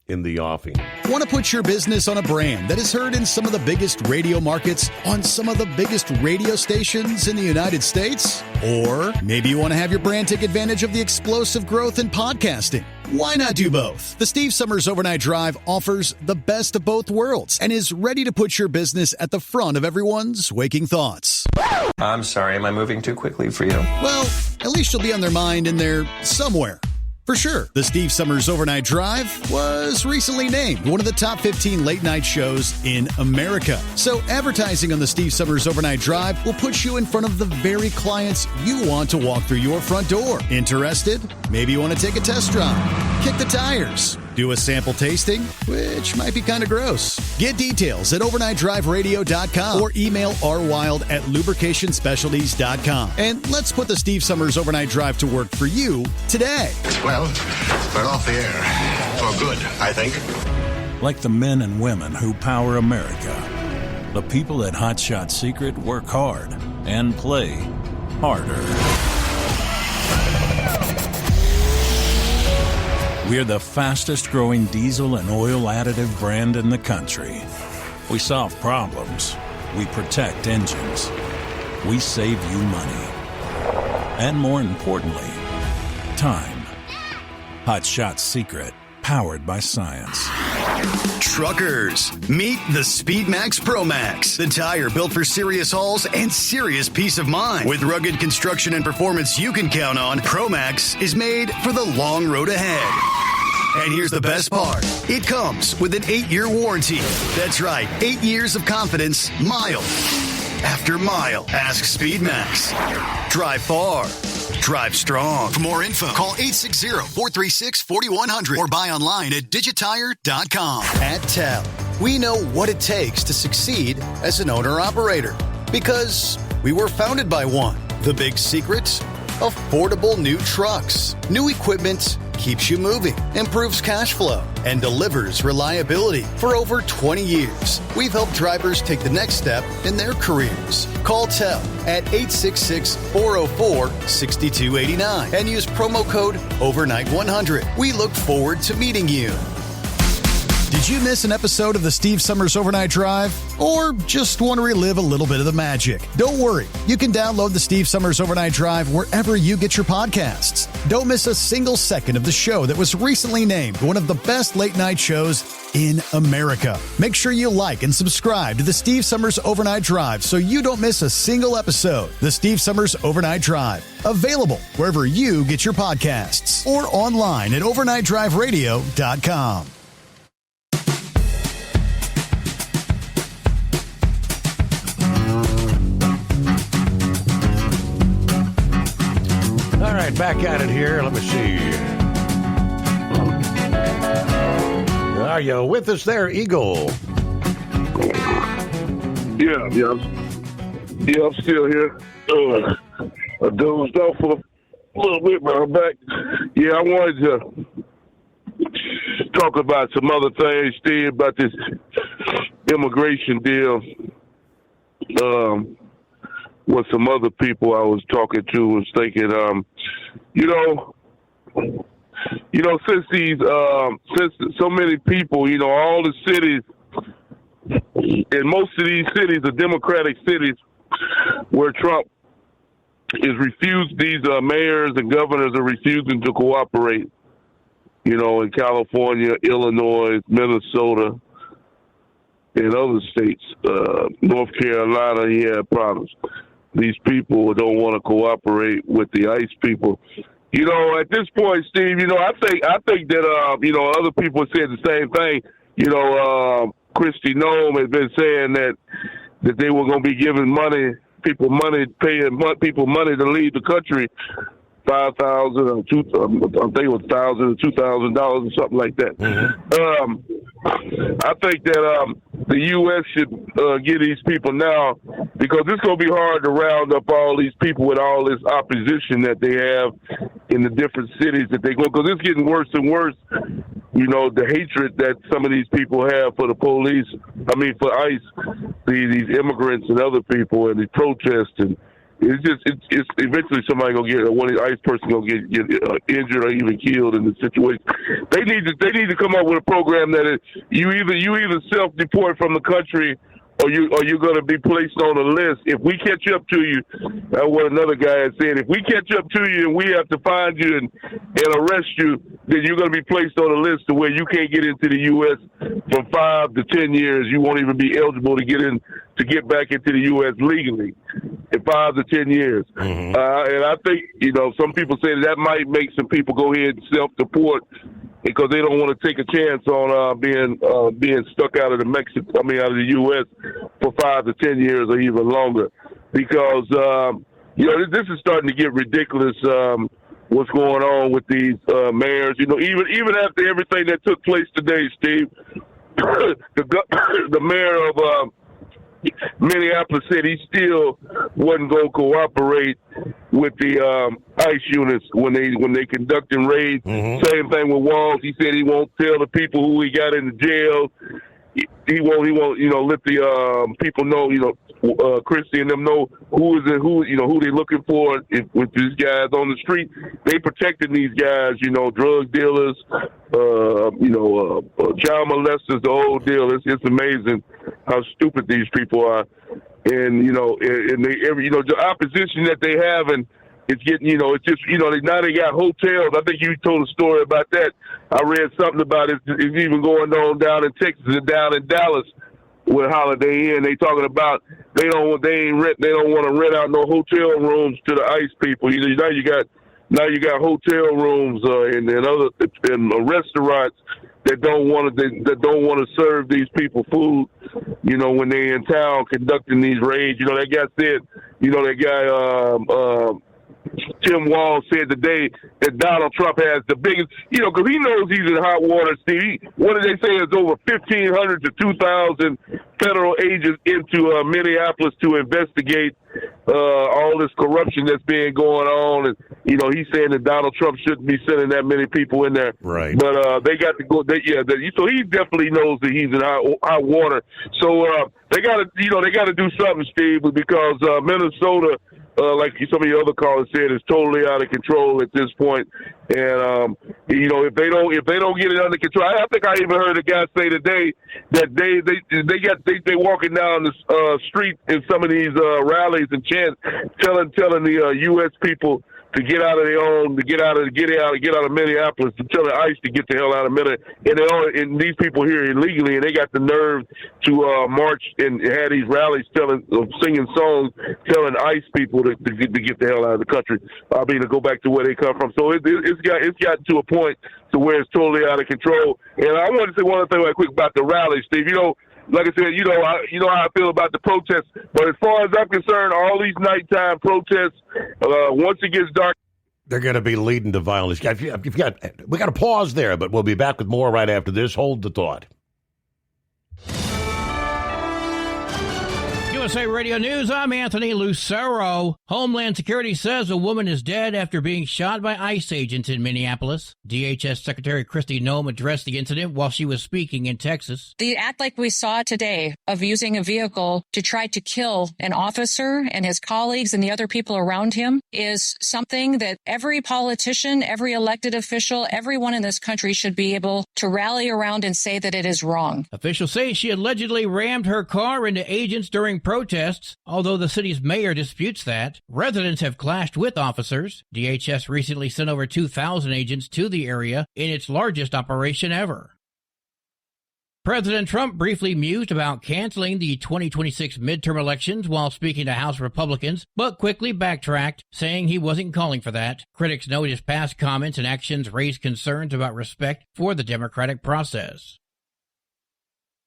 in the offing. Want to put your business on a brand that is heard in some of the biggest radio markets on some of the biggest radio stations in the United States? Or maybe you want to have your brand take advantage of the explosive growth in podcasting. Why not do both? The Steve Summers Overnight Drive offers the best of both worlds and is ready to put your business at the front of everyone's waking thoughts. I'm sorry, am I moving too quickly for you? Well, at least you'll be on their mind in there somewhere. For sure, the Steve Summers Overnight Drive was recently named one of the top 15 late-night shows in America. So advertising on the Steve Summers Overnight Drive will put you in front of the very clients you want to walk through your front door. Interested? Maybe you want to take a test drive, kick the tires, do a sample tasting, which might be kind of gross. Get details at overnightdriveradio.com or email rwild@lubricationspecialties.com. And let's put the Steve Summers Overnight Drive to work for you today. Well, we're off the air. For good, I think. Like the men and women who power America, the people at Hot Shot Secret work hard and play harder. We're the fastest growing diesel and oil additive brand in the country. We solve problems. We protect engines. We save you money. And more importantly, time. Hot Shot Secret, powered by science. Truckers, meet the Speedmax Pro Max, the tire built for serious hauls and serious peace of mind. With rugged construction and performance you can count on, Pro Max is made for the long road ahead. And here's the best part. It comes with an 8-year warranty. That's right, 8 years of confidence, mile after mile. Ask Speedmax. Drive far. Drive strong. For more info, call 860-436-4100 or buy online at digitire.com. At TEL, we know what it takes to succeed as an owner-operator because we were founded by one. The big secret? Affordable new trucks. New equipment keeps you moving, improves cash flow, and delivers reliability. For over 20 years, we've helped drivers take the next step in their careers. Call TEL at 866-404-6289 and use promo code OVERNIGHT100. We look forward to meeting you. Did you miss an episode of the Steve Summers Overnight Drive? Or just want to relive a little bit of the magic? Don't worry. You can download the Steve Summers Overnight Drive wherever you get your podcasts. Don't miss a single second of the show that was recently named one of the best late-night shows in America. Make sure you like and subscribe to the Steve Summers Overnight Drive so you don't miss a single episode. The Steve Summers Overnight Drive. Available wherever you get your podcasts or online at overnightdriveradio.com. All right, back at it here. Let me see. Are you with us there, Eagle? Yeah, I'm still here. I dozed off for a little bit, but I'm back. Yeah, I wanted to talk about some other things, Steve, about this immigration deal. With some other people I was talking to was thinking, since so many people, all the cities, and most of these cities are Democratic cities where Trump is refused, these mayors and governors are refusing to cooperate, in California, Illinois, Minnesota, and other states. North Carolina, he had problems. These people don't want to cooperate with the ICE people. At this point, Steve, I think that, other people said the same thing. Kristi Noem has been saying that they were going to be giving paying people money to leave the country, $5,000 or I think it was $1,000 or $2,000 or something like that. Mm-hmm. I think that the U.S. should get these people now, because it's going to be hard to round up all these people with all this opposition that they have in the different cities that they go, because it's getting worse and worse. The hatred that some of these people have for the police, for ICE, these immigrants and other people, and the protests and it's eventually somebody gonna get one ICE person gonna get injured or even killed in the situation. They need to come up with a program that you either self deport from the country or you're going to be placed on a list. If we catch up to you, that's what another guy had said. If we catch up to you and we have to find you and arrest you, then you're going to be placed on a list to where you can't get into the U.S. for 5 to 10 years. You won't even be eligible to get back into the U.S. legally in 5 to 10 years. And I think, some people say that might make some people go ahead and self-deport because they don't want to take a chance on being stuck out of the U.S. for 5 to 10 years or even longer. Because this is starting to get ridiculous. What's going on with these mayors? Even after everything that took place today, Steve, the mayor of Minneapolis said he still wasn't going to cooperate with the ICE units when they conducting raids. Same thing with Walls. He said he won't tell the people who he got in the jail. He won't let the people know, Christie and them know who they're looking for with these guys on the street. They protecting these guys, drug dealers, child molesters, the whole deal. It's amazing how stupid these people are. And, the opposition that they have, and it's getting, it's just, now they got hotels. I think you told a story about that. I read something about it. It's even going on down in Texas and down in Dallas with Holiday Inn. They talking about they don't want to rent out no hotel rooms to the ICE people. Now you got hotel rooms and other restaurants that don't want to serve these people food. When they're in town conducting these raids. That guy said. Tim Walz said today that Donald Trump has the biggest, because he knows he's in hot water, Steve. What did they say? Is over 1,500 to 2,000 federal agents into Minneapolis to investigate all this corruption that's been going on. And, he's saying that Donald Trump shouldn't be sending that many people in there. Right. But they got to go. So he definitely knows that he's in hot water. So they got to do something, Steve, because Minnesota, like some of your other callers said, is totally out of control at this point. And if they don't get it under control, I think I even heard a guy say today that they walking down the street in some of these rallies and chants, telling the U.S. people to get out of their own, to get out of Minneapolis, to tell the ICE to get the hell out of Minneapolis. And these people here illegally, and they got the nerve to march and have these rallies singing songs, telling ICE people to get the hell out of the country. To go back to where they come from. So it's gotten to a point to where it's totally out of control. And I want to say one other thing right quick about the rallies, Steve. Like I said, how I feel about the protests. But as far as I'm concerned, all these nighttime protests, once it gets dark, they're going to be leading to violence. We got to pause there, but we'll be back with more right after this. Hold the thought. USA Radio News, I'm Anthony Lucero. Homeland Security says a woman is dead after being shot by ICE agents in Minneapolis. DHS Secretary Kristi Noem addressed the incident while she was speaking in Texas. The act like we saw today of using a vehicle to try to kill an officer and his colleagues and the other people around him is something that every politician, every elected official, everyone in this country should be able to rally around and say that it is wrong. Officials say she allegedly rammed her car into agents during protests, although the city's mayor disputes that. Residents have clashed with officers. DHS recently sent over 2,000 agents to the area in its largest operation ever. President Trump briefly mused about canceling the 2026 midterm elections while speaking to House Republicans, but quickly backtracked, saying he wasn't calling for that. Critics note his past comments and actions raise concerns about respect for the democratic process.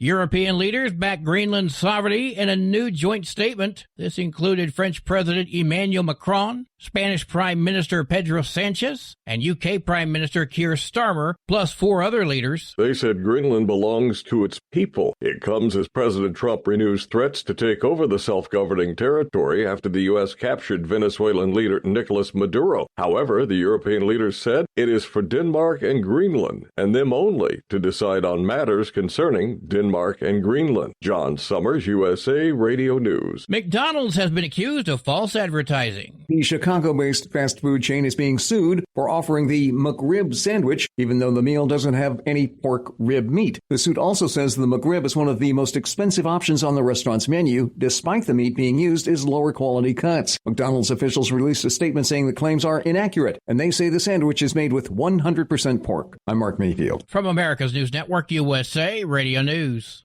European leaders back Greenland's sovereignty in a new joint statement. This included French President Emmanuel Macron, Spanish Prime Minister Pedro Sanchez, and UK Prime Minister Keir Starmer, plus 4 other leaders. They said Greenland belongs to its people. It comes as President Trump renews threats to take over the self-governing territory after the U.S. captured Venezuelan leader Nicolas Maduro. However, the European leaders said it is for Denmark and Greenland, and them only, to decide on matters concerning Denmark Denmark, and Greenland. John Summers, USA Radio News. McDonald's has been accused of false advertising. The Chicago-based fast food chain is being sued for offering the McRib sandwich, even though the meal doesn't have any pork rib meat. The suit also says the McRib is one of the most expensive options on the restaurant's menu, despite the meat being used as lower quality cuts. McDonald's officials released a statement saying the claims are inaccurate, and they say the sandwich is made with 100% pork. I'm Mark Mayfield. From America's News Network, USA Radio News.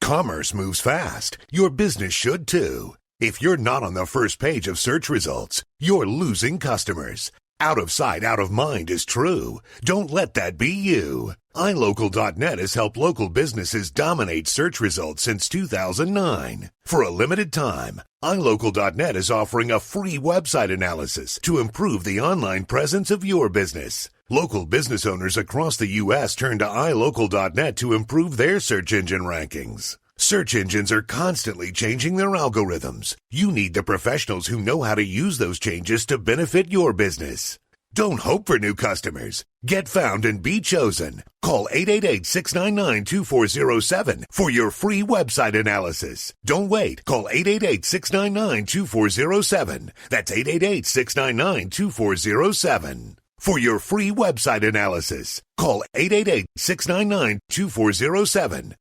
Commerce moves fast. Your business should too. If you're not on the first page of search results, you're losing customers. Out of sight, out of mind is true. Don't let that be you. iLocal.net has helped local businesses dominate search results since 2009. For a limited time, iLocal.net is offering a free website analysis to improve the online presence of your business. Local business owners across the U.S. turn to iLocal.net to improve their search engine rankings. Search engines are constantly changing their algorithms. You need the professionals who know how to use those changes to benefit your business. Don't hope for new customers. Get found and be chosen. Call 888-699-2407 for your free website analysis. Don't wait. Call 888-699-2407. That's 888-699-2407. For your free website analysis, call 888-699-2407.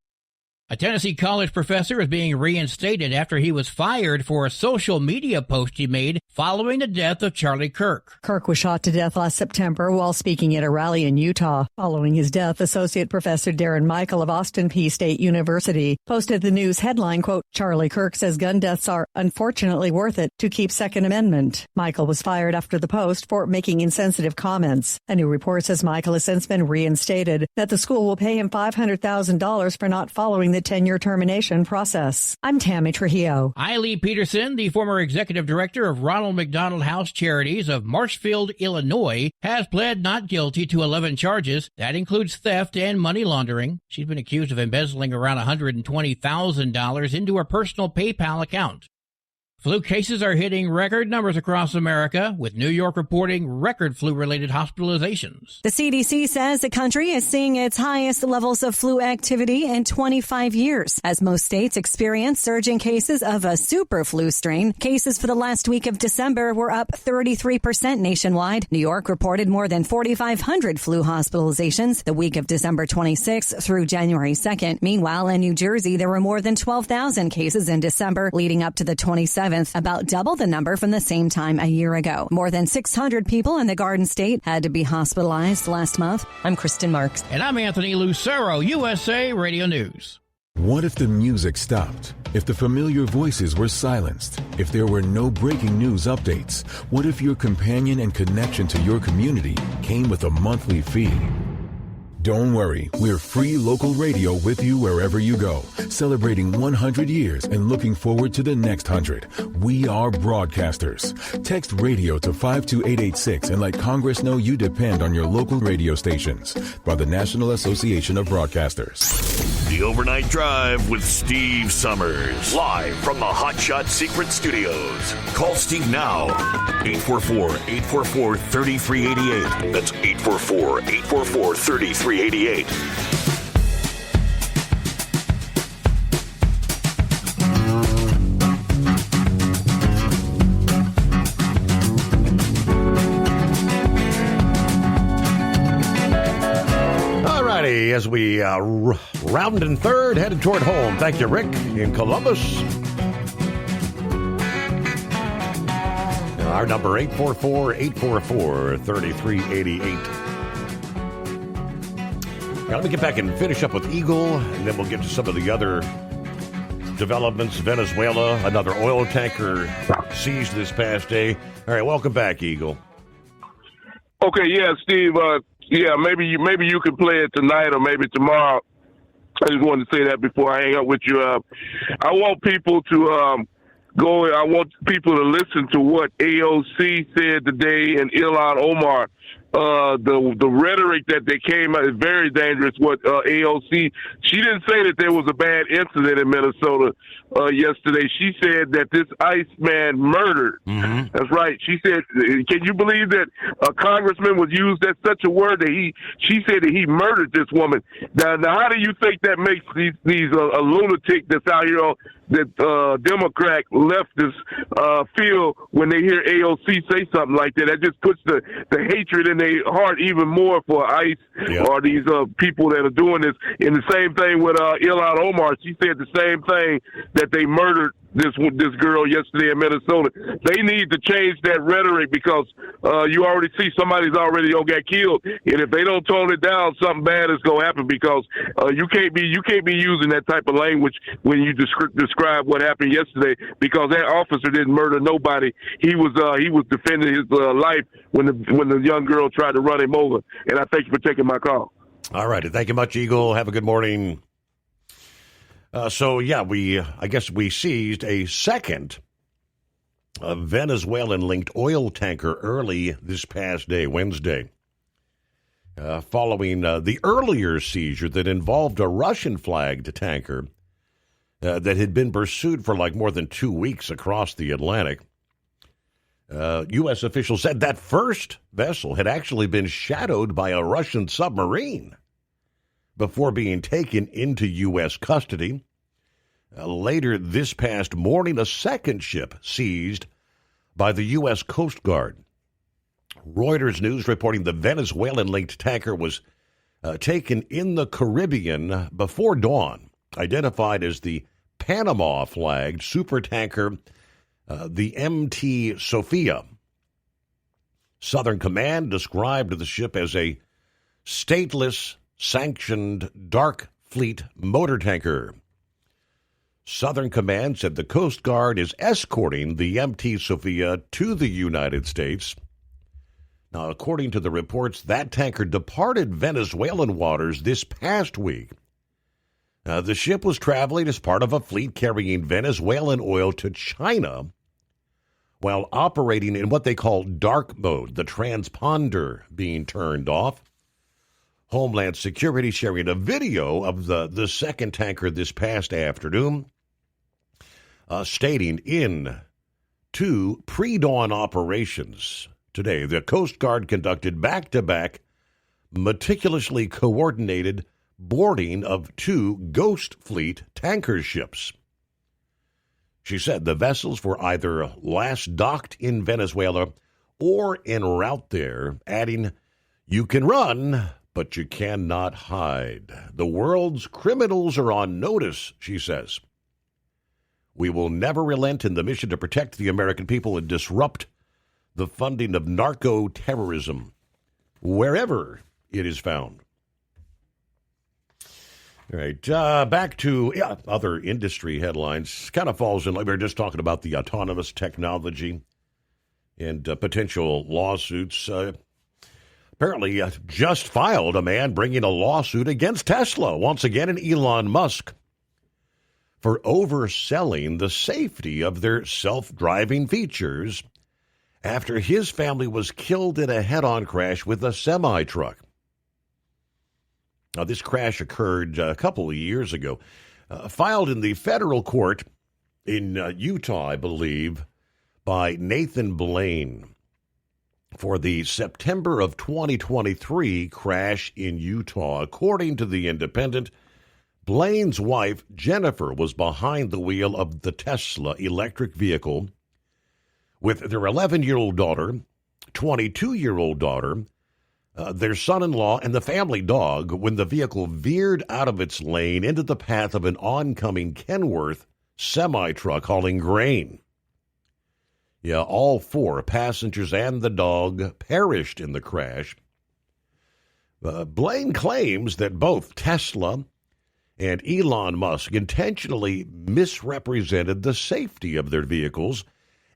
A Tennessee college professor is being reinstated after he was fired for a social media post he made following the death of Charlie Kirk. Kirk was shot to death last September while speaking at a rally in Utah. Following his death, Associate Professor Darren Michael of Austin Peay State University posted the news headline, quote, "Charlie Kirk says gun deaths are unfortunately worth it to keep Second Amendment." Michael was fired after the post for making insensitive comments. A new report says Michael has since been reinstated, that the school will pay him $500,000 for not following the tenure termination process. I'm Tammy Trujillo. Eileen Peterson, the former executive director of Ronald McDonald House Charities of Marshfield, Illinois, has pled not guilty to 11 charges. That includes theft and money laundering. She's been accused of embezzling around $120,000 into her personal PayPal account. Flu cases are hitting record numbers across America, with New York reporting record flu-related hospitalizations. The CDC says the country is seeing its highest levels of flu activity in 25 years, as most states experience surging cases of a super flu strain. Cases for the last week of December were up 33% nationwide. New York reported more than 4,500 flu hospitalizations the week of December 26th through January 2nd. Meanwhile, in New Jersey, there were more than 12,000 cases in December, leading up to the 27th. About double the number from the same time a year ago. More than 600 people in the Garden State had to be hospitalized last month. I'm Kristen Marks. And I'm Anthony Lucero, USA Radio News. What if the music stopped? If the familiar voices were silenced? If there were no breaking news updates? What if your companion and connection to your community came with a monthly fee? Don't worry, we're free local radio with you wherever you go, celebrating 100 years and looking forward to the next 100. We are broadcasters. Text radio to 52886 and let Congress know you depend on your local radio stations. By the National Association of Broadcasters. The Overnight Drive with Steve Summers. Live from the Hot Shot Secret Studios. Call Steve now. 844-844-3388. That's 844-844-3388. Alrighty, as we round in third, headed toward home. Thank you, Rick, in Columbus. Our number, 844-844-3388. Now, let me get back and finish up with Eagle, and then we'll get to some of the other developments. Venezuela, another oil tanker seized this past day. All right, welcome back, Eagle. Okay, yeah, Steve. Maybe you can play it tonight or maybe tomorrow. I just wanted to say that before I hang up with you. I want people to go. I want people to listen to what AOC said today and Ilhan Omar the rhetoric that they came out is very dangerous. What AOC, she didn't say that there was a bad incident in Minnesota yesterday. She said that this ICE man murdered. Mm-hmm. That's right. She said, can you believe that a congressman was used as such a word that she said that he murdered this woman. Now how do you think that makes these a lunatic that's out here on that Democrat leftists feel when they hear AOC say something like that? That just puts the hatred in their heart even more for ICE or these people that are doing this. And the same thing with Ilhan Omar. She said the same thing, that they murdered this girl yesterday in Minnesota. They need to change that rhetoric because you already see somebody's already gonna get killed, and if they don't tone it down, something bad is gonna happen because you can't be using that type of language when you describe what happened yesterday, because that officer didn't murder nobody. He was defending his life when the young girl tried to run him over. And I thank you for taking my call. All right, thank you much, Eagle. Have a good morning. I guess we seized a second Venezuelan-linked oil tanker early this past day, Wednesday, following the earlier seizure that involved a Russian-flagged tanker that had been pursued for more than 2 weeks across the Atlantic. U.S. officials said that first vessel had actually been shadowed by a Russian submarine before being taken into U.S. custody. Later this past morning, a second ship seized by the U.S. Coast Guard. Reuters News reporting the Venezuelan-linked tanker was taken in the Caribbean before dawn, identified as the Panama-flagged supertanker, the MT Sophia. Southern Command described the ship as a stateless, sanctioned dark fleet motor tanker. Southern Command said the Coast Guard is escorting the MT Sophia to the United States. Now, according to the reports, that tanker departed Venezuelan waters this past week. The ship was traveling as part of a fleet carrying Venezuelan oil to China while operating in what they call dark mode, the transponder being turned off. Homeland Security sharing a video of the second tanker this past afternoon, stating in 2 pre-dawn operations today, the Coast Guard conducted back-to-back, meticulously coordinated boarding of 2 Ghost Fleet tanker ships. She said the vessels were either last docked in Venezuela or en route there, adding, "You can run, but you cannot hide. The world's criminals are on notice," she says. "We will never relent in the mission to protect the American people and disrupt the funding of narco-terrorism wherever it is found." All right, back to other industry headlines. Kind of falls in, like we were just talking about the autonomous technology and potential lawsuits. Apparently, just filed a man bringing a lawsuit against Tesla, once again, and Elon Musk, for overselling the safety of their self-driving features after his family was killed in a head-on crash with a semi-truck. Now, this crash occurred a couple of years ago, filed in the federal court in Utah, I believe, by Nathan Blaine for the September of 2023 crash in Utah. According to The Independent, Blaine's wife, Jennifer, was behind the wheel of the Tesla electric vehicle with their 11-year-old daughter, 22-year-old daughter, their son-in-law, and the family dog when the vehicle veered out of its lane into the path of an oncoming Kenworth semi-truck hauling grain. Yeah, all 4 passengers and the dog perished in the crash. Blaine claims that both Tesla and Elon Musk intentionally misrepresented the safety of their vehicles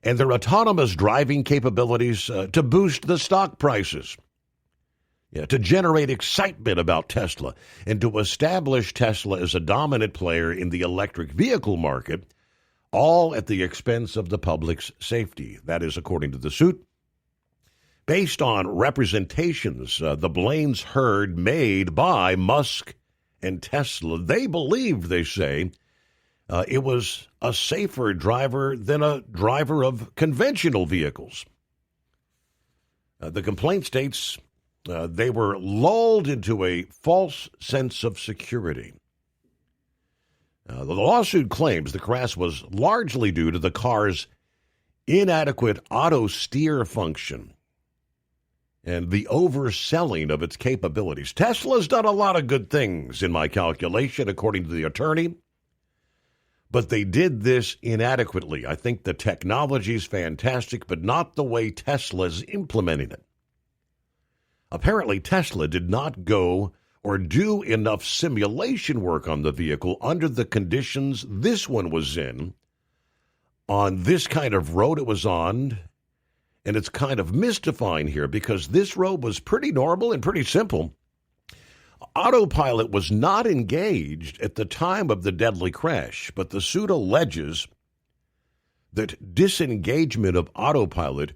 and their autonomous driving capabilities to boost the stock prices. Yeah, to generate excitement about Tesla and to establish Tesla as a dominant player in the electric vehicle market, all at the expense of the public's safety. That is according to the suit. based on representations the Blaines heard made by Musk and Tesla, they believed, they say, it was a safer driver than a driver of conventional vehicles. The complaint states they were lulled into a false sense of security. The lawsuit claims the crash was largely due to the car's inadequate auto steer function and the overselling of its capabilities. Tesla's done a lot of good things in my calculation, according to the attorney, but they did this inadequately. I think the technology's fantastic, but not the way Tesla's implementing it. Apparently, Tesla did not go or do enough simulation work on the vehicle under the conditions this one was in, on this kind of road it was on. And it's kind of mystifying here because this road was pretty normal and pretty simple. Autopilot was not engaged at the time of the deadly crash, but the suit alleges that disengagement of autopilot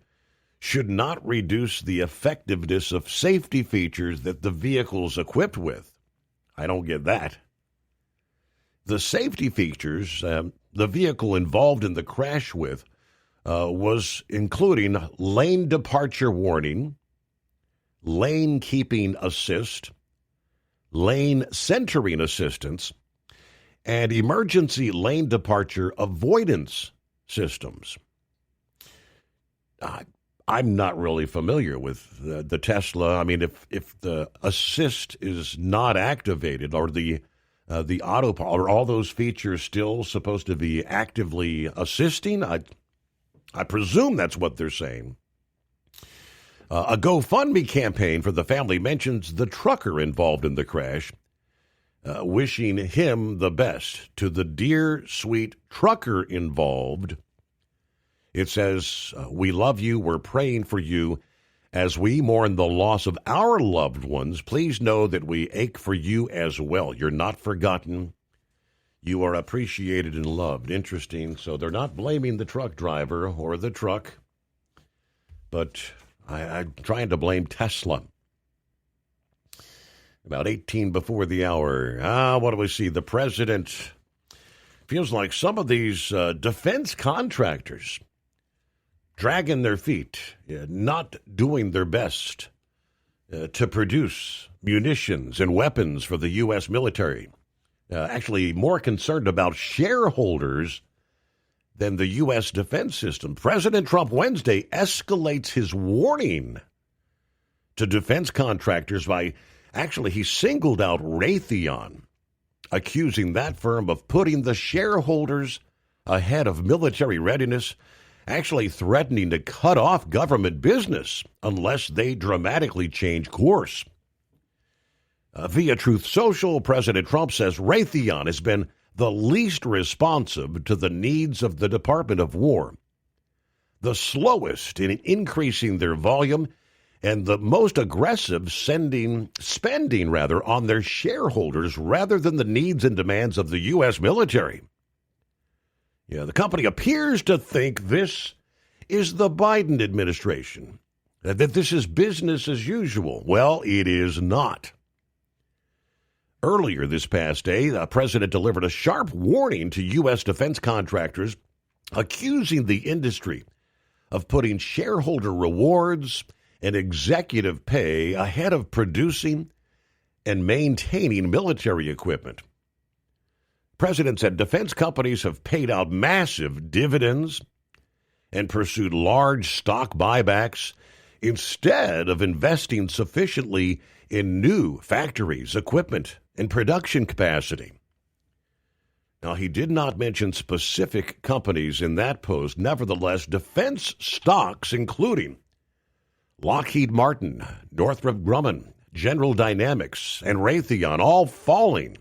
should not reduce the effectiveness of safety features that the vehicle's equipped with. I don't get that. The safety features the vehicle involved in the crash with was including lane departure warning, lane keeping assist, lane centering assistance, and emergency lane departure avoidance systems. I'm not really familiar with the Tesla. I mean, if the assist is not activated or the autopilot, are all those features still supposed to be actively assisting? I presume that's what they're saying. A GoFundMe campaign for the family mentions the trucker involved in the crash, wishing him the best. To the dear, sweet trucker involved, it says, "We love you. We're praying for you. As we mourn the loss of our loved ones, please know that we ache for you as well. You're not forgotten. You are appreciated and loved." Interesting. So they're not blaming the truck driver or the truck, but I'm trying to blame Tesla. About 18 before the hour. What do we see? The president feels like some of these defense contractors dragging their feet, not doing their best to produce munitions and weapons for the U.S. military. Actually, more concerned about shareholders than the U.S. defense system. President Trump Wednesday escalates his warning to defense contractors by, actually, he singled out Raytheon, accusing that firm of putting the shareholders ahead of military readiness, actually threatening to cut off government business unless they dramatically change course. Via Truth Social, President Trump says Raytheon has been the least responsive to the needs of the Department of War, the slowest in increasing their volume, and the most aggressive spending on their shareholders rather than the needs and demands of the U.S. military. The company appears to think this is the Biden administration, that this is business as usual. Well, it is not. Earlier this past day, the president delivered a sharp warning to U.S. defense contractors, accusing the industry of putting shareholder rewards and executive pay ahead of producing and maintaining military equipment. President said defense companies have paid out massive dividends and pursued large stock buybacks instead of investing sufficiently in new factories, equipment, and production capacity. Now, he did not mention specific companies in that post. Nevertheless, defense stocks, including Lockheed Martin, Northrop Grumman, General Dynamics, and Raytheon, all falling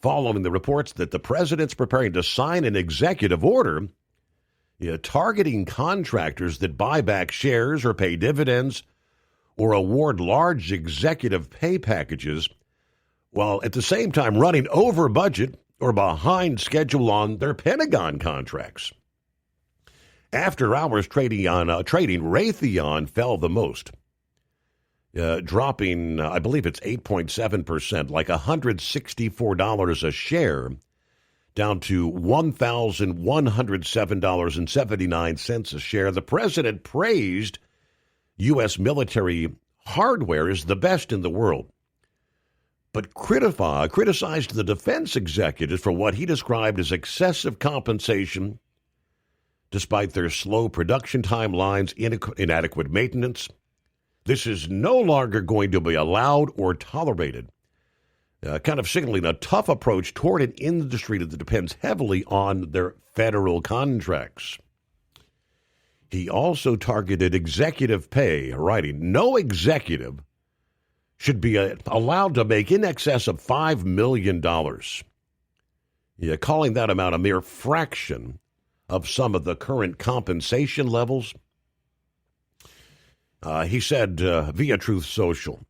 following the reports that the president's preparing to sign an executive order targeting contractors that buy back shares or pay dividends or award large executive pay packages while at the same time running over budget or behind schedule on their Pentagon contracts. After hours trading, Raytheon fell the most, dropping, I believe it's 8.7%, like $164 a share, down to $1,107.79 a share. The president praised U.S. military hardware as the best in the world, but criticized the defense executives for what he described as excessive compensation, despite their slow production timelines, inadequate maintenance. This is no longer going to be allowed or tolerated, kind of signaling a tough approach toward an industry that depends heavily on their federal contracts. He also targeted executive pay, writing, no executive should be allowed to make in excess of $5 million, calling that amount a mere fraction of some of the current compensation levels. He said via Truth Social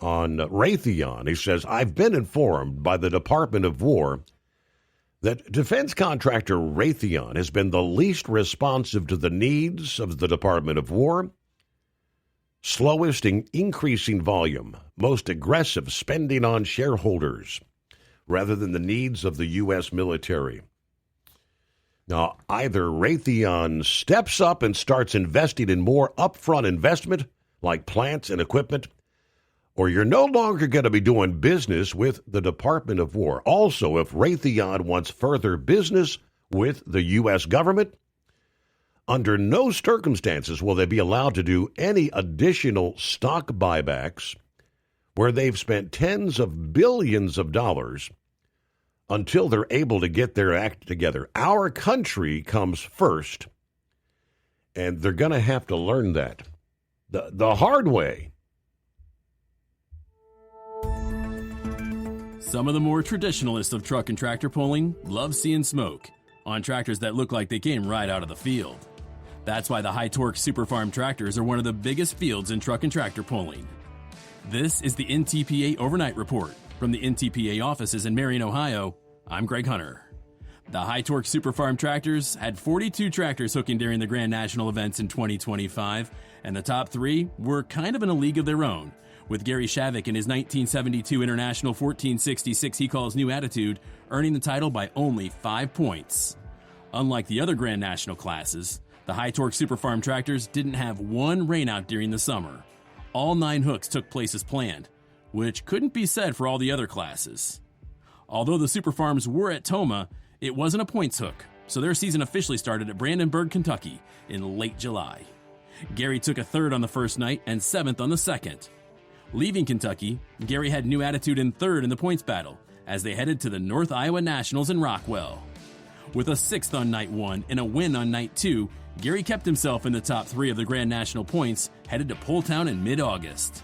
on Raytheon, he says, I've been informed by the Department of War that defense contractor Raytheon has been the least responsive to the needs of the Department of War, slowest in increasing volume, most aggressive spending on shareholders rather than the needs of the U.S. military. Now, either Raytheon steps up and starts investing in more upfront investment, like plants and equipment, or you're no longer going to be doing business with the Department of War. Also, if Raytheon wants further business with the U.S. government, under no circumstances will they be allowed to do any additional stock buybacks where they've spent tens of billions of dollars until they're able to get their act together. Our country comes first, and they're going to have to learn that the hard way. Some of the more traditionalists of truck and tractor pulling love seeing smoke on tractors that look like they came right out of the field. That's why the high-torque Superfarm tractors are one of the biggest fields in truck and tractor pulling. This is the NTPA Overnight Report. From the NTPA offices in Marion, Ohio, I'm Greg Hunter. The high-torque Superfarm tractors had 42 tractors hooking during the Grand National events in 2025, and the top three were kind of in a league of their own, with Gary Shavik in his 1972 International 1466 he calls New Attitude earning the title by only 5 points. Unlike the other Grand National classes, the high-torque Superfarm tractors didn't have one rainout during the summer. All 9 hooks took place as planned, which couldn't be said for all the other classes. Although the Superfarms were at Toma, it wasn't a points hook, so their season officially started at Brandenburg, Kentucky in late July. Gary took a third on the first night and 7th on the second. Leaving Kentucky, Gary had New Attitude in third in the points battle as they headed to the North Iowa Nationals in Rockwell. With a 6th on night 1 and a win on night 2, Gary kept himself in the top 3 of the Grand National points headed to Poletown in mid-August.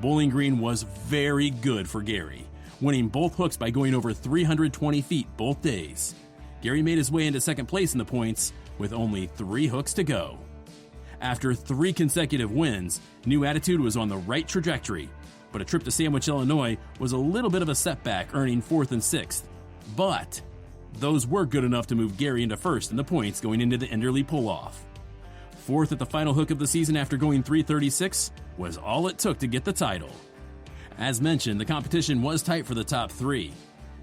Bowling Green was very good for Gary, winning both hooks by going over 320 feet both days. Gary made his way into second place in the points with only 3 hooks to go. After 3 consecutive wins, New Attitude was on the right trajectory, but a trip to Sandwich, Illinois was a little bit of a setback, earning 4th and 6th. But those were good enough to move Gary into first in the points going into the Enderley pull-off. 4th at the final hook of the season after going 336 was all it took to get the title. As mentioned, the competition was tight for the top 3.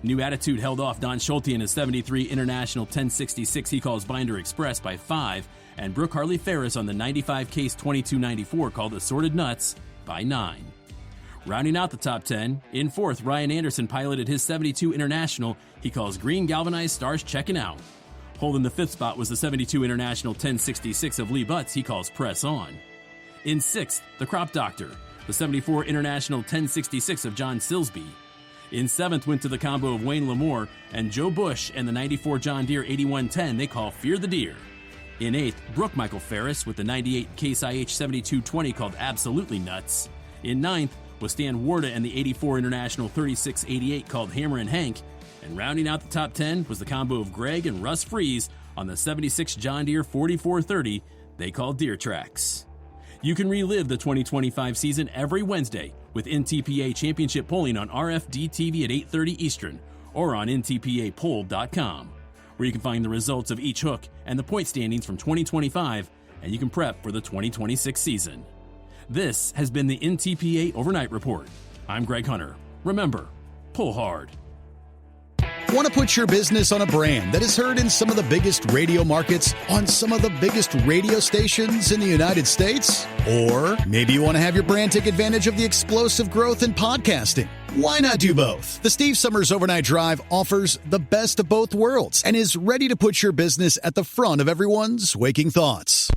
New Attitude held off Don Schulte in his 73 International 1066 he calls Binder Express by 5, and Brooke Harley Ferris on the 95 Case 2294 called Assorted Nuts by 9. Rounding out the top 10, in 4th, Ryan Anderson piloted his 72 International he calls Green Galvanized Stars Checking Out. Holding the 5th spot was the 72 International 1066 of Lee Butts he calls Press On. In 6th, the Crop Doctor, the 74 International 1066 of John Silsby. In 7th went to the combo of Wayne Lamore and Joe Bush and the 94 John Deere 8110 they call Fear the Deer. In 8th, Brooke Michael Ferris with the 98 Case IH 7220 called Absolutely Nuts. In 9th was Stan Warda and the 84 International 3688 called Hammer and Hank. And rounding out the top 10 was the combo of Greg and Russ Freeze on the 76 John Deere 4430 they called Deer Tracks. You can relive the 2025 season every Wednesday with NTPA Championship Polling on RFD TV at 8:30 Eastern or on ntpapoll.com. where you can find the results of each hook and the point standings from 2025, and you can prep for the 2026 season. This has been the NTPA Overnight Report. I'm Greg Hunter. Remember, pull hard. Want to put your business on a brand that is heard in some of the biggest radio markets on some of the biggest radio stations in the United States? Or maybe you want to have your brand take advantage of the explosive growth in podcasting. Why not do both? The Steve Summers Overnight Drive offers the best of both worlds and is ready to put your business at the front of everyone's waking thoughts.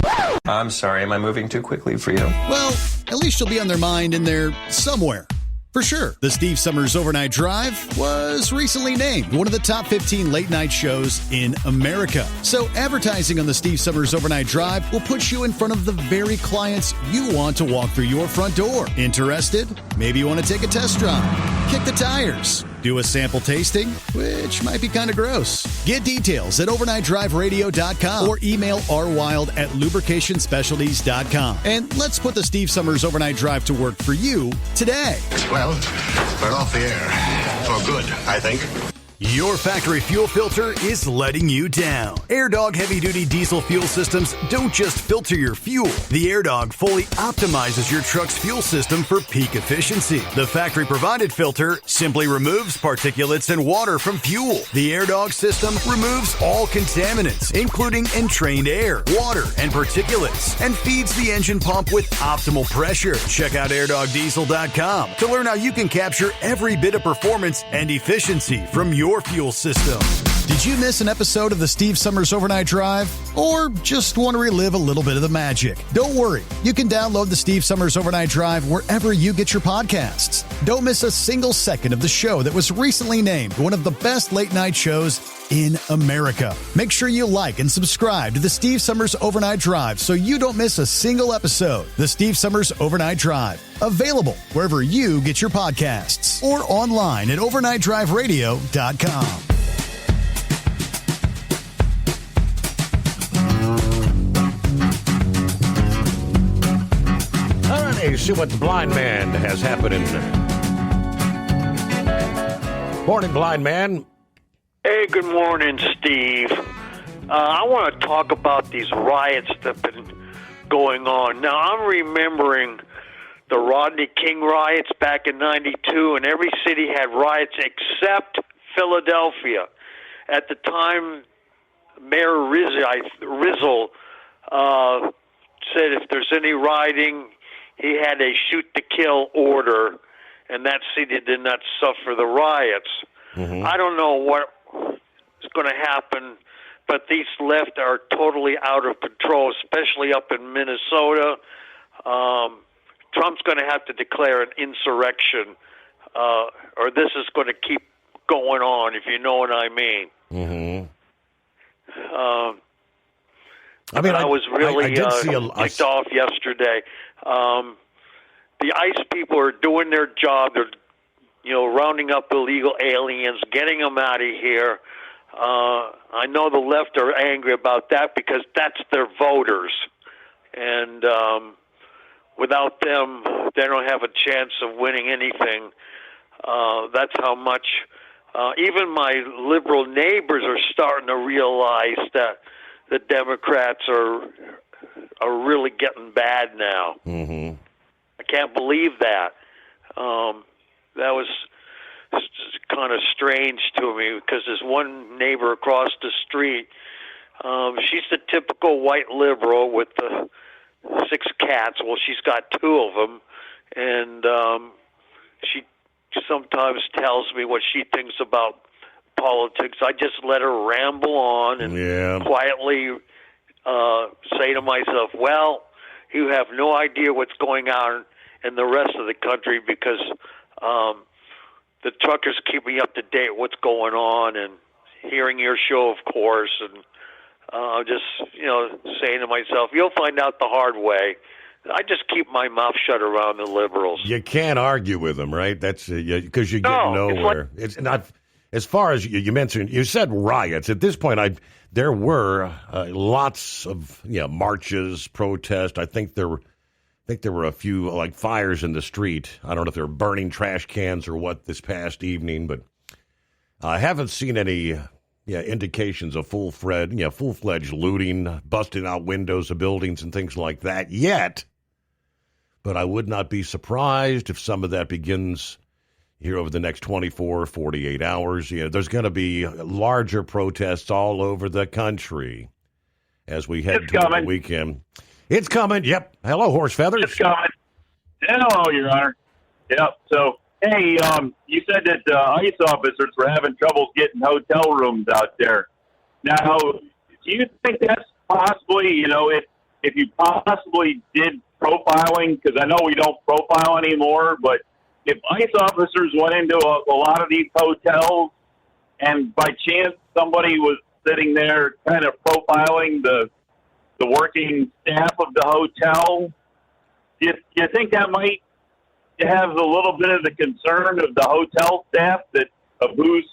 I'm sorry, am I moving too quickly for you? Well, at least you'll be on their mind in there somewhere. For sure, the Steve Summers Overnight Drive was recently named one of the top 15 late-night shows in America. So advertising on the Steve Summers Overnight Drive will put you in front of the very clients you want to walk through your front door. Interested? Maybe you want to take a test drive, kick the tires, do a sample tasting, which might be kind of gross. Get details at overnightdriveradio.com or email rwild@lubricationspecialties.com. And let's put the Steve Summers Overnight Drive to work for you today. Well, we're off the air. For good, I think. Your factory fuel filter is letting you down. AirDog heavy-duty diesel fuel systems don't just filter your fuel. The AirDog fully optimizes your truck's fuel system for peak efficiency. The factory-provided filter simply removes particulates and water from fuel. The AirDog system removes all contaminants, including entrained air, water, and particulates, and feeds the engine pump with optimal pressure. Check out airdogdiesel.com to learn how you can capture every bit of performance and efficiency from your fuel system. Did you miss an episode of the Steve Summers Overnight Drive? Or just want to relive a little bit of the magic? Don't worry. You can download the Steve Summers Overnight Drive wherever you get your podcasts. Don't miss a single second of the show that was recently named one of the best late-night shows in America. Make sure you like and subscribe to the Steve Summers Overnight Drive so you don't miss a single episode. The Steve Summers Overnight Drive. Available wherever you get your podcasts or online at overnightdriveradio.com. All right, see what the blind man has happening. Morning, blind man. Hey, good morning, Steve. I want to talk about these riots that have been going on. Now, I'm remembering the Rodney King riots back in '92, and every city had riots except Philadelphia. At the time, Mayor Rizzo said if there's any rioting, he had a shoot-to-kill order, and that city did not suffer the riots. Mm-hmm. I don't know what is going to happen, but these left are totally out of control, especially up in Minnesota. Trump's going to have to declare an insurrection, or this is going to keep going on, if you know what I mean. Mm-hmm. I was really ticked off yesterday. The ICE people are doing their job. They're, rounding up illegal aliens, getting them out of here. I know the left are angry about that because that's their voters. And without them, they don't have a chance of winning anything. That's how much even my liberal neighbors are starting to realize that the Democrats are really getting bad now. Mm-hmm. I can't believe that. That was kind of strange to me because there's one neighbor across the street. She's the typical white liberal with the 6 cats. Well, she's got 2 of them, and she sometimes tells me what she thinks about politics. I just let her ramble on and quietly say to myself, well, you have no idea what's going on in the rest of the country because the truckers keep me up to date what's going on, and hearing your show, of course, and just, saying to myself, you'll find out the hard way. I just keep my mouth shut around the liberals. You can't argue with them, right? That's because you get nowhere. It's not as far as you mentioned. You said riots. At this point, there were lots of marches, protests. I think there were a few like fires in the street. I don't know if they were burning trash cans or what this past evening, but I haven't seen any indications of full-fledged looting, busting out windows of buildings and things like that yet. But I would not be surprised if some of that begins here over the next 24, 48 hours. There's going to be larger protests all over the country as we head to the weekend. It's coming. Yep. Hello, Horse Feathers. It's coming. Hello, Your Honor. Yep. So, hey, you said that ICE officers were having trouble getting hotel rooms out there. Now, do you think that's possibly, if you possibly did profiling, because I know we don't profile anymore, but if ICE officers went into a lot of these hotels and by chance somebody was sitting there kind of profiling the working staff of the hotel, do you think that might have a little bit of the concern of the hotel staff of who's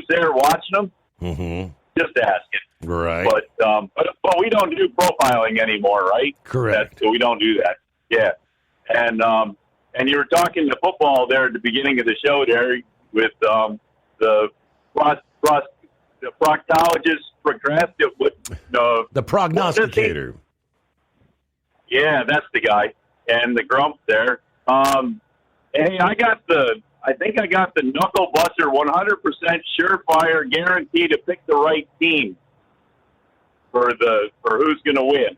there watching them? Mm-hmm. Just asking. Right. But we don't do profiling anymore, right? Correct. So we don't do that. Yeah. And you were talking to football there at the beginning of the show there with the proctologist, the prognosticator. Yeah, that's the guy. And the grump there. Hey, I think I got the knuckle buster 100% surefire guarantee to pick the right team for who's going to win.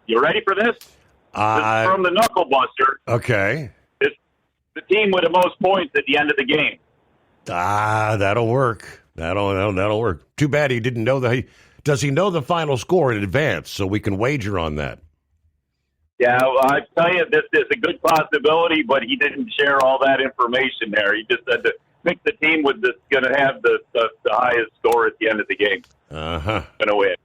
You ready for this? This is from the knuckle buster. Okay. It's the team with the most points at the end of the game. That'll work. That'll work. Too bad he didn't know does he know the final score in advance so we can wager on that? Yeah, I tell you, this is a good possibility, but he didn't share all that information there. He just said to pick the team that's going to have the highest score at the end of the game. Uh-huh. Going to win.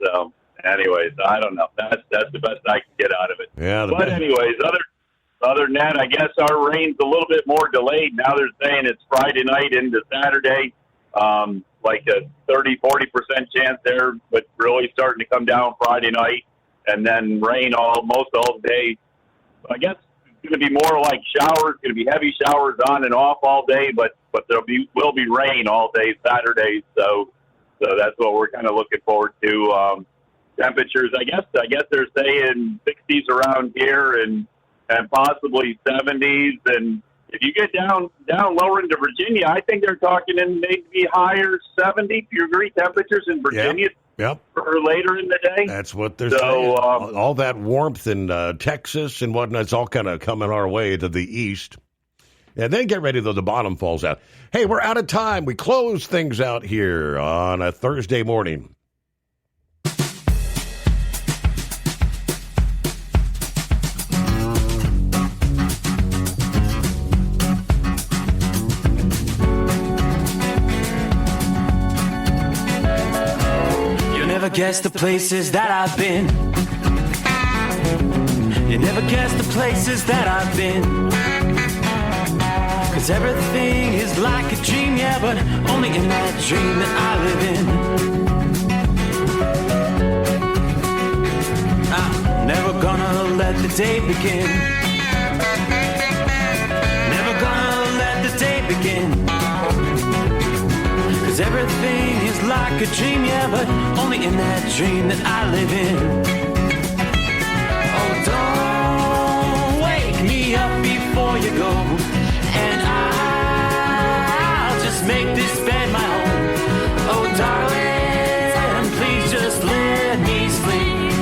So, anyways, I don't know. That's the best I can get out of it. Yeah. But anyways, other than that, I guess our rain's a little bit more delayed. Now they're saying it's Friday night into Saturday, like a 30-40% chance there, but really starting to come down Friday night. And then rain almost all day. I guess it's going to be more like showers. Going to be heavy showers on and off all day, but will be rain all day Saturday. So that's what we're kind of looking forward to. Temperatures, I guess they're saying 60s around here and possibly 70s. And if you get down lower into Virginia, I think they're talking in maybe higher 70-degree temperatures in Virginia. Yep. For later in the day. That's what they're saying. All that warmth in Texas and whatnot, it's all kind of coming our way to the east. And then get ready, though, the bottom falls out. Hey, we're out of time. We close things out here on a Thursday morning. Guess the places that I've been. You never guess the places that I've been. 'Cause everything is like a dream, yeah, but only in that dream that I live in. I'm never gonna let the day begin. Never gonna let the day begin. 'Cause everything is like a dream, yeah, but only in that dream that I live in. Oh, don't wake me up before you go, and I'll just make this bed my own. Oh, darling, please just let me sleep.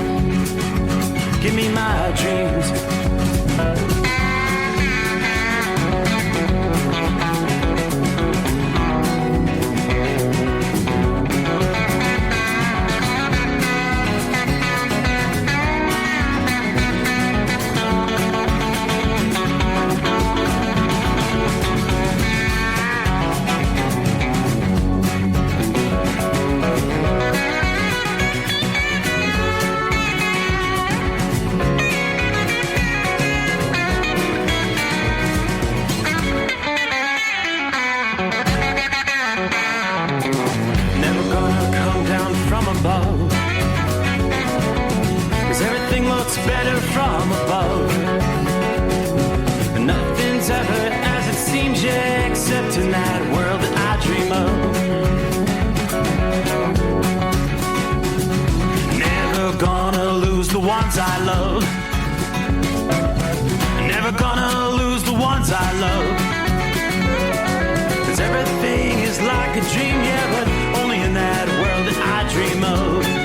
Give me my dreams. Better from above. Nothing's ever as it seems, yeah, except in that world that I dream of. ones I love. 'Cause everything is like a dream, yeah, but only in that world that I dream of.